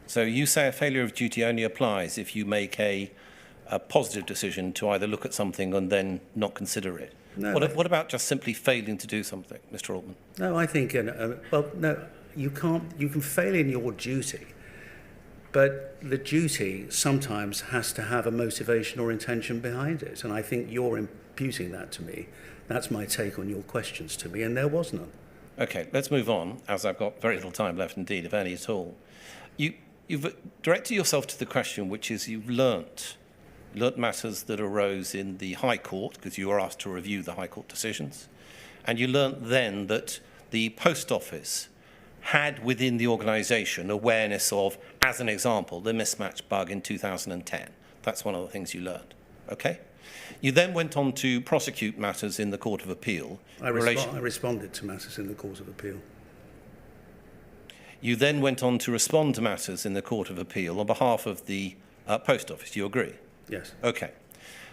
So you say a failure of duty only applies if you make a positive decision to either look at something and then not consider it. No, What about just simply failing to do something, Mr. Altman? No, I think, no, you can't, you can fail in your duty, but the duty sometimes has to have a motivation or intention behind it. And I think you're imputing that to me. That's my take on your questions to me, and there was none. Okay, let's move on, as I've got very little time left indeed, if any at all. You've directed yourself to the question, which is you've learnt matters that arose in the High Court, because you were asked to review the High Court decisions, and you learnt then that the Post Office had within the organisation awareness of, as an example, the mismatch bug in 2010. That's one of the things you learned, okay? You then went on to prosecute matters in the Court of Appeal. I responded to matters in the Court of Appeal. You then went on to respond to matters in the Court of Appeal on behalf of the Post Office. Do you agree? Yes. Okay.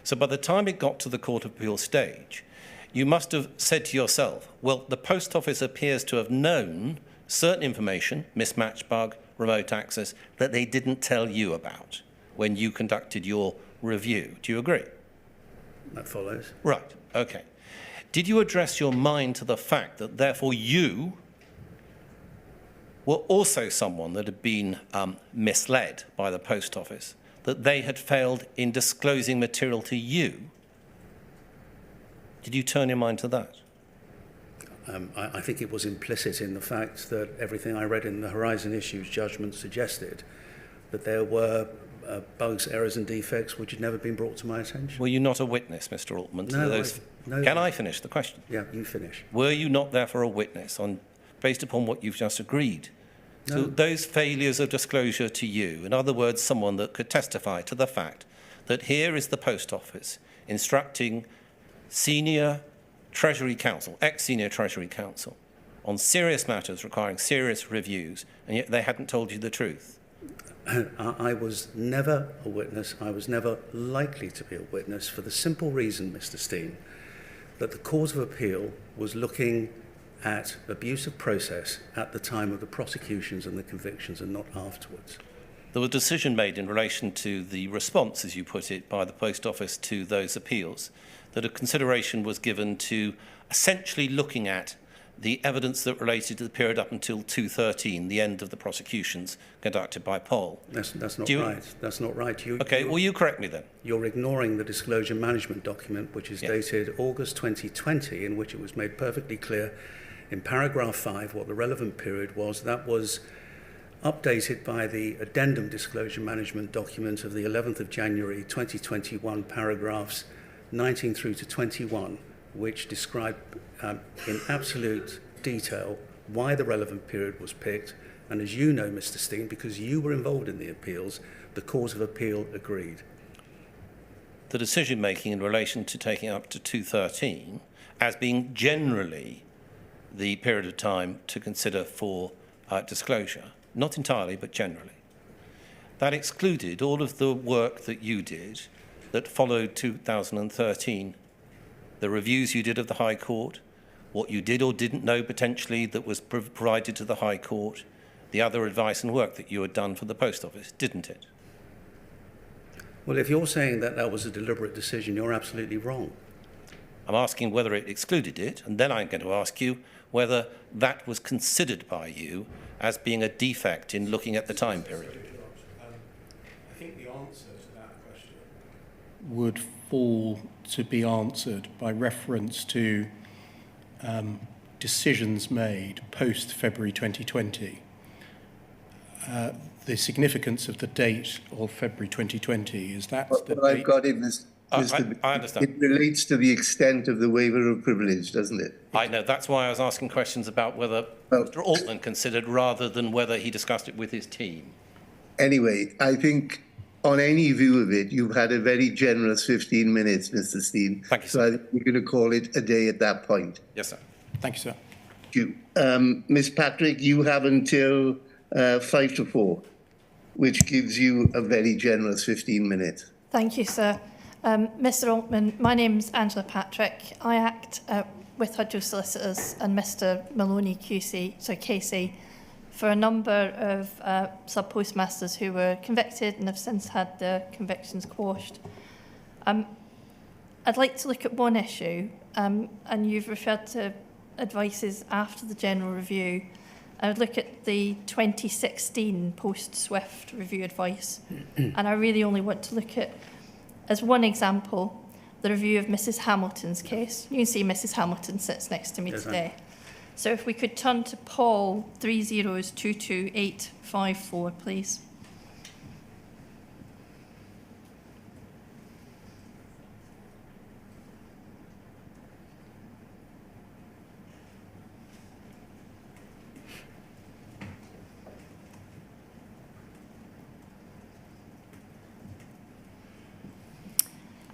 So by the time it got to the Court of Appeal stage, you must have said to yourself, well, the Post Office appears to have known certain information, mismatch bug, remote access, that they didn't tell you about when you conducted your review. Do you agree? That follows. Right, okay. Did you address your mind to the fact that therefore you were also someone that had been misled by the Post Office, that they had failed in disclosing material to you? Did you turn your mind to that? I think it was implicit in the fact that everything I read in the Horizon Issues judgment suggested that there were bugs, errors and defects which had never been brought to my attention. Were you not a witness, Mr. Altman? No, Can I finish the question? Yeah, you finish. Were you not therefore a witness on based upon what you've just agreed. No. So those failures of disclosure to you, in other words, someone that could testify to the fact that here is the Post Office instructing senior Treasury Counsel, ex-senior Treasury Counsel, on serious matters requiring serious reviews, and yet they hadn't told you the truth. I was never a witness. I was never likely to be a witness for the simple reason, Mr. Steen, that the cause of appeal was looking at abuse of process at the time of the prosecutions and the convictions and not afterwards. There was a decision made in relation to the response, as you put it, by the Post Office to those appeals, that a consideration was given to essentially looking at the evidence that related to the period up until 2013, the end of the prosecutions conducted by Pol. That's not right. That's not right. Well, you correct me then. You're ignoring the disclosure management document, which is dated August 2020, in which it was made perfectly clear in paragraph 5 what the relevant period was. That was updated by the addendum disclosure management document of the 11th of January 2021, paragraphs 19 through to 21, which describe in absolute detail why the relevant period was picked. And as you know, Mr. Steen, because you were involved in the appeals, the cause of appeal agreed. The decision-making in relation to taking up to 2013 as being generally the period of time to consider for disclosure, not entirely, but generally. That excluded all of the work that you did that followed 2013, the reviews you did of the High Court, what you did or didn't know potentially that was provided to the High Court, the other advice and work that you had done for the Post Office, didn't it? Well, if you're saying that that was a deliberate decision, you're absolutely wrong. I'm asking whether it excluded it, and then I'm going to ask you whether that was considered by you as being a defect in looking at the time period. I think the answer to that question would fall to be answered by reference to decisions made post-February 2020. The significance of the date of February 2020 is that the date... I've got it, I understand. It relates to the extent of the waiver of privilege, doesn't it? I know. That's why I was asking questions about whether Mr. Altman considered rather than whether he discussed it with his team. Anyway, I think on any view of it, you've had a very generous 15 minutes, Mr. Steen. Thank you, sir. So I think we're going to call it a day at that point. Yes, sir. Thank you, sir. Thank you. Ms. Patrick, you have until 5 to 4, which gives you a very generous 15 minutes. Thank you, sir. Mr. Altman, my name's Angela Patrick. I act with Hudgell Solicitors and Mr. Maloney KC for a number of sub-postmasters who were convicted and have since had their convictions quashed. I'd like to look at one issue, and you've referred to advices after the general review. I would look at the 2016 post-SWIFT review advice, and I really only want to look at, as one example, the review of Mrs. Hamilton's case. You can see Mrs. Hamilton sits next to me today. So if we could turn to Paul 3022854, please.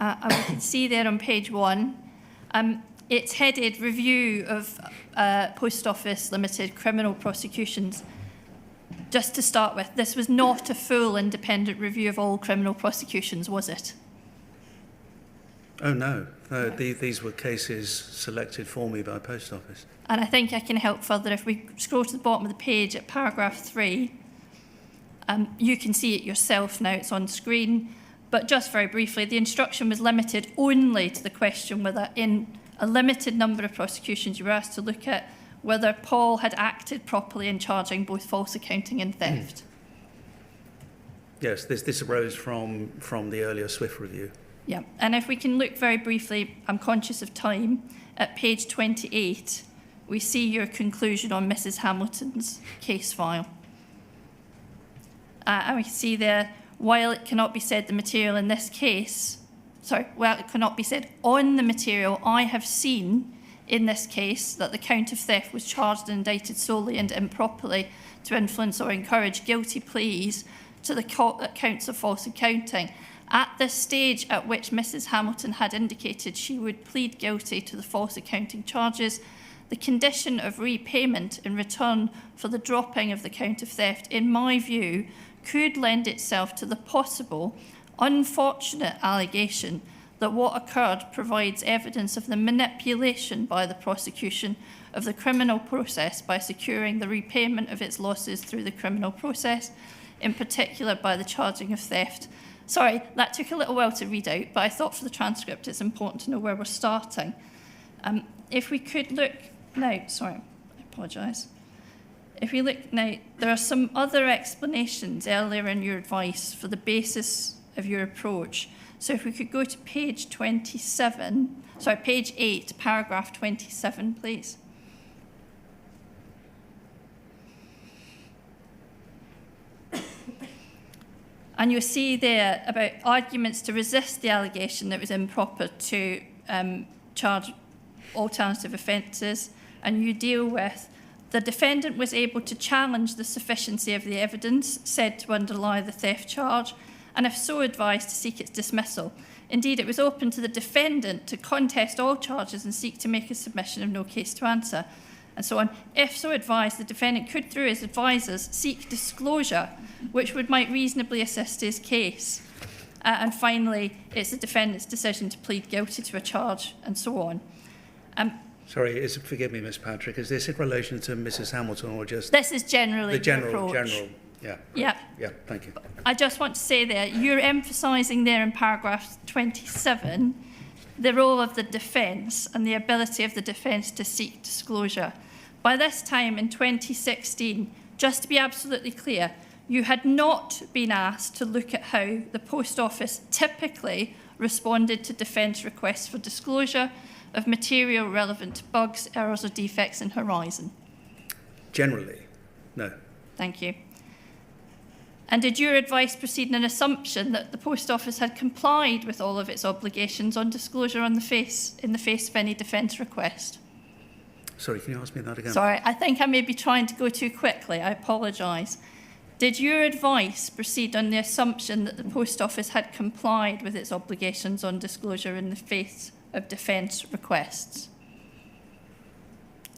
And we can see there on page 1, it's headed Review of Post Office Limited Criminal Prosecutions. Just to start with, this was not a full independent review of all criminal prosecutions, was it? Oh, no. These were cases selected for me by Post Office. And I think I can help further. If we scroll to the bottom of the page at paragraph 3, you can see it yourself now, it's on screen. But just very briefly, the instruction was limited only to the question whether in a limited number of prosecutions you were asked to look at whether Paul had acted properly in charging both false accounting and theft. Yes, this arose from the earlier SWIFT review. Yeah, and if we can look very briefly, I'm conscious of time, at page 28, we see your conclusion on Mrs. Hamilton's case file. And we can see there, while it cannot be said the material in this case, it cannot be said on the material I have seen in this case, that the count of theft was charged and indicted solely and improperly to influence or encourage guilty pleas to the counts of false accounting. At this stage at which Mrs. Hamilton had indicated she would plead guilty to the false accounting charges, the condition of repayment in return for the dropping of the count of theft, in my view, could lend itself to the possible, unfortunate allegation that what occurred provides evidence of the manipulation by the prosecution of the criminal process by securing the repayment of its losses through the criminal process, in particular by the charging of theft. Sorry, that took a little while to read out, but I thought for the transcript it's important to know where we're starting. If we could look now, sorry, I apologise. If we look now, there are some other explanations earlier in your advice for the basis of your approach. So if we could go to page 27, sorry, page 8, paragraph 27, please. And you'll see there about arguments to resist the allegation that it was improper to charge alternative offences, and you deal with the defendant was able to challenge the sufficiency of the evidence said to underlie the theft charge, and if so advised, to seek its dismissal. Indeed, it was open to the defendant to contest all charges and seek to make a submission of no case to answer, and so on. If so advised, the defendant could, through his advisers, seek disclosure, which might reasonably assist his case. And finally, it's the defendant's decision to plead guilty to a charge, and so on. Sorry, forgive me, Ms. Patrick, is this in relation to Mrs. Hamilton or just... This is generally the general, approach. Yeah. Yeah. Yeah, thank you. I just want to say there, you're emphasising there in paragraph 27 the role of the defence and the ability of the defence to seek disclosure. By this time in 2016, just to be absolutely clear, you had not been asked to look at how the Post Office typically responded to defence requests for disclosure of material relevant to bugs, errors or defects in Horizon. Generally, no. Thank you. And did your advice proceed in an assumption that the Post Office had complied with all of its obligations on disclosure in the face of any defence request? Sorry, can you ask me that again? Sorry, I think I may be trying to go too quickly. I apologise. Did your advice proceed on the assumption that the Post Office had complied with its obligations on disclosure in the face of defence requests?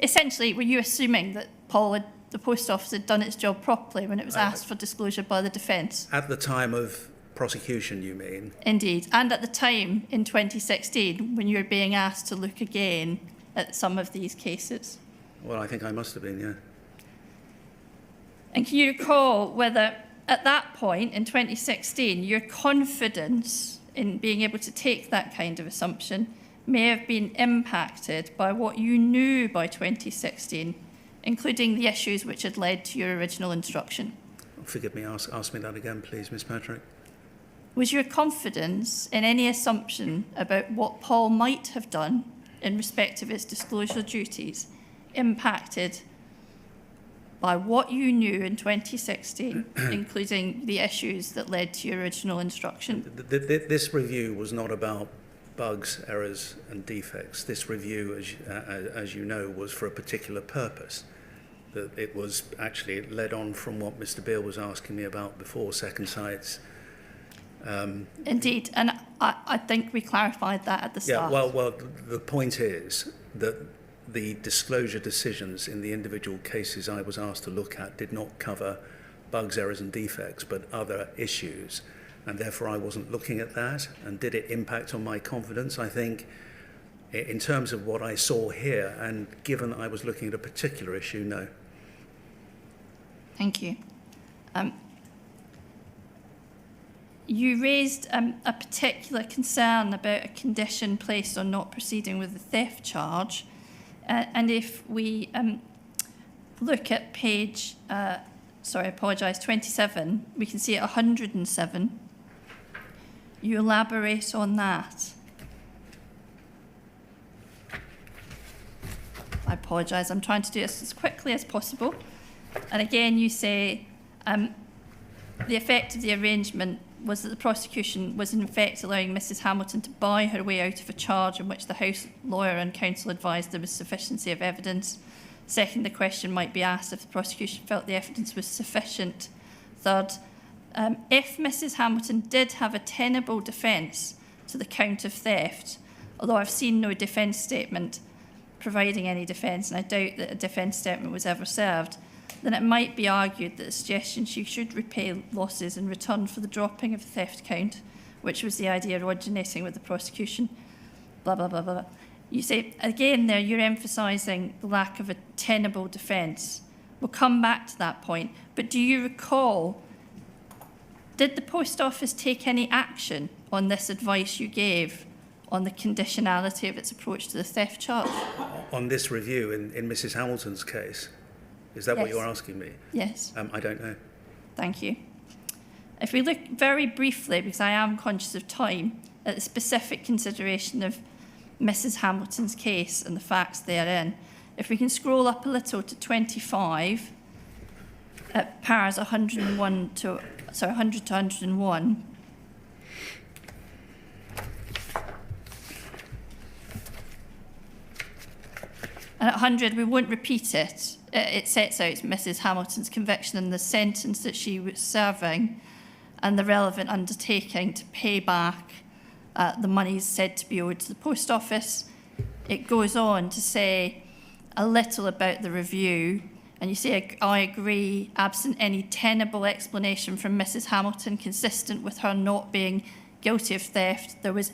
Essentially, were you assuming that the Post Office had done its job properly when it was asked for disclosure by the defence? At the time of prosecution, you mean? Indeed. And at the time in 2016 when you were being asked to look again at some of these cases? Well, I think I must have been, yeah. And can you recall whether at that point in 2016 your confidence in being able to take that kind of assumption may have been impacted by what you knew by 2016, including the issues which had led to your original instruction? Forgive me, ask me that again, please, Ms. Patrick. Was your confidence in any assumption about what Paul might have done in respect of his disclosure duties impacted by what you knew in 2016, including the issues that led to your original instruction? This review was not about bugs, errors and defects. This review, as you know, was for a particular purpose. That it was actually led on from what Mr. Beale was asking me about before, second sites. Indeed, and I think we clarified that at the start. Yeah, well, the point is that the disclosure decisions in the individual cases I was asked to look at did not cover bugs, errors and defects, but other issues. And therefore I wasn't looking at that. And did it impact on my confidence? I think in terms of what I saw here, and given that I was looking at a particular issue, no. Thank you. You raised a particular concern about a condition placed on not proceeding with the theft charge. And if we look at page, 27, we can see at 107, you elaborate on that. I apologise, I'm trying to do this as quickly as possible. And again, you say, the effect of the arrangement was that the prosecution was in effect allowing Mrs Hamilton to buy her way out of a charge in which the House lawyer and counsel advised there was sufficiency of evidence. Second, the question might be asked if the prosecution felt the evidence was sufficient. Third, if Mrs Hamilton did have a tenable defence to the count of theft, although I've seen no defence statement providing any defence, and I doubt that a defence statement was ever served, then it might be argued that the suggestion she should repay losses in return for the dropping of the theft count, which was the idea originating with the prosecution, blah, blah, blah, blah. You say, again there, you're emphasising the lack of a tenable defence. We'll come back to that point, but do you recall, did the Post Office take any action on this advice you gave on the conditionality of its approach to the theft charge? On this review, in Mrs Hamilton's case, is that what Yes. you're asking me? Yes. I don't know. Thank you. If we look very briefly, because I am conscious of time, at the specific consideration of Mrs Hamilton's case and the facts therein, if we can scroll up a little to 25, at paras 100 to 101, and at 100, we won't repeat it. It sets out Mrs Hamilton's conviction and the sentence that she was serving and the relevant undertaking to pay back the monies said to be owed to the Post Office. It goes on to say a little about the review, and you say, I agree, absent any tenable explanation from Mrs Hamilton consistent with her not being guilty of theft, there was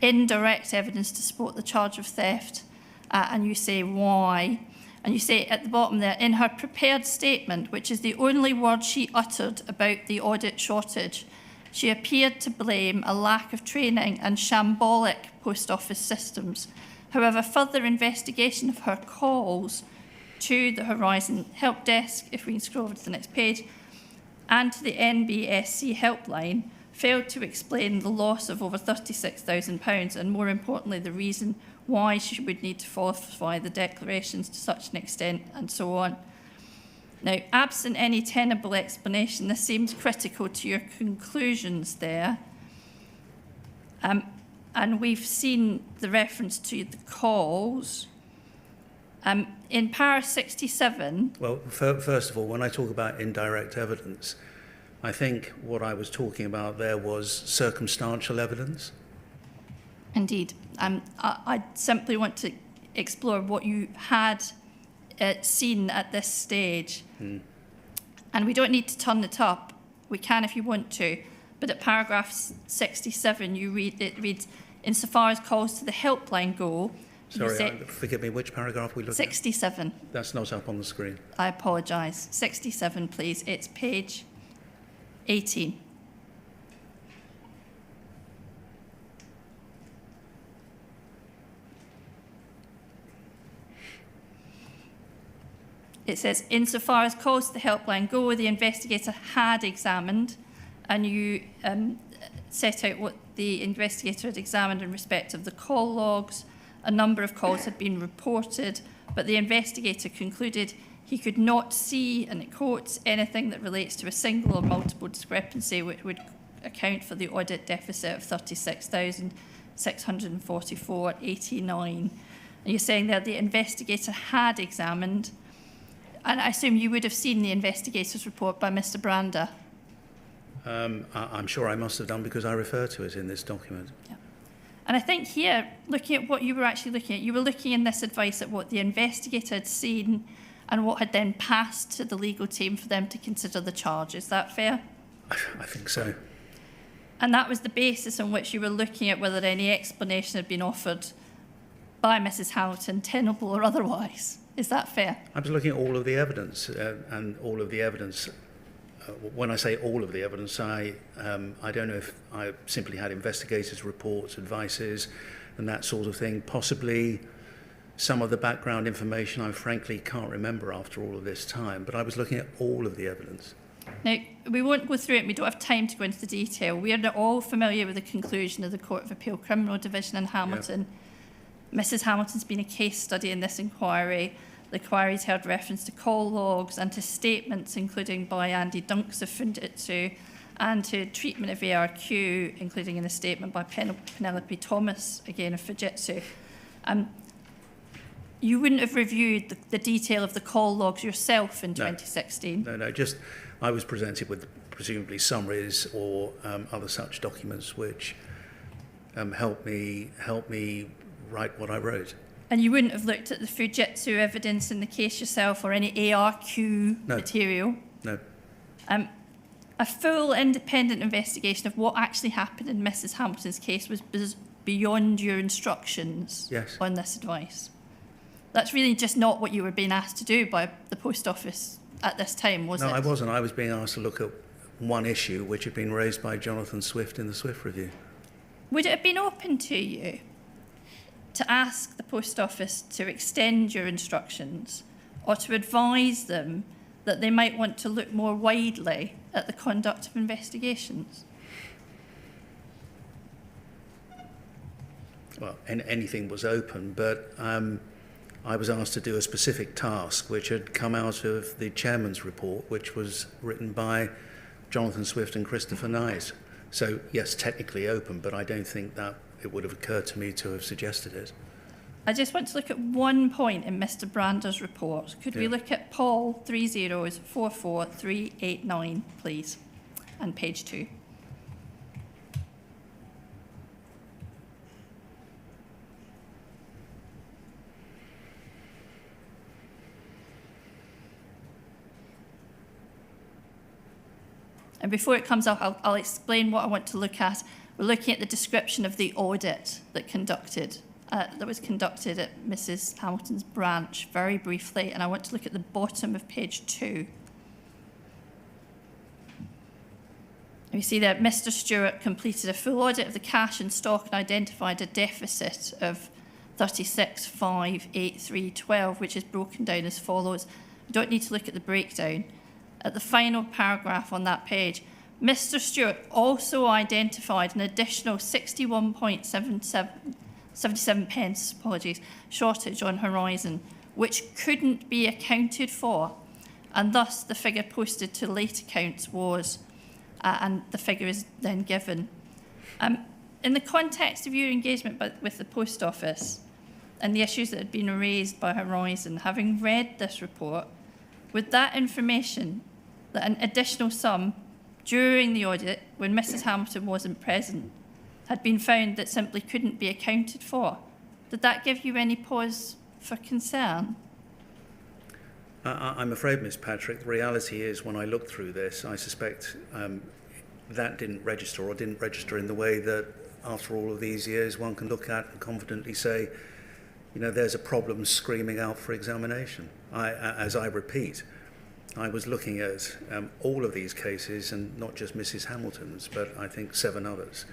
indirect evidence to support the charge of theft. And you say why, and you say at the bottom there, in her prepared statement, which is the only word she uttered about the audit shortage, she appeared to blame a lack of training and shambolic Post Office systems. However, further investigation of her calls to the Horizon Help Desk, if we can scroll over to the next page, and to the NBSC helpline, failed to explain the loss of over £36,000 and, more importantly, the reason why she would need to falsify the declarations to such an extent, and so on. Now, absent any tenable explanation, this seems critical to your conclusions there. And we've seen the reference to the calls. In para 67... Well, first of all, when I talk about indirect evidence, I think what I was talking about there was circumstantial evidence. Indeed. I simply want to explore what you had seen at this stage. And we don't need to turn it up. We can if you want to. But at paragraph 67, it reads, insofar as calls to the helpline go... Sorry, forgive me, which paragraph we looked 67. at? That's not up on the screen. I apologise. 67, please. It's page 18. It says, insofar as calls to the helpline go, the investigator had examined, and you set out what the investigator had examined in respect of the call logs. A number of calls had been reported, but the investigator concluded he could not see, and it quotes, anything that relates to a single or multiple discrepancy which would account for the audit deficit of £36,644.89. And you're saying that the investigator had examined, and I assume you would have seen the investigator's report by Mr. Brander. I'm sure I must have done because I refer to it in this document. Yeah. And I think here, looking at what you were actually looking at, you were looking in this advice at what the investigator had seen and what had then passed to the legal team for them to consider the charge. Is that fair? I think so. And that was the basis on which you were looking at whether any explanation had been offered by Mrs. Hamilton, tenable or otherwise. Is that fair? I was looking at all of the evidence, and all of the evidence. When I say all of the evidence, I don't know if I simply had investigators' reports, advices, and that sort of thing. Possibly some of the background information I frankly can't remember after all of this time, but I was looking at all of the evidence. Now, we won't go through it. We don't have time to go into the detail. We are all familiar with the conclusion of the Court of Appeal Criminal Division in Hamilton. Yeah. Mrs. Hamilton's been a case study in this inquiry. The inquiries held reference to call logs and to statements, including by Andy Dunks of Fujitsu, and to treatment of ARQ, including in a statement by Penelope Thomas, again of Fujitsu. You wouldn't have reviewed the detail of the call logs yourself in 2016? No, just I was presented with presumably summaries or other such documents which help me write what I wrote. And you wouldn't have looked at the Fujitsu evidence in the case yourself or any ARQ material? No. A full independent investigation of what actually happened in Mrs. Hamilton's case was beyond your instructions on this advice. That's really just not what you were being asked to do by the Post Office at this time, was it? No, I wasn't. I was being asked to look at one issue which had been raised by Jonathan Swift in the Swift Review. Would it have been open to you to ask the Post Office to extend your instructions or to advise them that they might want to look more widely at the conduct of investigations? Well, anything was open, but I was asked to do a specific task which had come out of the chairman's report, which was written by Jonathan Swift and Christopher Nyes. So, yes, technically open, but I don't think that it would have occurred to me to have suggested it. I just want to look at one point in Mr. Brander's report. Could we look at Paul 3044389, please, and page 2. And before it comes up, I'll explain what I want to look at. We're looking at the description of the audit that was conducted at Mrs. Hamilton's branch very briefly, and I want to look at the bottom of page 2. We see that Mr. Stewart completed a full audit of the cash and stock and identified a deficit of 36,583.12, which is broken down as follows. We don't need to look at the breakdown. At the final paragraph on that page, Mr. Stewart also identified an additional 61.77 pence, shortage on Horizon, which couldn't be accounted for, and thus the figure posted to late accounts was, and the figure is then given. In the context of your engagement with the Post Office and the issues that had been raised by Horizon, having read this report, would that information, that an additional sum during the audit, when Mrs. Hamilton wasn't present, had been found that simply couldn't be accounted for, did that give you any pause for concern? I'm afraid, Ms. Patrick, the reality is when I looked through this, I suspect that didn't register in the way that after all of these years one can look at and confidently say, you know, there's a problem screaming out for examination. As I repeat, I was looking at all of these cases, and not just Mrs. Hamilton's, but I think 7 others,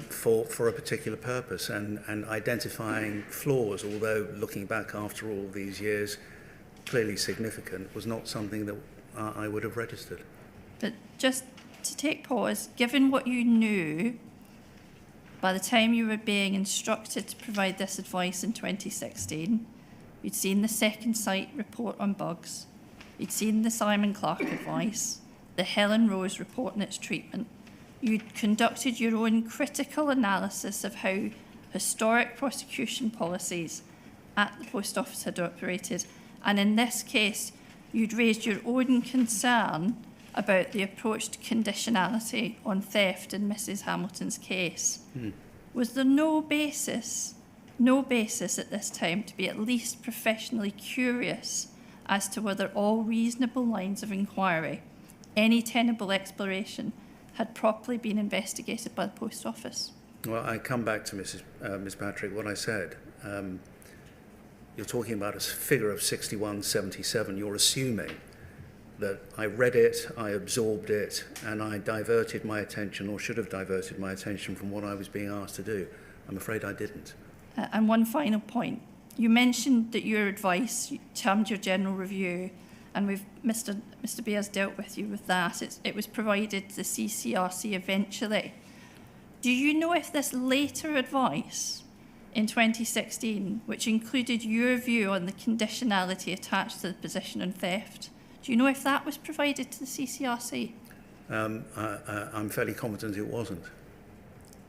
for a particular purpose, and identifying flaws, although looking back after all these years, clearly significant, was not something that I would have registered. But just to take pause, given what you knew by the time you were being instructed to provide this advice in 2016, you'd seen the second site report on bugs, you'd seen the Simon Clark advice, the Helen Rose report and its treatment. You'd conducted your own critical analysis of how historic prosecution policies at the Post Office had operated. And in this case, you'd raised your own concern about the approach to conditionality on theft in Mrs. Hamilton's case. Was there no basis at this time to be at least professionally curious as to whether all reasonable lines of inquiry, any tenable exploration, had properly been investigated by the Post Office? Well, I come back to Ms. Patrick, what I said. You're talking about a figure of 61.77. You're assuming that I read it, I absorbed it, and I diverted my attention, or should have diverted my attention from what I was being asked to do. I'm afraid I didn't. And one final point. You mentioned that your advice termed your general review, and Mr. Beers dealt with you with that. It was provided to the CCRC eventually. Do you know if this later advice in 2016, which included your view on the conditionality attached to the position on theft. Do you know if that was provided to the CCRC? I'm fairly confident it wasn't.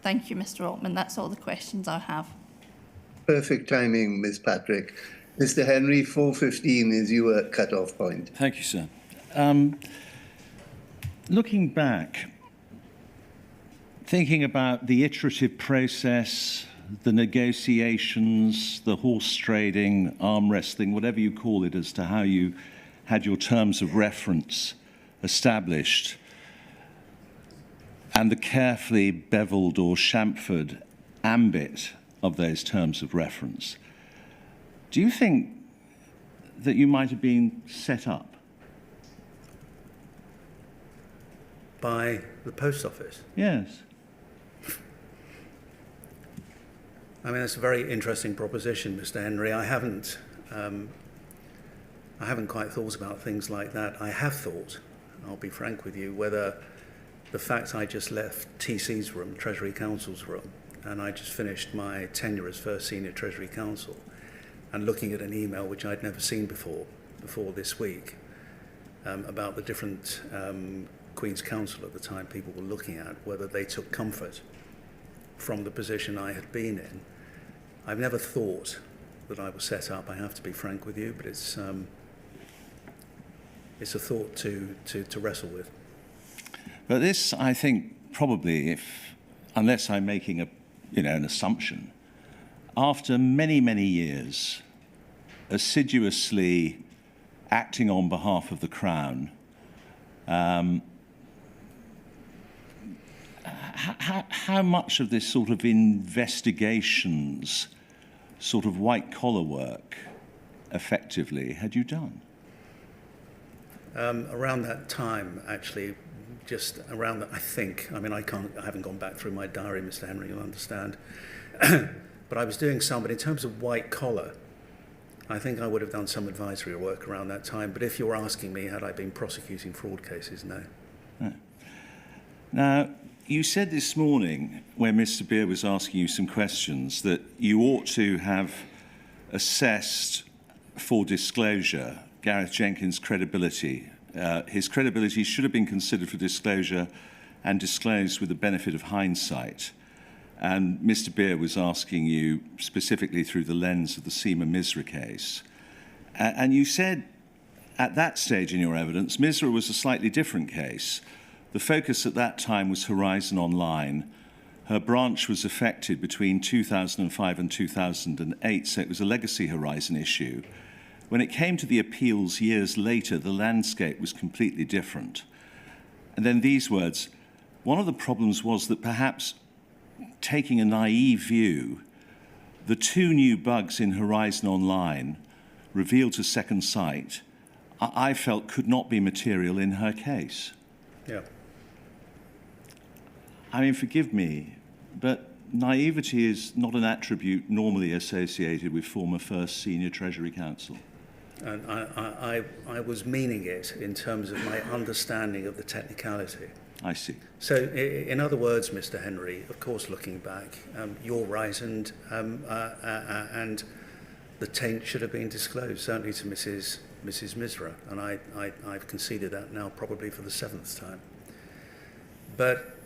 Thank you, Mr. Altman. That's all the questions I have. Perfect timing, Ms. Patrick. Mr. Henry, 4:15 is your cut-off point. Thank you, sir. Looking back, thinking about the iterative process, the negotiations, the horse trading, arm wrestling, whatever you call it, as to how you had your terms of reference established, and the carefully beveled or chamfered ambit of those terms of reference, do you think that you might have been set up? By the post office? Yes. I mean, that's a very interesting proposition, Mr. Henry. I haven't quite thought about things like that. I have thought, I'll be frank with you, whether the fact I just left TC's room, Treasury Counsel's room, and I just finished my tenure as first senior Treasury Counsel, and looking at an email which I'd never seen before this week, about the different Queen's Counsel at the time people were looking at, whether they took comfort from the position I had been in. I've never thought that I was set up, I have to be frank with you, but it's a thought to wrestle with. But this, I think, probably, unless I'm making an assumption, after many, many years assiduously acting on behalf of the Crown, how much of this sort of investigations, sort of white-collar work, effectively, had you done? Around that time, actually, just around that, I think, I mean, I haven't gone back through my diary, Mr. Henry, you'll understand, but I was doing some, but in terms of white-collar, I think I would have done some advisory work around that time, but if you're asking me, had I been prosecuting fraud cases, no. No. Now, you said this morning, when Mr. Beer was asking you some questions, that you ought to have assessed for disclosure Gareth Jenkins' credibility. His credibility should have been considered for disclosure and disclosed with the benefit of hindsight. And Mr. Beer was asking you specifically through the lens of the Seema Misra case. And you said at that stage in your evidence, Misra was a slightly different case. The focus at that time was Horizon Online. Her branch was affected between 2005 and 2008, so it was a legacy Horizon issue. When it came to the appeals years later, the landscape was completely different. And then these words, one of the problems was that perhaps taking a naive view, the two new bugs in Horizon Online revealed to Second Sight, I felt could not be material in her case. Yeah. I mean, forgive me, but naivety is not an attribute normally associated with former First Senior Treasury Counsel. And I was meaning it in terms of my understanding of the technicality. I see. So, in other words, Mr. Henry, of course, looking back, you're right, and the taint should have been disclosed, certainly to Mrs. Misra, and I've conceded that now probably for the 7th time. But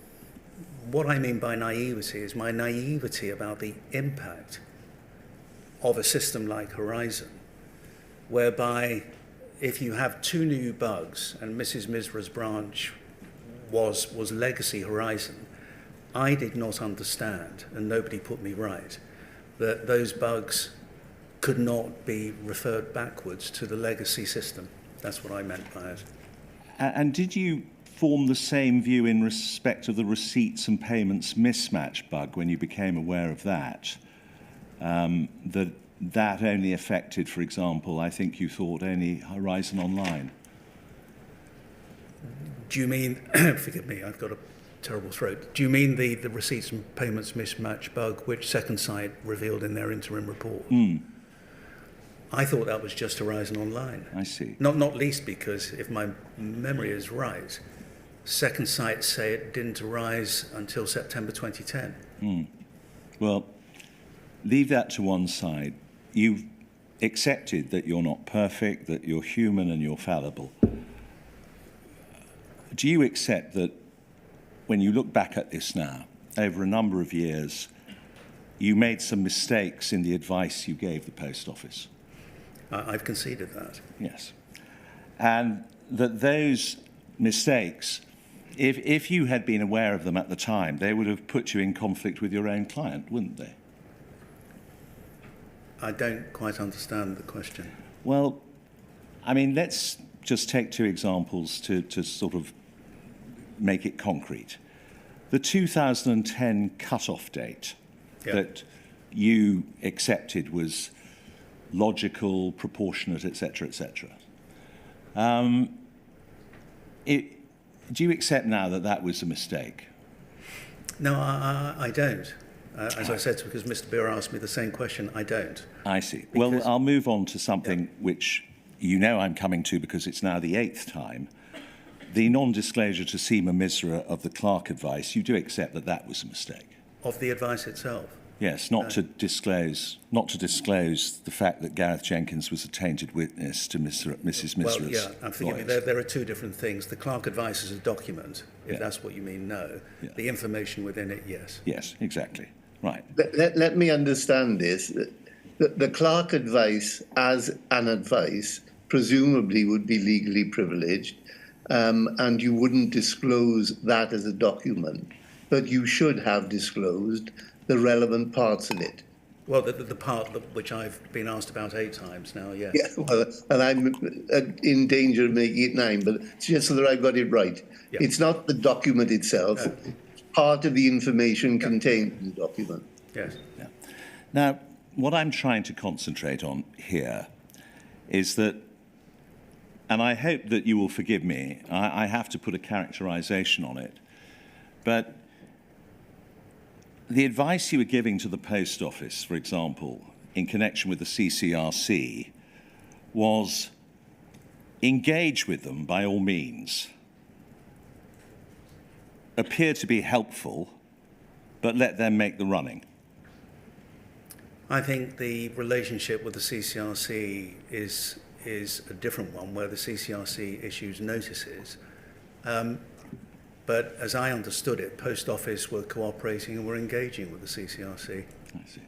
what I mean by naivety is my naivety about the impact of a system like Horizon, whereby if you have two new bugs, and Mrs. Misra's branch was legacy Horizon, I did not understand, and nobody put me right, that those bugs could not be referred backwards to the legacy system. That's what I meant by it. And did you form the same view in respect of the receipts and payments mismatch bug when you became aware of that? That only affected, for example, I think you thought only Horizon Online. Do you mean, forgive me, I've got a terrible throat. Do you mean the receipts and payments mismatch bug which Second Sight revealed in their interim report? Mm. I thought that was just Horizon Online. I see. Not least because, if my memory is right, Second Sight say it didn't arise until September 2010. Mm. Well, leave that to one side. You've accepted that you're not perfect, that you're human and you're fallible. Do you accept that when you look back at this now, over a number of years, you made some mistakes in the advice you gave the Post Office? I've conceded that. Yes. And that those mistakes, if you had been aware of them at the time, they would have put you in conflict with your own client, wouldn't they? I don't quite understand the question. Well, I mean, let's just take two examples to sort of make it concrete. The 2010 cut-off date that you accepted was logical, proportionate, etc., etc. Do you accept now that that was a mistake? No, I don't. As I said, because Mr. Beer asked me the same question, I don't. I see. Well, I'll move on to something which you know I'm coming to because it's now the 8th time. The non-disclosure to Seema Misra of the Clark advice, you do accept that that was a mistake? Of the advice itself? Yes, not to disclose the fact that Gareth Jenkins was a tainted witness to Mrs. Misra's Well, yeah, and forgive me, there are two different things. The Clark advice is a document, if that's what you mean, no. Yeah. The information within it, yes. Yes, exactly. Right. Let me understand this. The Clark advice, as an advice, presumably would be legally privileged, and you wouldn't disclose that as a document, but you should have disclosed the relevant parts of it. Well, the part which I've been asked about 8 times now, yes. Yeah, well, and I'm in danger of making it 9, but it's just so that I've got it right. Yeah. It's not the document itself. No. It's part of the information contained in the document. Yes. Yeah. Now, what I'm trying to concentrate on here is that, and I hope that you will forgive me, I have to put a characterization on it, but the advice you were giving to the Post Office, for example, in connection with the CCRC, was engage with them by all means, appear to be helpful, but let them make the running. I think the relationship with the CCRC is a different one, where the CCRC issues notices. But as I understood it, Post Office were cooperating and were engaging with the CCRC. I see.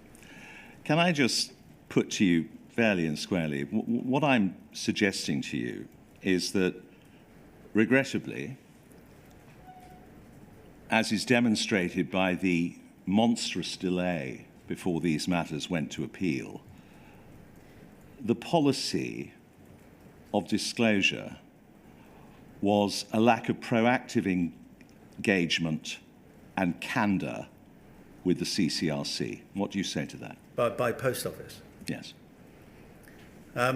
Can I just put to you fairly and squarely, what I'm suggesting to you is that, regrettably, as is demonstrated by the monstrous delay before these matters went to appeal, the policy of disclosure was a lack of proactive engagement and candour with the CCRC. What do you say to that? By Post Office? Yes. I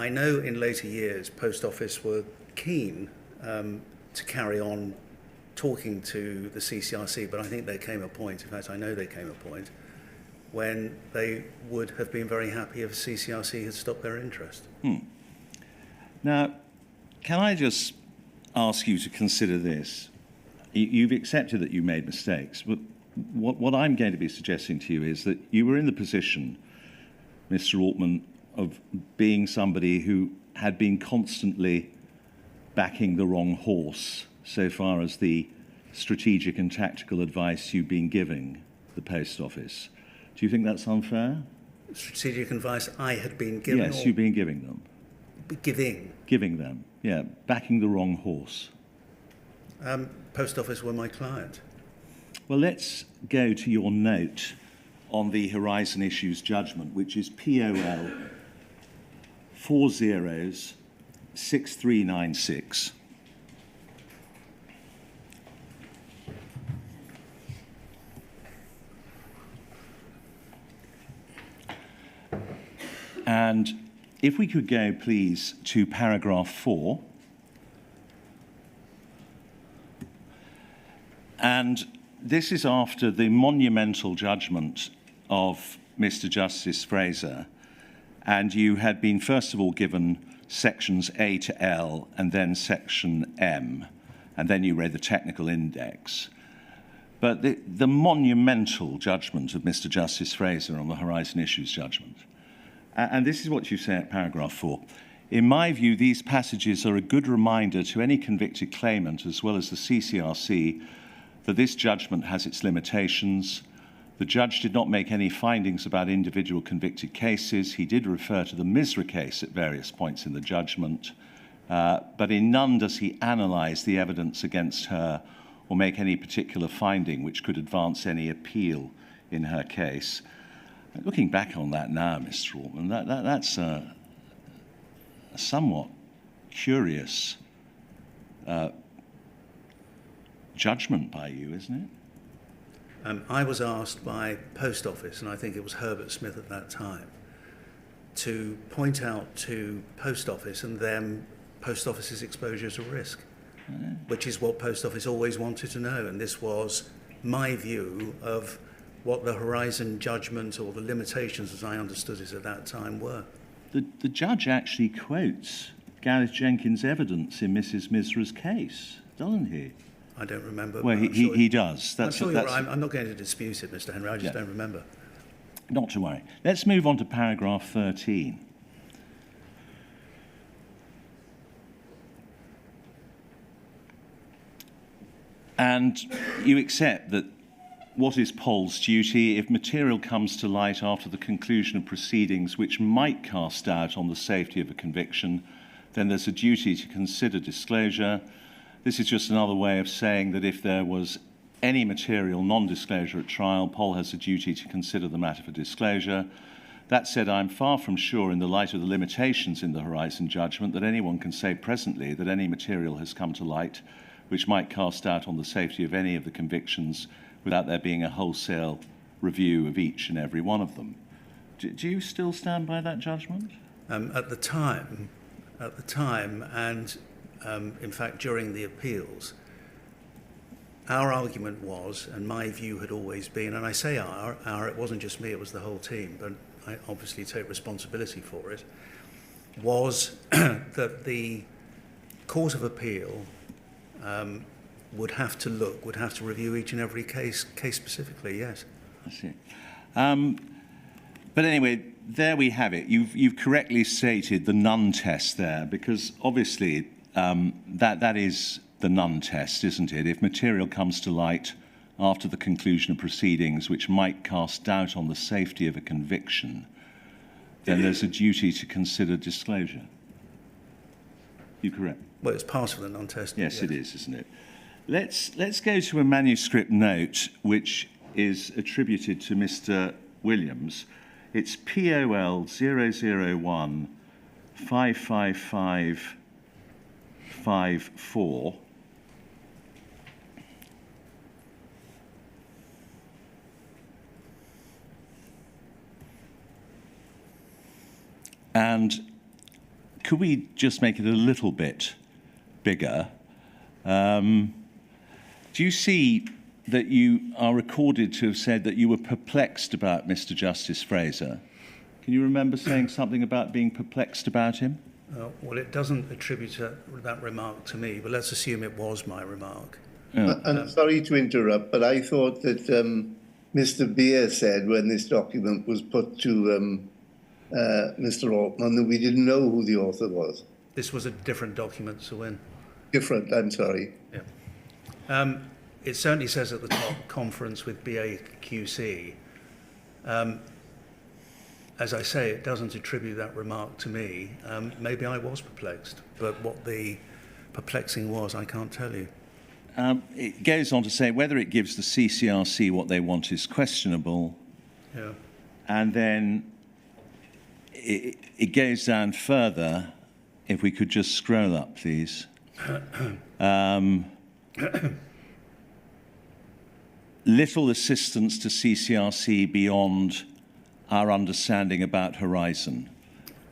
know in later years Post Office were keen to carry on talking to the CCRC, but I think there came a point, in fact I know there came a point, when they would have been very happy if CCRC had stopped their interest. Now, can I just ask you to consider this? You've accepted that you made mistakes, but what I'm going to be suggesting to you is that you were in the position, Mr. Altman, of being somebody who had been constantly backing the wrong horse so far as the strategic and tactical advice you've been giving the Post Office. Do you think that's unfair? Strategic advice I had been given? Yes, you've been giving them. Giving them, yeah, backing the wrong horse. Post Office were my client. Well, let's go to your note on the Horizon Issues judgment, which is POL 406396. And if we could go, please, to paragraph 4. And this is after the monumental judgment of Mr. Justice Fraser, and you had been, first of all, given sections A to L and then section M, and then you read the technical index. But the monumental judgment of Mr. Justice Fraser on the Horizon Issues judgment, and this is what you say at paragraph 4. In my view, these passages are a good reminder to any convicted claimant, as well as the CCRC, that this judgment has its limitations. The judge did not make any findings about individual convicted cases. He did refer to the Misra case at various points in the judgment, but in none does he analyse the evidence against her or make any particular finding which could advance any appeal in her case. Looking back on that now, Mr. Altman, that's a somewhat curious judgment by you, isn't it? I was asked by Post Office, and I think it was Herbert Smith at that time, to point out to Post Office and them Post Office's exposure to risk, which is what Post Office always wanted to know. And this was my view of what the Horizon judgment, or the limitations as I understood it at that time, were. The judge actually quotes Gareth Jenkins' evidence in Mrs. Misra's case, doesn't he? I don't remember. Well, he does. I'm sure you're right. I'm not going to dispute it, Mr. Henry. I just don't remember. Not to worry. Let's move on to paragraph 13. And you accept that what is Pol's duty if material comes to light after the conclusion of proceedings which might cast doubt on the safety of a conviction, then there's a duty to consider disclosure. This is just another way of saying that if there was any material non-disclosure at trial, Pol has a duty to consider the matter for disclosure. That said, I'm far from sure, in the light of the limitations in the Horizon judgment, that anyone can say presently that any material has come to light which might cast doubt on the safety of any of the convictions without there being a wholesale review of each and every one of them. Do you still stand by that judgment? At the time, and in fact during the appeals, our argument was, and my view had always been, and I say our, it wasn't just me, it was the whole team, but I obviously take responsibility for it, was that the Court of Appeal would have to review each and every case specifically, yes. I see. But anyway, there we have it. You've correctly stated the none test there, because obviously that is the none test, isn't it? If material comes to light after the conclusion of proceedings which might cast doubt on the safety of a conviction, then there's a duty to consider disclosure. You correct? Well, it's part of the none test. Yes, it is, isn't it? Let's go to a manuscript note which is attributed to Mr. Williams. It's POL 001 55554. And could we just make it a little bit bigger? Do you see that you are recorded to have said that you were perplexed about Mr. Justice Fraser? Can you remember saying something about being perplexed about him? Well, it doesn't attribute that remark to me, but let's assume it was my remark. I'm sorry to interrupt, but I thought that Mr. Beer said when this document was put to Mr. Altman that we didn't know who the author was. This was a different document, Sir Wynne. Different, I'm sorry. Yeah. It certainly says at the top, conference with BAQC. As I say, it doesn't attribute that remark to me. Maybe I was perplexed, but what the perplexing was, I can't tell you. It goes on to say whether it gives the CCRC what they want is questionable. Yeah. And then it goes down further. If we could just scroll up, please. Little assistance to CCRC beyond our understanding about Horizon.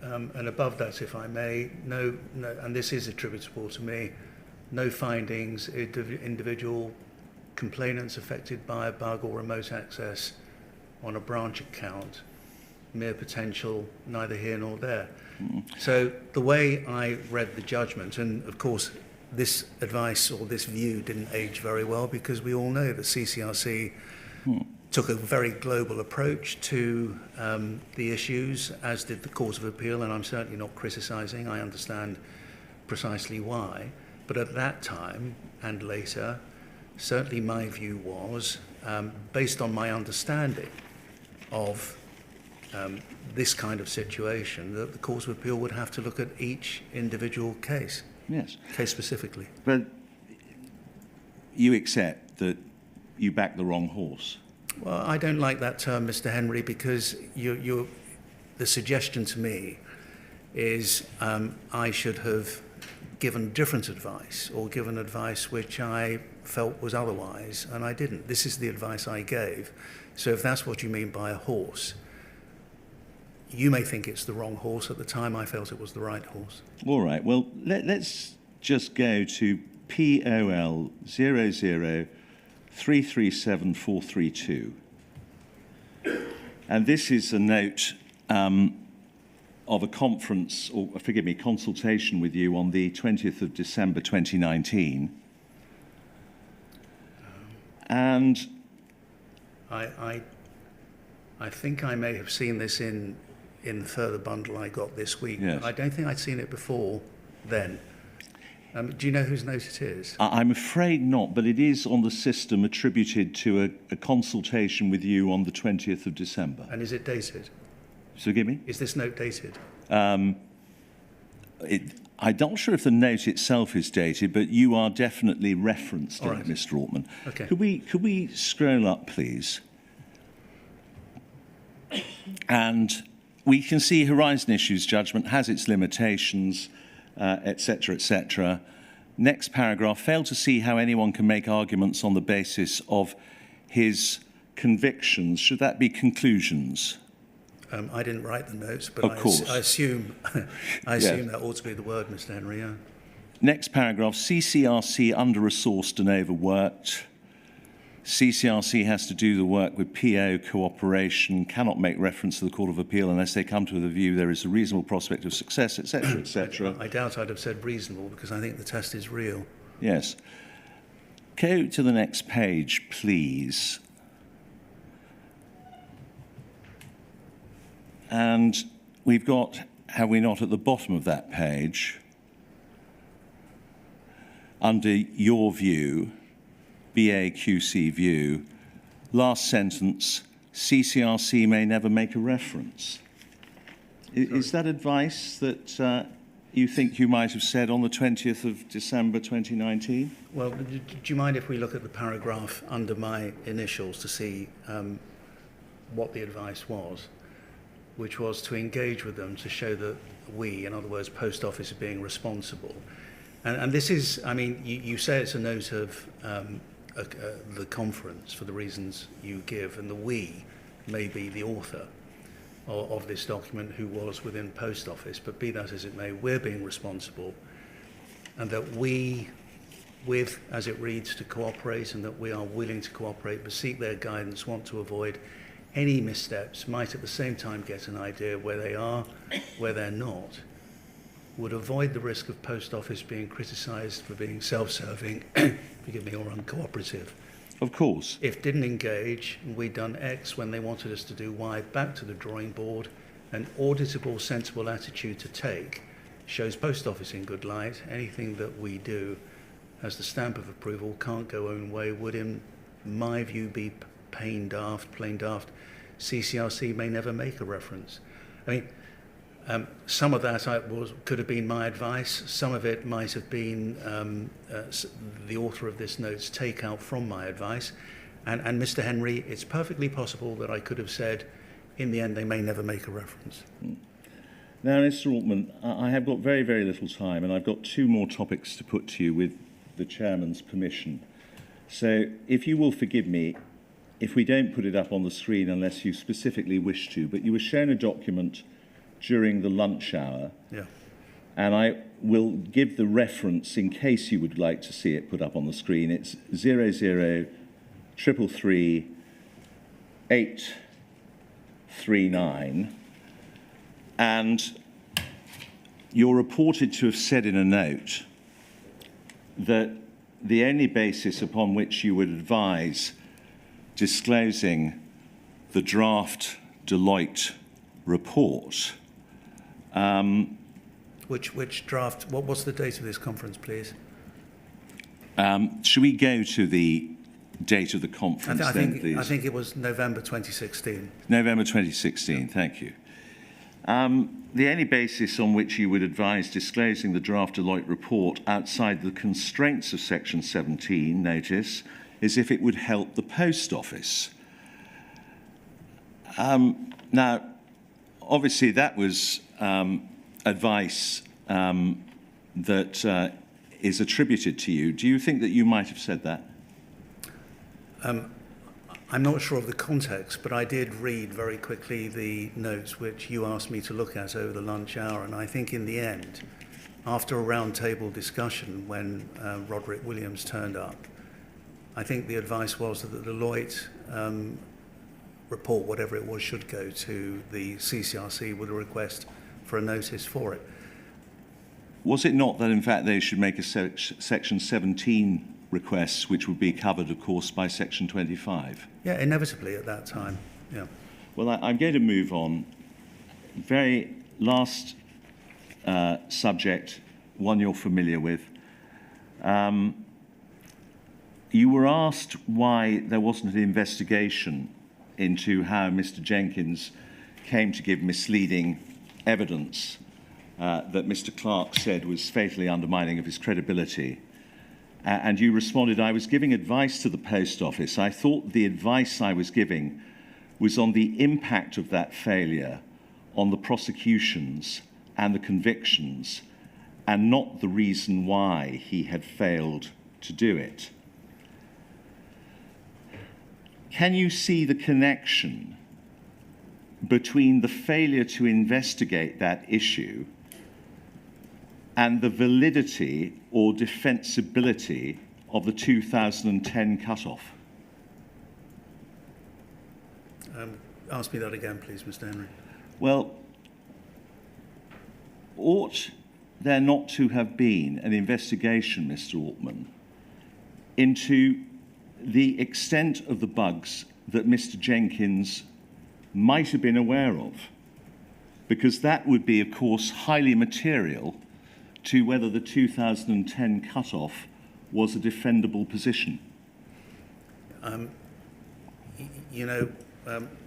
And above that, if I may, no, and this is attributable to me, no findings, individual complainants affected by a bug or remote access on a branch account, mere potential, neither here nor there. So the way I read the judgment, and of course this advice or this view didn't age very well, because we all know that CCRC took a very global approach to the issues, as did the Court of Appeal, and I'm certainly not criticising. I understand precisely why. But at that time and later, certainly my view was, based on my understanding of this kind of situation, that the Court of Appeal would have to look at each individual case. Yes. Case specifically. But you accept that you backed the wrong horse? Well, I don't like that term, Mr. Henry, because the suggestion to me is I should have given different advice, or given advice which I felt was otherwise, and I didn't. This is the advice I gave. So if that's what you mean by a horse, you may think it's the wrong horse. At the time, I felt it was the right horse. All right. Well, let's just go to POL 00337 and this is a note of a conference, or forgive me, consultation with you on the 20th of December 2019. And I think I may have seen this in the further bundle I got this week. Yes. I don't think I'd seen it before then. Do you know whose note it is? I'm afraid not, but it is on the system attributed to a consultation with you on the 20th of December. And is it dated? Forgive me? Is this note dated? I'm not sure if the note itself is dated, but you are definitely referenced in it, Mr. Altman. Okay. Could we scroll up, please? And we can see Horizon Issues judgment has its limitations, etc., etc. Next paragraph, failed to see how anyone can make arguments on the basis of his convictions. Should that be conclusions? I didn't write the notes, but Of course. I assume that ought to be the word, Mr. Henry. Yeah. Next paragraph, CCRC under-resourced and overworked. CCRC has to do the work with PO cooperation, cannot make reference to the Court of Appeal unless they come to the view there is a reasonable prospect of success, etc., etc. I doubt I'd have said reasonable, because I think the test is real. Yes. Go to the next page, please. And we've got, have we not, at the bottom of that page, under your view, BAQC view, last sentence, CCRC may never make a reference. Is that advice that you think you might have said on the 20th of December 2019? Well, do you mind if we look at the paragraph under my initials to see what the advice was, which was to engage with them to show that we, in other words, Post Office, are being responsible. And this is, I mean, you say it's a note of the conference for the reasons you give, and the we may be the author of this document who was within Post Office, but be that as it may, we're being responsible, and that we, with, as it reads, to cooperate, and that we are willing to cooperate, but seek their guidance, want to avoid any missteps, might at the same time get an idea where they are, where they're not, would avoid the risk of Post Office being criticised for being self-serving, forgive me, or uncooperative. Of course. If didn't engage, and we'd done X when they wanted us to do Y, back to the drawing board, an auditable, sensible attitude to take shows Post Office in good light. Anything that we do has the stamp of approval, can't go own way, would in my view be plain daft. CCRC may never make a reference. I mean, some of that could have been my advice. Some of it might have been the author of this note's takeout from my advice. And Mr. Henry, it's perfectly possible that I could have said, in the end, they may never make a reference. Now, Mr. Altman, I have got very, very little time, and I've got two more topics to put to you with the Chairman's permission. So, if you will forgive me, if we don't put it up on the screen unless you specifically wish to, but you were shown a document during the lunch hour, and I will give the reference in case you would like to see it put up on the screen. It's 003333839, and you're reported to have said in a note that the only basis upon which you would advise disclosing the draft Deloitte report. Which draft? What was the date of this conference, please? Should we go to the date of the conference please? I think it was November 2016. November 2016, thank you. The only basis on which you would advise disclosing the draft Deloitte report outside the constraints of Section 17, notice, is if it would help the Post Office. Now, obviously, that was advice that is attributed to you. Do you think that you might have said that? I'm not sure of the context, but I did read very quickly the notes which you asked me to look at over the lunch hour, and I think in the end, after a round-table discussion when Roderick Williams turned up, I think the advice was that the Deloitte report, whatever it was, should go to the CCRC with a request for a notice for it. Was it not that, in fact, they should make a Section 17 request, which would be covered, of course, by Section 25? Yeah, inevitably at that time, yeah. Well, I'm going to move on. Very last subject, one you're familiar with. You were asked why there wasn't an investigation into how Mr. Jenkins came to give misleading evidence that Mr. Clark said was fatally undermining of his credibility. And you responded, I was giving advice to the Post Office. I thought the advice I was giving was on the impact of that failure on the prosecutions and the convictions, and not the reason why he had failed to do it. Can you see the connection between the failure to investigate that issue and the validity or defensibility of the 2010 cut-off? Ask me that again, please, Mr. Henry. Well, ought there not to have been an investigation, Mr. Altman, into the extent of the bugs that Mr. Jenkins might have been aware of? Because that would be, of course, highly material to whether the 2010 cut-off was a defendable position.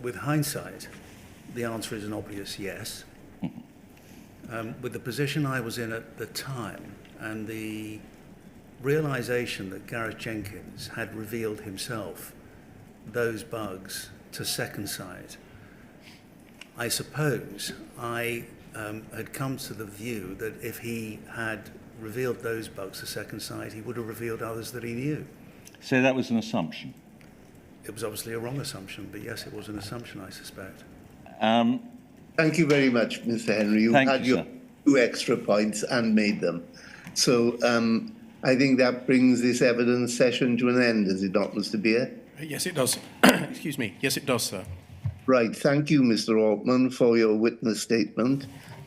With hindsight, the answer is an obvious yes. With the position I was in at the time and the realization that Gareth Jenkins had revealed himself those bugs to Second Sight, I suppose I had come to the view that if he had revealed those bugs to Second Sight, he would have revealed others that he knew. So that was an assumption? It was obviously a wrong assumption, but yes, it was an assumption, I suspect. Thank you very much, Mr. Henry. You had your 2 extra points and made them. So I think that brings this evidence session to an end, does it not, Mr. Beer? Yes, it does. Excuse me. Yes, it does, sir. Right. Thank you, Mr. Altman, for your witness statement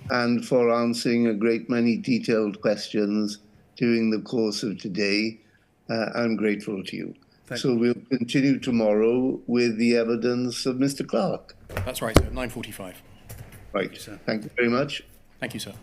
and for answering a great many detailed questions during the course of today. I'm grateful to you. So we'll continue tomorrow with the evidence of Mr. Clark. That's right, sir. 9:45. Right. Thank you very much. Thank you, sir.